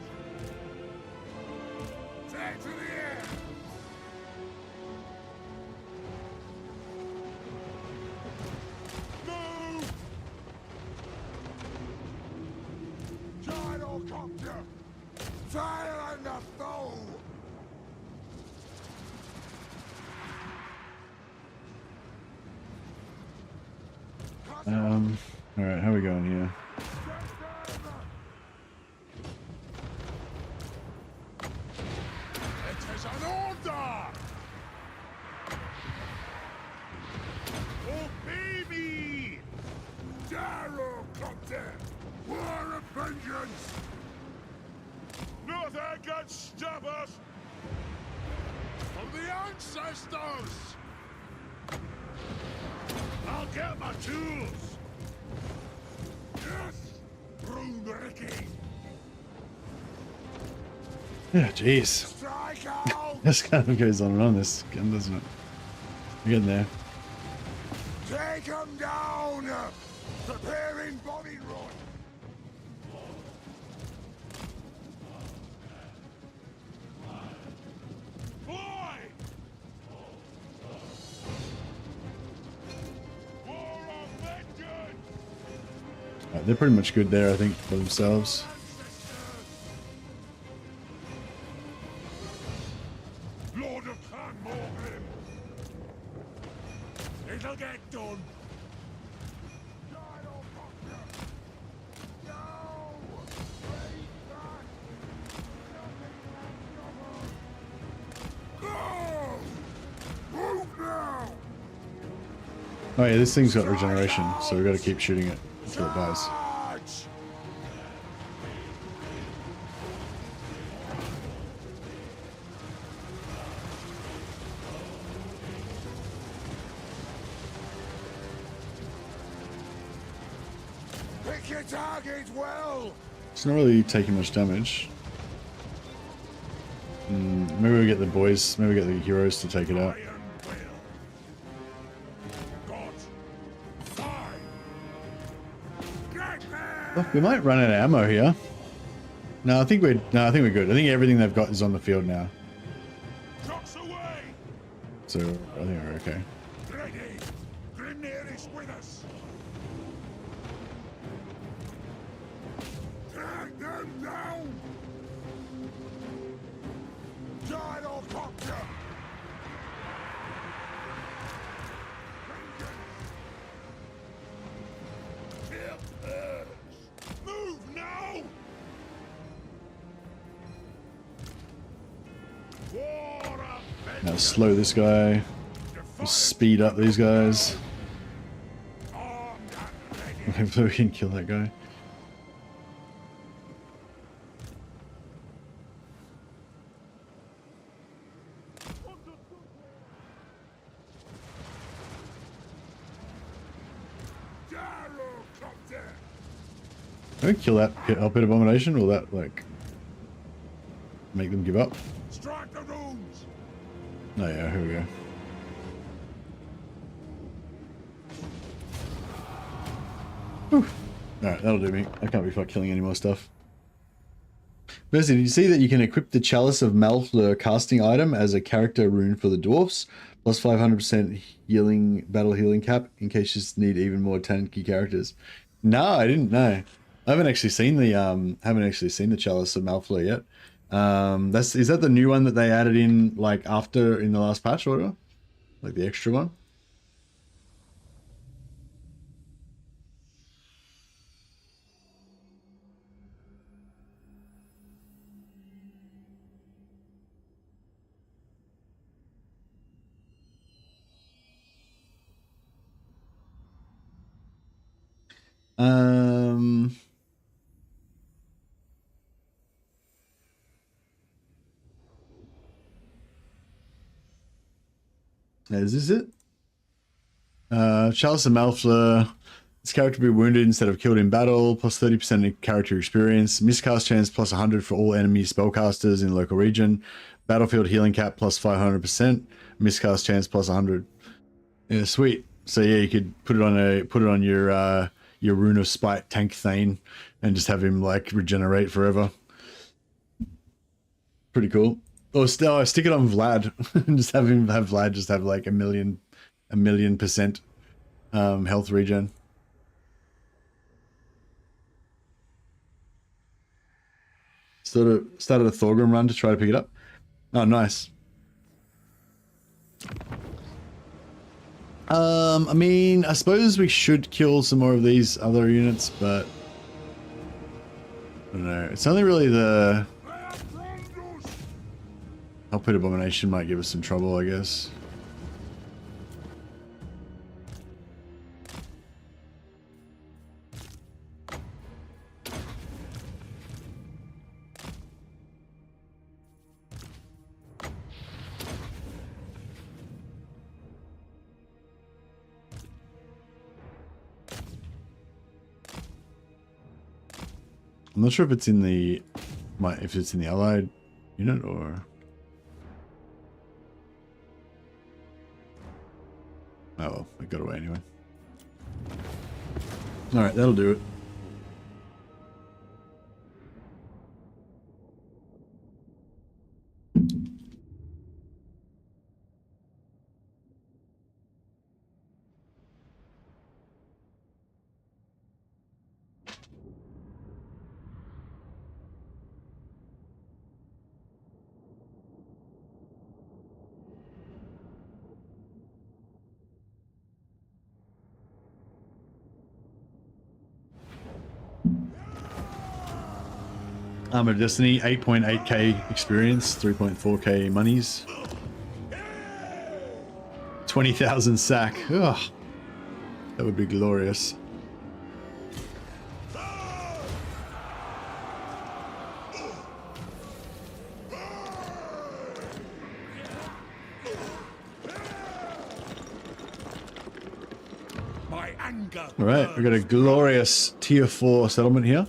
[SPEAKER 6] Take to the air! Move! Gyrocopter! Fire on the foe!
[SPEAKER 1] Alright, how are we going here?
[SPEAKER 6] It is an order! Obey me! Gyrocopter! War of vengeance! Nothing can stop us! From the ancestors! I'll get my tools! Yes! Broom Ricky!
[SPEAKER 1] Yeah, jeez.
[SPEAKER 6] Strike out!
[SPEAKER 1] This kind of goes on and on, this gun, doesn't it? We're getting there.
[SPEAKER 6] Take him down! Preparing bombing run! Fly! War
[SPEAKER 1] they're pretty much good there, I think, for themselves.
[SPEAKER 3] Lord of Clan Morgrim. It'll get done.
[SPEAKER 1] Oh yeah, this thing's got regeneration, so we've got to keep shooting it until it dies.
[SPEAKER 6] Pick your target well.
[SPEAKER 1] It's not really taking much damage. Maybe we get the boys, maybe we get the heroes to take it out. Oh, we might run out of ammo here. No, I think we're good. I think everything they've got is on the field now. So I think we're okay.
[SPEAKER 3] Ready. Grimnir is with us.
[SPEAKER 6] Drag them down. Gyrocopter. Move now.
[SPEAKER 1] Now slow this guy. We'll speed up these guys. Hopefully we can kill that guy. Can we kill that pit abomination? Will that like make them give up?
[SPEAKER 3] Strike the runes.
[SPEAKER 1] Oh yeah, here we go. Alright, that'll do me. I can't be fucked killing any more stuff. Firstly, did you see that you can equip the Chalice of Malfleur casting item as a character rune for the dwarfs? Plus 500% healing, battle healing cap in case you just need even more tanky characters. No, I didn't know. I haven't actually seen the Chalice of Malfleur yet. Is that the new one that they added in like after in the last patch or whatever? Like the extra one? Is this it? Chalice of Malfleur. This character will be wounded instead of killed in battle, plus 30% in character experience. Miscast chance plus 100 for all enemy spellcasters in the local region. Battlefield healing cap plus 500%. Miscast chance plus 100. Yeah, sweet. So yeah, you could put it on your Rune of Spite tank Thane and just have him like regenerate forever. Pretty cool. Or still stick it on Vlad and just have Vlad just have like a million percent health regen. Started a Thorgrim run to try to pick it up. Oh, nice. I mean, I suppose we should kill some more of these other units, but I don't know. It's only really the Pit Abomination might give us some trouble, I guess. I'm not sure if it's in the allied unit or. Oh well, it got away anyway. Alright, that'll do it. Armor of Destiny, 8.8k experience, 3.4k monies. 20,000 sack. Ugh. That would be glorious.
[SPEAKER 3] My anger.
[SPEAKER 1] All right, we've got a glorious tier 4 settlement here.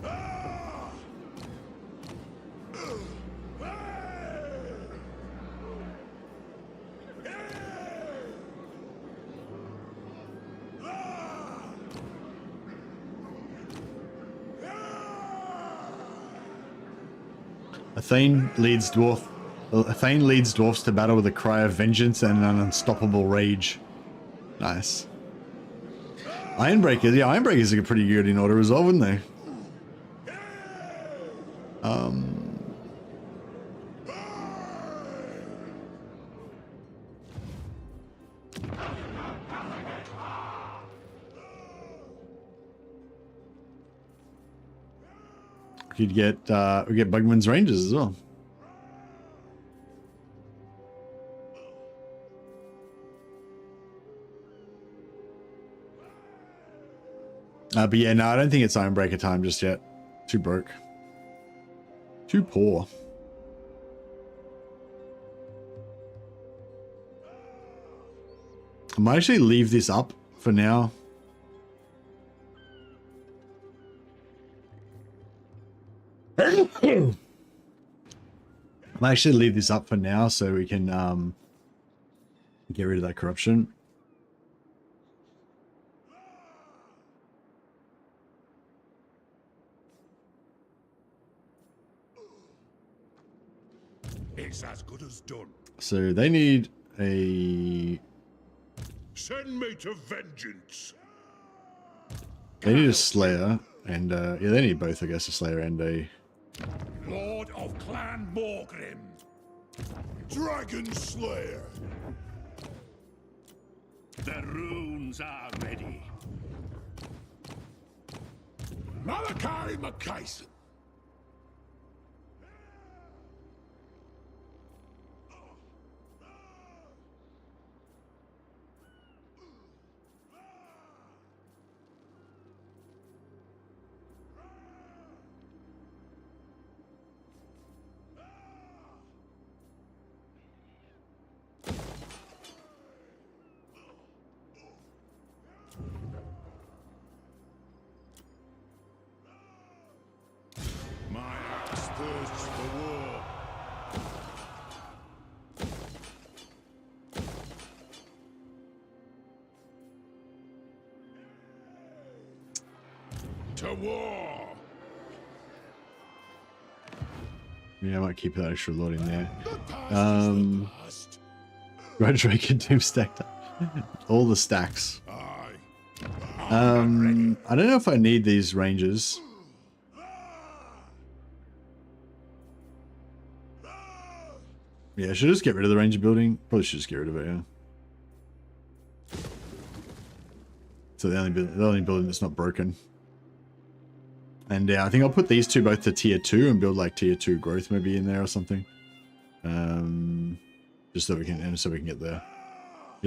[SPEAKER 1] Thane leads dwarfs to battle with a cry of vengeance and an unstoppable rage. Nice. Ironbreakers, yeah, Ironbreakers are pretty good in auto resolve, wouldn't they? We get Bugman's Rangers as well. But yeah, no, I don't think it's Ironbreaker time just yet. Too broke. Too poor. I might actually leave this up for now. I might actually leave this up for now so we can get rid of that corruption.
[SPEAKER 3] It's as good as done.
[SPEAKER 1] So they need a...
[SPEAKER 6] Send me to vengeance.
[SPEAKER 1] They need a Slayer, and yeah, they need both, I guess, a Slayer and a...
[SPEAKER 3] Lord of Clan Thorgrim.
[SPEAKER 6] Dragon Slayer.
[SPEAKER 4] The runes are ready.
[SPEAKER 6] Malachi McKayson. To war.
[SPEAKER 1] Yeah, I might keep that extra load in there. Rodrake and Doom stacked up. All the stacks. I don't know if I need these ranges. Yeah, I should just get rid of the ranger building. Probably should just get rid of it, yeah. So the only building that's not broken. And yeah, I think I'll put these two both to tier 2 and build like tier 2 growth maybe in there or something. Just so we can get the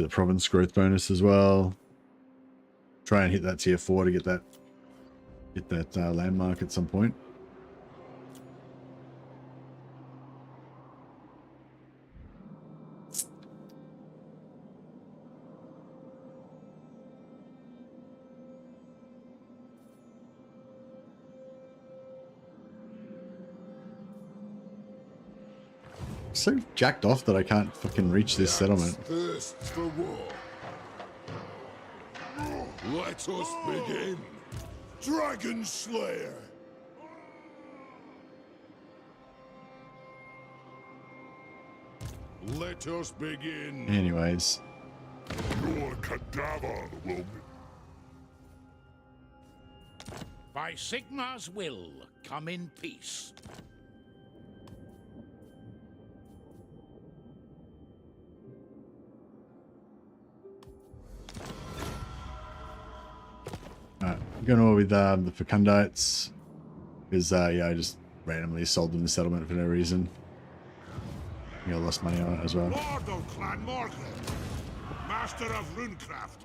[SPEAKER 1] province growth bonus as well. Try and hit that tier 4 to get that landmark at some point. So jacked off that I can't fucking reach this settlement.
[SPEAKER 6] Thirsts for war. Let us begin. Dragon Slayer. Let us begin.
[SPEAKER 1] Anyways.
[SPEAKER 6] Your cadaver will be...
[SPEAKER 3] By Sigmar's will, come in peace.
[SPEAKER 1] Alright, going on with the Fecundites. Because, yeah, I just randomly sold them the settlement for no reason. I lost money on it as well.
[SPEAKER 3] Lord of Clan Morgan, Master of Runecraft.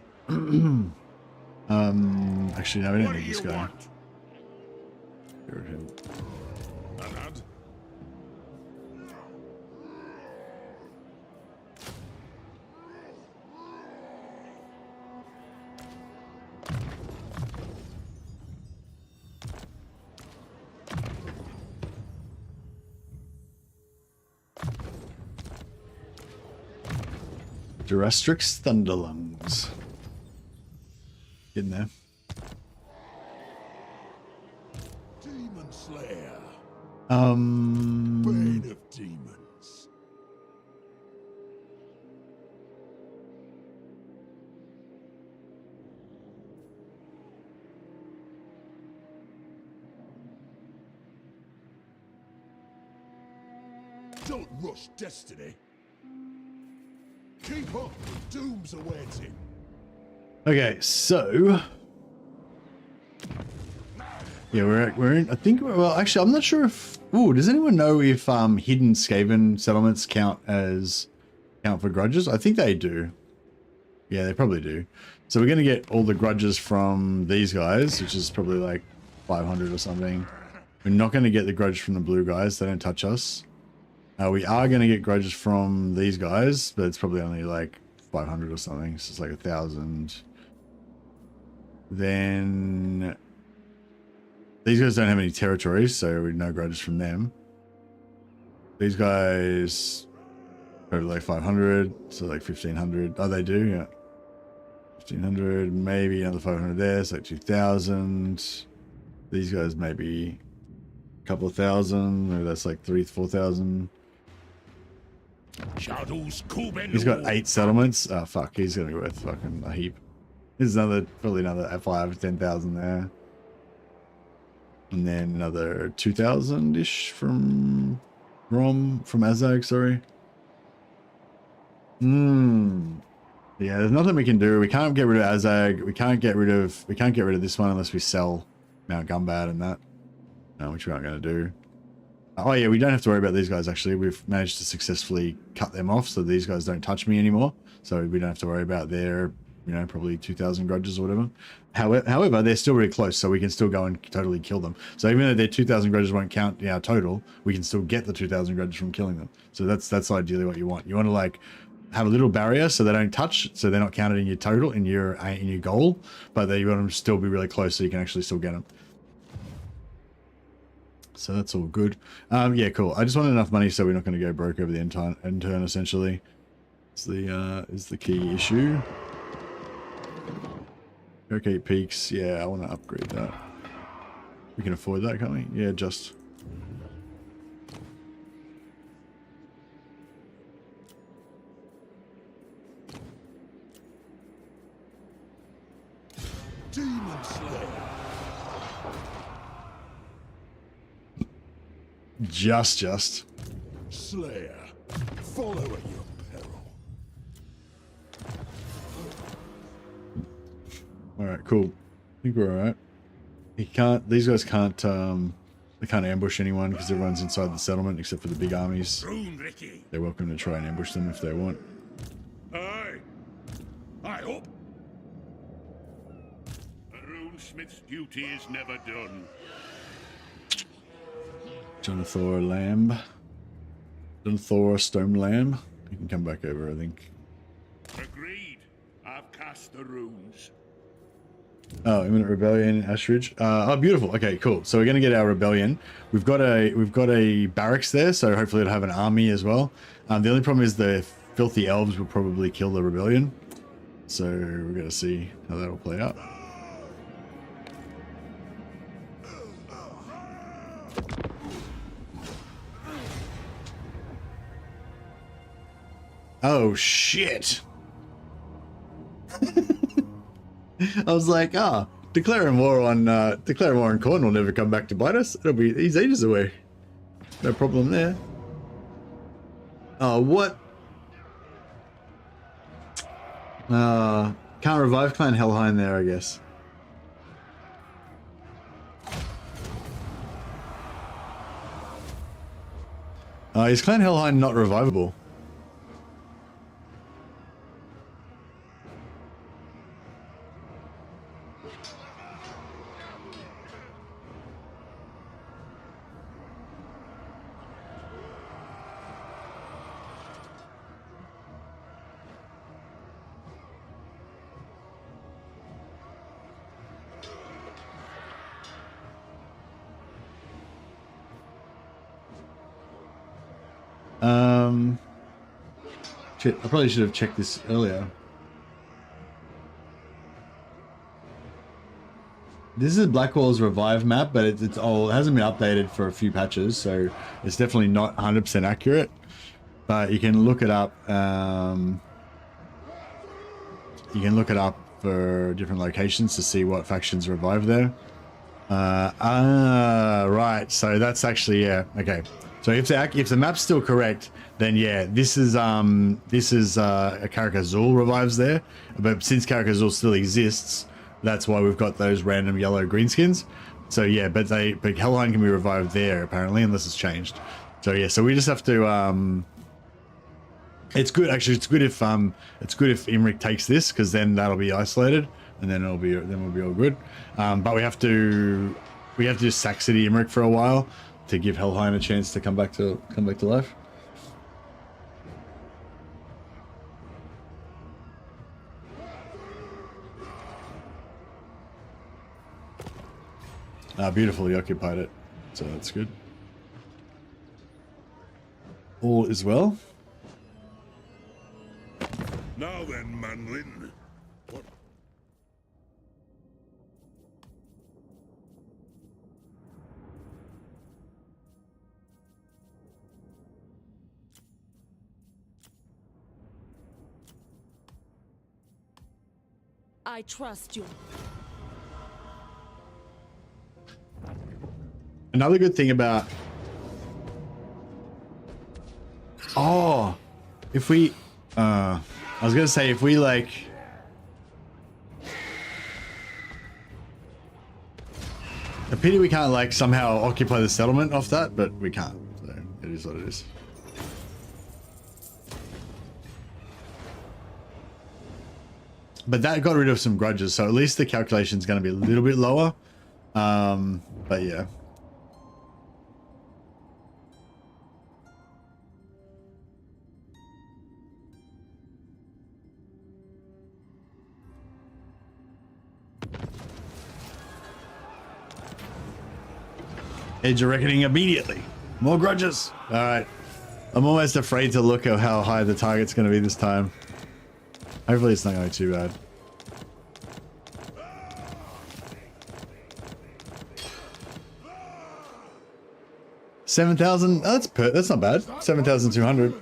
[SPEAKER 1] Actually, no, we don't
[SPEAKER 3] What do
[SPEAKER 1] need this
[SPEAKER 3] you
[SPEAKER 1] guy.
[SPEAKER 3] want?
[SPEAKER 1] Get rid of him.
[SPEAKER 3] Alad?
[SPEAKER 1] Durastrix Thunderlungs. Getting there.
[SPEAKER 5] Demon Slayer.
[SPEAKER 1] Um.
[SPEAKER 5] Bane of demons. Don't rush destiny. Keep up, doom's awaiting.
[SPEAKER 1] Okay, so yeah, we're in. I think. Well, actually, I'm not sure if. Ooh, does anyone know if hidden Skaven settlements count for grudges? I think they do. Yeah, they probably do. So we're gonna get all the grudges from these guys, which is probably like 500 or something. We're not gonna get the grudge from the blue guys. They don't touch us. We are going to get grudges from these guys, but it's probably only like 500 or something. So it's like 1,000. Then these guys don't have any territories, so we no grudges from them. These guys probably like 500, so like 1,500. Oh, they do, yeah. 1,500, maybe another 500 there, so like 2,000. These guys maybe a couple of thousand, maybe that's like 4,000.
[SPEAKER 3] Shadows
[SPEAKER 1] He's got 8 settlements. Oh fuck, he's gonna be worth fucking a heap. There's probably another 5, 10,000 there. And then another 2,000-ish from Azag, sorry. Yeah, there's nothing we can do. We can't get rid of Azag. We can't get rid of this one unless we sell Mount Gumbad and that. Which we aren't gonna do. Oh yeah, we don't have to worry about these guys actually. We've managed to successfully cut them off so these guys don't touch me anymore. So we don't have to worry about their, probably 2,000 grudges or whatever. However, they're still really close, so we can still go and totally kill them. So even though their 2,000 grudges won't count in our total, we can still get the 2,000 grudges from killing them. So that's ideally what you want. You want to like have a little barrier so they don't touch, so they're not counted in your total, in your goal, but you want them to still be really close so you can actually still get them. So that's all good. Yeah, cool. I just wanted enough money so we're not going to go broke over the intern essentially. Is the key issue. Okay, Peaks. Yeah, I want to upgrade that. We can afford that, can't we? Yeah, just.
[SPEAKER 5] Demon Slayer.
[SPEAKER 1] Just.
[SPEAKER 5] Slayer, follow at your peril.
[SPEAKER 1] Alright, cool. I think we're alright. These guys can't, they can't ambush anyone because everyone's inside the settlement except for the big armies. They're welcome to try and ambush them if they want.
[SPEAKER 3] Aye. I hope. A runesmith's duty is never done.
[SPEAKER 1] Jonathan Lamb. Jonathan Stone Lamb. You can come back over, I think.
[SPEAKER 3] Agreed. I've cast the runes.
[SPEAKER 1] Oh, imminent rebellion, Ashridge. Oh, beautiful. Okay, cool. So we're gonna get our rebellion. We've got a barracks there, so hopefully it'll have an army as well. The only problem is the filthy elves will probably kill the rebellion. So we're gonna see how that will play out. Oh shit. I was like, declaring war on Corn will never come back to bite us. He's ages away. No problem there. Oh, what? Can't revive Clan Helheim there, I guess. Is Clan Helheim not revivable? Shit, I probably should have checked this earlier. This is Blackwall's revive map, but it's old. It hasn't been updated for a few patches, so it's definitely not 100% accurate. But you can look it up. You can look it up for different locations to see what factions revive there. Right. So that's actually, yeah. Okay. So if the map's still correct, then yeah, this is a Karak-Azul revives there. But since Karak-Azul still exists, that's why we've got those random yellow greenskins. So yeah, but Helheim can be revived there apparently, unless it's changed. So yeah, so we just have to it's good actually. It's good if Imrik takes this, because then that'll be isolated, and then we'll be all good. But we have to just sack City Imrik for a while to give Helheim a chance to come back to life. Beautifully occupied it, so that's good. All is well.
[SPEAKER 6] Now then, Manlin. What?
[SPEAKER 2] I trust you.
[SPEAKER 1] Another good thing about... Oh, if we... I was going to say, if we, like... A pity we can't, like, somehow occupy the settlement off that, but we can't. So, it is what it is. But that got rid of some grudges, so at least the calculation's going to be a little bit lower. But yeah. Edge of Reckoning immediately. More grudges. All right. I'm almost afraid to look at how high the target's going to be this time. Hopefully it's not going to be too bad. $7,000. Oh, that's not bad. 7,200.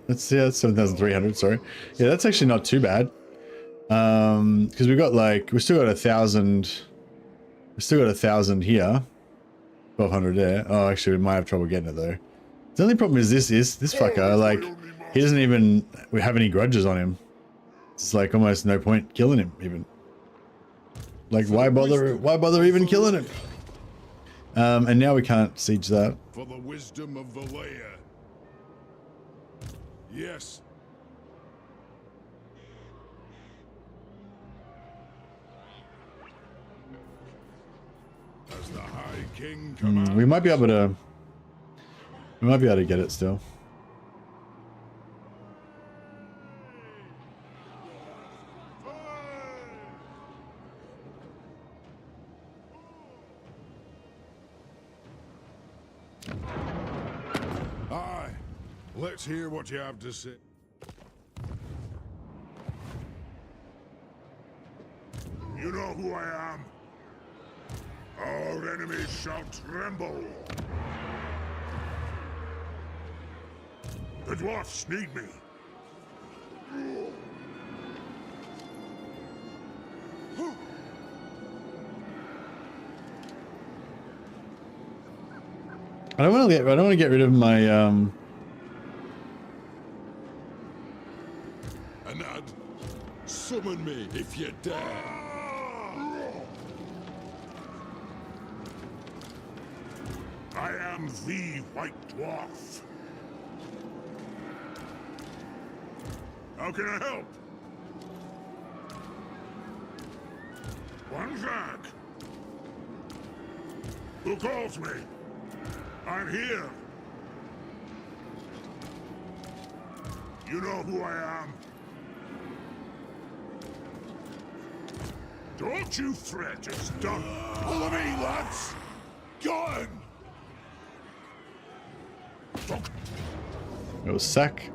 [SPEAKER 1] That's 7,300. Sorry. Yeah, that's actually not too bad. Because we still got 1,000. We still got 1,000 here. 1,200 there. Oh, actually, we might have trouble getting it though. The only problem is this fucker. Like, he doesn't even have any grudges on him. It's like almost no point killing him even. Like, why bother even killing him? And now we can't siege that.
[SPEAKER 6] For the wisdom of Valea. Yes. As the High King commands.
[SPEAKER 1] We might be able to get it still.
[SPEAKER 6] Aye. Let's hear what you have to say. You know who I am. Our enemies shall tremble. The dwarfs need me.
[SPEAKER 1] I don't want to get rid of my
[SPEAKER 6] Anad, summon me if you dare. I am the White Dwarf. How can I help? One Zag. Who calls me? I'm here. You know who I am. Don't you fret, it's done. Follow me, lads. Gone.
[SPEAKER 1] It was sack.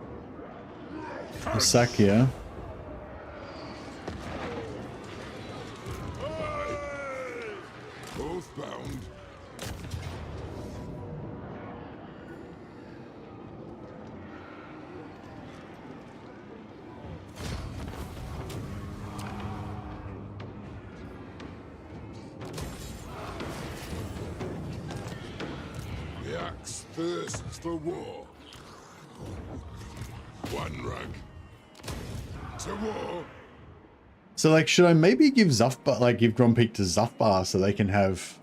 [SPEAKER 1] A sack here.
[SPEAKER 6] Both bound. The axe thirsts for war. One rug. To war.
[SPEAKER 1] So like, should I maybe give Zufbar, like give Grompeak to Zufbar so they can have,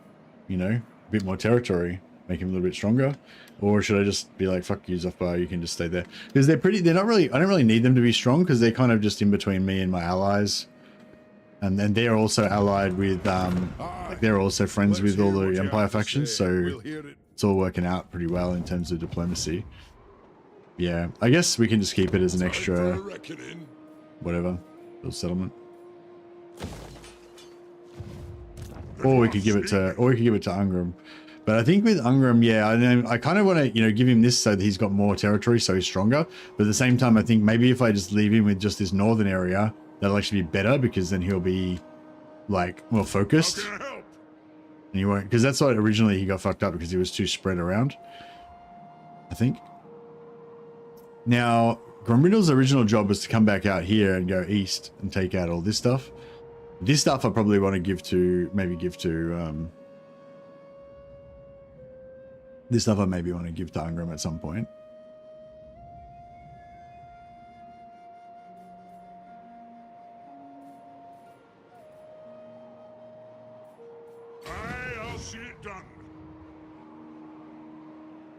[SPEAKER 1] you know, a bit more territory, make him a little bit stronger? Or should I just be like, fuck you, Zufbar, you can just stay there? Because they're not really, I don't really need them to be strong because they're kind of just in between me and my allies. And then they're also allied with, like they're also friends with all the Empire factions, so it's all working out pretty well in terms of diplomacy. Yeah, I guess we can just keep it as an extra, whatever, little settlement. Or we could give it to, Ungram. But I think with Ungram, yeah, I kind of want to, you know, give him this so that he's got more territory, so he's stronger. But at the same time, I think maybe if I just leave him with just this northern area, that'll actually be better because then he'll be like more focused. And he won't, because that's why originally he got fucked up because he was too spread around, I think. Now, Grombrindle's original job was to come back out here and go east and take out all this stuff. This stuff I probably want to give to, this stuff I maybe want to give to Ungram at some point.
[SPEAKER 6] I'll see it done.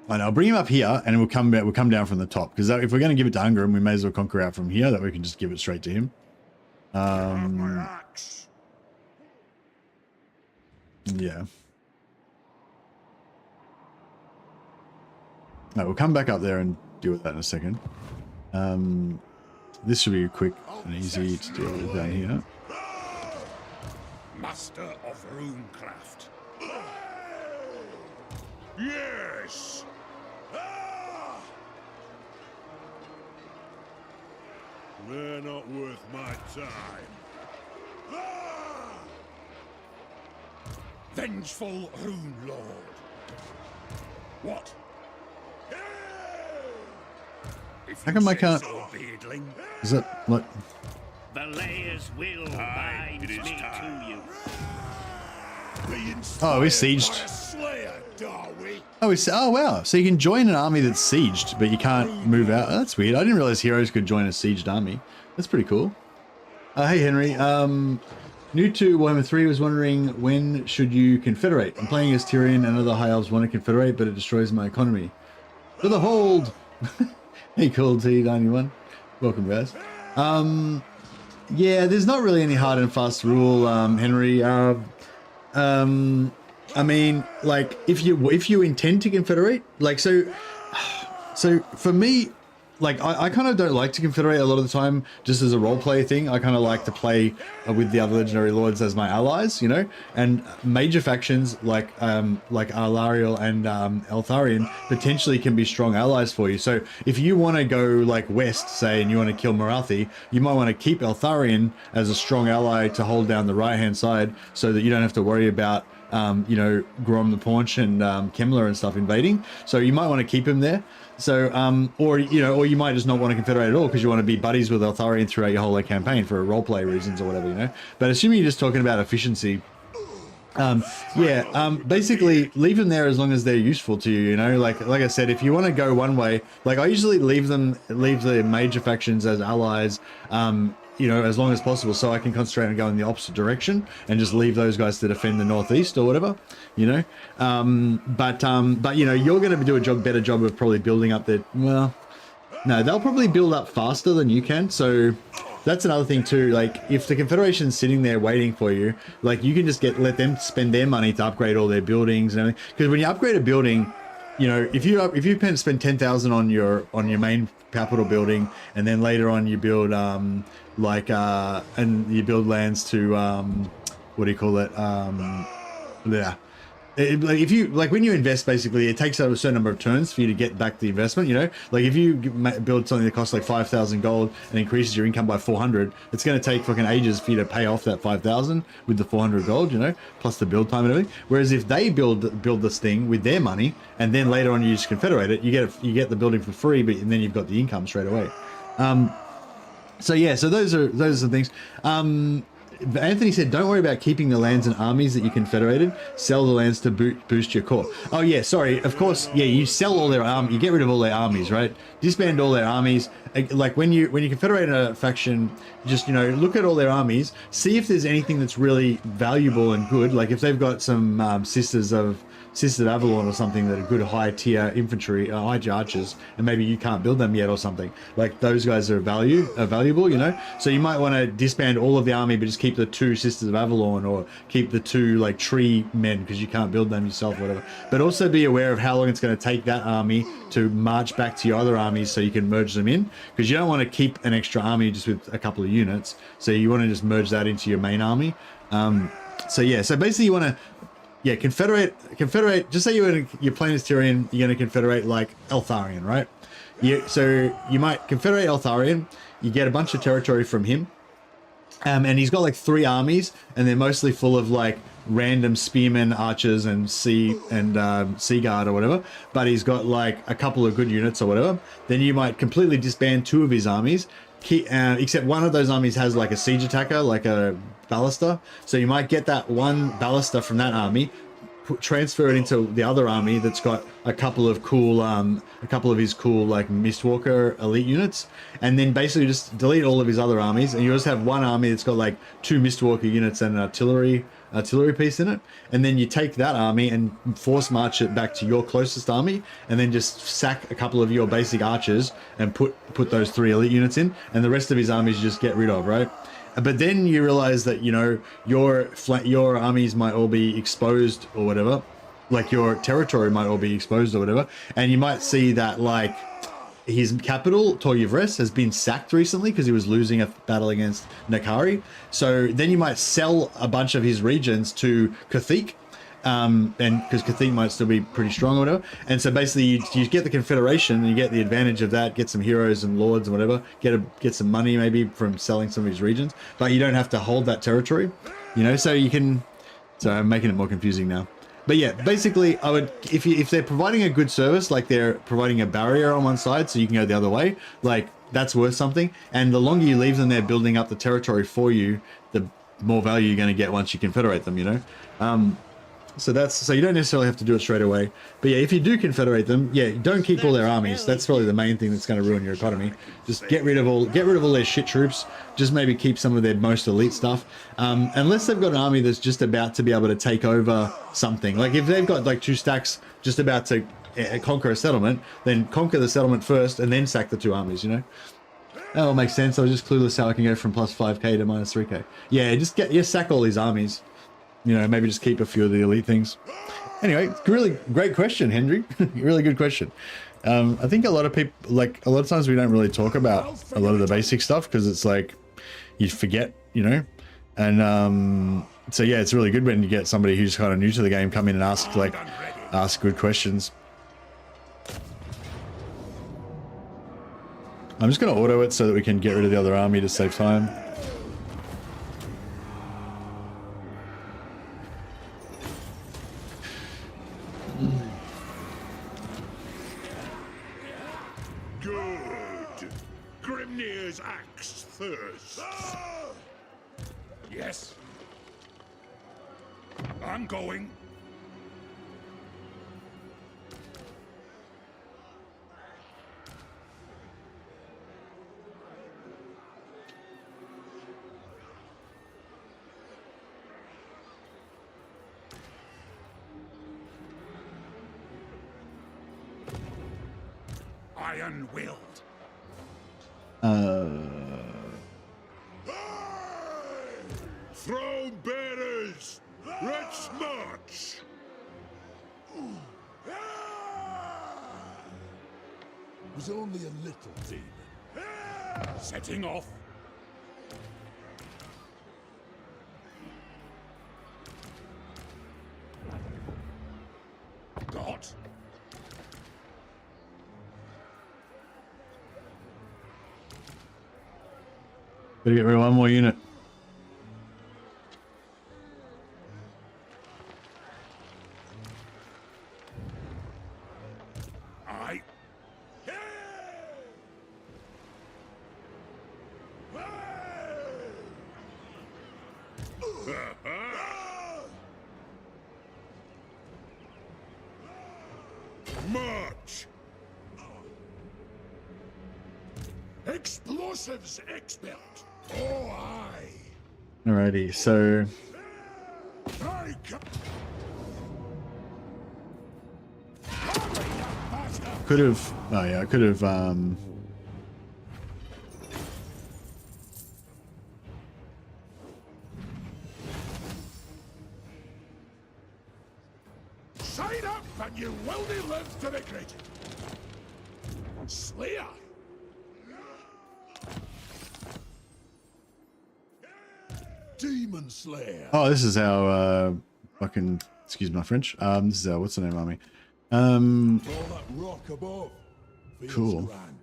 [SPEAKER 1] And I'll bring him up here and we'll come down from the top. Because if we're going to give it to Ungram, we may as well conquer out from here, that we can just give it straight to him. Yeah. No, we'll come back up there and deal with that in a second. This should be quick and easy to deal with down here.
[SPEAKER 3] Master of runecraft. Yes.
[SPEAKER 4] They're not worth my time.
[SPEAKER 3] Vengeful Rune Lord. What?
[SPEAKER 1] How come I can't? Is it what?
[SPEAKER 10] Valea's will binds me to you.
[SPEAKER 1] Oh, we're sieged. Oh, wow. So you can join an army that's sieged, but you can't move out. Oh, that's weird. I didn't realize heroes could join a sieged army. That's pretty cool. Hey, Henry. New to Warhammer 3 was wondering, when should you confederate? I'm playing as Tyrion and other high elves want to confederate, but it destroys my economy. For the hold! Hey, cool T91. Welcome, guys. Yeah, there's not really any hard and fast rule, Henry. I mean, like, if you intend to confederate, like, so for me, like, I kind of don't like to confederate a lot of the time, just as a roleplay thing. I kind of like to play with the other legendary lords as my allies, you know. And major factions like Alariel and Eltharion potentially can be strong allies for you. So if you want to go like west, say, and you want to kill Morathi, you might want to keep Eltharion as a strong ally to hold down the right hand side, so that you don't have to worry about you know, Grom the Paunch and Kemmler and stuff invading. So you might want to keep him there. So, or you might just not want to confederate at all because you want to be buddies with Eltharion throughout your whole campaign for roleplay reasons or whatever, you know. But assuming you're just talking about efficiency, basically leave them there as long as they're useful to you, you know. Like I said, if you want to go one way, like I usually leave the major factions as allies, you know, as long as possible, so I can concentrate on going in the opposite direction and just leave those guys to defend the northeast or whatever, you know. But you know, you're going to do a better job of probably building up the, well, No, they'll probably build up faster than you can. So that's another thing too. Like if the Confederation's sitting there waiting for you, like you can just let them spend their money to upgrade all their buildings and everything. Because when you upgrade a building, you know, if you spend 10,000 on your main capital building, and then later on you build and you build lands to what do you call it? Yeah. Like if you when you invest, basically it takes a certain number of turns for you to get back the investment. You know, like if you build something that costs like 5,000 gold and increases your income by 400, it's going to take fucking ages for you to pay off that 5,000 with the 400 gold. You know, plus the build time and everything. Whereas if they build this thing with their money and then later on you just confederate it, you get the building for free, and then you've got the income straight away. So yeah, so those are the things. Anthony said, don't worry about keeping the lands and armies that you confederated. Sell the lands to boost your core. Oh yeah, sorry. Of course, yeah, you sell all their you get rid of all their armies, right? Disband all their armies. Like when you confederate a faction, just, you know, look at all their armies, see if there's anything that's really valuable and good. Like if they've got some Sisters of Avalon or something that are good high tier infantry, high archers, and maybe you can't build them yet or something. Like those guys are valuable, you know. So you might want to disband all of the army, but just keep the 2 Sisters of Avalon, or keep the 2 like tree men because you can't build them yourself, or whatever. But also be aware of how long it's going to take that army to march back to your other armies, so you can merge them in. Because you don't want to keep an extra army just with a couple of units. So you want to just merge that into your main army. So yeah, so basically you want to. Yeah, confederate. Just say you're playing as Tyrion, you're going to confederate like Eltharion, right? So you might confederate Eltharion. You get a bunch of territory from him, and he's got like 3 armies, and they're mostly full of like random spearmen, archers, and sea guard or whatever. But he's got like a couple of good units or whatever. Then you might completely disband 2 of his armies. Except one of those armies has like a siege attacker, like a ballista. So you might get that one ballista from that army, transfer it into the other army that's got a couple of his cool like Mistwalker elite units, and then basically just delete all of his other armies, and you just have one army that's got like 2 Mistwalker units and an artillery piece in it. And then you take that army and force march it back to your closest army, and then just sack a couple of your basic archers and put those 3 elite units in, and the rest of his armies you just get rid of, right? But then you realize that, you know, your armies might all be exposed or whatever, like your territory might all be exposed or whatever, and you might see that like his capital, Tor-Yvres, has been sacked recently because he was losing a battle against Nakari. So then you might sell a bunch of his regions to Cathik, and because Cathik might still be pretty strong or whatever. And so basically you get the Confederation, and you get the advantage of that, get some heroes and lords and whatever, get some money maybe from selling some of his regions, but you don't have to hold that territory, you know. So you can, so I'm making it more confusing now. But yeah, basically, I would, if they're providing a good service, like they're providing a barrier on one side so you can go the other way, like that's worth something. And the longer you leave them there building up the territory for you, the more value you're going to get once you confederate them, you know. So you don't necessarily have to do it straight away. But yeah, if you do confederate them, yeah, don't keep all their armies. That's probably the main thing that's going to ruin your economy. Just get rid of all their shit troops. Just maybe keep some of their most elite stuff. Unless they've got an army that's just about to be able to take over something. Like if they've got like 2 stacks just about to conquer a settlement, then conquer the settlement first and then sack the 2 armies, you know? That all makes sense. I was just clueless how I can go from plus 5k to minus 3k. Yeah, just sack all these armies. You know, maybe just keep a few of the elite things. Anyway, really great question, Henry. Really good question. I think a lot of people, like a lot of times we don't really talk about a lot of the basic stuff because it's like you forget, you know. And so yeah, it's really good when you get somebody who's kind of new to the game come in and ask good questions. I'm just going to auto it so that we can get rid of the other army to save time.
[SPEAKER 3] Yes. I'm going. Iron-willed.
[SPEAKER 6] Throne bearers, let's march.
[SPEAKER 5] It was only a little demon.
[SPEAKER 3] Setting off. Got.
[SPEAKER 1] Better get rid of one more unit.
[SPEAKER 3] I.
[SPEAKER 6] March. Explosives expert. Oh, aye.
[SPEAKER 1] Alrighty, so
[SPEAKER 6] I ca-
[SPEAKER 1] could have. Oh yeah, I could have.
[SPEAKER 6] Sign up and you will be live to regret it. Slayer.
[SPEAKER 5] Demon Slayer.
[SPEAKER 1] Oh, this is our fucking. Excuse my French. This is our what's the name army.
[SPEAKER 5] All that rock above. Feels
[SPEAKER 1] Cool.
[SPEAKER 5] grand.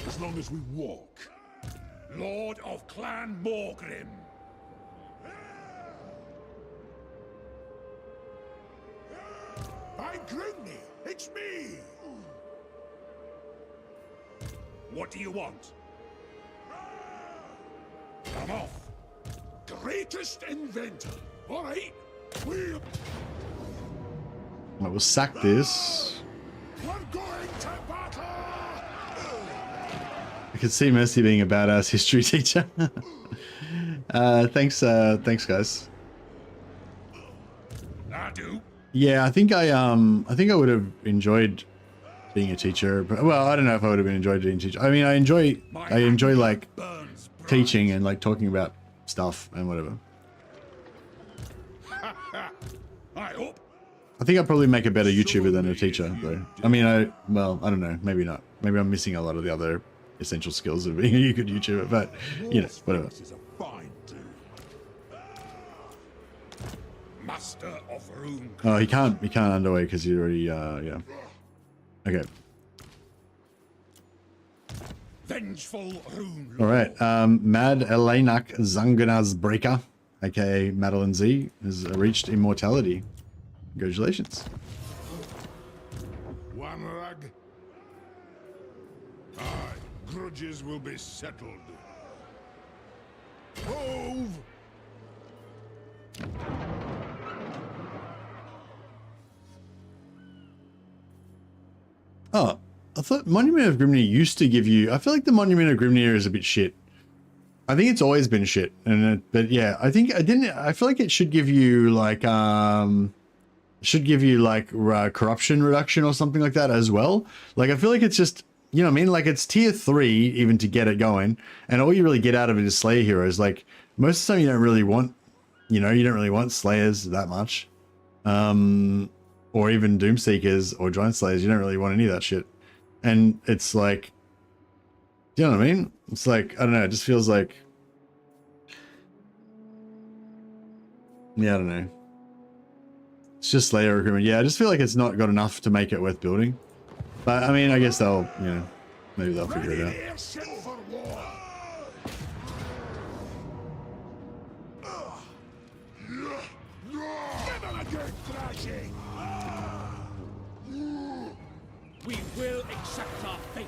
[SPEAKER 5] As long as we walk.
[SPEAKER 3] Lord of Clan Morgrim.
[SPEAKER 6] By Grimney, it's me.
[SPEAKER 3] What do you want? Come off.
[SPEAKER 6] Greatest inventor. All right. We're
[SPEAKER 1] I will sack this.
[SPEAKER 6] going to battle.
[SPEAKER 1] I could see Mercy being a badass history teacher. Thanks, guys.
[SPEAKER 3] I do.
[SPEAKER 1] Yeah, I think I would have enjoyed being a teacher, but well, I don't know if I would have enjoyed being a teacher. I mean, I enjoy like
[SPEAKER 3] Burns bright.
[SPEAKER 1] teaching and like talking about stuff and whatever.
[SPEAKER 3] I hope.
[SPEAKER 1] I think I'd probably make a better YouTuber than a teacher, though. I mean, I don't know, maybe not. Maybe I'm missing a lot of the other essential skills of being a good YouTuber, but you know, whatever.
[SPEAKER 5] This is a fine dude.
[SPEAKER 3] Master of Rune.
[SPEAKER 1] Oh, he can't underway because he already yeah. Okay.
[SPEAKER 3] Vengeful Rune.
[SPEAKER 1] All right. Mad Elenak Zanganaz Breaker, aka Madeline Z, has reached immortality. Congratulations.
[SPEAKER 6] One rag. Aye, grudges will be settled. Move!
[SPEAKER 1] Oh, I thought Monument of Grimnir used to give you. I feel like the Monument of Grimnir is a bit shit. I think it's always been shit, but yeah, I think I didn't. I feel like it should give you like corruption reduction or something like that as well. Like I feel like it's just, you know what I mean? Like it's tier 3 even to get it going, and all you really get out of it is Slayer heroes. Like most of the time you don't really want, you don't really want Slayers that much. Or even Doomseekers or Giant Slayers, you don't really want any of that shit. And it's like, do you know what I mean? It's like, I don't know, it just feels like, yeah, I don't know. It's just Slayer recruitment. Yeah, I just feel like it's not got enough to make it worth building. But I mean, I guess they'll, maybe they'll figure it out.
[SPEAKER 6] Ready for war. Give him a good thrashing.
[SPEAKER 10] We will accept our fate.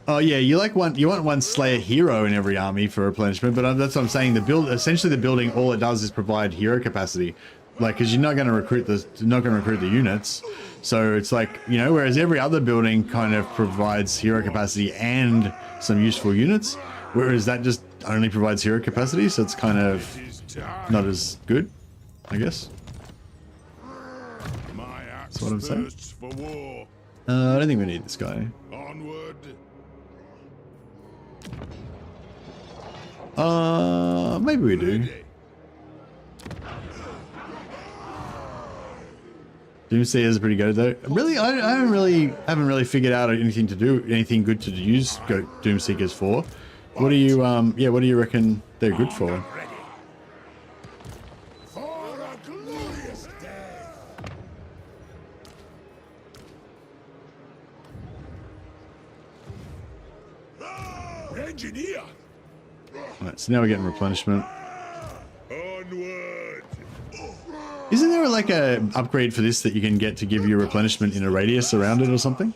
[SPEAKER 1] Oh yeah, you want one Slayer hero in every army for replenishment, but that's what I'm saying. Essentially the building, all it does is provide hero capacity, like because you're not going to recruit the units. So it's like, whereas every other building kind of provides hero capacity and some useful units, whereas that just only provides hero capacity, so it's kind of not as good, I guess.
[SPEAKER 6] My axe
[SPEAKER 1] That's what I'm saying.
[SPEAKER 6] Thirsts for war.
[SPEAKER 1] I don't think we need this guy.
[SPEAKER 6] Onward.
[SPEAKER 1] Maybe we do. Doomseeker is pretty good though. Really, I haven't really figured out anything good to use Doomseekers for. What do you what do you reckon they're good for?
[SPEAKER 6] For a glorious day. Engineer.
[SPEAKER 1] Alright, so now we're getting replenishment.
[SPEAKER 6] Onward.
[SPEAKER 1] Isn't there like a upgrade for this that you can get to give you replenishment in a radius around it or something?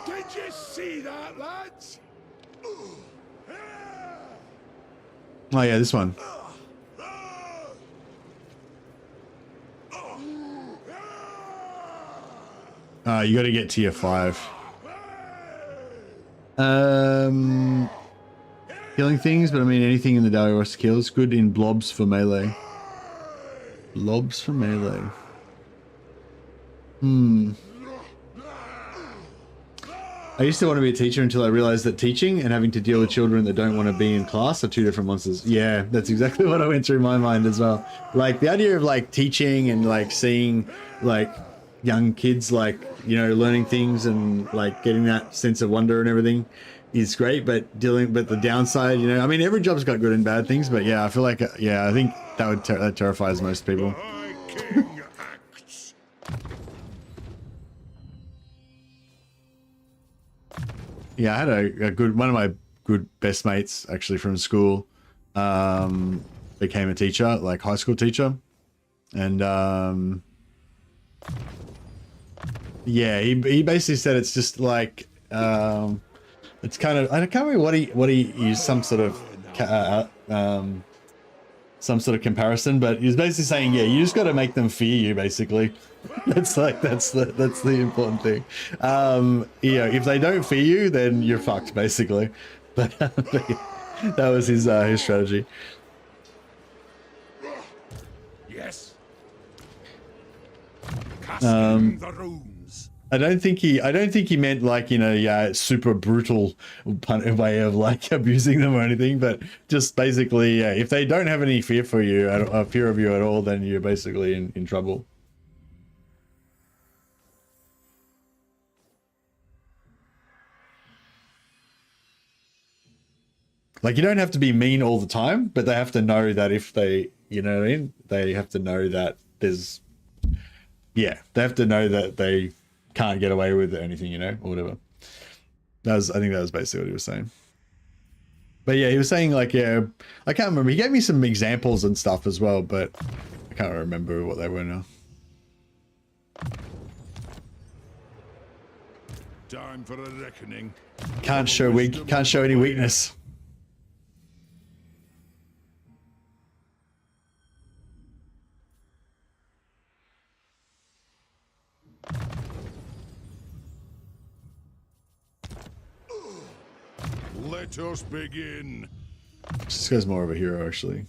[SPEAKER 6] Did you see that, lads?
[SPEAKER 1] Oh yeah, this one. You got to get tier 5. Killing things, but I mean anything in the Daily Roster kills. Good in blobs for melee. Blobs for melee. I used to want to be a teacher until I realized that teaching and having to deal with children that don't want to be in class are two different monsters. Yeah, that's exactly what went through my mind as well. Like the idea of like teaching and like seeing like young kids like, you know, learning things and like getting that sense of wonder and everything is great, but the downside, you know, I mean every job's got good and bad things, but yeah, I feel like I think that terrifies most people. Yeah, I had one of my good best mates actually from school became a teacher, like high school teacher, and yeah, he basically said it's just like it's kind of, I can't remember what he used, some sort of comparison, but he was basically saying, yeah, you just got to make them fear you, basically. That's the important thing. Yeah, if they don't fear you, then you're fucked, basically. But that was his strategy.
[SPEAKER 6] Yes. Casting the rooms.
[SPEAKER 1] I don't think he meant like, you know, yeah, super brutal way of like abusing them or anything, but just basically, yeah, if they don't have any fear of you at all, then you're basically in trouble. Like, you don't have to be mean all the time, but they have to know that if they, you know what I mean? They have to know that there's, yeah, they have to know that they can't get away with anything, you know, or whatever. I think that was basically what he was saying. But yeah, he was saying like, yeah, I can't remember. He gave me some examples and stuff as well, but I can't remember what they were now.
[SPEAKER 6] Time for a reckoning.
[SPEAKER 1] Can't show any weakness.
[SPEAKER 6] Let us begin.
[SPEAKER 1] This guy's more of a hero, actually.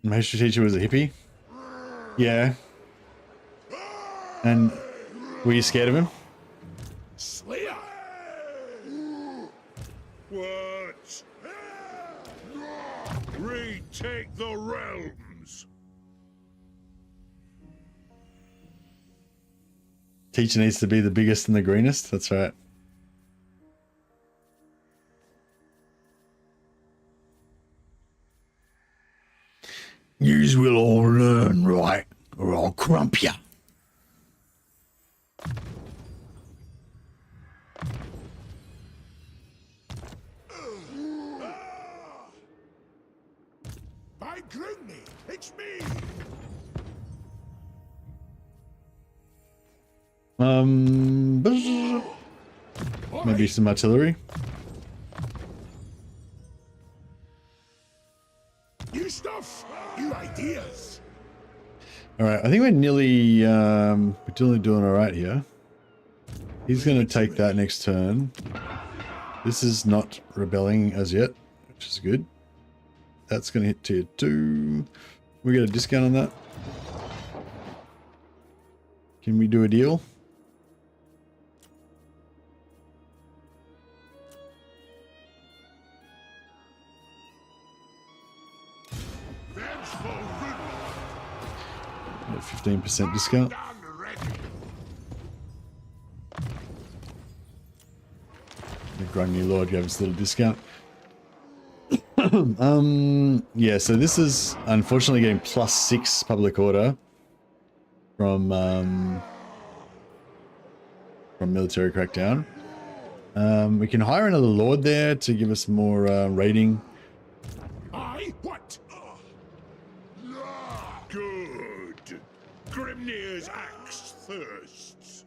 [SPEAKER 1] My history teacher was a hippie. Yeah. And were you scared of him?
[SPEAKER 6] Slayer. What? Retake the realms.
[SPEAKER 1] Teacher needs to be the biggest and the greenest. That's right. Yous will all learn, right? Or I'll crump ya.
[SPEAKER 6] By Grimney, it's me.
[SPEAKER 1] Maybe some artillery.
[SPEAKER 6] New stuff, new ideas.
[SPEAKER 1] All right, I think we're nearly doing all right here. He's going to take that next turn. This is not rebelling as yet, which is good. That's going to hit tier 2. We get a discount on that. Can we do a deal? A 15% discount. The Grungy Lord gave us a little discount. Yeah, so this is unfortunately getting +6 public order from military crackdown. We can hire another lord there to give us more rating.
[SPEAKER 3] What? Good. Grimnir's axe thirsts.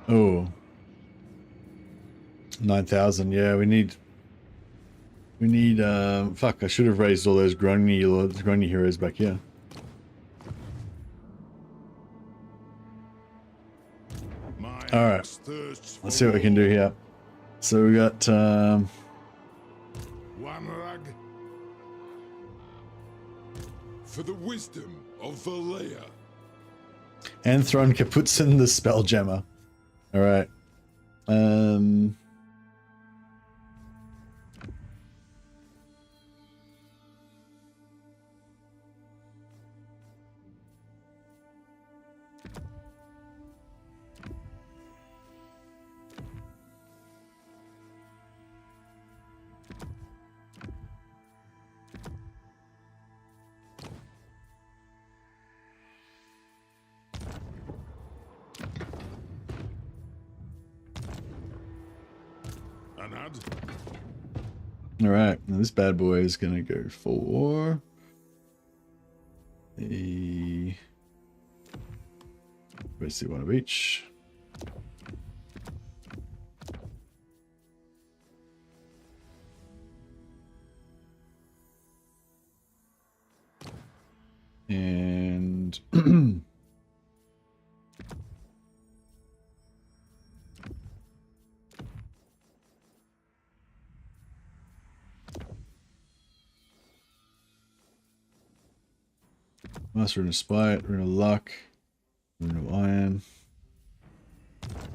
[SPEAKER 1] Oh. 9,000. Yeah, we need fuck, I should have raised all those Grungy lords, Grungy heroes back here. Alright. Let's see what we can do here. So we got
[SPEAKER 6] One rag for the wisdom of Valea.
[SPEAKER 1] Anthron Kaputzen the Spelljammer. Alright. Alright, now this bad boy is gonna go for a basically one of each. And Master Rune of Spite, Rune of Luck, Rune of Iron,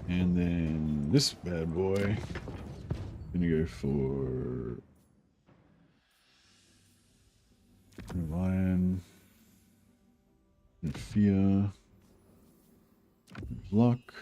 [SPEAKER 1] and then this bad boy, gonna go for Rune of Iron, Rune of Fear, Rune of Luck.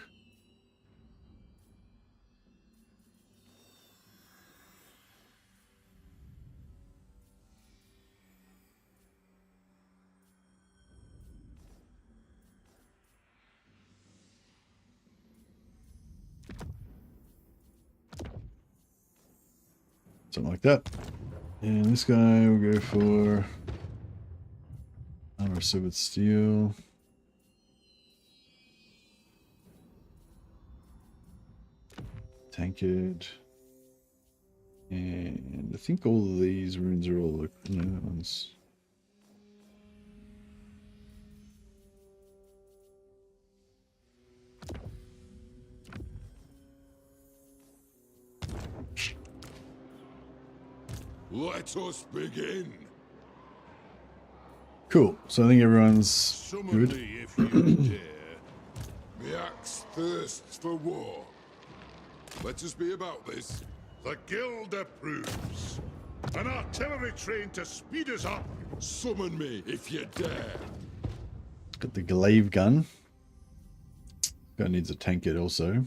[SPEAKER 1] Something like that. And this guy will go for Armor Silvered Steel. Tankard. And I think all of these runes are all the ones.
[SPEAKER 6] Let us begin.
[SPEAKER 1] Cool. So I think everyone's
[SPEAKER 6] Summon
[SPEAKER 1] good.
[SPEAKER 6] me if you dare. The axe thirsts for war. Let us be about this.
[SPEAKER 3] The guild approves. An artillery train to speed us up.
[SPEAKER 6] Summon me if you dare.
[SPEAKER 1] Got the glaive gun. Guy needs a tankard also.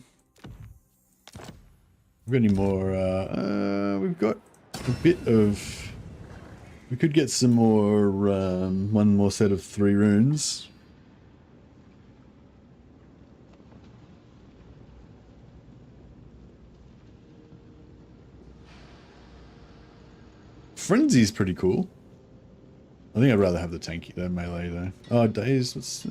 [SPEAKER 1] We've got any more? We've got a bit of. We could get some more. One more set of 3 runes. Frenzy's pretty cool. I think I'd rather have the tanky, the melee though. Oh, days. Let's.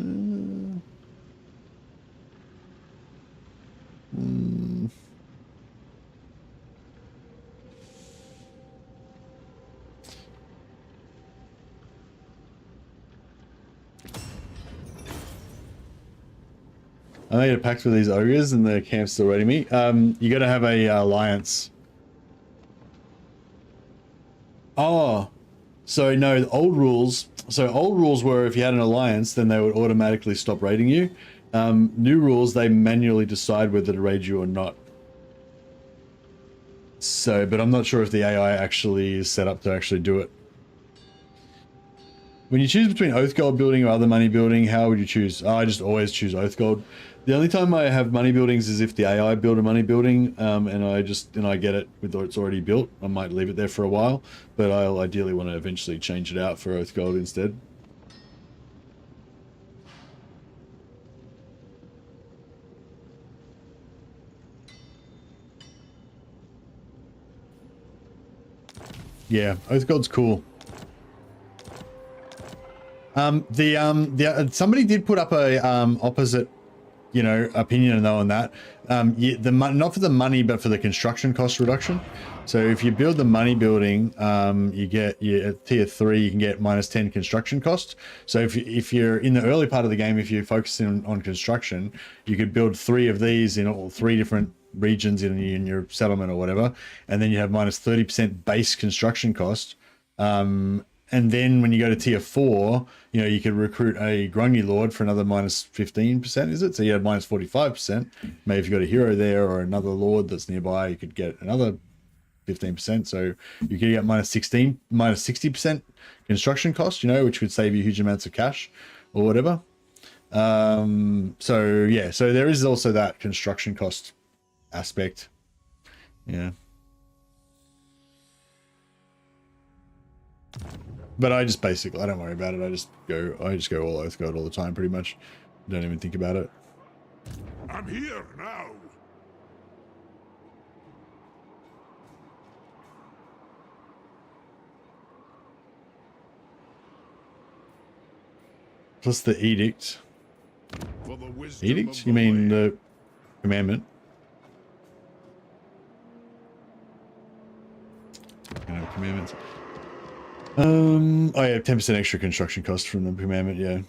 [SPEAKER 1] I made a pact with these ogres and the camp's still ready me. You got to have a alliance. Oh, so no, the old rules. So old rules were if you had an alliance, then they would automatically stop raiding you. New rules, they manually decide whether to raid you or not. So, but I'm not sure if the AI actually is set up to actually do it. When you choose between Oath Gold building or other money building, how would you choose? Oh, I just always choose Oath Gold. The only time I have money buildings is if the AI build a money building, and I get it with it's already built. I might leave it there for a while, but I'll ideally want to eventually change it out for Oath Gold instead. Yeah, Oath Gold's cool. Somebody did put up a opposite, opinion though on that. Not for the money, but for the construction cost reduction. So if you build the money building, you get at tier 3, you can get -10 construction cost. So if you're in the early part of the game, if you're focusing on construction, you could build 3 of these in all 3 different regions in your settlement or whatever, and then you have -30% base construction cost. And then when you go to tier 4, you could recruit a Grungy Lord for another -15%, is it? So you have -45%. Maybe if you've got a hero there or another Lord that's nearby, you could get another 15%. So you could get -60% construction cost, which would save you huge amounts of cash or whatever. So yeah, so there is also that construction cost aspect. Yeah. But I don't worry about it. I just go all Oath Gold all the time, pretty much. Don't even think about it.
[SPEAKER 6] I'm here now.
[SPEAKER 1] Plus the edict.
[SPEAKER 6] For the wisdom
[SPEAKER 1] Edict?
[SPEAKER 6] of
[SPEAKER 1] You mean
[SPEAKER 6] the
[SPEAKER 1] the commandment? Commandments. Oh yeah, 10% extra construction cost from the commandment, yeah.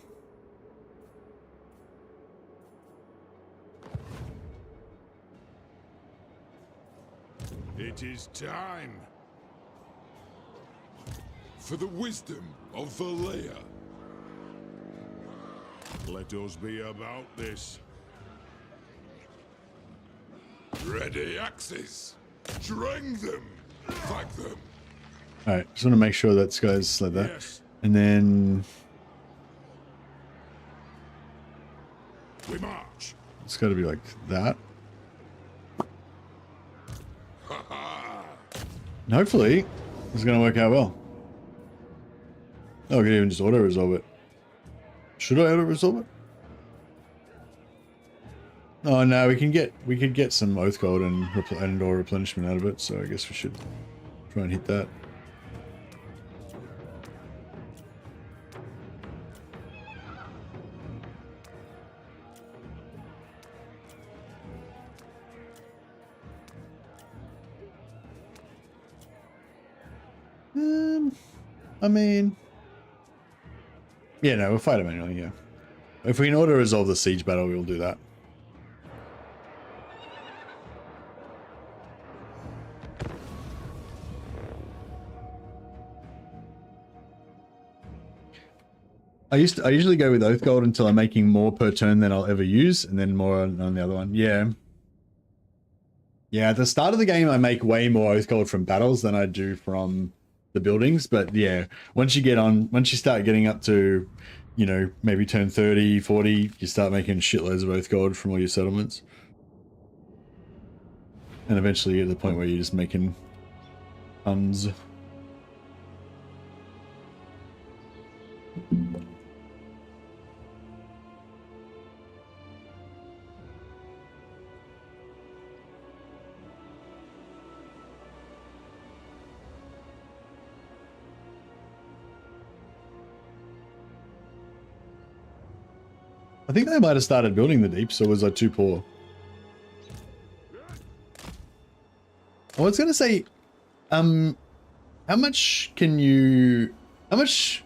[SPEAKER 6] It is time for the wisdom of the layer. Let us be about this. Ready axes. Drang them. Flag them.
[SPEAKER 1] Alright, just want to make sure that guy's like that.
[SPEAKER 6] Yes.
[SPEAKER 1] And then
[SPEAKER 6] We march.
[SPEAKER 1] it's got to be like that. And hopefully, it's going to work out well. Oh, I could even just auto-resolve it. Should I auto-resolve it? Oh no, we could get some Oath Gold and or replenishment out of it, so I guess we should try and hit that. I mean, yeah, no, we'll fight it manually, yeah. If we can auto-resolve the siege battle, we'll do that. I usually go with Oath Gold until I'm making more per turn than I'll ever use, and then more on the other one. Yeah. Yeah, at the start of the game, I make way more Oath Gold from battles than I do from the buildings. But yeah, once you start getting up to, you know, maybe turn 30, 40, you start making shitloads of Oath Gold from all your settlements. And eventually you get to the point where you're just making tons. I think they might have started building the deeps, or was I too poor? I was going to say, how much can you, how much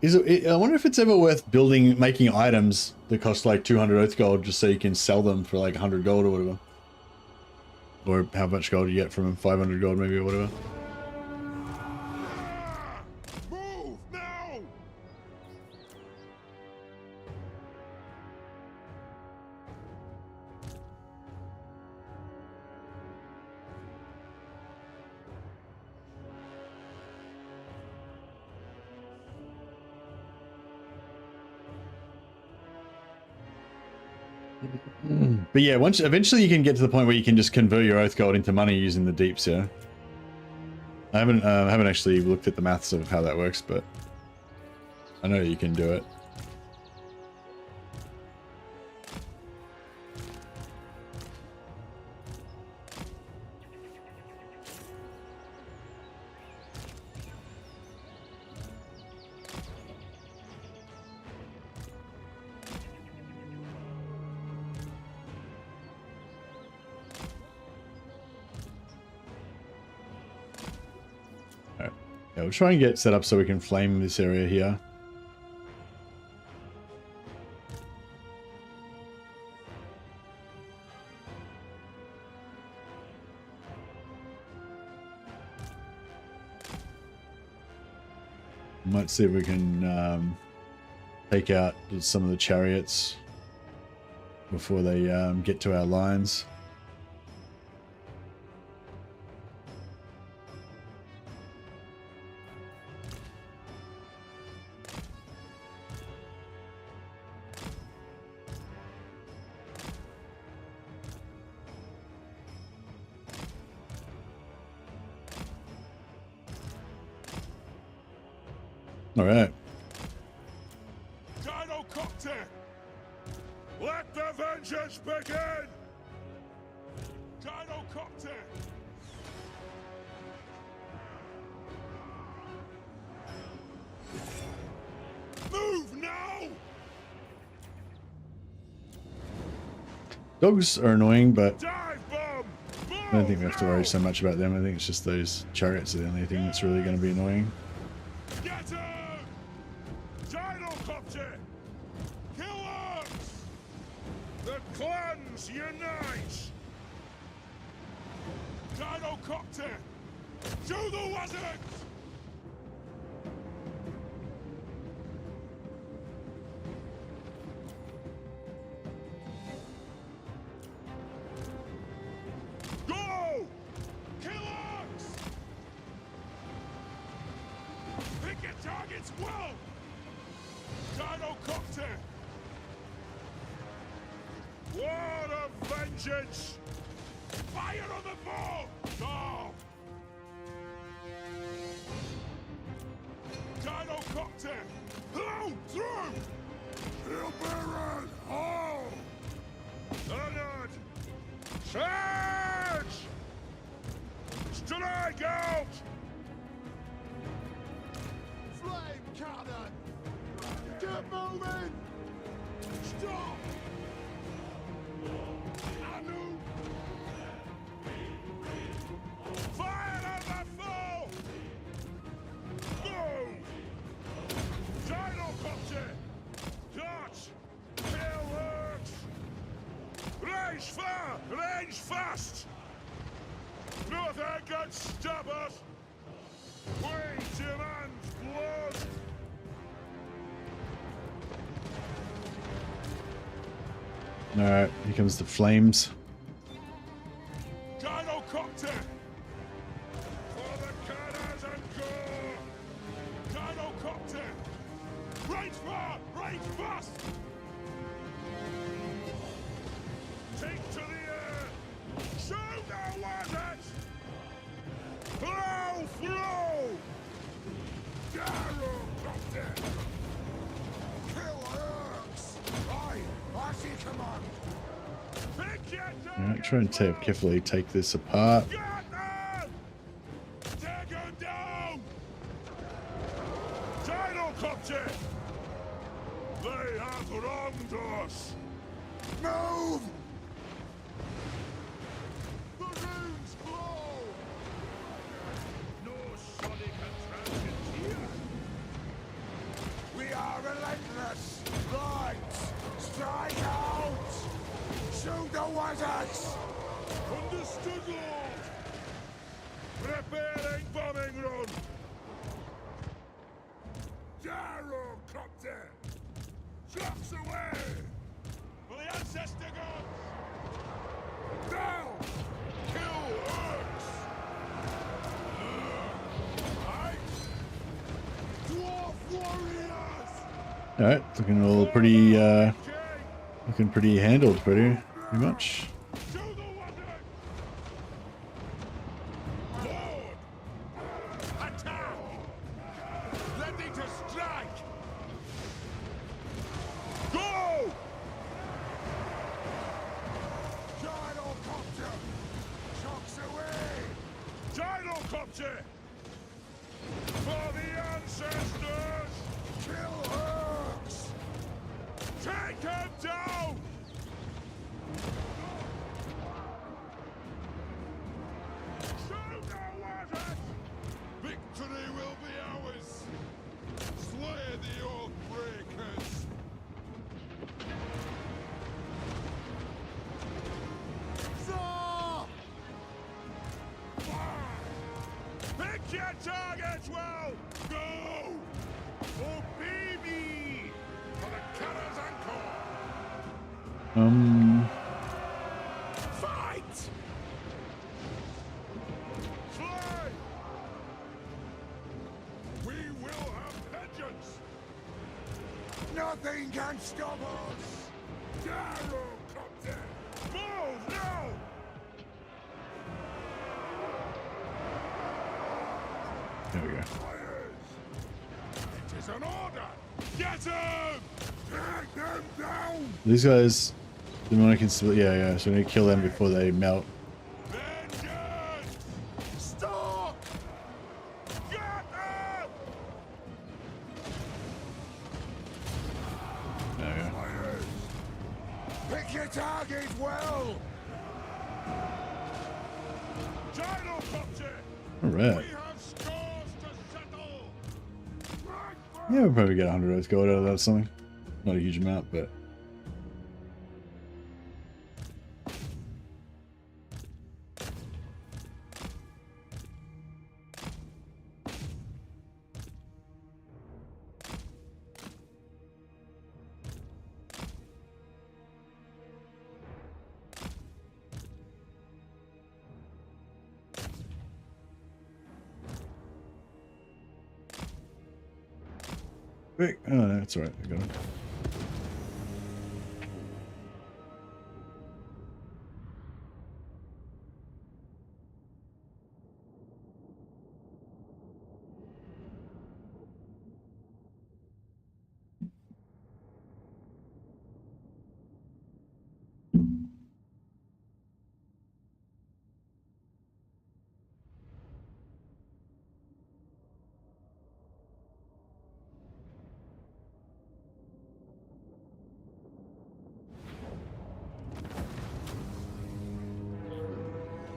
[SPEAKER 1] I wonder if it's ever worth making items that cost like 200 Oath Gold just so you can sell them for like 100 gold or whatever. Or how much gold you get from them, 500 gold maybe or whatever.
[SPEAKER 6] Move now!
[SPEAKER 1] But yeah, eventually you can get to the point where you can just convert your Oath Gold into money using the deeps, yeah. I haven't actually looked at the maths of how that works, but I know you can do it. Yeah, we'll try and get set up so we can flame this area here. Might see if we can take out some of the chariots before they get to our lines. All right.
[SPEAKER 6] Gynocopter! Let the vengeance begin! Gynocopter! Move now!
[SPEAKER 1] Dogs are annoying, but
[SPEAKER 6] Dive bomb!
[SPEAKER 1] I don't think we have to worry so much about them. I think it's just those chariots are the only thing that's really going to be annoying.
[SPEAKER 6] Get him! Gynocopter! Killers! The clans unite! Gynocopter! To the wizards! Go! Killers! Pick your targets well! Gynocopter! War of vengeance! Fire on the ball! Go! Gynocopter! Blow through! Hail Baron! All! Honored! Charge! Strike out! Flame cannon! Get moving! Stop! Anu! Fire on the foe! Move! Gynocopter! Dodge! Kill works! Range far! Range fast! Nothing can stop us! We demand blood!
[SPEAKER 1] Alright, here comes the flames.
[SPEAKER 6] Gynocopter! For the cannons and gore! Gynocopter! Range far! Range fast! Take to the air! Shoot our wizards! Blow through! Gynocopter! Kill Urks! Aye! Archie command! Pick your
[SPEAKER 1] Alright, try and carefully take this apart.
[SPEAKER 6] Got them! Take them down! Gynocopter! They have wronged us! Move! The runes glow! No sonic attractions here!
[SPEAKER 1] All right, looking all pretty, looking pretty handled, pretty much.
[SPEAKER 3] For the ancestors! Kill Hurks! Take him down! Show no orders! Victory will be ours! Slay the oath breakers! Pick your targets well! Go! Obey me! For the Cannon's Anchor! Fight! Slay! We will have vengeance! Nothing can stop us! Gyrocopter! Move now!
[SPEAKER 1] There we go.
[SPEAKER 3] It is an order! Get him! Take them down!
[SPEAKER 1] These guys, the one I can still, yeah. So we need to kill them before they melt.
[SPEAKER 3] Vengeance! Stop! Get them!
[SPEAKER 1] There we go.
[SPEAKER 3] Pick your target well! Gyrocopter!
[SPEAKER 1] All right.
[SPEAKER 3] We have scores to settle!
[SPEAKER 1] Yeah, we'll probably get 100 rose gold out of that or something. Not a huge amount, but. Wait, oh, no, that's alright. I got it.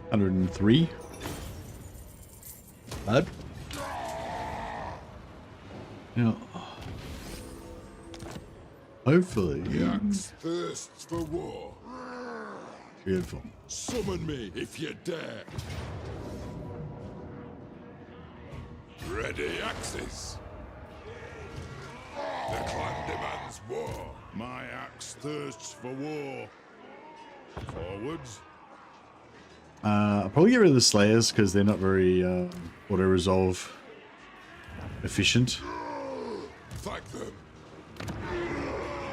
[SPEAKER 1] $103. Bad. Now, hopefully,
[SPEAKER 6] The axe thirsts for war.
[SPEAKER 1] beautiful.
[SPEAKER 6] Summon me if you dare. Ready axes. The clan demands war.
[SPEAKER 3] My axe thirsts for war. Forwards.
[SPEAKER 1] I'll probably get rid of the Slayers because they're not very auto-resolve efficient.
[SPEAKER 6] Thank them.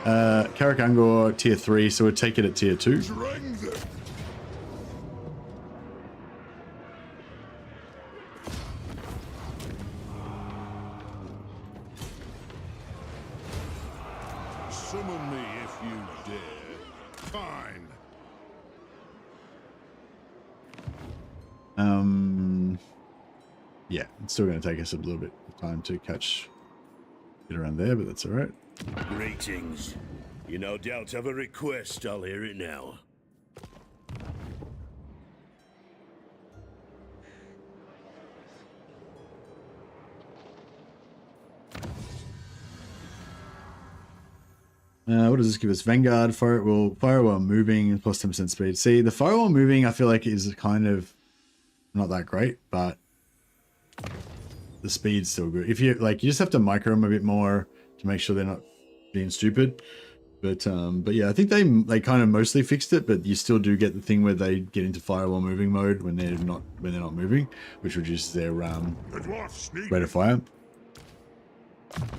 [SPEAKER 1] Karak Angor tier 3, so we'll take it at tier 2.
[SPEAKER 6] Drang them.
[SPEAKER 3] Summon me if you dare. Fine.
[SPEAKER 1] Yeah, it's still going to take us a little bit of time to get around there, but that's all right.
[SPEAKER 4] Greetings. You no doubt have a request. I'll hear it now.
[SPEAKER 1] What does this give us? Vanguard, fire while moving, plus 10% speed. See, the fire while moving, I feel like is kind of not that great, but the speed's still good. If you like, you just have to micro them a bit more to make sure they're not being stupid. But yeah, I think they kind of mostly fixed it, but you still do get the thing where they get into fire while moving mode when they're not moving, which reduces their
[SPEAKER 3] The dwarf sneak.
[SPEAKER 1] rate of fire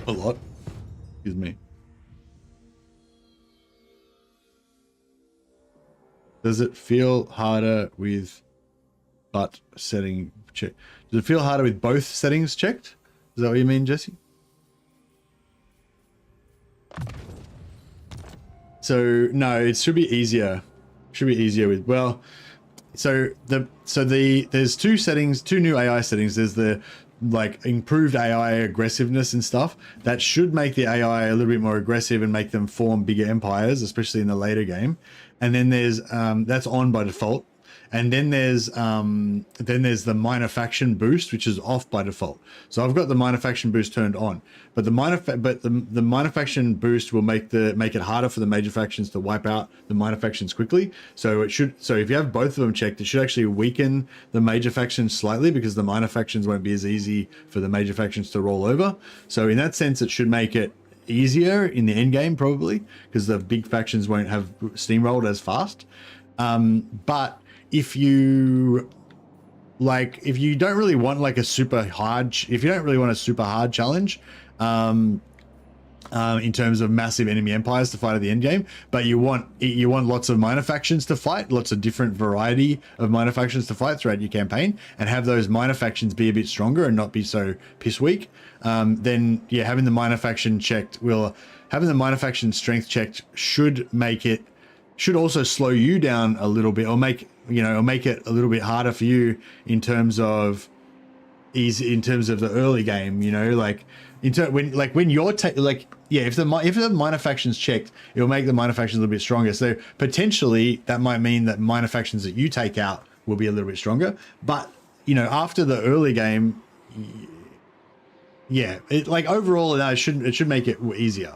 [SPEAKER 1] a lot. Excuse me. Does it feel harder with but setting check? Does it feel harder with both settings checked? Is that what you mean, Jesse? So no, it should be easier. Should be easier with, well, there's two settings, two new AI settings. There's the like improved AI aggressiveness and stuff that should make the AI a little bit more aggressive and make them form bigger empires, especially in the later game. And then there's that's on by default. And then there's the minor faction boost, which is off by default. So I've got the minor faction boost turned on, but the minor faction boost will make it harder for the major factions to wipe out the minor factions quickly. So if you have both of them checked, it should actually weaken the major factions slightly because the minor factions won't be as easy for the major factions to roll over. So in that sense, it should make it easier in the end game probably because the big factions won't have steamrolled as fast. But if you don't really want like a super hard, if you don't really want a super hard challenge, in terms of massive enemy empires to fight at the end game, but you want lots of minor factions to fight, lots of different variety of minor factions to fight throughout your campaign, and have those minor factions be a bit stronger and not be so piss weak, then yeah, having the minor faction checked having the minor faction strength checked should also slow you down a little bit, or make it a little bit harder for you in terms of the early game, when you're if the minor faction's checked, it'll make the minor factions a little bit stronger. So potentially that might mean that minor factions that you take out will be a little bit stronger. But after the early game, yeah, overall it should make it easier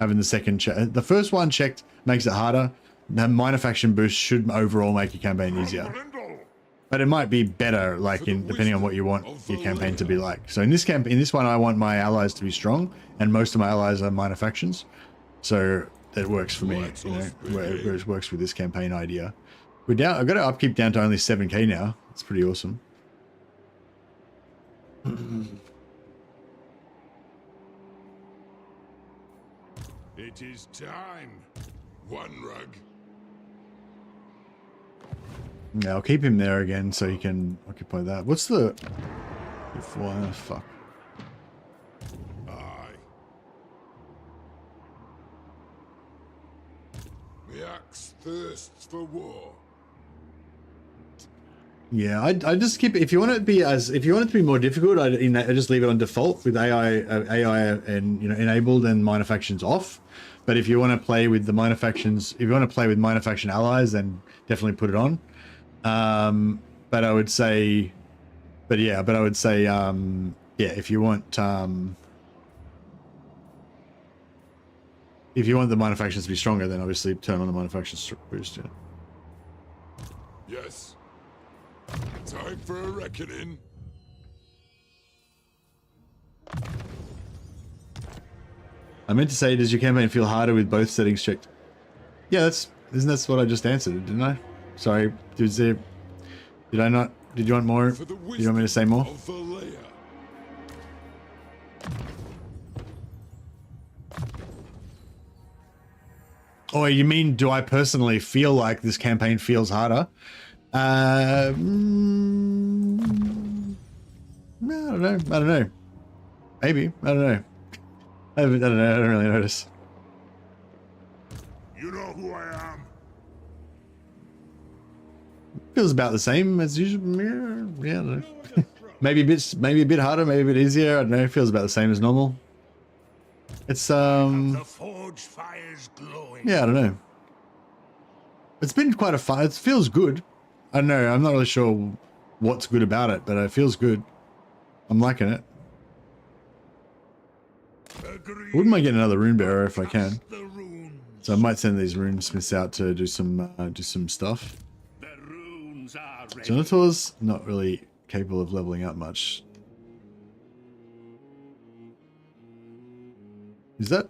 [SPEAKER 1] having the second check. The first one checked makes it harder. The minor faction boost should overall make your campaign easier, but it might be better, depending on what you want your campaign to be like. So in this one, I want my allies to be strong, and most of my allies are minor factions, so that works for me. It works with this campaign idea. I've got our upkeep down to only 7k now. It's pretty awesome.
[SPEAKER 6] It is time. One rug.
[SPEAKER 1] Yeah, I'll keep him there again so he can occupy that. What's the... fuck.
[SPEAKER 6] Aye. The axe thirsts for war.
[SPEAKER 1] Yeah, I just keep... If you want it to be more difficult, I just leave it on default with AI and enabled and minor factions off. But if you want to play with the minor factions, if you want to play with minor faction allies, then definitely put it on. But I would say, yeah, if you want the minor factions to be stronger, then obviously turn on the minor factions boost. Yeah.
[SPEAKER 6] Yes. Time for a reckoning.
[SPEAKER 1] I meant to say, does your campaign feel harder with both settings checked? Yeah, isn't that what I just answered, didn't I? Sorry, did I not? Did you want more? Did you want me to say more? Oh, you mean, do I personally feel like this campaign feels harder? No, I don't know. Maybe, I don't know. I don't know. I don't really notice.
[SPEAKER 6] You know who I am.
[SPEAKER 1] Feels about the same as usual. Yeah, I don't know. maybe a bit harder, maybe a bit easier. I don't know. It feels about the same as normal. It's
[SPEAKER 3] The forge fires glowing.
[SPEAKER 1] yeah, I don't know. It's been quite a fun. It feels good. I don't know. I'm not really sure what's good about it, but it feels good. I'm liking it. Wouldn't mind getting another rune bearer if I can. So I might send these runesmiths out to do some stuff. Genotaur's not really capable of leveling up much. Is that?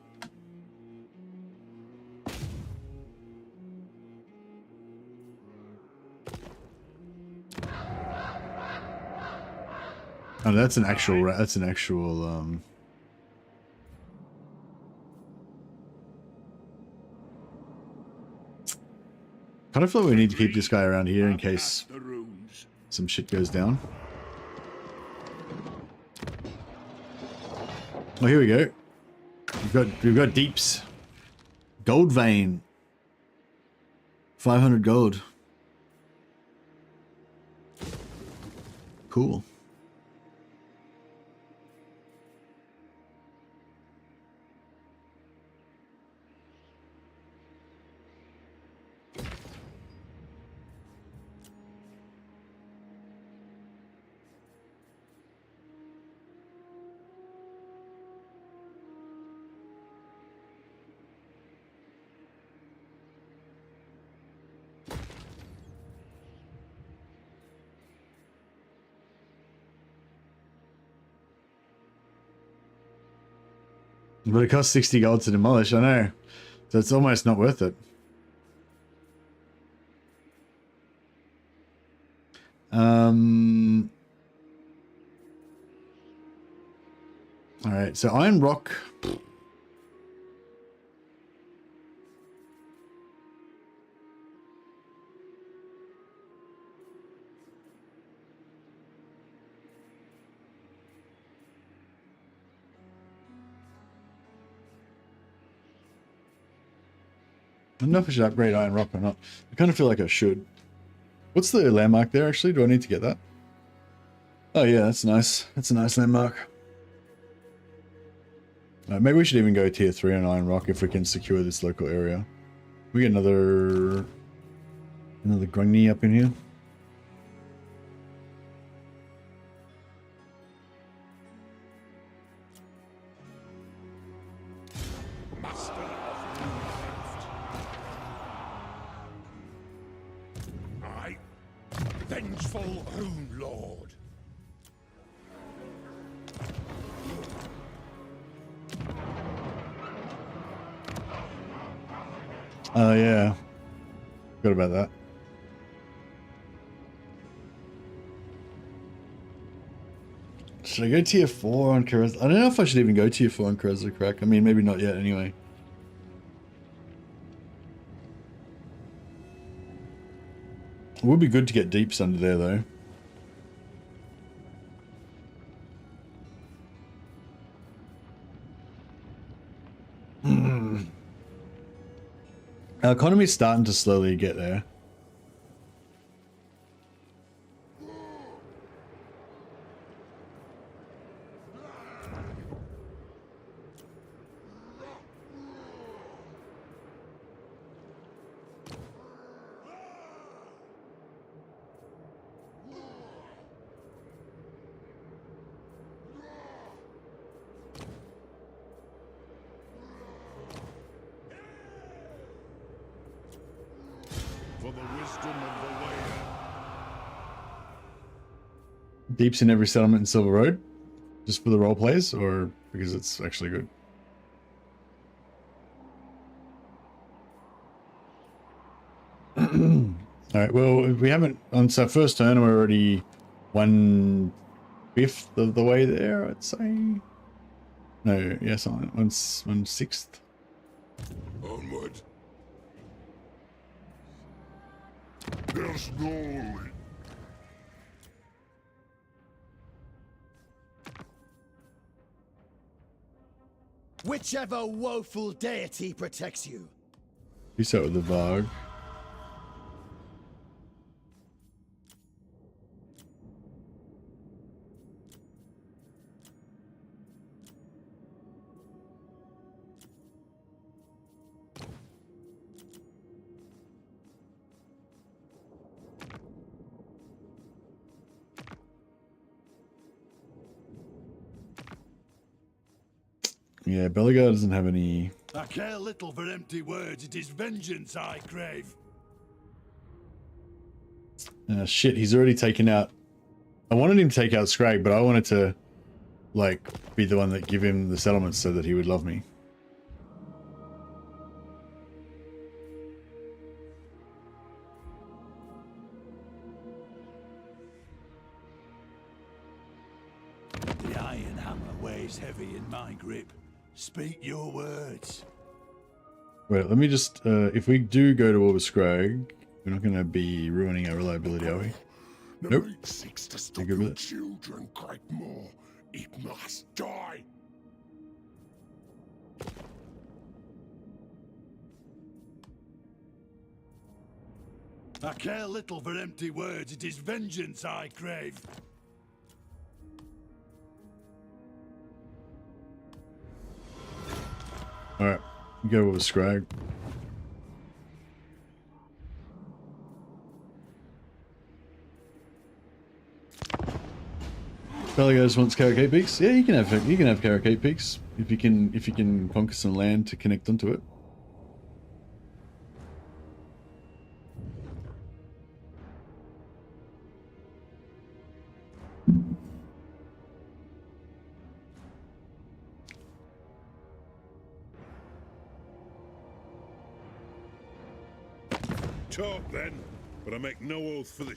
[SPEAKER 1] Oh, that's an actual. kind of feel like we need to keep this guy around here in case
[SPEAKER 3] The runes.
[SPEAKER 1] some shit goes down. Oh, here we go. We've got deeps. Gold vein. 500 gold. Cool. But it costs 60 gold to demolish, I know. So it's almost not worth it. Alright, so Iron Rock. I don't know if I should upgrade Iron Rock or not. I kind of feel like I should. What's the landmark there, actually? Do I need to get that? Oh, yeah, that's nice. That's a nice landmark. Maybe we should even go tier 3 on Iron Rock if we can secure this local area. We get another Grungni up in here.
[SPEAKER 3] Vengeful Rune Lord.
[SPEAKER 1] Oh, yeah. Forgot about that. Should I go tier 4 on Karez? I don't know if I should even go tier 4 on Karez Crack. I mean, maybe not yet anyway. It would be good to get deeps under there, though. Our economy's starting to slowly get there. Deeps in every settlement in Silver Road? Just for the role plays, or because it's actually good? Alright, well, we haven't... On our first turn, we're already 1/5 of the way there, I'd say. No, yes, 1/6.
[SPEAKER 6] Onward. There's no limit.
[SPEAKER 7] Whichever woeful deity protects you.
[SPEAKER 1] Peace out with the Varg. Yeah, Belligar doesn't have any...
[SPEAKER 5] I care little for empty words. It is vengeance I crave.
[SPEAKER 1] Shit, he's already taken out... I wanted him to take out Scrag, but I wanted to, like, be the one that give him the settlements so that he would love me.
[SPEAKER 5] The iron hammer weighs heavy in my grip. Speak your words.
[SPEAKER 1] Wait, let me just... if we do go to war with Scrag, We're not going to be ruining our reliability, are we?
[SPEAKER 6] The
[SPEAKER 1] Nope.
[SPEAKER 6] meat seeks to stop
[SPEAKER 1] good with
[SPEAKER 6] your
[SPEAKER 1] it.
[SPEAKER 6] children, Great Moor. It must die.
[SPEAKER 7] I care little for empty words. It is vengeance I crave.
[SPEAKER 1] Alright, go with Scrag. Belagos wants Carrot Peaks. Yeah, you can have Carrot Peaks if you can conquer some land to connect onto it.
[SPEAKER 3] Talk then, but I make no oath for the...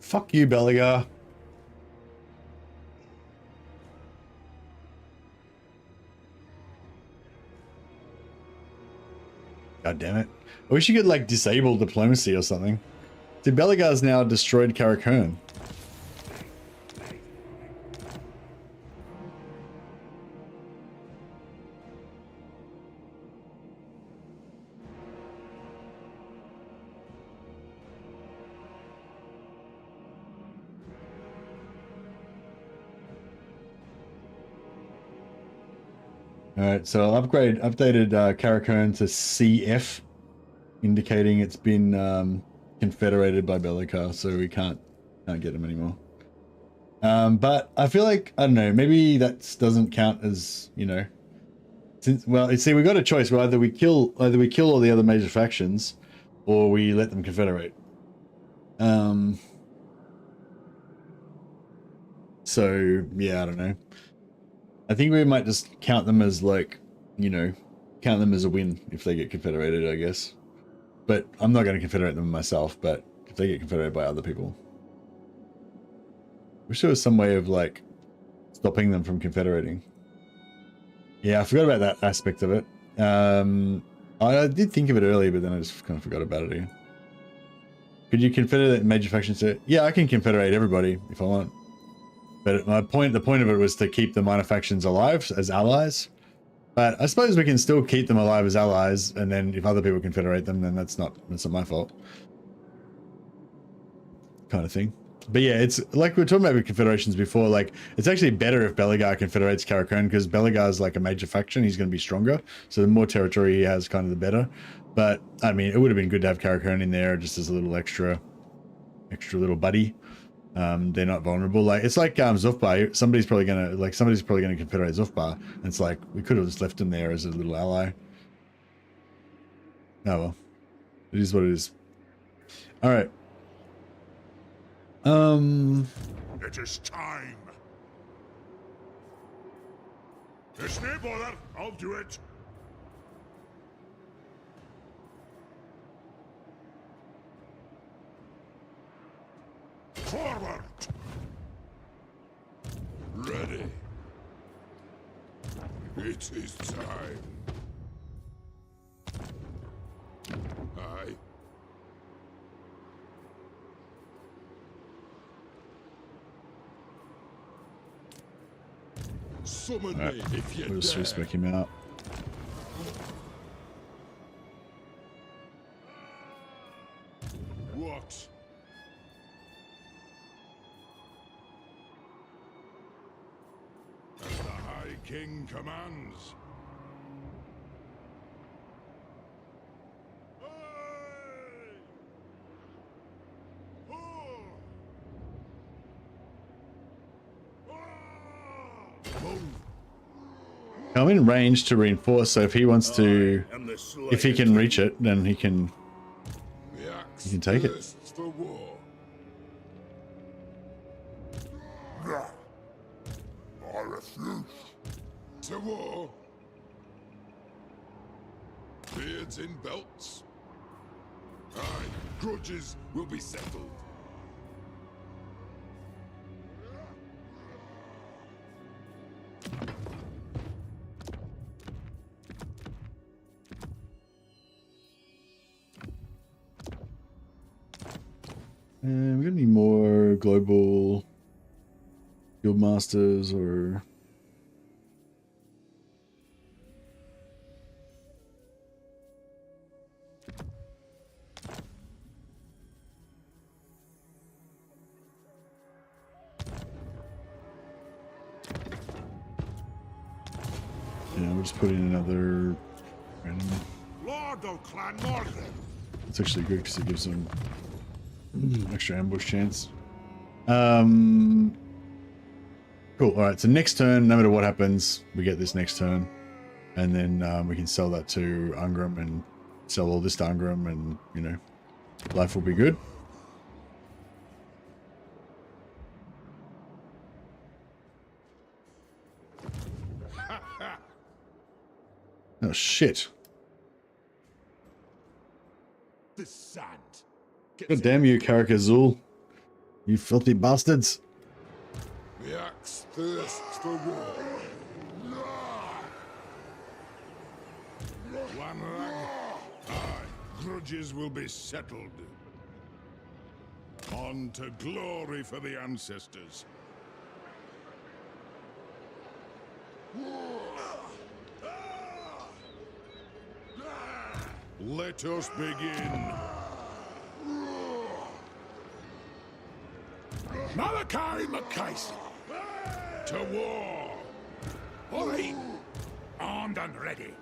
[SPEAKER 1] Fuck you, Belagar. God damn it. I wish you could like disable diplomacy or something. See, Belagar's now destroyed Karakern. Alright, so I'll updated Karakern to CF, indicating it's been confederated by Belagar, so we can't get them anymore. But I feel like, I don't know, maybe that doesn't count as, you know, since, well, see, we got a choice. Either we kill all the other major factions, or we let them confederate. So yeah, I don't know. I think we might just count them as like, you know, count them as a win if they get confederated, I guess. But I'm not going to confederate them myself, but if they get confederated by other people. Wish there was some way of like stopping them from confederating. Yeah, I forgot about that aspect of it. I did think of it earlier, but then I just kind of forgot about it again. Could you confederate major factions? Yeah, I can confederate everybody if I want. But the point of it was to keep the minor factions alive as allies. But I suppose we can still keep them alive as allies, and then if other people confederate them, then that's not my fault. Kind of thing. But yeah, it's like we were talking about with confederations before, like it's actually better if Belagar confederates Karakern, because Belagar is like a major faction, he's going to be stronger. So the more territory he has, kind of the better. But I mean, it would have been good to have Karakern in there just as a little extra little buddy. They're not vulnerable. Like it's like Zufbar. Somebody's probably gonna confederate Zufbar, and it's like we could have just left him there as a little ally. Oh well, it is what it is. All right.
[SPEAKER 6] It is time. It's no bother. I'll do it. Forward. Ready. It is time. Aye. Summon me if you
[SPEAKER 1] We'll just
[SPEAKER 6] dare.
[SPEAKER 1] respec him out.
[SPEAKER 6] What? As the High King commands.
[SPEAKER 1] I'm in range to reinforce, so if he wants to, if he can reach it, then he can take it.
[SPEAKER 6] For war. refuse. To war. Beards in belts. Aye, grudges will be settled.
[SPEAKER 1] And we're gonna need more global guild masters or yeah, we'll just put in another random.
[SPEAKER 3] Lord of Clan Thorgrim.
[SPEAKER 1] It's actually good because it gives them extra ambush chance. Cool. All right. So next turn, no matter what happens, we get this next turn, and then we can sell that to Ungrim and sell all this to Ungrim, and you know, life will be good. Oh shit!
[SPEAKER 3] The sand.
[SPEAKER 1] God damn you, Karakazul! You filthy bastards!
[SPEAKER 6] The axe thirsts for war.
[SPEAKER 3] One rag. Aye, grudges will be settled. On to glory for the ancestors. Let us begin. Malachi McKayson. To war. Hurry. Armed and ready.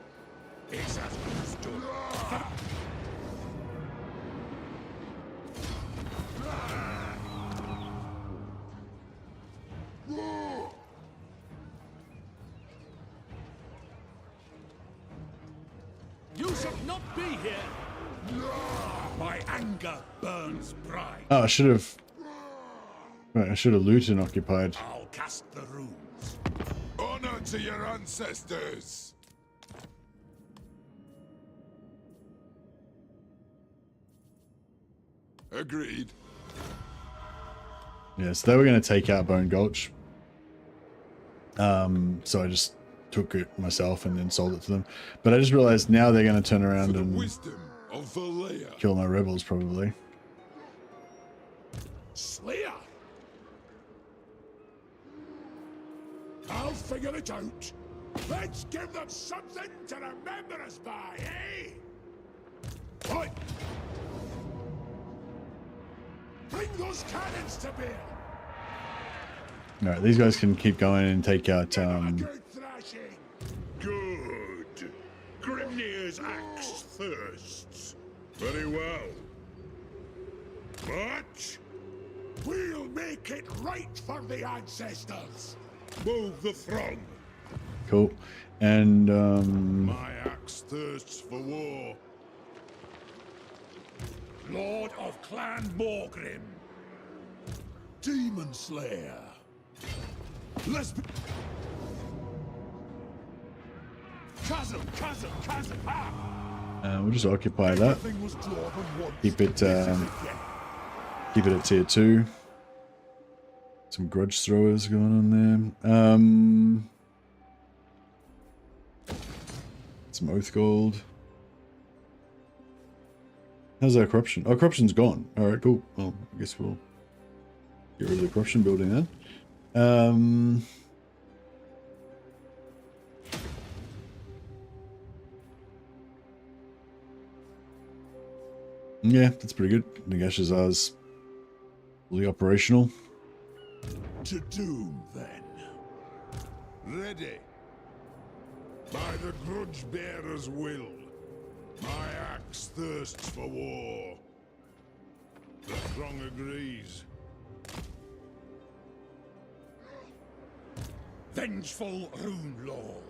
[SPEAKER 3] Is as understood. You should not be here. My anger burns bright.
[SPEAKER 1] Oh, I should have. Right, I should have looted and occupied.
[SPEAKER 3] I'll cast the runes.
[SPEAKER 6] Honor to your ancestors. Agreed.
[SPEAKER 1] Yeah, so they were going to take out Bone Gulch. So I just took it myself and then sold it to them. But I just realized now they're going to turn around and
[SPEAKER 6] Wisdom of Valea.
[SPEAKER 1] kill my rebels, probably.
[SPEAKER 3] Slayer. I'll figure it out. Let's give them something to remember us by, eh? Right. Bring those cannons to bear.
[SPEAKER 1] All right, these guys can keep going and take out.
[SPEAKER 3] Good thrashing. Good. Grimnir's axe thirsts. Very well. But we'll make it right for the ancestors. Move the throng.
[SPEAKER 1] Cool. And
[SPEAKER 3] My axe thirsts for war. Lord of Clan Morgrim. Demon Slayer. Let's be... Chasm. Ah!
[SPEAKER 1] we'll just occupy that.
[SPEAKER 3] Everything was drawn once.
[SPEAKER 1] Keep it at tier 2. Some grudge throwers going on there. Some oath gold. How's our corruption? Oh, corruption's gone. All right, cool. Well, I guess we'll get rid of the corruption building then. Yeah, that's pretty good. Nagashazar's fully operational.
[SPEAKER 3] To doom, then. Ready. By the grudge bearer's will, my axe thirsts for war. The throng agrees. Vengeful Rune Lord.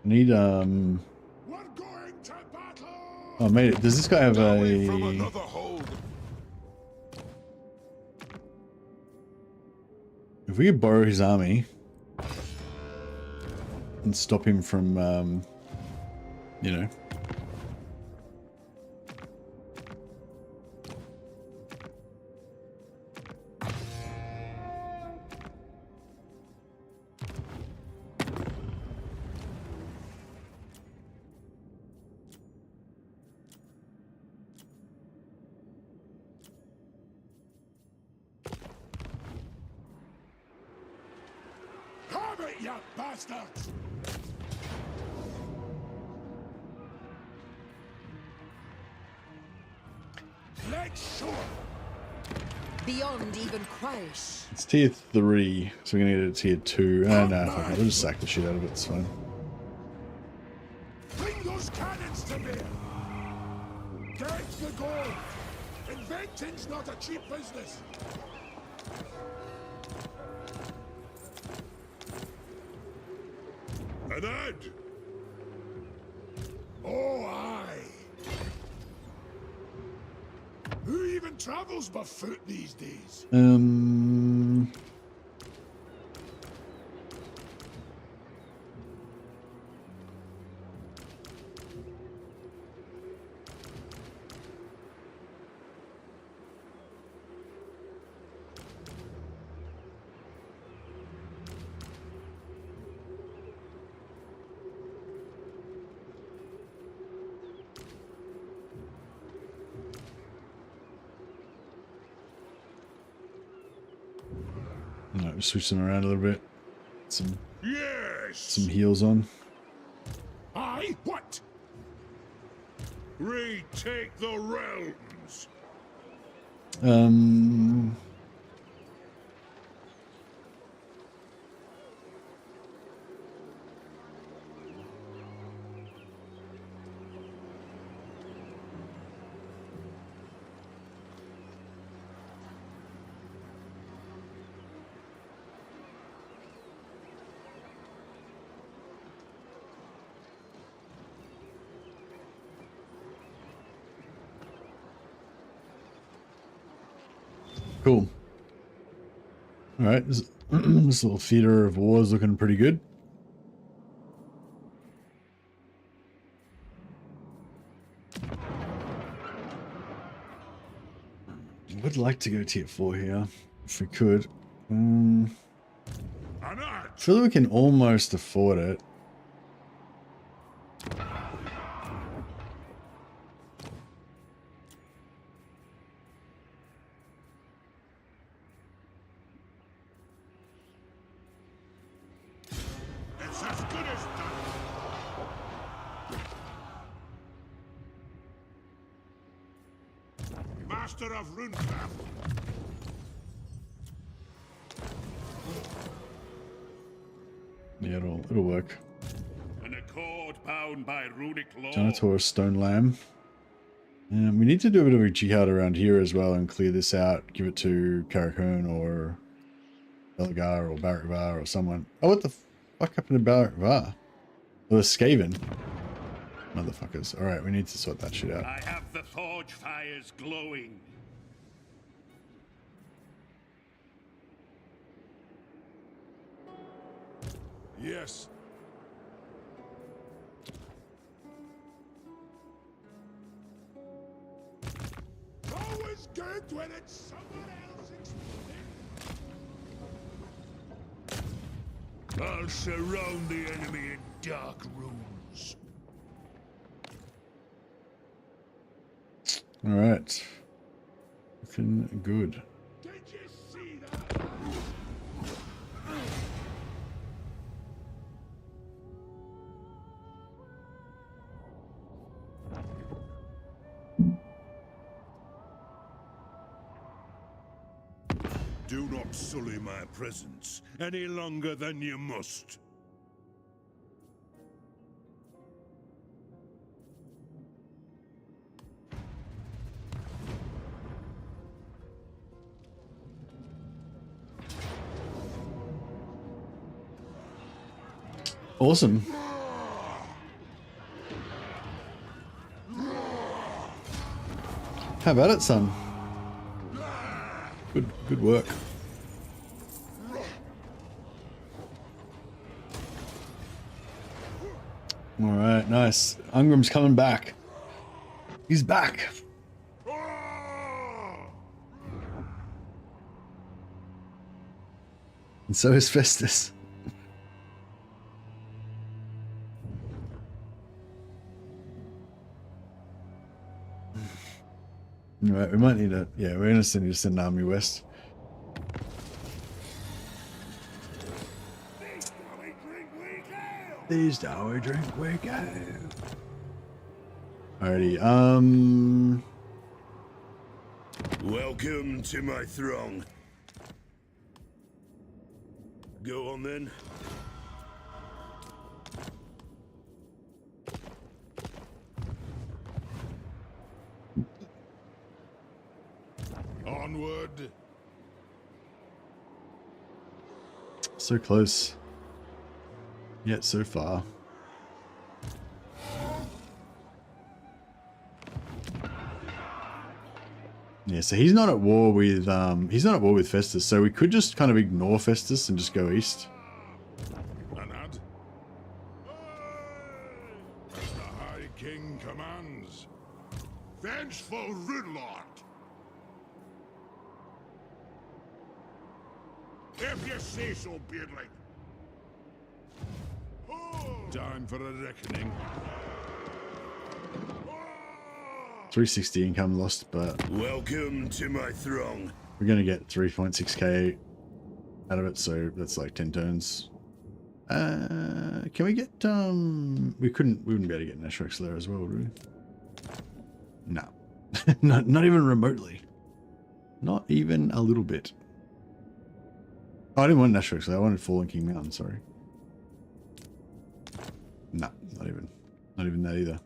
[SPEAKER 1] I need
[SPEAKER 3] We're going to battle.
[SPEAKER 1] Oh, mate, does this guy have
[SPEAKER 6] Away from
[SPEAKER 1] a?
[SPEAKER 6] another hold.
[SPEAKER 1] If we could borrow his army and stop him from, you know.
[SPEAKER 3] Have it, you bastards! Let's show 'em.
[SPEAKER 2] Beyond even Quraysh.
[SPEAKER 1] It's tier 3, so we're gonna get it to tier 2. Oh no, fuck it. We'll just sack the shit out of it, it's fine.
[SPEAKER 3] Bring those cannons to bear! Get the gold! Inventing's not a cheap business! Ahead! Oh, aye! Who even travels by foot these days?
[SPEAKER 1] Alright, we'll switch them around a little bit. Some
[SPEAKER 3] Yes!
[SPEAKER 1] heals on.
[SPEAKER 3] Aye, what? Retake the realms!
[SPEAKER 1] Cool. Alright, this little theater of war is looking pretty good. I would like to go tier 4 here, if we could. I feel like we can almost afford it.
[SPEAKER 3] It's as good as done! Master of Runecraft!
[SPEAKER 1] Yeah, it'll work.
[SPEAKER 10] An accord bound by runic law.
[SPEAKER 1] Janitor, Stone Lamb. We need to do a bit of a jihad around here as well and clear this out. Give it to Karakun or Belgar or Barakvar or someone. Oh, what the fuck happened to Barakvar? Oh, the Skaven. Motherfuckers. Alright, we need to sort that shit out.
[SPEAKER 10] I have the forge fires glowing.
[SPEAKER 3] Yes. Always good when it's someone else exploding. I'll surround the enemy in dark rooms.
[SPEAKER 1] Alright. Looking good.
[SPEAKER 3] Did you see that? Do not sully my presence any longer than you must.
[SPEAKER 1] Awesome. How about it, son? Good work. All right, nice. Ungrim's coming back. He's back. And so is Festus. Right, we might need to, yeah, we're gonna need to send an army west. These do we drink we go. Alrighty,
[SPEAKER 4] Welcome to my throng. Go on then.
[SPEAKER 6] Onward.
[SPEAKER 1] so close. Yet so far. Yeah, so he's not at war with Festus, so we could just kind of ignore Festus and just go east.
[SPEAKER 6] Anad. As the High King commands. Vengeful Rudlord. If you say so, Beardling. Time for a reckoning.
[SPEAKER 1] 360 income lost, but
[SPEAKER 4] welcome to my throng.
[SPEAKER 1] We're gonna get 3.6k out of it, so that's like 10 turns. Can we get we wouldn't be able to get Nashrex there as well, would we? No. not even remotely. Not even a little bit. Oh, I didn't want Nashrex there, I wanted Fallen King Mountain, sorry. No, not even that either.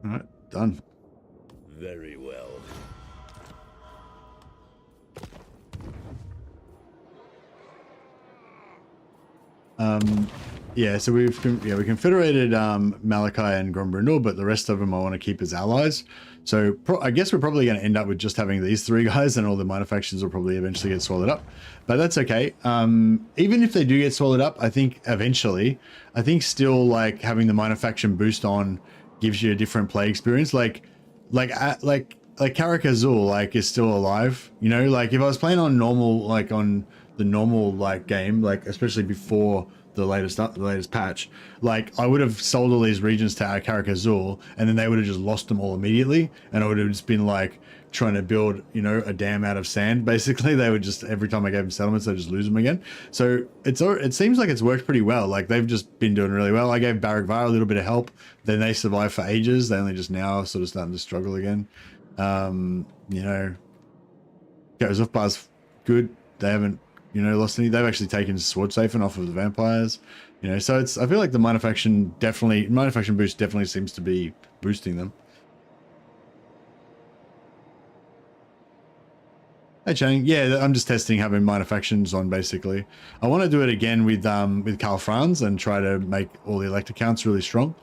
[SPEAKER 1] All right, done.
[SPEAKER 4] Very well.
[SPEAKER 1] Yeah, so we confederated Malachi and Grombrindle, but the rest of them I want to keep as allies. So I guess we're probably going to end up with just having these three guys, and all the minor factions will probably eventually get swallowed up. But that's okay. Even if they do get swallowed up, I think eventually, still like having the minor faction boost on gives you a different play experience. Like Karak Azul like is still alive. You know, like if I was playing on normal, like on the normal like game, like especially before the latest patch, like I would have sold all these regions to Karak Azul, and then they would have just lost them all immediately, and I would have just been like trying to build, you know, a dam out of sand. Basically, they would just, every time I gave them settlements, they just lose them again. So it seems like it's worked pretty well. Like they've just been doing really well. I gave Barak Var a little bit of help, then they survived for ages. They only just now sort of starting to struggle again. You know, Zufbar's good. They haven't, you know, lost any. They've actually taken Sword Siphon off of the vampires. You know, so I feel like the minor faction boost definitely seems to be boosting them. Hey Channing, yeah, I'm just testing having minor factions on basically. I want to do it again with Karl Franz and try to make all the elector counts really strong.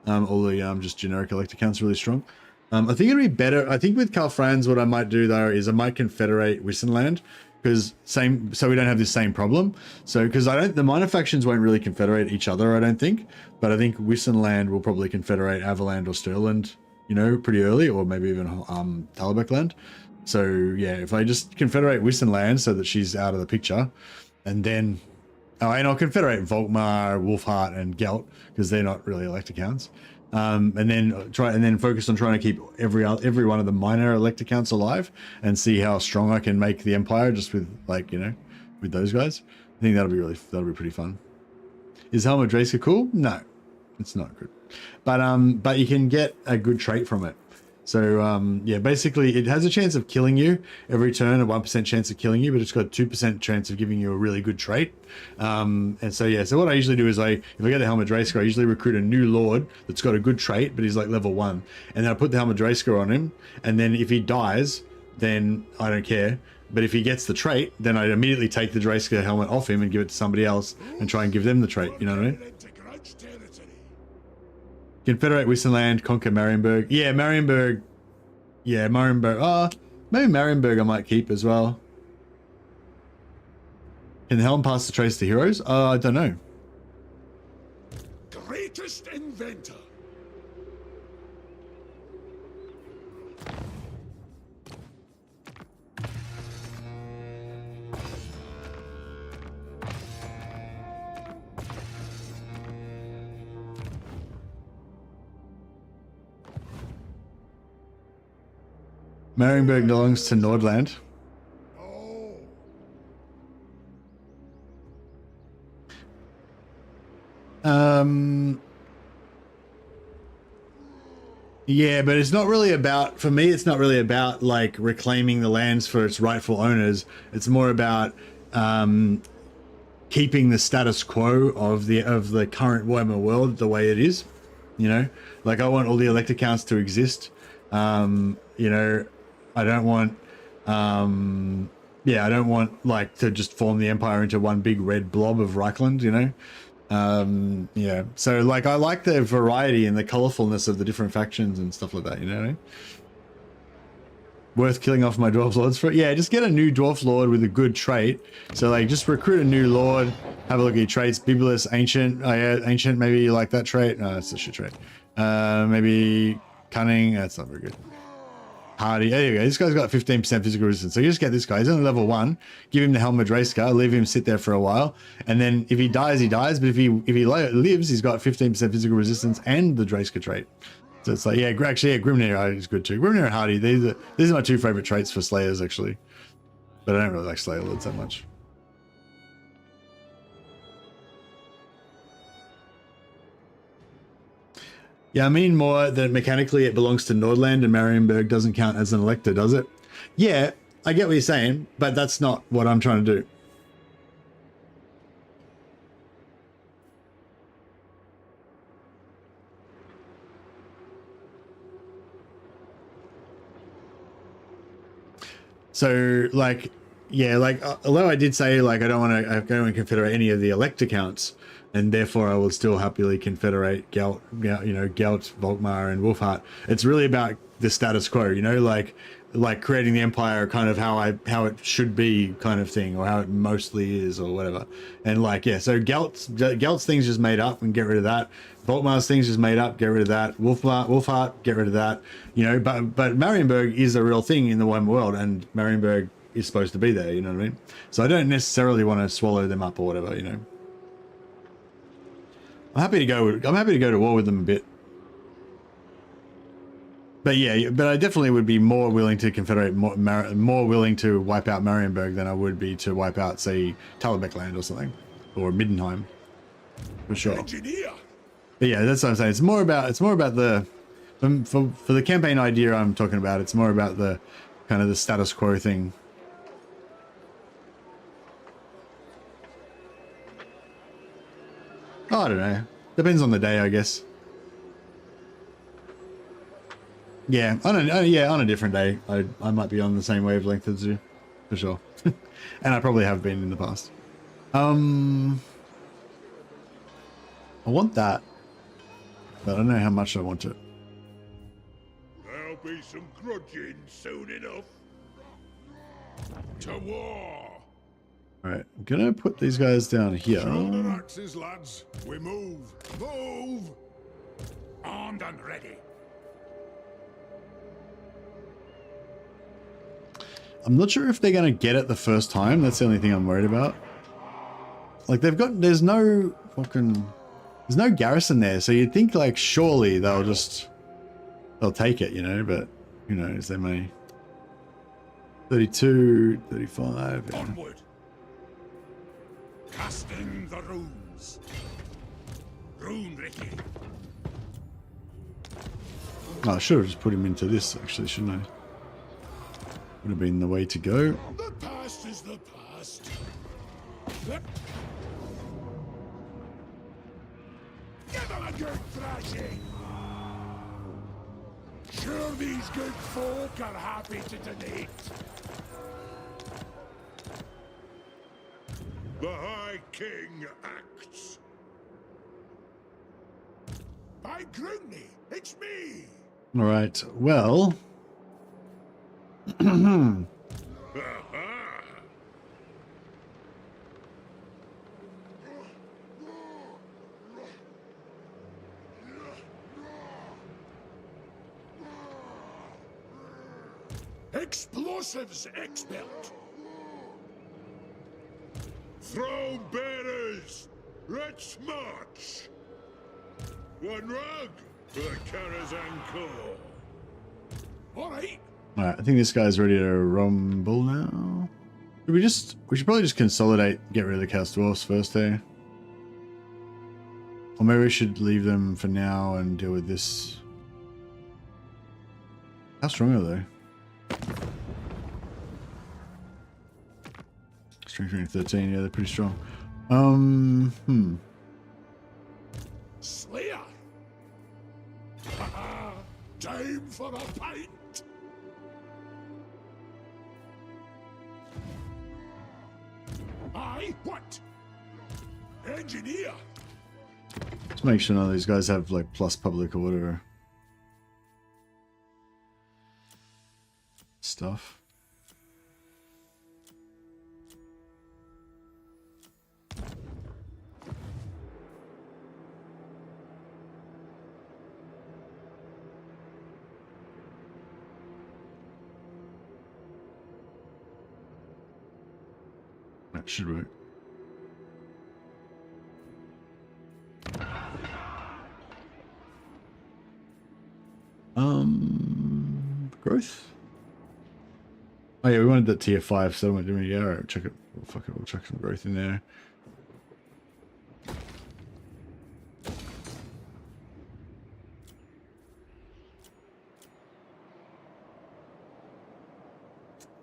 [SPEAKER 1] All the just generic elector counts really strong. I think it'd be better. I think with Karl Franz, what I might do though is I might confederate Wissenland, because so we don't have this same problem. So because the minor factions won't really confederate each other, I don't think. But I think Wissenland will probably confederate Avaland or Stirland, you know, pretty early, or maybe even Talabekland. So yeah, if I just confederate Wissenland so that she's out of the picture, and then and I'll confederate Volkmar, Wolfheart, and Gelt, because they're not really elector counts. And then focus on trying to keep every one of the minor elector counts alive, and see how strong I can make the empire just with, like, you know, with those guys. I think that'll be pretty fun. Is Helma Draeska cool? No, it's not good, but you can get a good trait from it. So yeah, basically it has a chance of killing you every turn, a 1% chance of killing you, but it's got a 2% chance of giving you a really good trait. And so yeah, so what I usually do is if I get the Helma Draeska, I usually recruit a new lord that's got a good trait, but he's like level 1, and then I put the Helma Draeska on him, and then if he dies, then I don't care. But if he gets the trait, then I'd immediately take the Draeska helmet off him and give it to somebody else and try and give them the trait. You know what I mean? Confederate Wissenland, conquer Marienburg. Yeah, Marienburg. Yeah, Marienburg. Maybe Marienburg I might keep as well. Can the helm pass the trace to heroes? I don't know.
[SPEAKER 6] Greatest inventor.
[SPEAKER 1] Marienburg belongs to Nordland.
[SPEAKER 6] Oh.
[SPEAKER 1] Yeah, but it's not really about, for me, it's not really about like reclaiming the lands for its rightful owners. It's more about keeping the status quo of the current Warhammer world the way it is. You know, like I want all the elector counts to exist. You know, I don't want I don't want like to just form the empire into one big red blob of Reichland, you know. Yeah, so like I like the variety and the colorfulness of the different factions and stuff like that, you know what I mean? Worth killing off my dwarf lords for? Yeah, just get a new dwarf lord with a good trait. So like just recruit a new lord, have a look at your traits. Bibulus, ancient. Oh yeah, ancient, maybe you like that trait. No, that's a shit trait. Maybe cunning. That's not very good. Hardy. There you go. This guy's got 15% physical resistance. So you just get this guy. He's only level 1. Give him the Helmet Draesca. Leave him sit there for a while. And then if he dies, he dies. But if he lives, he's got 15% physical resistance and the Draesca trait. So it's like, yeah, actually, yeah, Grimnir Hardy is good too. Grimnir and Hardy, these are my two favorite traits for Slayers, actually. But I don't really like Slayer Lords that much. Yeah, I mean more that mechanically it belongs to Nordland and Marienburg doesn't count as an elector, does it? Yeah, I get what you're saying, but that's not what I'm trying to do. So, like, yeah, like, although I did say, like, I don't want to confederate any of the elector counts, and therefore I will still happily confederate Gelt, Volkmar, and Wolfheart. It's really about the status quo, you know, like creating the empire kind of how it should be kind of thing, or how it mostly is, or whatever. And like, yeah, so Gelt's thing's just made up, and get rid of that. Volkmar's thing's just made up, get rid of that. Wolfheart, get rid of that. You know, but Marienburg is a real thing in the Warhammer world, and Marienburg is supposed to be there, you know what I mean? So I don't necessarily want to swallow them up or whatever, you know. I'm happy to go to war with them a bit. But yeah, but I definitely would be more willing to confederate, more willing to wipe out Marienburg than I would be to wipe out, say, Talabecland or something, or Middenheim, for sure.
[SPEAKER 6] Engineer.
[SPEAKER 1] But yeah, that's what I'm saying. It's more about the for the campaign idea I'm talking about. It's more about the kind of the status quo thing. Oh, I don't know. Depends on the day, I guess. Yeah, on a different day, I might be on the same wavelength as you, for sure. And I probably have been in the past. I want that, but I don't know how much I want it.
[SPEAKER 6] There'll be some grudging soon enough. To war.
[SPEAKER 1] All right, I'm gonna put these guys down here.
[SPEAKER 6] Shoulder axes, lads. We move. Move. Armed and ready.
[SPEAKER 1] I'm not sure if they're gonna get it the first time. That's the only thing I'm worried about. Like there's no garrison there, so you'd think like surely they'll take it, you know, but who knows, they may. 32, 35. Yeah.
[SPEAKER 6] Onward. Casting the runes. Rune Ricky.
[SPEAKER 1] Oh, I should have just put him into this actually, shouldn't I? Would have been the way to go.
[SPEAKER 6] The past is the past. Give them a good thrashing. Sure, these good folk are happy to donate. The High King acts. By By Grunny, it's me!
[SPEAKER 1] All right. Well.
[SPEAKER 6] Explosives expert! Throne bearers! Let's march! One rug for the Karazhan Corps. Alright.
[SPEAKER 1] Alright, I think this guy's ready to rumble now. We should probably just consolidate, get rid of the Chaos Dwarfs first, eh? Or maybe we should leave them for now and deal with this. How strong are they? Strength rating 13, yeah, they're pretty strong.
[SPEAKER 6] Slayer! Time for a pint! Aye, what? Engineer!
[SPEAKER 1] Let's make sure none of these guys have like plus public order stuff. That should work. Growth? Oh yeah, we wanted that tier 5 settlement, didn't we? Yeah, alright, check it. Oh, fuck it, we'll chuck some growth in there.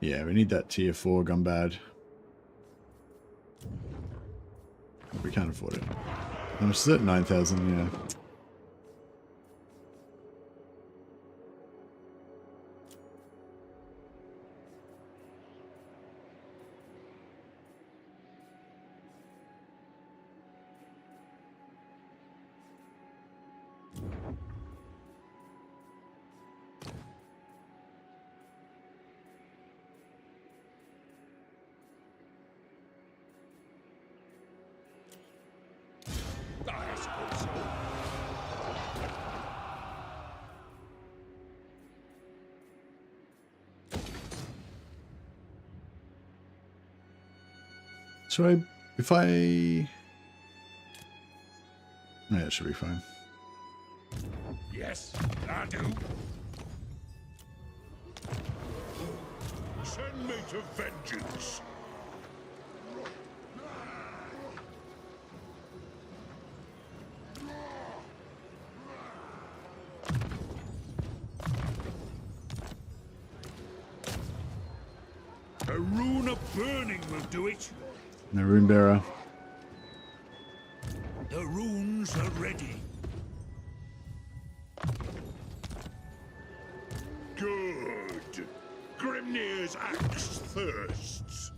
[SPEAKER 1] Yeah, we need that tier 4 Gumbad. We can't afford it. How much is it? 9,000, yeah. So if I... Yeah, it should be fine.
[SPEAKER 3] Yes, I do.
[SPEAKER 6] Send me to vengeance!
[SPEAKER 3] A rune of burning will do it.
[SPEAKER 1] The Rune Bearer.
[SPEAKER 3] The runes are ready.
[SPEAKER 6] Good. Grimnir's axe thirsts.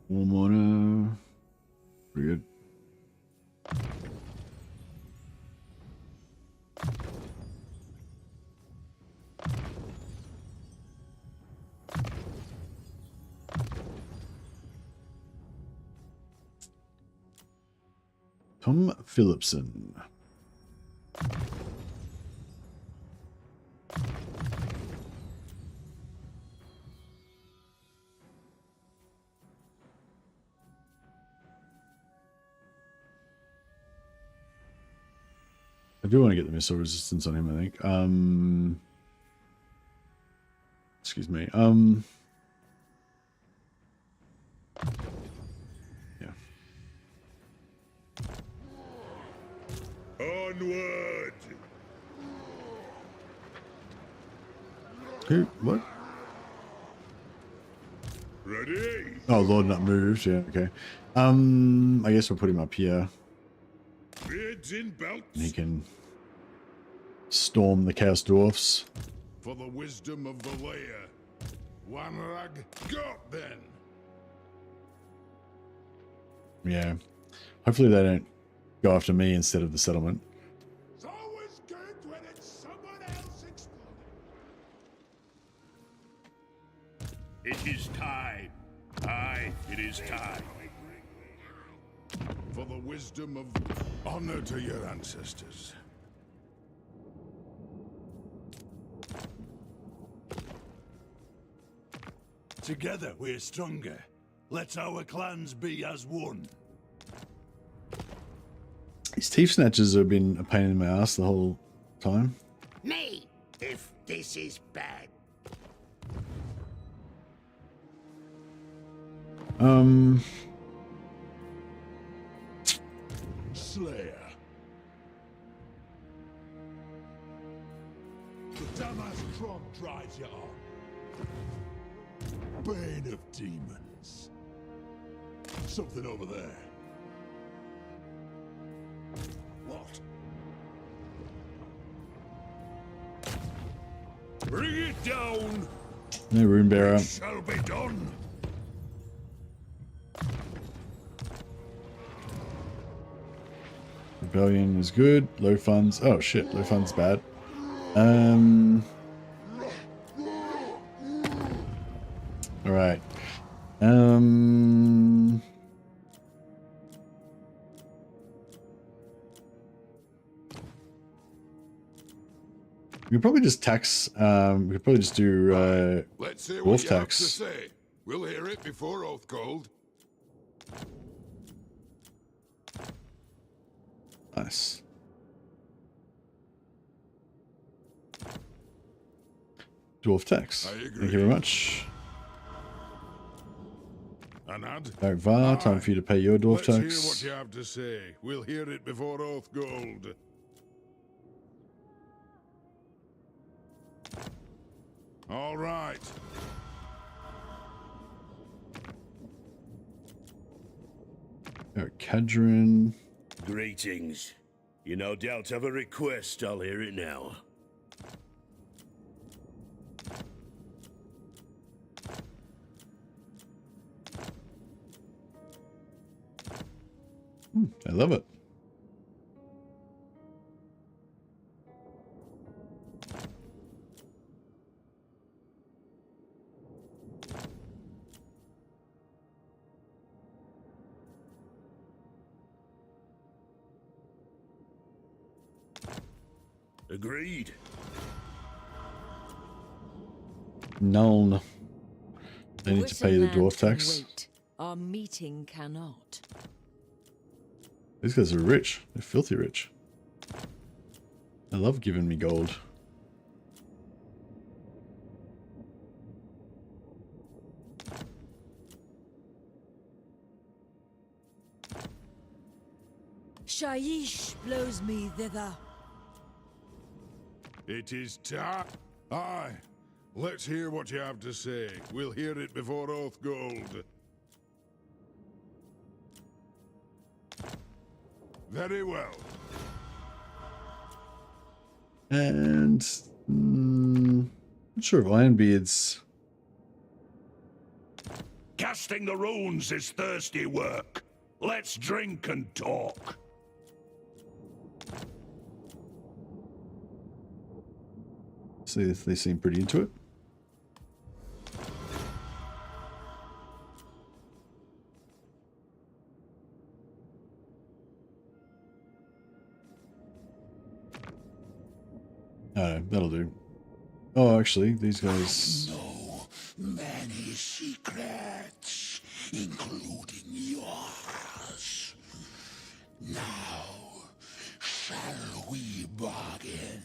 [SPEAKER 1] One more. Pretty good. Tom Phillipson. I do want to get the missile resistance on him, I think. Excuse me. Yeah.
[SPEAKER 6] Onward!
[SPEAKER 1] Who? What?
[SPEAKER 6] Ready?
[SPEAKER 1] Oh, Lord not moved. Yeah, okay. I guess we'll put him up here.
[SPEAKER 6] Bid Goods in belts.
[SPEAKER 1] He can storm the Chaos Dwarfs.
[SPEAKER 6] For the wisdom of the layer. One rag got then.
[SPEAKER 1] Yeah. Hopefully they don't go after me instead of the settlement.
[SPEAKER 6] It's always good when it's someone else exploding.
[SPEAKER 4] It is time. Aye, it is time.
[SPEAKER 6] For the wisdom of honor to your ancestors.
[SPEAKER 7] Together we're stronger. Let our clans be as one.
[SPEAKER 1] These Thief Snatchers have been a pain in my ass the whole time.
[SPEAKER 10] Me, if this is bad.
[SPEAKER 6] Slayer. The Damas Kron drives you on. Bane of demons. Something over there. What?
[SPEAKER 4] Bring it down.
[SPEAKER 1] No Rune Bearer.
[SPEAKER 4] Shall be done.
[SPEAKER 1] Rebellion is good. Low funds. Oh shit, low funds bad. All right. We could probably just tax. We could probably just do
[SPEAKER 6] Let's hear
[SPEAKER 1] wolf
[SPEAKER 6] what you have to
[SPEAKER 1] tax.
[SPEAKER 6] say. We'll hear it before Oathgold.
[SPEAKER 1] Nice. Dwarf tax.
[SPEAKER 6] I agree.
[SPEAKER 1] Thank you very much.
[SPEAKER 6] Anad?
[SPEAKER 1] Var, time for you to pay your dwarf
[SPEAKER 6] Let's
[SPEAKER 1] tax.
[SPEAKER 6] hear what you have to say. We'll hear it before Oathgold. All right.
[SPEAKER 1] Cadrin.
[SPEAKER 4] Greetings. You no doubt have a request. I'll hear it now.
[SPEAKER 1] I love it.
[SPEAKER 4] Agreed.
[SPEAKER 1] Nuln. They need to pay the dwarf tax.
[SPEAKER 2] Wait. Our meeting cannot.
[SPEAKER 1] These guys are rich. They're filthy rich. I love giving me gold.
[SPEAKER 2] Shaiish blows me thither.
[SPEAKER 6] It is time. Aye. Let's hear what you have to say. We'll hear it before Oathgold. Very well.
[SPEAKER 1] And not sure if Ironbeard's.
[SPEAKER 7] Casting the runes is thirsty work. Let's drink and talk.
[SPEAKER 1] See if they seem pretty into it. No, that'll do. Oh, actually, these guys.
[SPEAKER 5] Know many secrets, including yours. Now, shall we bargain?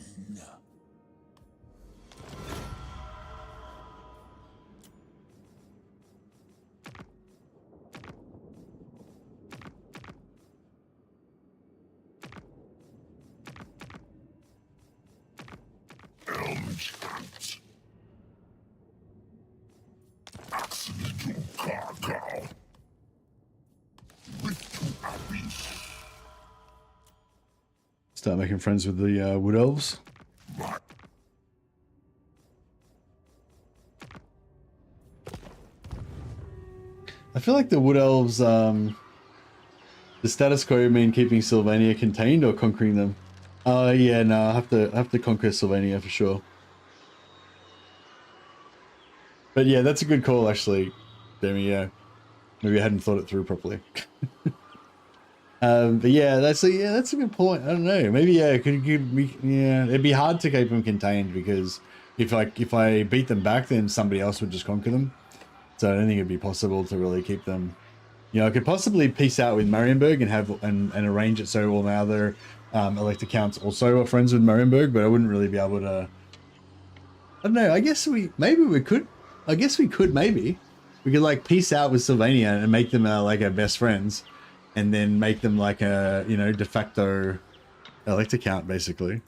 [SPEAKER 6] Accidental cargo. With two abyss.
[SPEAKER 1] Start making friends with the wood elves. I feel like the wood elves, the status quo mean keeping Sylvania contained or conquering them? Yeah, no, I have to conquer Sylvania for sure. But yeah, that's a good call actually, Jamie. Yeah, maybe I hadn't thought it through properly. But yeah, that's a good point. I don't know. Maybe yeah, it'd be hard to keep them contained because if I beat them back, then somebody else would just conquer them. So I don't think it'd be possible to really keep them. You know, I could possibly peace out with Marienburg and have and arrange it so all my other elector counts also are friends with Marienburg, but I wouldn't really be able to. I don't know. I guess we could. I guess we could maybe. We could like peace out with Sylvania and make them like our best friends, and then make them like a de facto elector count basically.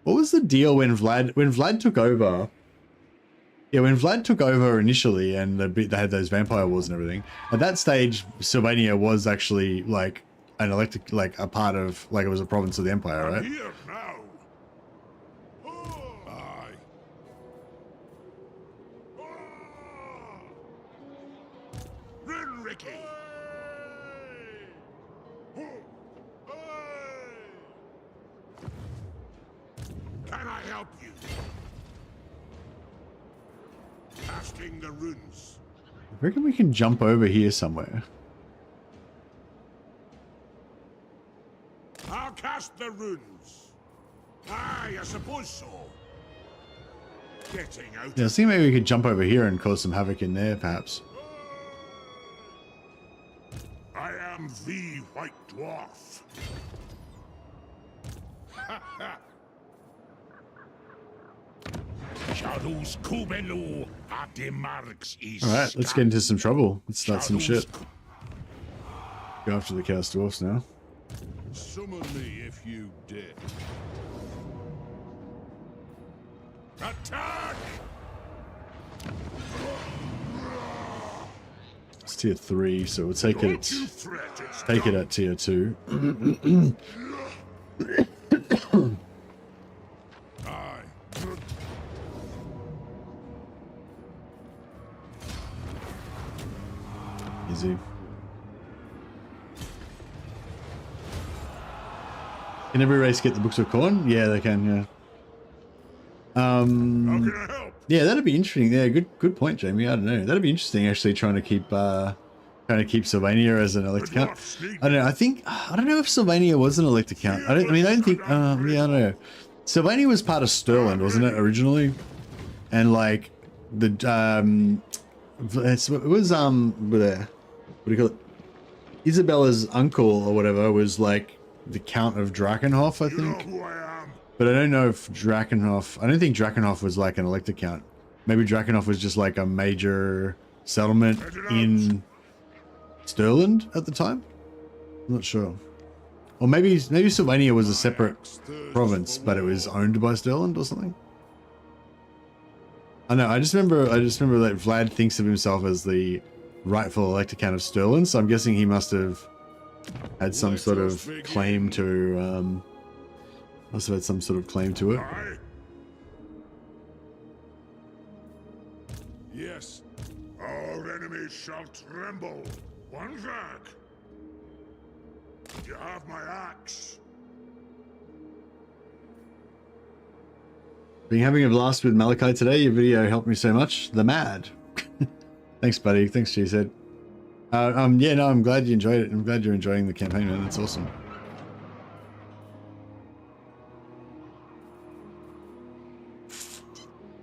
[SPEAKER 1] What was the deal when Vlad took over? Yeah, when Vlad took over initially and they had those vampire wars and everything, at that stage, Sylvania was actually like an a part of, like it was a province of the Empire, right?
[SPEAKER 6] Here now. Aye. Ricky. Can I help you? Casting the runes.
[SPEAKER 1] I reckon we can jump over here somewhere.
[SPEAKER 6] I'll cast the runes. Aye, I suppose so. Getting out.
[SPEAKER 1] Yeah, I was thinking maybe we could jump over here and cause some havoc in there, perhaps.
[SPEAKER 6] I am the White Dwarf. Shadows Kubelu at the marks is.
[SPEAKER 1] Alright, let's get into some trouble. Let's start some shit. Go after the Chaos Dwarfs now.
[SPEAKER 6] Summon me if you dare. Attack!
[SPEAKER 1] It's tier 3, so we'll take it at tier 2. Easy. Can every race get the Books of Corn? Yeah, they can, yeah.
[SPEAKER 6] How can I help?
[SPEAKER 1] Yeah, that'd be interesting. Yeah, good point, Jamie. I don't know. That'd be interesting actually trying to keep Sylvania as an elector count. I don't know. I don't know if Sylvania was an elector count. I don't think yeah, I don't know. Sylvania was part of Stirland, wasn't it, originally? And like the it was what do you call it? Isabella's uncle or whatever was like the Count of Drakenhof, I think.
[SPEAKER 6] You know who I am.
[SPEAKER 1] But I don't know if Drakenhof... I don't think Drakenhof was like an elector count. Maybe Drakenhof was just like a major settlement in Stirland at the time? I'm not sure. Or maybe Sylvania was a separate province, but it was owned by Stirland or something. I know, I just remember that Vlad thinks of himself as the rightful elector count of Stirland, so I'm guessing he must have had some sort of claim to... must have had some sort of claim to it.
[SPEAKER 6] Aye. Yes. Our enemies shall tremble. One back. You have my axe.
[SPEAKER 1] Been having a blast with Malachi today. Your video helped me so much. The Mad. Thanks, buddy. Thanks, G-Said. Yeah, no, I'm glad you enjoyed it. I'm glad you're enjoying the campaign, man. That's awesome.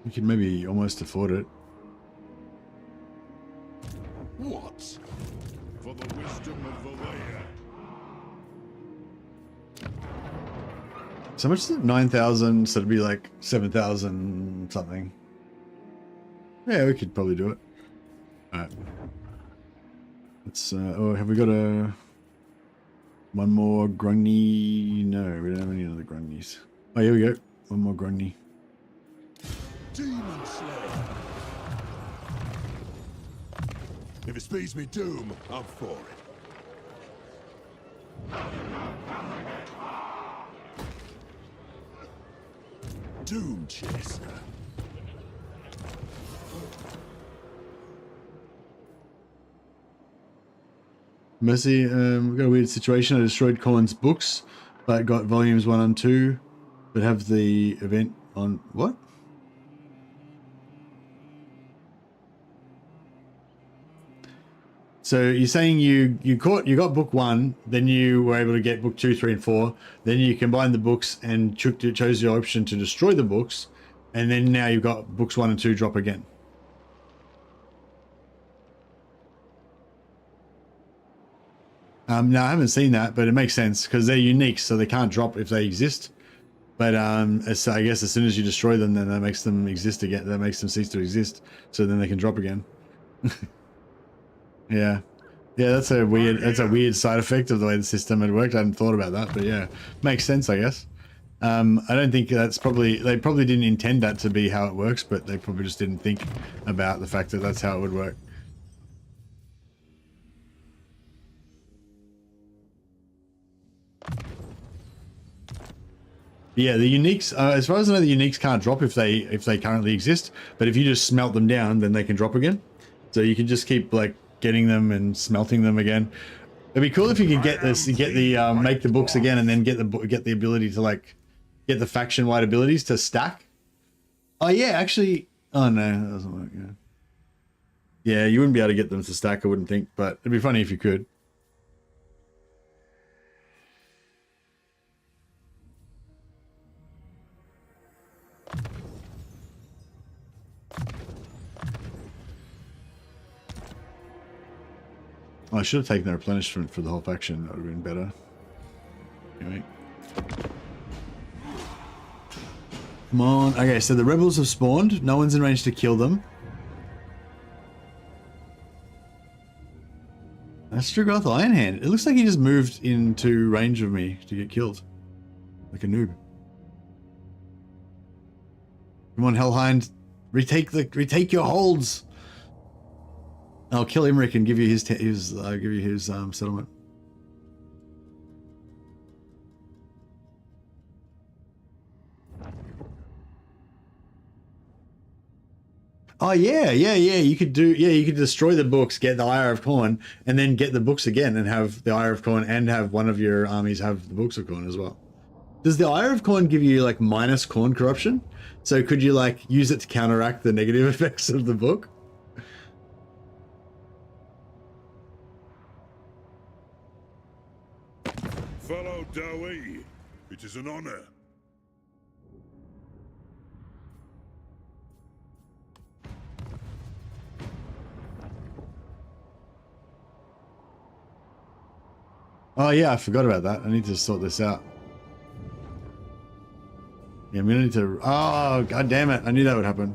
[SPEAKER 1] We could maybe almost afford it.
[SPEAKER 6] What? For the wisdom of Valea.
[SPEAKER 1] So much is it? 9,000, so it'd be like 7,000 something. Yeah, we could probably do it. Alright. Let's, oh, have we got one more Grungy? No, we don't have any other Grungies. Oh, here we go. One more Grungy.
[SPEAKER 5] Demon Slayer. If it speeds me doom, I'm for it. Doom Chaser.
[SPEAKER 1] Mercy, we've got a weird situation. I destroyed Corn's books, but got volumes 1 and 2, but have the event on what? So you're saying you got book 1, then you were able to get book 2, 3, and 4. Then you combined the books and chose your option to destroy the books, and then now you've got books 1 and 2 drop again. No, I haven't seen that, but it makes sense because they're unique, so they can't drop if they exist. But so I guess as soon as you destroy them, then that makes them exist again. That makes them cease to exist, so then they can drop again. Yeah, that's a weird side effect of the way the system had worked. I hadn't thought about that, but yeah, makes sense, I guess. I don't think they probably didn't intend that to be how it works, but they probably just didn't think about the fact that that's how it would work. Yeah, the uniques, as far as I know, the uniques can't drop if they currently exist, but if you just smelt them down, then they can drop again. So you can just keep like getting them and smelting them again. It'd be cool if you could get the make the books again, and then get the ability to like get the faction wide abilities to stack. Oh yeah, actually, oh no, that doesn't work. Yeah, you wouldn't be able to get them to stack, I wouldn't think, but it'd be funny if you could. Oh, I should have taken the replenishment for the whole faction. That would have been better. Anyway. Come on. Okay, so the rebels have spawned. No one's in range to kill them. That's Strigoth Ironhand. It looks like he just moved into range of me to get killed. Like a noob. Come on, Hellhind. Retake your holds. I'll kill Imric and give you his settlement. Oh yeah. You could destroy the books, get the Ire of Khorne, and then get the books again and have the Ire of Khorne and have one of your armies have the books of Khorne as well. Does the Ire of Khorne give you like minus Khorne corruption? So could you like use it to counteract the negative effects of the book?
[SPEAKER 6] Fellow Dowie, it is an honor.
[SPEAKER 1] Oh yeah, I forgot about that. I need to sort this out. Yeah, we need to... Oh, god damn it. I knew that would happen.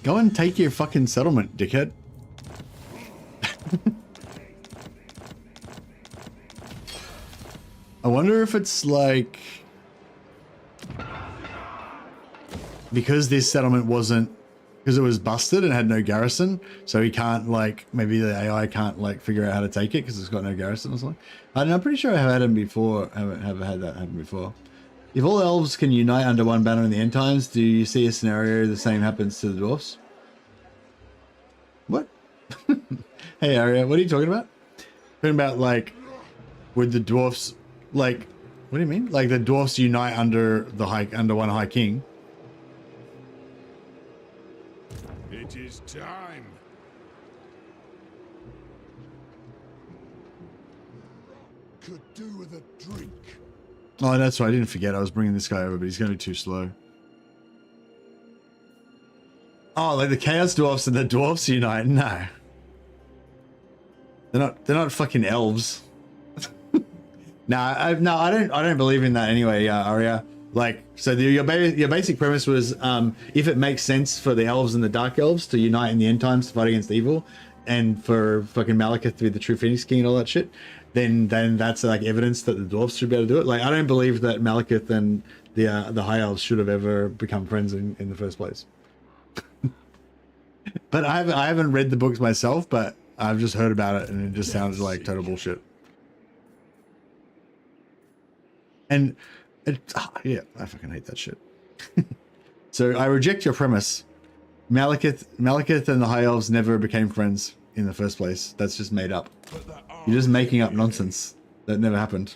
[SPEAKER 1] Go and take your fucking settlement, dickhead. I wonder if it's like... because this settlement wasn't... because it was busted and had no garrison, so he can't, like... maybe the AI can't, like, figure out how to take it because it's got no garrison or something. I'm pretty sure I have had him before. I have had that happen before. If all elves can unite under one banner in the end times, do you see a scenario the same happens to the dwarfs? What? Hey, Arya, what are you talking about? Talking about, like, would the dwarfs, like, what do you mean? Like, the dwarfs unite under one High King?
[SPEAKER 6] It is time.
[SPEAKER 5] Could do with a drink.
[SPEAKER 1] Oh, that's right. I didn't forget. I was bringing this guy over, but he's going to be too slow. Oh, like the Chaos Dwarfs and the Dwarfs unite? No. They're not fucking elves. I don't believe in that anyway, Arya. Like, so your basic premise was, if it makes sense for the elves and the dark elves to unite in the end times to fight against evil, and for fucking Malekith to be the true Phoenix King and all that shit, then that's like evidence that the dwarves should be able to do it. Like, I don't believe that Malekith and the High Elves should have ever become friends in the first place. But I haven't read the books myself, but I've just heard about it, and it just sounds like total bullshit. And yeah, I fucking hate that shit. So I reject your premise. Malekith and the High Elves never became friends in the first place. That's just made up. You're just making up nonsense. That never happened.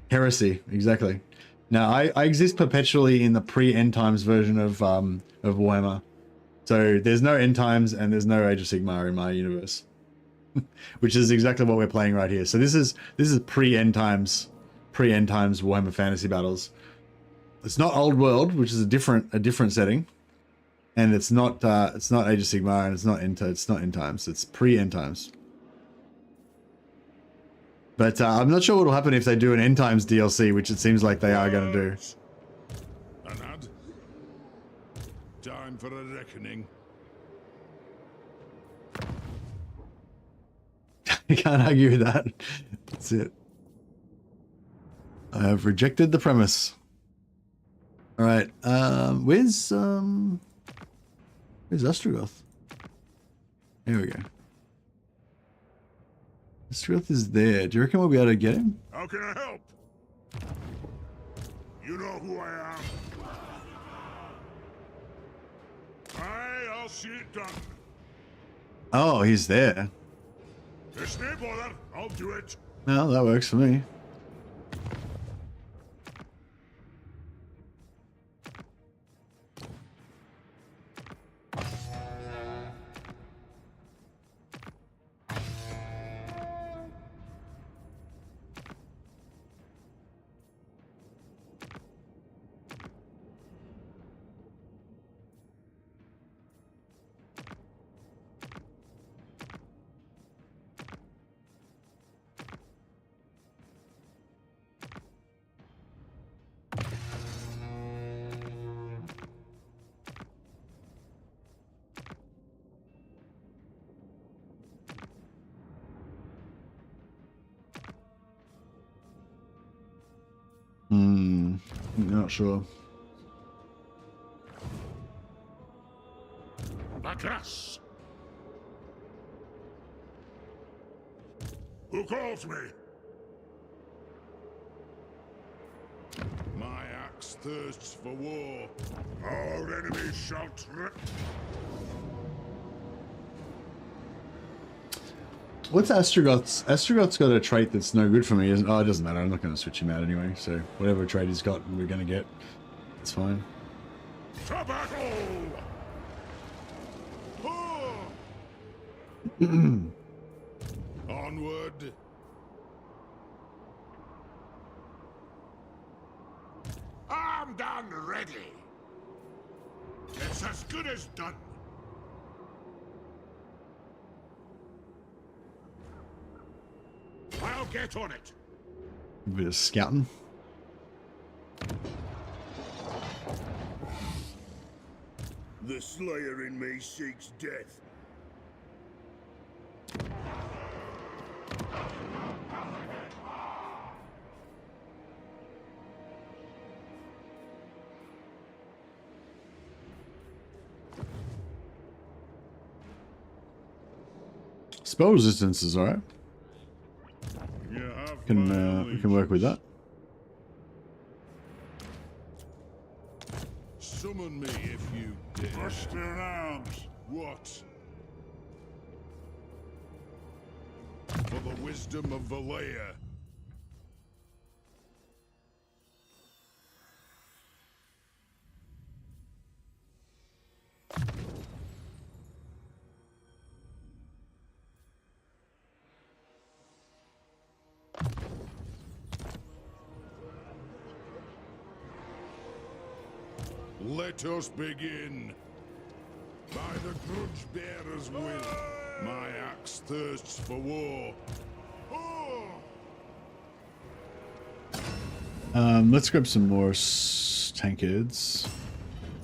[SPEAKER 1] Heresy, exactly. Now I exist perpetually in the pre-end times version of Warhammer. So there's no end times and there's no Age of Sigmar in my universe. Which is exactly what we're playing right here. So this is pre-end times Warhammer Fantasy Battles. It's not Old World, which is a different setting, and it's not Age of Sigmar, and it's not end times. It's pre-end times. But I'm not sure what will happen if they do an end times DLC, which it seems like they are going to do.
[SPEAKER 6] Anad, time for a reckoning.
[SPEAKER 1] You can't argue with that. That's it. I have rejected the premise. All right. Where's Ostrogoth? Here we go. Ostrogoth is there. Do you reckon we'll be able to get him?
[SPEAKER 6] How can I help? You know who I am. I'll see it done.
[SPEAKER 1] Oh, he's there.
[SPEAKER 6] There's no bother. I'll do it.
[SPEAKER 1] No, that works for me. Not sure.
[SPEAKER 6] Atlas! Who calls me? My axe thirsts for war. Our enemies shall trip.
[SPEAKER 1] What's Ostrogoth's? Ostrogoth's got a trait that's no good for me, isn't? Oh, it doesn't matter. I'm not going to switch him out anyway. So whatever trait he's got, we're going to get. It's fine.
[SPEAKER 6] To battle! Onward. I'm done ready. It's as good as done. I'll get on it.
[SPEAKER 1] A bit of scouting.
[SPEAKER 4] The Slayer in me seeks death.
[SPEAKER 1] Spell resistance is alright. We can work with that.
[SPEAKER 6] Summon me if you dare. Burst in arms. What? For the wisdom of Valea. Let us begin. By the grudge bearer's will, my axe thirsts for war.
[SPEAKER 1] Let's grab some more tankards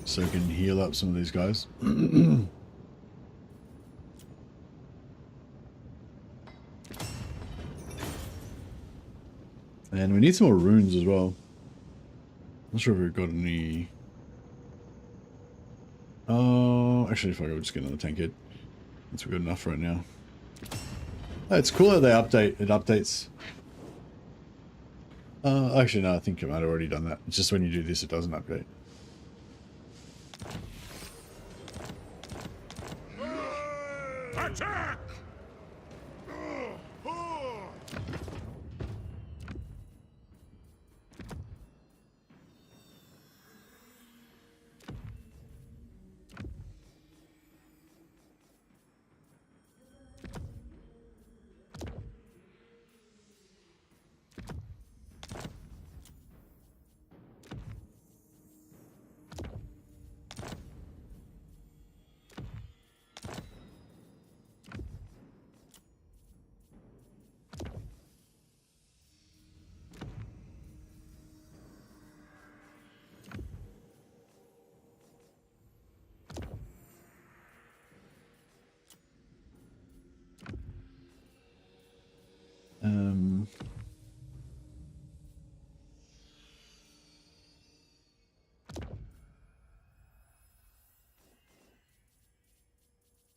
[SPEAKER 1] so we can heal up some of these guys. And we need some more runes as well. Not sure if we've got any. Oh, actually, fuck it, we'll just get another tank hit. That's good enough right now. Oh, it's cool that they update. It updates. Actually, no, I think I might have already done that. It's just when you do this, it doesn't update.
[SPEAKER 3] Attack!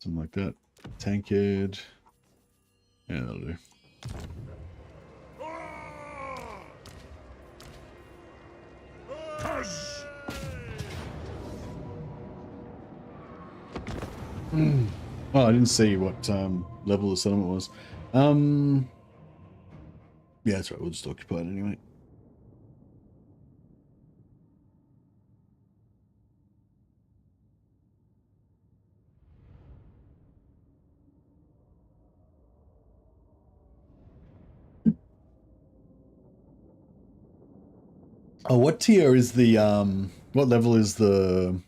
[SPEAKER 1] Something like that. Tanked. Yeah, that'll do. Oh, I didn't see what level the settlement was. Yeah, that's right. We'll just occupy it anyway. Oh, what tier is the what level is the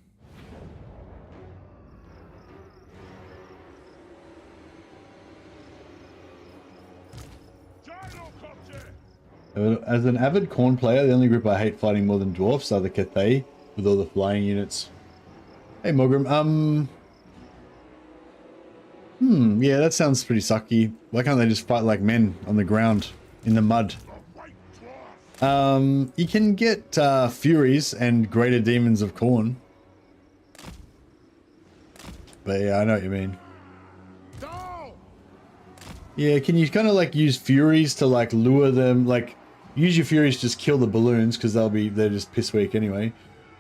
[SPEAKER 1] as an avid Khorne player, the only group I hate fighting more than dwarfs are the Cathay with all the flying units. Hey Mogrim, yeah, that sounds pretty sucky. Why can't they just fight like men on the ground in the mud? You can get Furies and Greater Demons of Khorne. But yeah, I know what you mean. Yeah, can you kind of like use Furies to like lure them, like use your Furies to just kill the balloons because they're just piss weak anyway.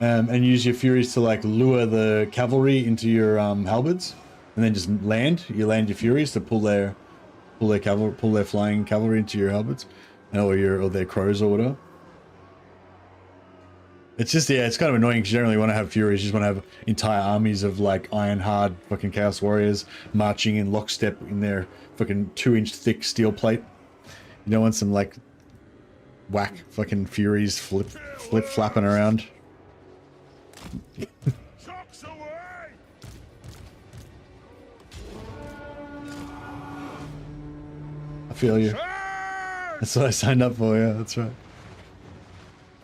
[SPEAKER 1] And use your Furies to like lure the cavalry into your halberds and then just land. You land your Furies to pull their flying cavalry into your halberds. Or their crows or whatever. It's just, yeah, it's kind of annoying because you don't really want to have Furies. You just want to have entire armies of like iron-hard fucking Chaos Warriors marching in lockstep in their fucking 2-inch thick steel plate. You don't want some like whack fucking Furies flip-flapping around. I feel you. That's what I signed up for, yeah, that's right.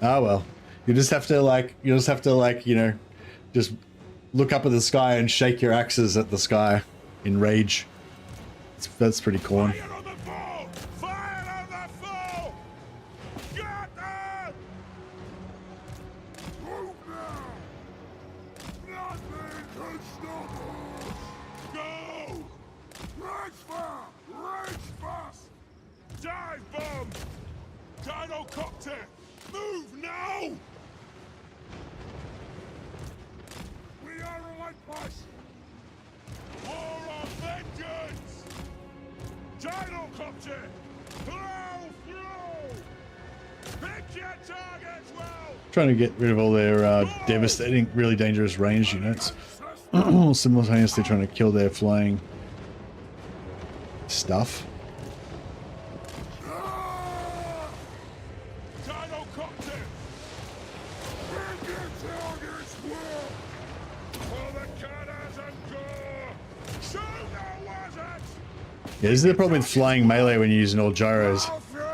[SPEAKER 1] Ah, well. You just have to like, you know, just look up at the sky and shake your axes at the sky in rage. That's pretty Khorne.
[SPEAKER 3] Move now! We are relentless! War of vengeance! Gyrocopter! Blow through! Pick your targets well!
[SPEAKER 1] Trying to get rid of all their devastating, really dangerous ranged units. Simultaneously trying to kill their flying stuff. Yeah, this is the problem with flying melee when you're using all gyros.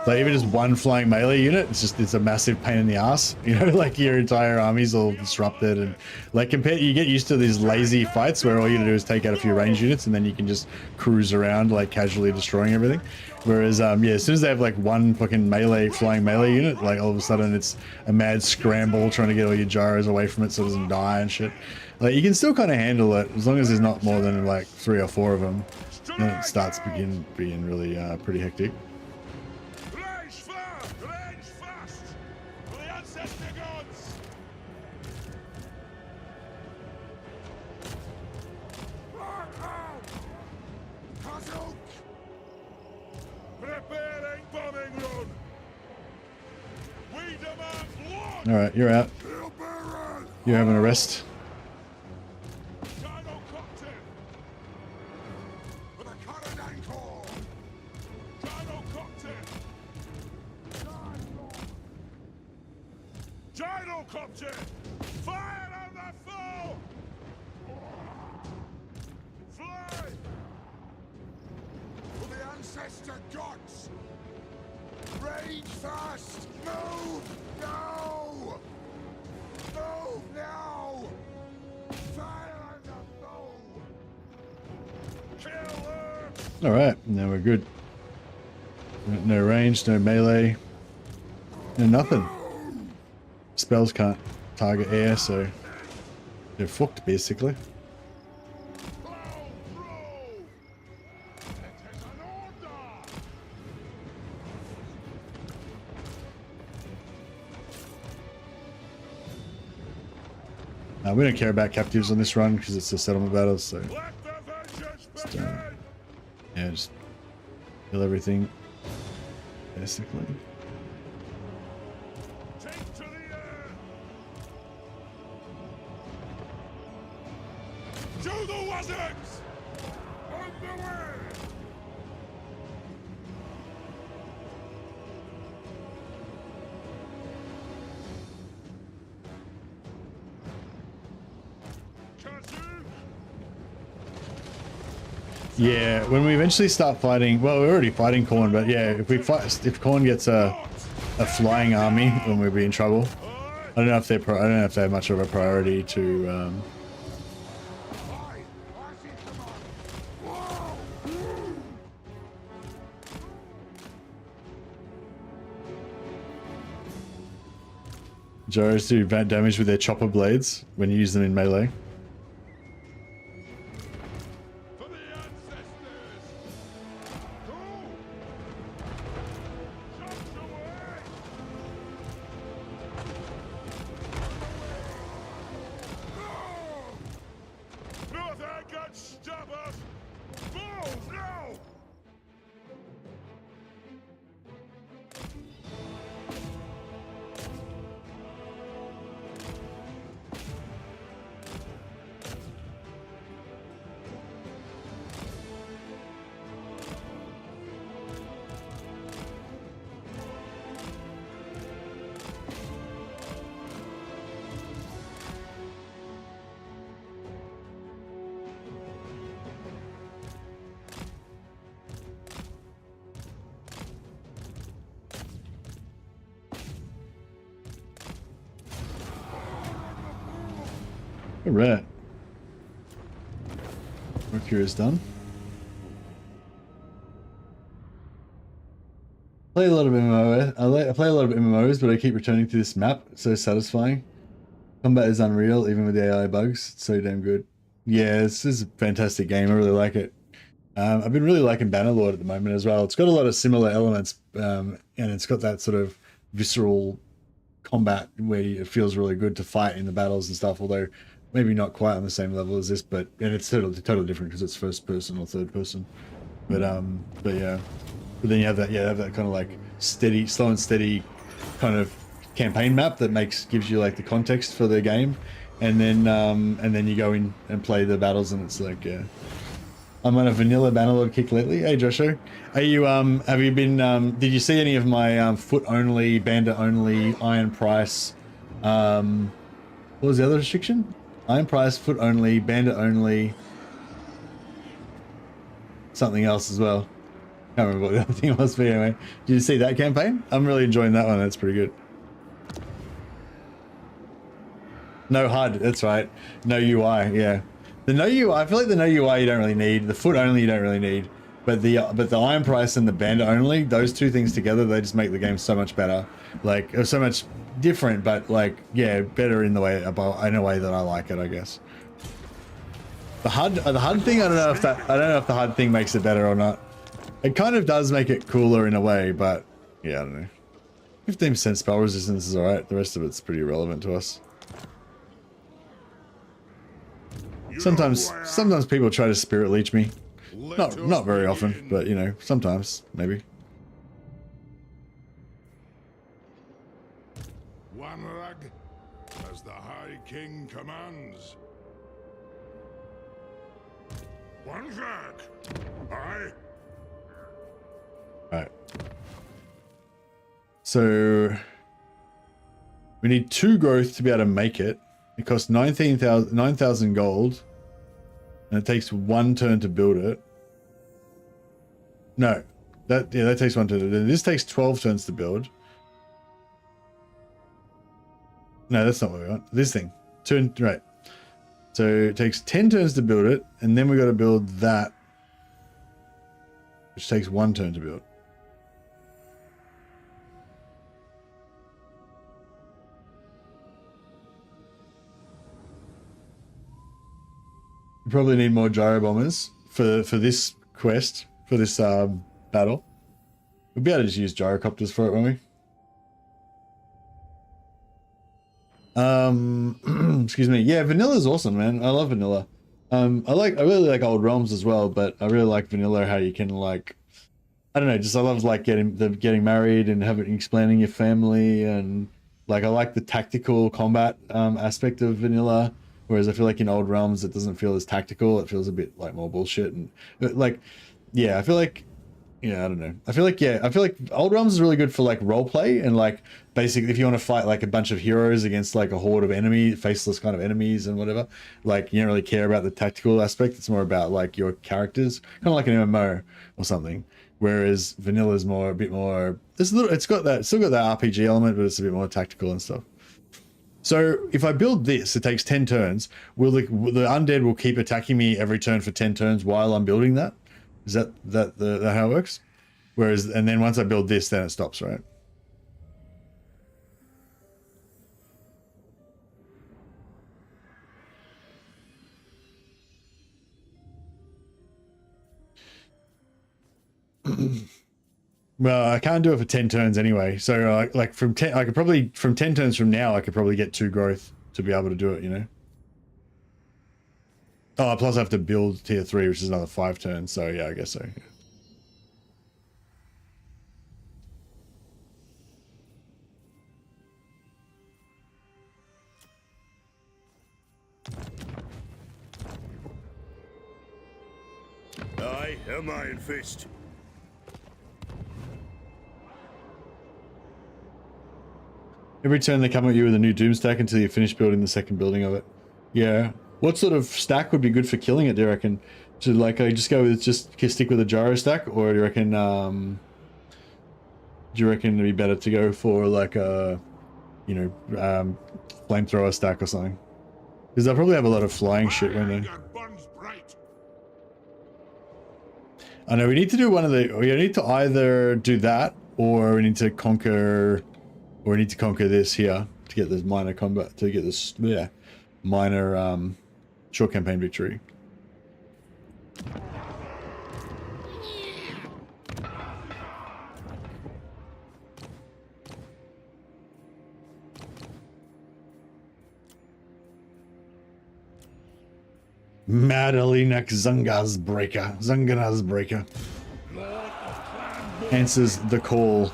[SPEAKER 1] Like even just one flying melee unit, it's a massive pain in the ass. You know, like your entire army's all disrupted and like you get used to these lazy fights where all you do is take out a few range units and then you can just cruise around like casually destroying everything. Whereas yeah, as soon as they have like one fucking flying melee unit, like all of a sudden it's a mad scramble trying to get all your gyros away from it so it doesn't die and shit. Like, you can still kind of handle it as long as there's not more than like 3 or 4 of them. Then it starts being really pretty hectic. All right, you're out. You're having a rest.
[SPEAKER 3] Fire on the foe! Fly! For the ancestor gods! Rage fast! Move now! Move now! Fire on the foe! Kill her!
[SPEAKER 1] Alright, now we're good. No range, no melee, no nothing. Spells can't target air, so they're fucked basically. We don't care about captives on this run because it's a settlement battle, so just, yeah, just kill everything basically.
[SPEAKER 3] To the wizards! On the way!
[SPEAKER 1] Yeah, when we eventually start fighting, well, we're already fighting Khorne, but yeah, if Khorne gets a flying army, then we'll be in trouble. I don't know if they're much of a priority to. Joes do bad damage with their chopper blades when you use them in melee. Alright. Mercury is done. Play a lot of MMO. I play a lot of MMOs, but I keep returning to this map. It's so satisfying. Combat is unreal, even with the AI bugs. It's so damn good. Yeah, this is a fantastic game. I really like it. I've been really liking Bannerlord at the moment as well. It's got a lot of similar elements, and it's got that sort of visceral combat where it feels really good to fight in the battles and stuff, although maybe not quite on the same level as this, and it's totally different because it's first person or third person. But yeah. But then you have that kind of like steady, slow and steady kind of campaign map that gives you like the context for the game, and then you go in and play the battles, and it's like, yeah. I'm on a vanilla Bannerlord kick lately. Hey Joshua, are you have you been did you see any of my foot only, bandit only, iron price, what was the other restriction? Iron price, foot only, bandit only, something else as well. Can't remember what the other thing was, but anyway. Did you see that campaign? I'm really enjoying that one. That's pretty good. No HUD, that's right. No UI, yeah. The no UI, I feel like the no UI you don't really need. The foot only you don't really need. But the iron price and the bandit only, those two things together, they just make the game so much better. Like, so much different, but like, yeah, better in a way that I like it, I guess. The HUD thing, I don't know if the HUD thing makes it better or not. It kind of does make it cooler in a way, but yeah, I don't know. 15% spell resistance is alright. The rest of it's pretty irrelevant to us. Sometimes people try to spirit leech me. Not very often, but you know, sometimes maybe.
[SPEAKER 6] One rag, as the High King commands. One rag. Aye.
[SPEAKER 1] Alright. So we need 2 growth to be able to make it. It costs 9,000 gold, and it takes 1 turn to build it. No, that takes 1 turn. This takes 12 turns to build. No, that's not what we want. This thing, right? So it takes 10 turns to build it, and then we got to build that, which takes 1 turn to build. We probably need more gyro bombers for this quest, for this battle. We'll be able to just use gyrocopters for it, won't we? Excuse me. Yeah, vanilla's awesome, man. I love vanilla. I really like Old Realms as well, but I really like vanilla. How you can like, I don't know, just I love like getting married and explaining your family, and like I like the tactical combat aspect of vanilla. Whereas I feel like in Old Realms it doesn't feel as tactical. It feels a bit like more bullshit, and like, yeah, I feel like, yeah, I don't know. I feel like Old Realms is really good for like role play, and like basically if you want to fight like a bunch of heroes against like a horde of faceless kind of enemies and whatever, like you don't really care about the tactical aspect. It's more about like your characters, kind of like an MMO or something. Whereas vanilla is a bit more. Still got that RPG element, but it's a bit more tactical and stuff. So if I build this, it takes 10 turns. Will the undead will keep attacking me every turn for 10 turns while I'm building that? Is that how it works? Whereas, and then once I build this, then it stops, right? Well, I can't do it for 10 turns anyway. So like from 10, I could probably, from 10 turns from now, I could probably get 2 growth to be able to do it, you know? Oh, plus I have to build tier 3, which is another 5 turns. So yeah, I guess so. Yeah.
[SPEAKER 4] Aye, am Iron Fist.
[SPEAKER 1] Every turn they come at you with a new doom stack until you finish building the second building of it. Yeah. What sort of stack would be good for killing it, do you reckon? Should like I just go with stick with a gyro stack, or do you reckon it'd be better to go for like a flamethrower stack or something? Because they'll probably have a lot of flying shit, won't they? I know we need to do we need to either do that, or we need to conquer this here to get this minor combat, to get this minor short campaign victory. Madalinak Zunga's breaker. Answers the call.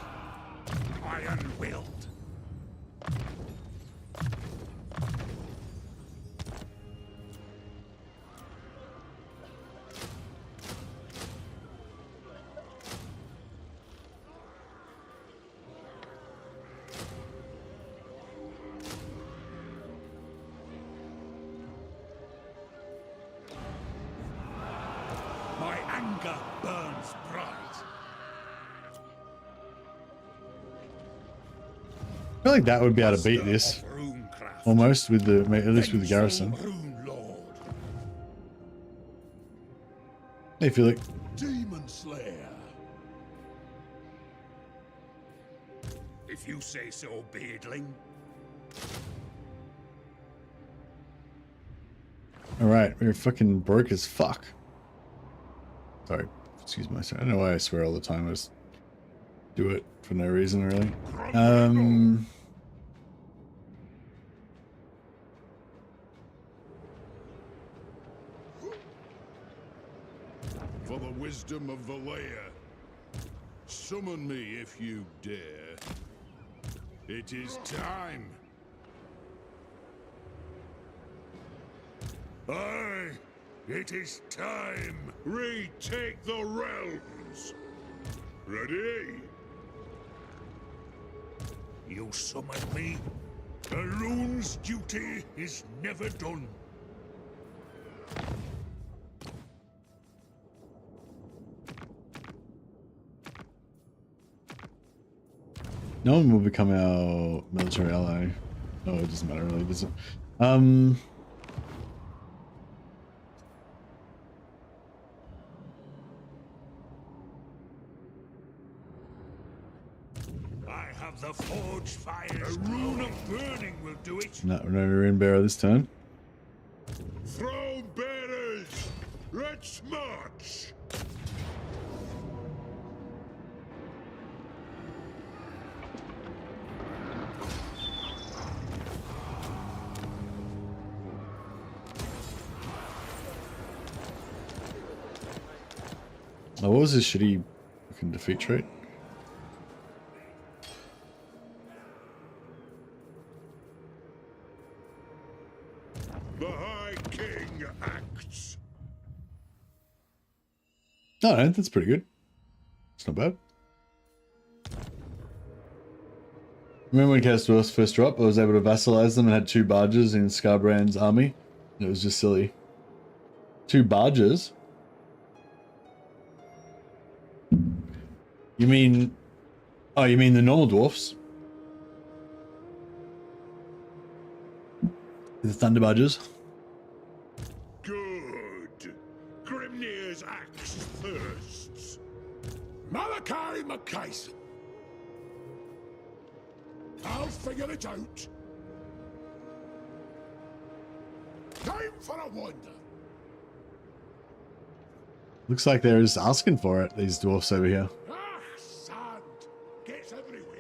[SPEAKER 3] Iron-willed. My anger burns bright.
[SPEAKER 1] I feel like that would be able to beat this, almost, with at least with the garrison. Hey, Felix.
[SPEAKER 6] Demon Slayer.
[SPEAKER 3] If you say so, beardling.
[SPEAKER 1] Alright, we're fucking broke as fuck. Sorry, excuse my swear. I don't know why I swear all the time. I just do it for no reason, really.
[SPEAKER 6] For the wisdom of Valea, summon me if you dare. It is time. Aye, it is time. Retake the realms. Ready? You summon me. The rune's duty is never done.
[SPEAKER 1] No one will become our military ally. Oh, it doesn't matter really, does it?
[SPEAKER 3] I have the forge fires. A rune of burning will do it.
[SPEAKER 1] No, we're no rune bearer this turn.
[SPEAKER 6] Throne bearers, let's march.
[SPEAKER 1] Oh, what was his shitty fucking defeat trait?
[SPEAKER 6] The High King acts.
[SPEAKER 1] Oh, no, that's pretty good. It's not bad. Remember when Chaos Dwarfs first dropped, I was able to vassalize them and had 2 barges in Scarbrand's army? It was just silly. 2 barges? You mean... Oh, you mean the normal dwarfs? The thunder barges?
[SPEAKER 6] Good. Grimnir's axe thirsts. Malachi McKayson. I'll figure it out. Time for a wander.
[SPEAKER 1] Looks like they're just asking for it, these dwarfs over here.
[SPEAKER 6] Ah, sand gets everywhere.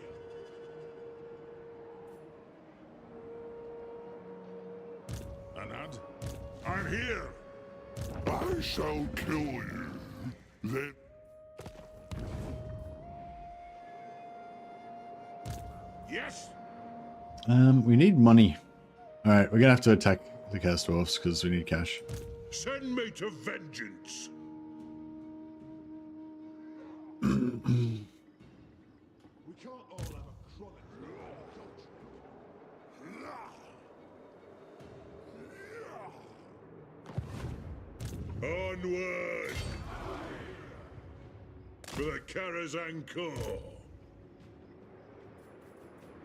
[SPEAKER 6] Anad, I'm here. I shall kill you. Then. Yes.
[SPEAKER 1] We need money. Alright, we're gonna have to attack the Chaos Dwarfs because we need cash.
[SPEAKER 6] Send me to vengeance. We can't all have a chronic onward for the Karazhan Corps.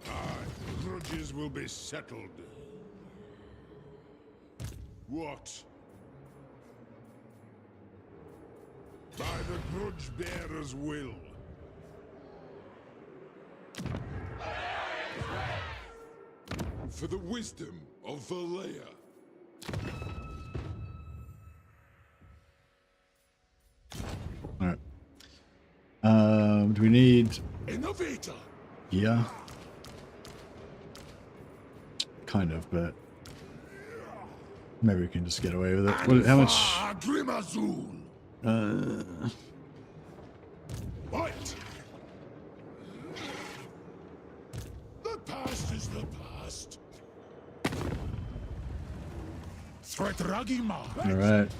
[SPEAKER 6] Aye, grudges will be settled. What? By the grudge bearer's will. For the wisdom of Valea.
[SPEAKER 1] Alright. Do we need...
[SPEAKER 6] Innovator!
[SPEAKER 1] Yeah. Kind of, but... Maybe we can just get away with it. What, how much...
[SPEAKER 6] What? The past is the past.
[SPEAKER 1] Alright.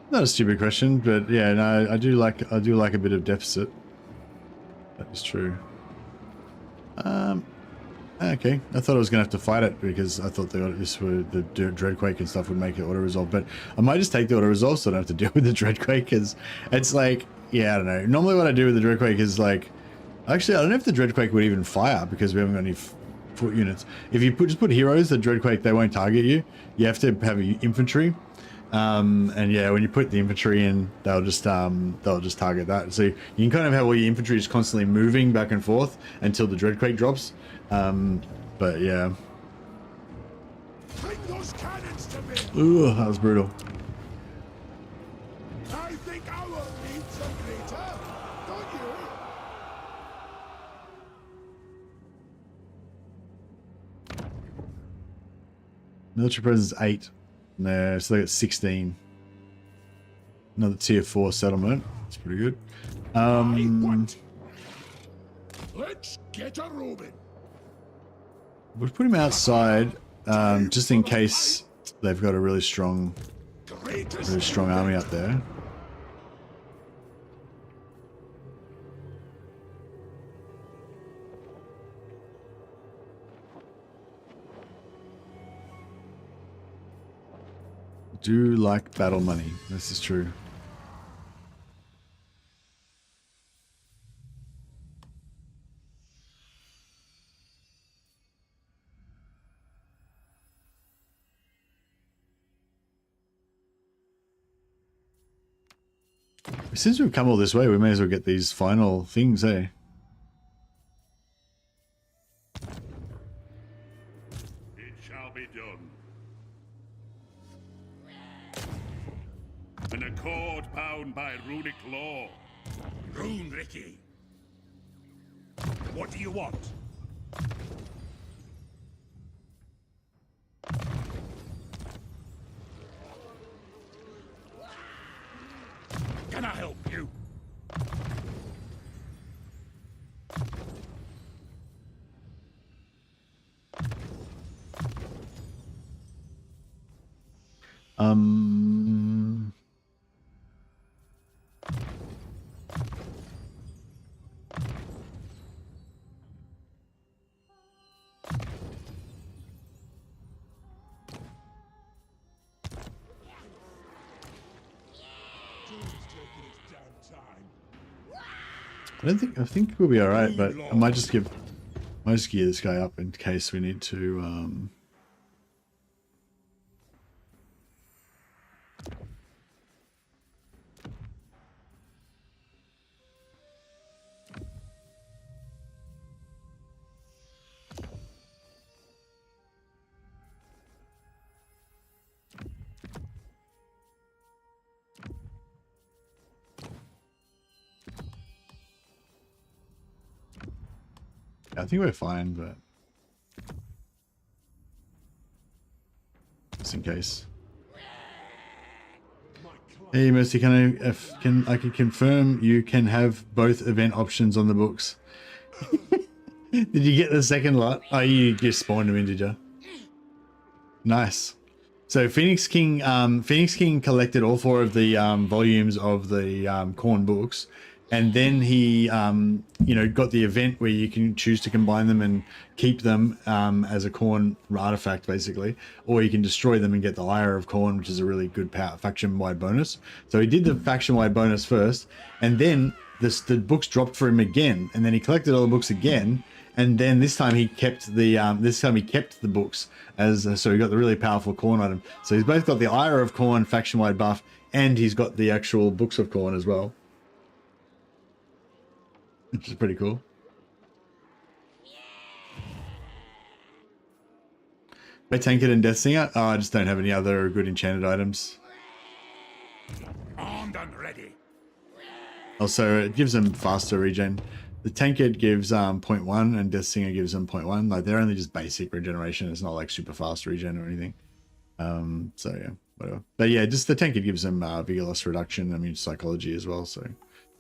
[SPEAKER 1] Not a stupid question, but yeah, no, I do like a bit of deficit. That is true. Okay, I thought I was gonna have to fight it because I thought the Dreadquake and stuff would make it auto resolve, but I might just take the auto resolve so I don't have to deal with the Dreadquake because it's like, yeah, I don't know. Normally what I do with the Dreadquake is like, actually I don't know if the Dreadquake would even fire because we haven't got any foot units. If you just put heroes, the Dreadquake, they won't target you. You have to have infantry. And yeah, when you put the infantry in, they'll just target that. So you can kind of have all your infantry just constantly moving back and forth until the Dreadquake drops. But yeah,
[SPEAKER 5] these cannons to me.
[SPEAKER 1] Ooh, that was brutal.
[SPEAKER 5] I think our needs some greater, don't you?
[SPEAKER 1] Military presence 8. No, so they got 16. Another tier 4 settlement. That's pretty good.
[SPEAKER 5] Let's get a robin.
[SPEAKER 1] We'll put him outside, just in case they've got a really strong army up there. Do like battle money. This is true. Since we've come all this way, we may as well get these final things, eh?
[SPEAKER 3] It shall be done. An accord bound by runic law. Rune, Ricky. What do you want? Can I help you?
[SPEAKER 1] I think we'll be alright, but I might just gear this guy up in case we need to, I think we're fine, but just in case. Hey Mercy, can I can confirm you can have both event options on the books. Did you get the second lot? Oh, you just spawned them in, did you? Nice. So Phoenix King collected all 4 of the volumes of the Khorne books, and then he you know, got the event where you can choose to combine them and keep them as a Khorne artifact basically, or you can destroy them and get the Ire of Khorne, which is a really good faction-wide bonus. So he did the faction-wide bonus first, and then the books dropped for him again, and then he collected all the books again, and then this time he kept the books as so he got the really powerful Khorne item. So he's both got the Ire of Khorne faction-wide buff, and he's got the actual books of Khorne as well, which is pretty cool. I Tankard and Death Singer. Oh, I just don't have any other good enchanted items.
[SPEAKER 3] Armed and ready.
[SPEAKER 1] Also, it gives them faster regen. The Tankard gives 0.1 and Death Singer gives them 0.1. Like, they're only just basic regeneration. It's not like super fast regen or anything. So yeah, whatever. But yeah, just the Tankard gives them vigor loss reduction. I mean, psychology as well. So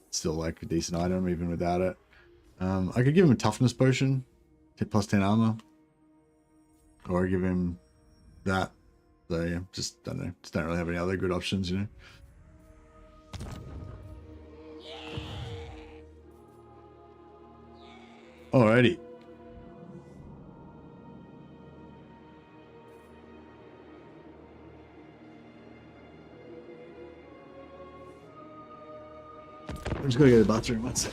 [SPEAKER 1] it's still like a decent item even without it. I could give him a toughness potion, plus 10 armor, or give him that. So yeah, just don't know. Just don't really have any other good options, you know. Alrighty. I'm just gonna go to the bathroom. One sec.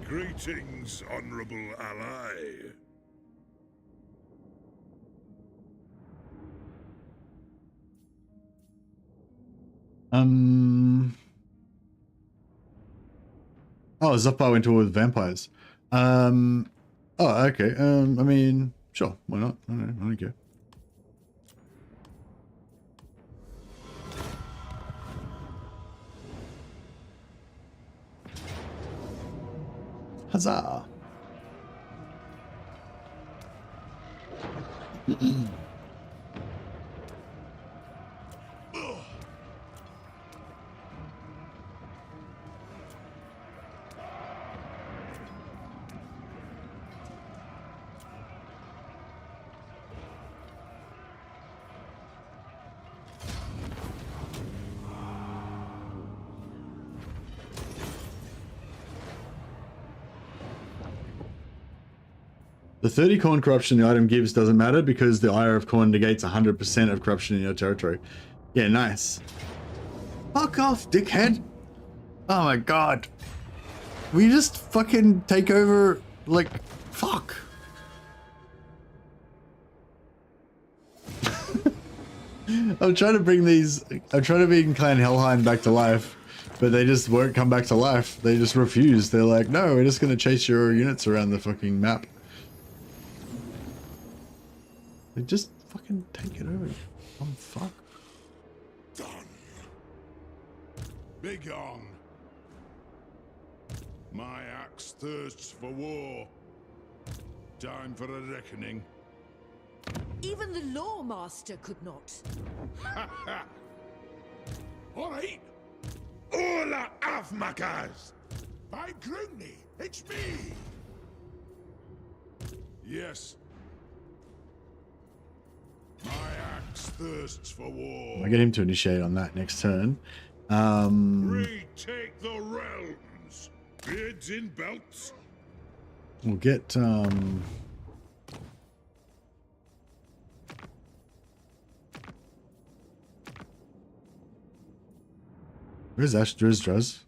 [SPEAKER 6] Greetings, honorable ally.
[SPEAKER 1] Oh, Zuppa went to war with vampires. Oh, okay. I mean, sure. Why not? I don't care. Huzzah! The 30 corn corruption the item gives doesn't matter because the ire of corn negates 100% of corruption in your territory. Yeah, nice. Fuck off, dickhead. Oh my god. We just fucking take over, like, fuck. I'm trying to bring Clan Helheim back to life, but they just won't come back to life. They just refuse. They're like, no, we're just gonna chase your units around the fucking map. They just fucking take it over. Oh, fuck.
[SPEAKER 6] Done. Begone. My axe thirsts for war. Time for a reckoning.
[SPEAKER 2] Even the Lawmaster could not.
[SPEAKER 6] Ha ha! Alright! Ola Avmakas! By Grunny, it's me! Yes. My axe thirsts for war.
[SPEAKER 1] I'll get him to initiate on that next turn.
[SPEAKER 6] Retake the realms. Beards in belts.
[SPEAKER 1] We'll get where's Druz?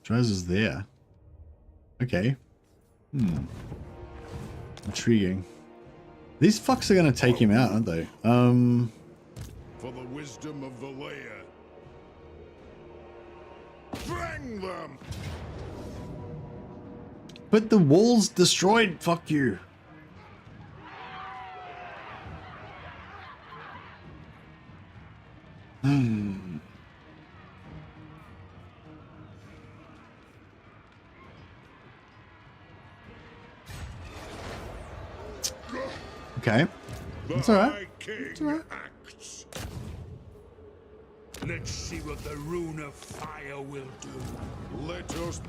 [SPEAKER 1] Druz is there. Okay. Intriguing. These fucks are gonna take him out, aren't they?
[SPEAKER 6] For the wisdom of the layer. Bring them!
[SPEAKER 1] But the wall's destroyed, fuck you. Okay. That's alright.
[SPEAKER 6] It's alright. Let's see what the rune of fire will do. Let us.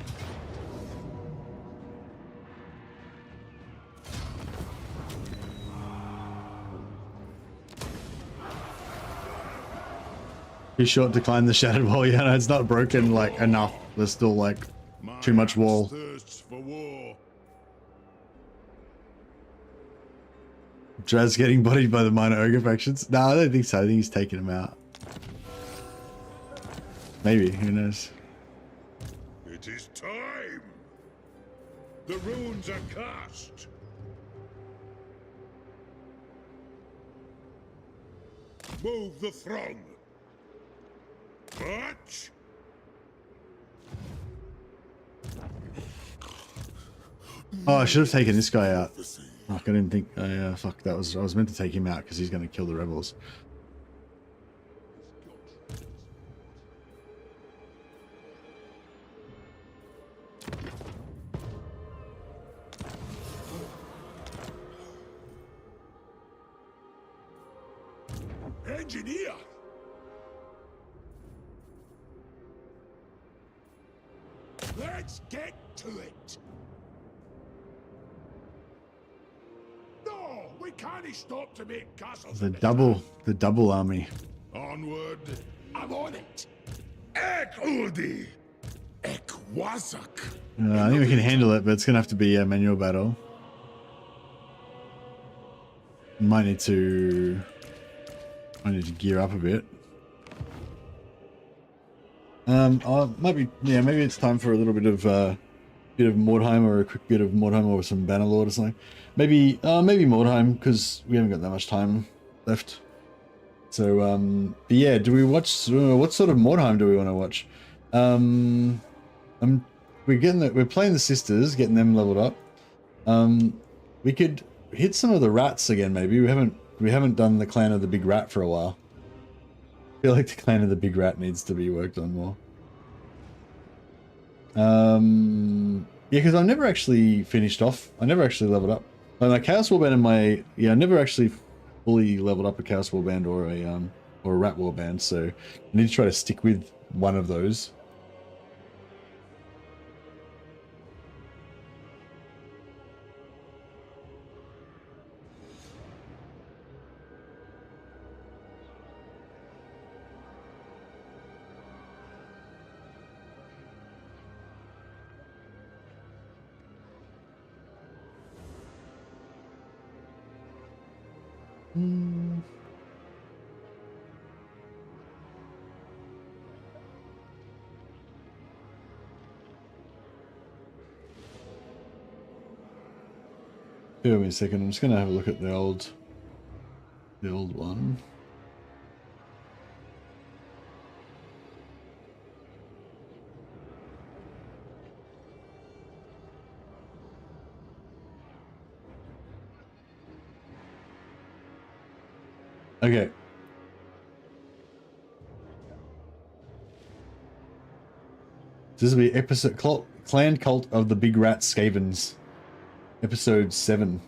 [SPEAKER 1] Be short to climb the shattered wall. Yeah, no, it's not broken like enough. There's still like too much wall.
[SPEAKER 6] Thirsts for war.
[SPEAKER 1] Draz getting bodied by the minor ogre factions? No, I don't think so. I think he's taking him out. Maybe, who knows?
[SPEAKER 6] It is time. The runes are cast. Move the throng. March.
[SPEAKER 1] Oh, I should have taken this guy out. Fuck, I didn't think. Fuck, that was. I was meant to take him out because he's going to kill the rebels.
[SPEAKER 6] Engineer. Let's get to it. No, we can't stop to make castles.
[SPEAKER 1] The double army.
[SPEAKER 6] Onward I'm on it. Ek Uldi. Ek Wazak.
[SPEAKER 1] I think we can handle it, but it's gonna have to be a manual battle. Might need to gear up a bit. Maybe it's time for a little bit of Mordheim, or a quick bit of Mordheim, or some Bannerlord or something. Maybe Mordheim, because we haven't got that much time left. So but yeah, do we watch what sort of Mordheim do we want to watch? We're playing the sisters, getting them leveled up. We could hit some of the rats again. Maybe we haven't done the Clan of the Big Rat for a while. I feel like the Clan of the Big Rat needs to be worked on more. Yeah, because I never actually finished off. I never actually leveled up. Like my Chaos Warband and I never actually fully leveled up a Chaos Warband or a Rat Warband. So I need to try to stick with one of those. Give me a second. I'm just gonna have a look at the old one. Okay. This will be episode Clan Cult of the Big Rat Skavens, episode 7.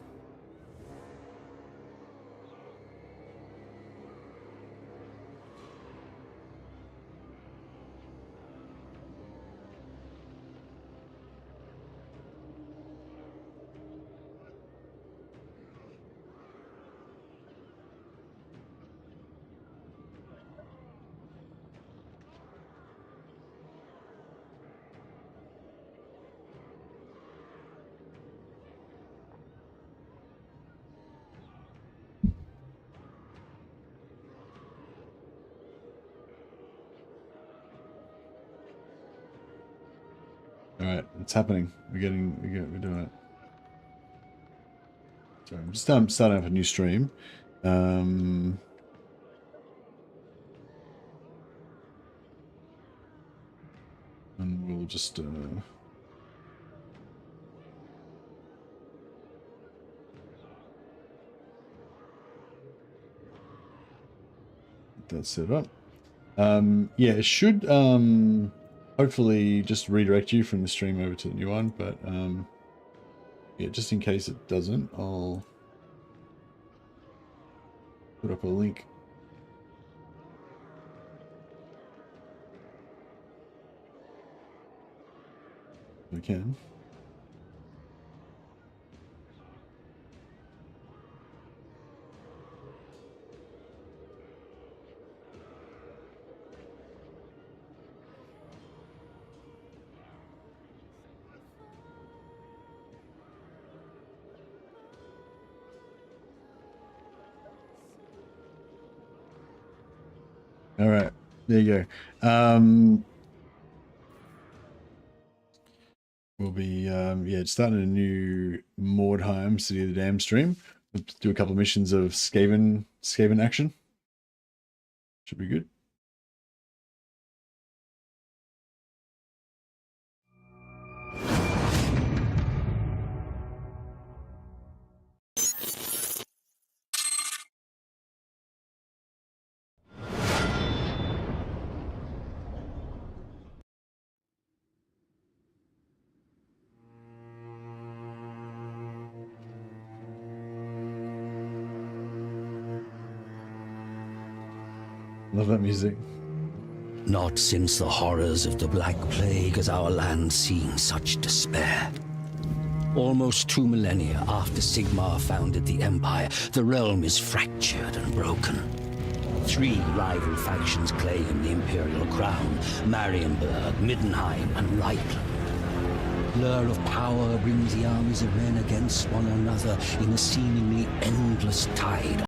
[SPEAKER 1] Alright, it's happening. We're doing it. Sorry, I'm just starting up a new stream. And we'll just get that set up. Yeah, it should hopefully just redirect you from the stream over to the new one, but yeah, just in case it doesn't, I'll put up a link. We can. All right, there you go. We'll be yeah, starting a new Mordheim City of the Damned stream. We'll do a couple of missions of Skaven action. Should be good. Love that music.
[SPEAKER 11] Not since the horrors of the Black Plague has our land seen such despair. Almost 2 millennia after Sigmar founded the Empire, the realm is fractured and broken. 3 rival factions claim the Imperial crown: Marienburg, Middenheim, and Reichland. Lure of power brings the armies of men against one another in a seemingly endless tide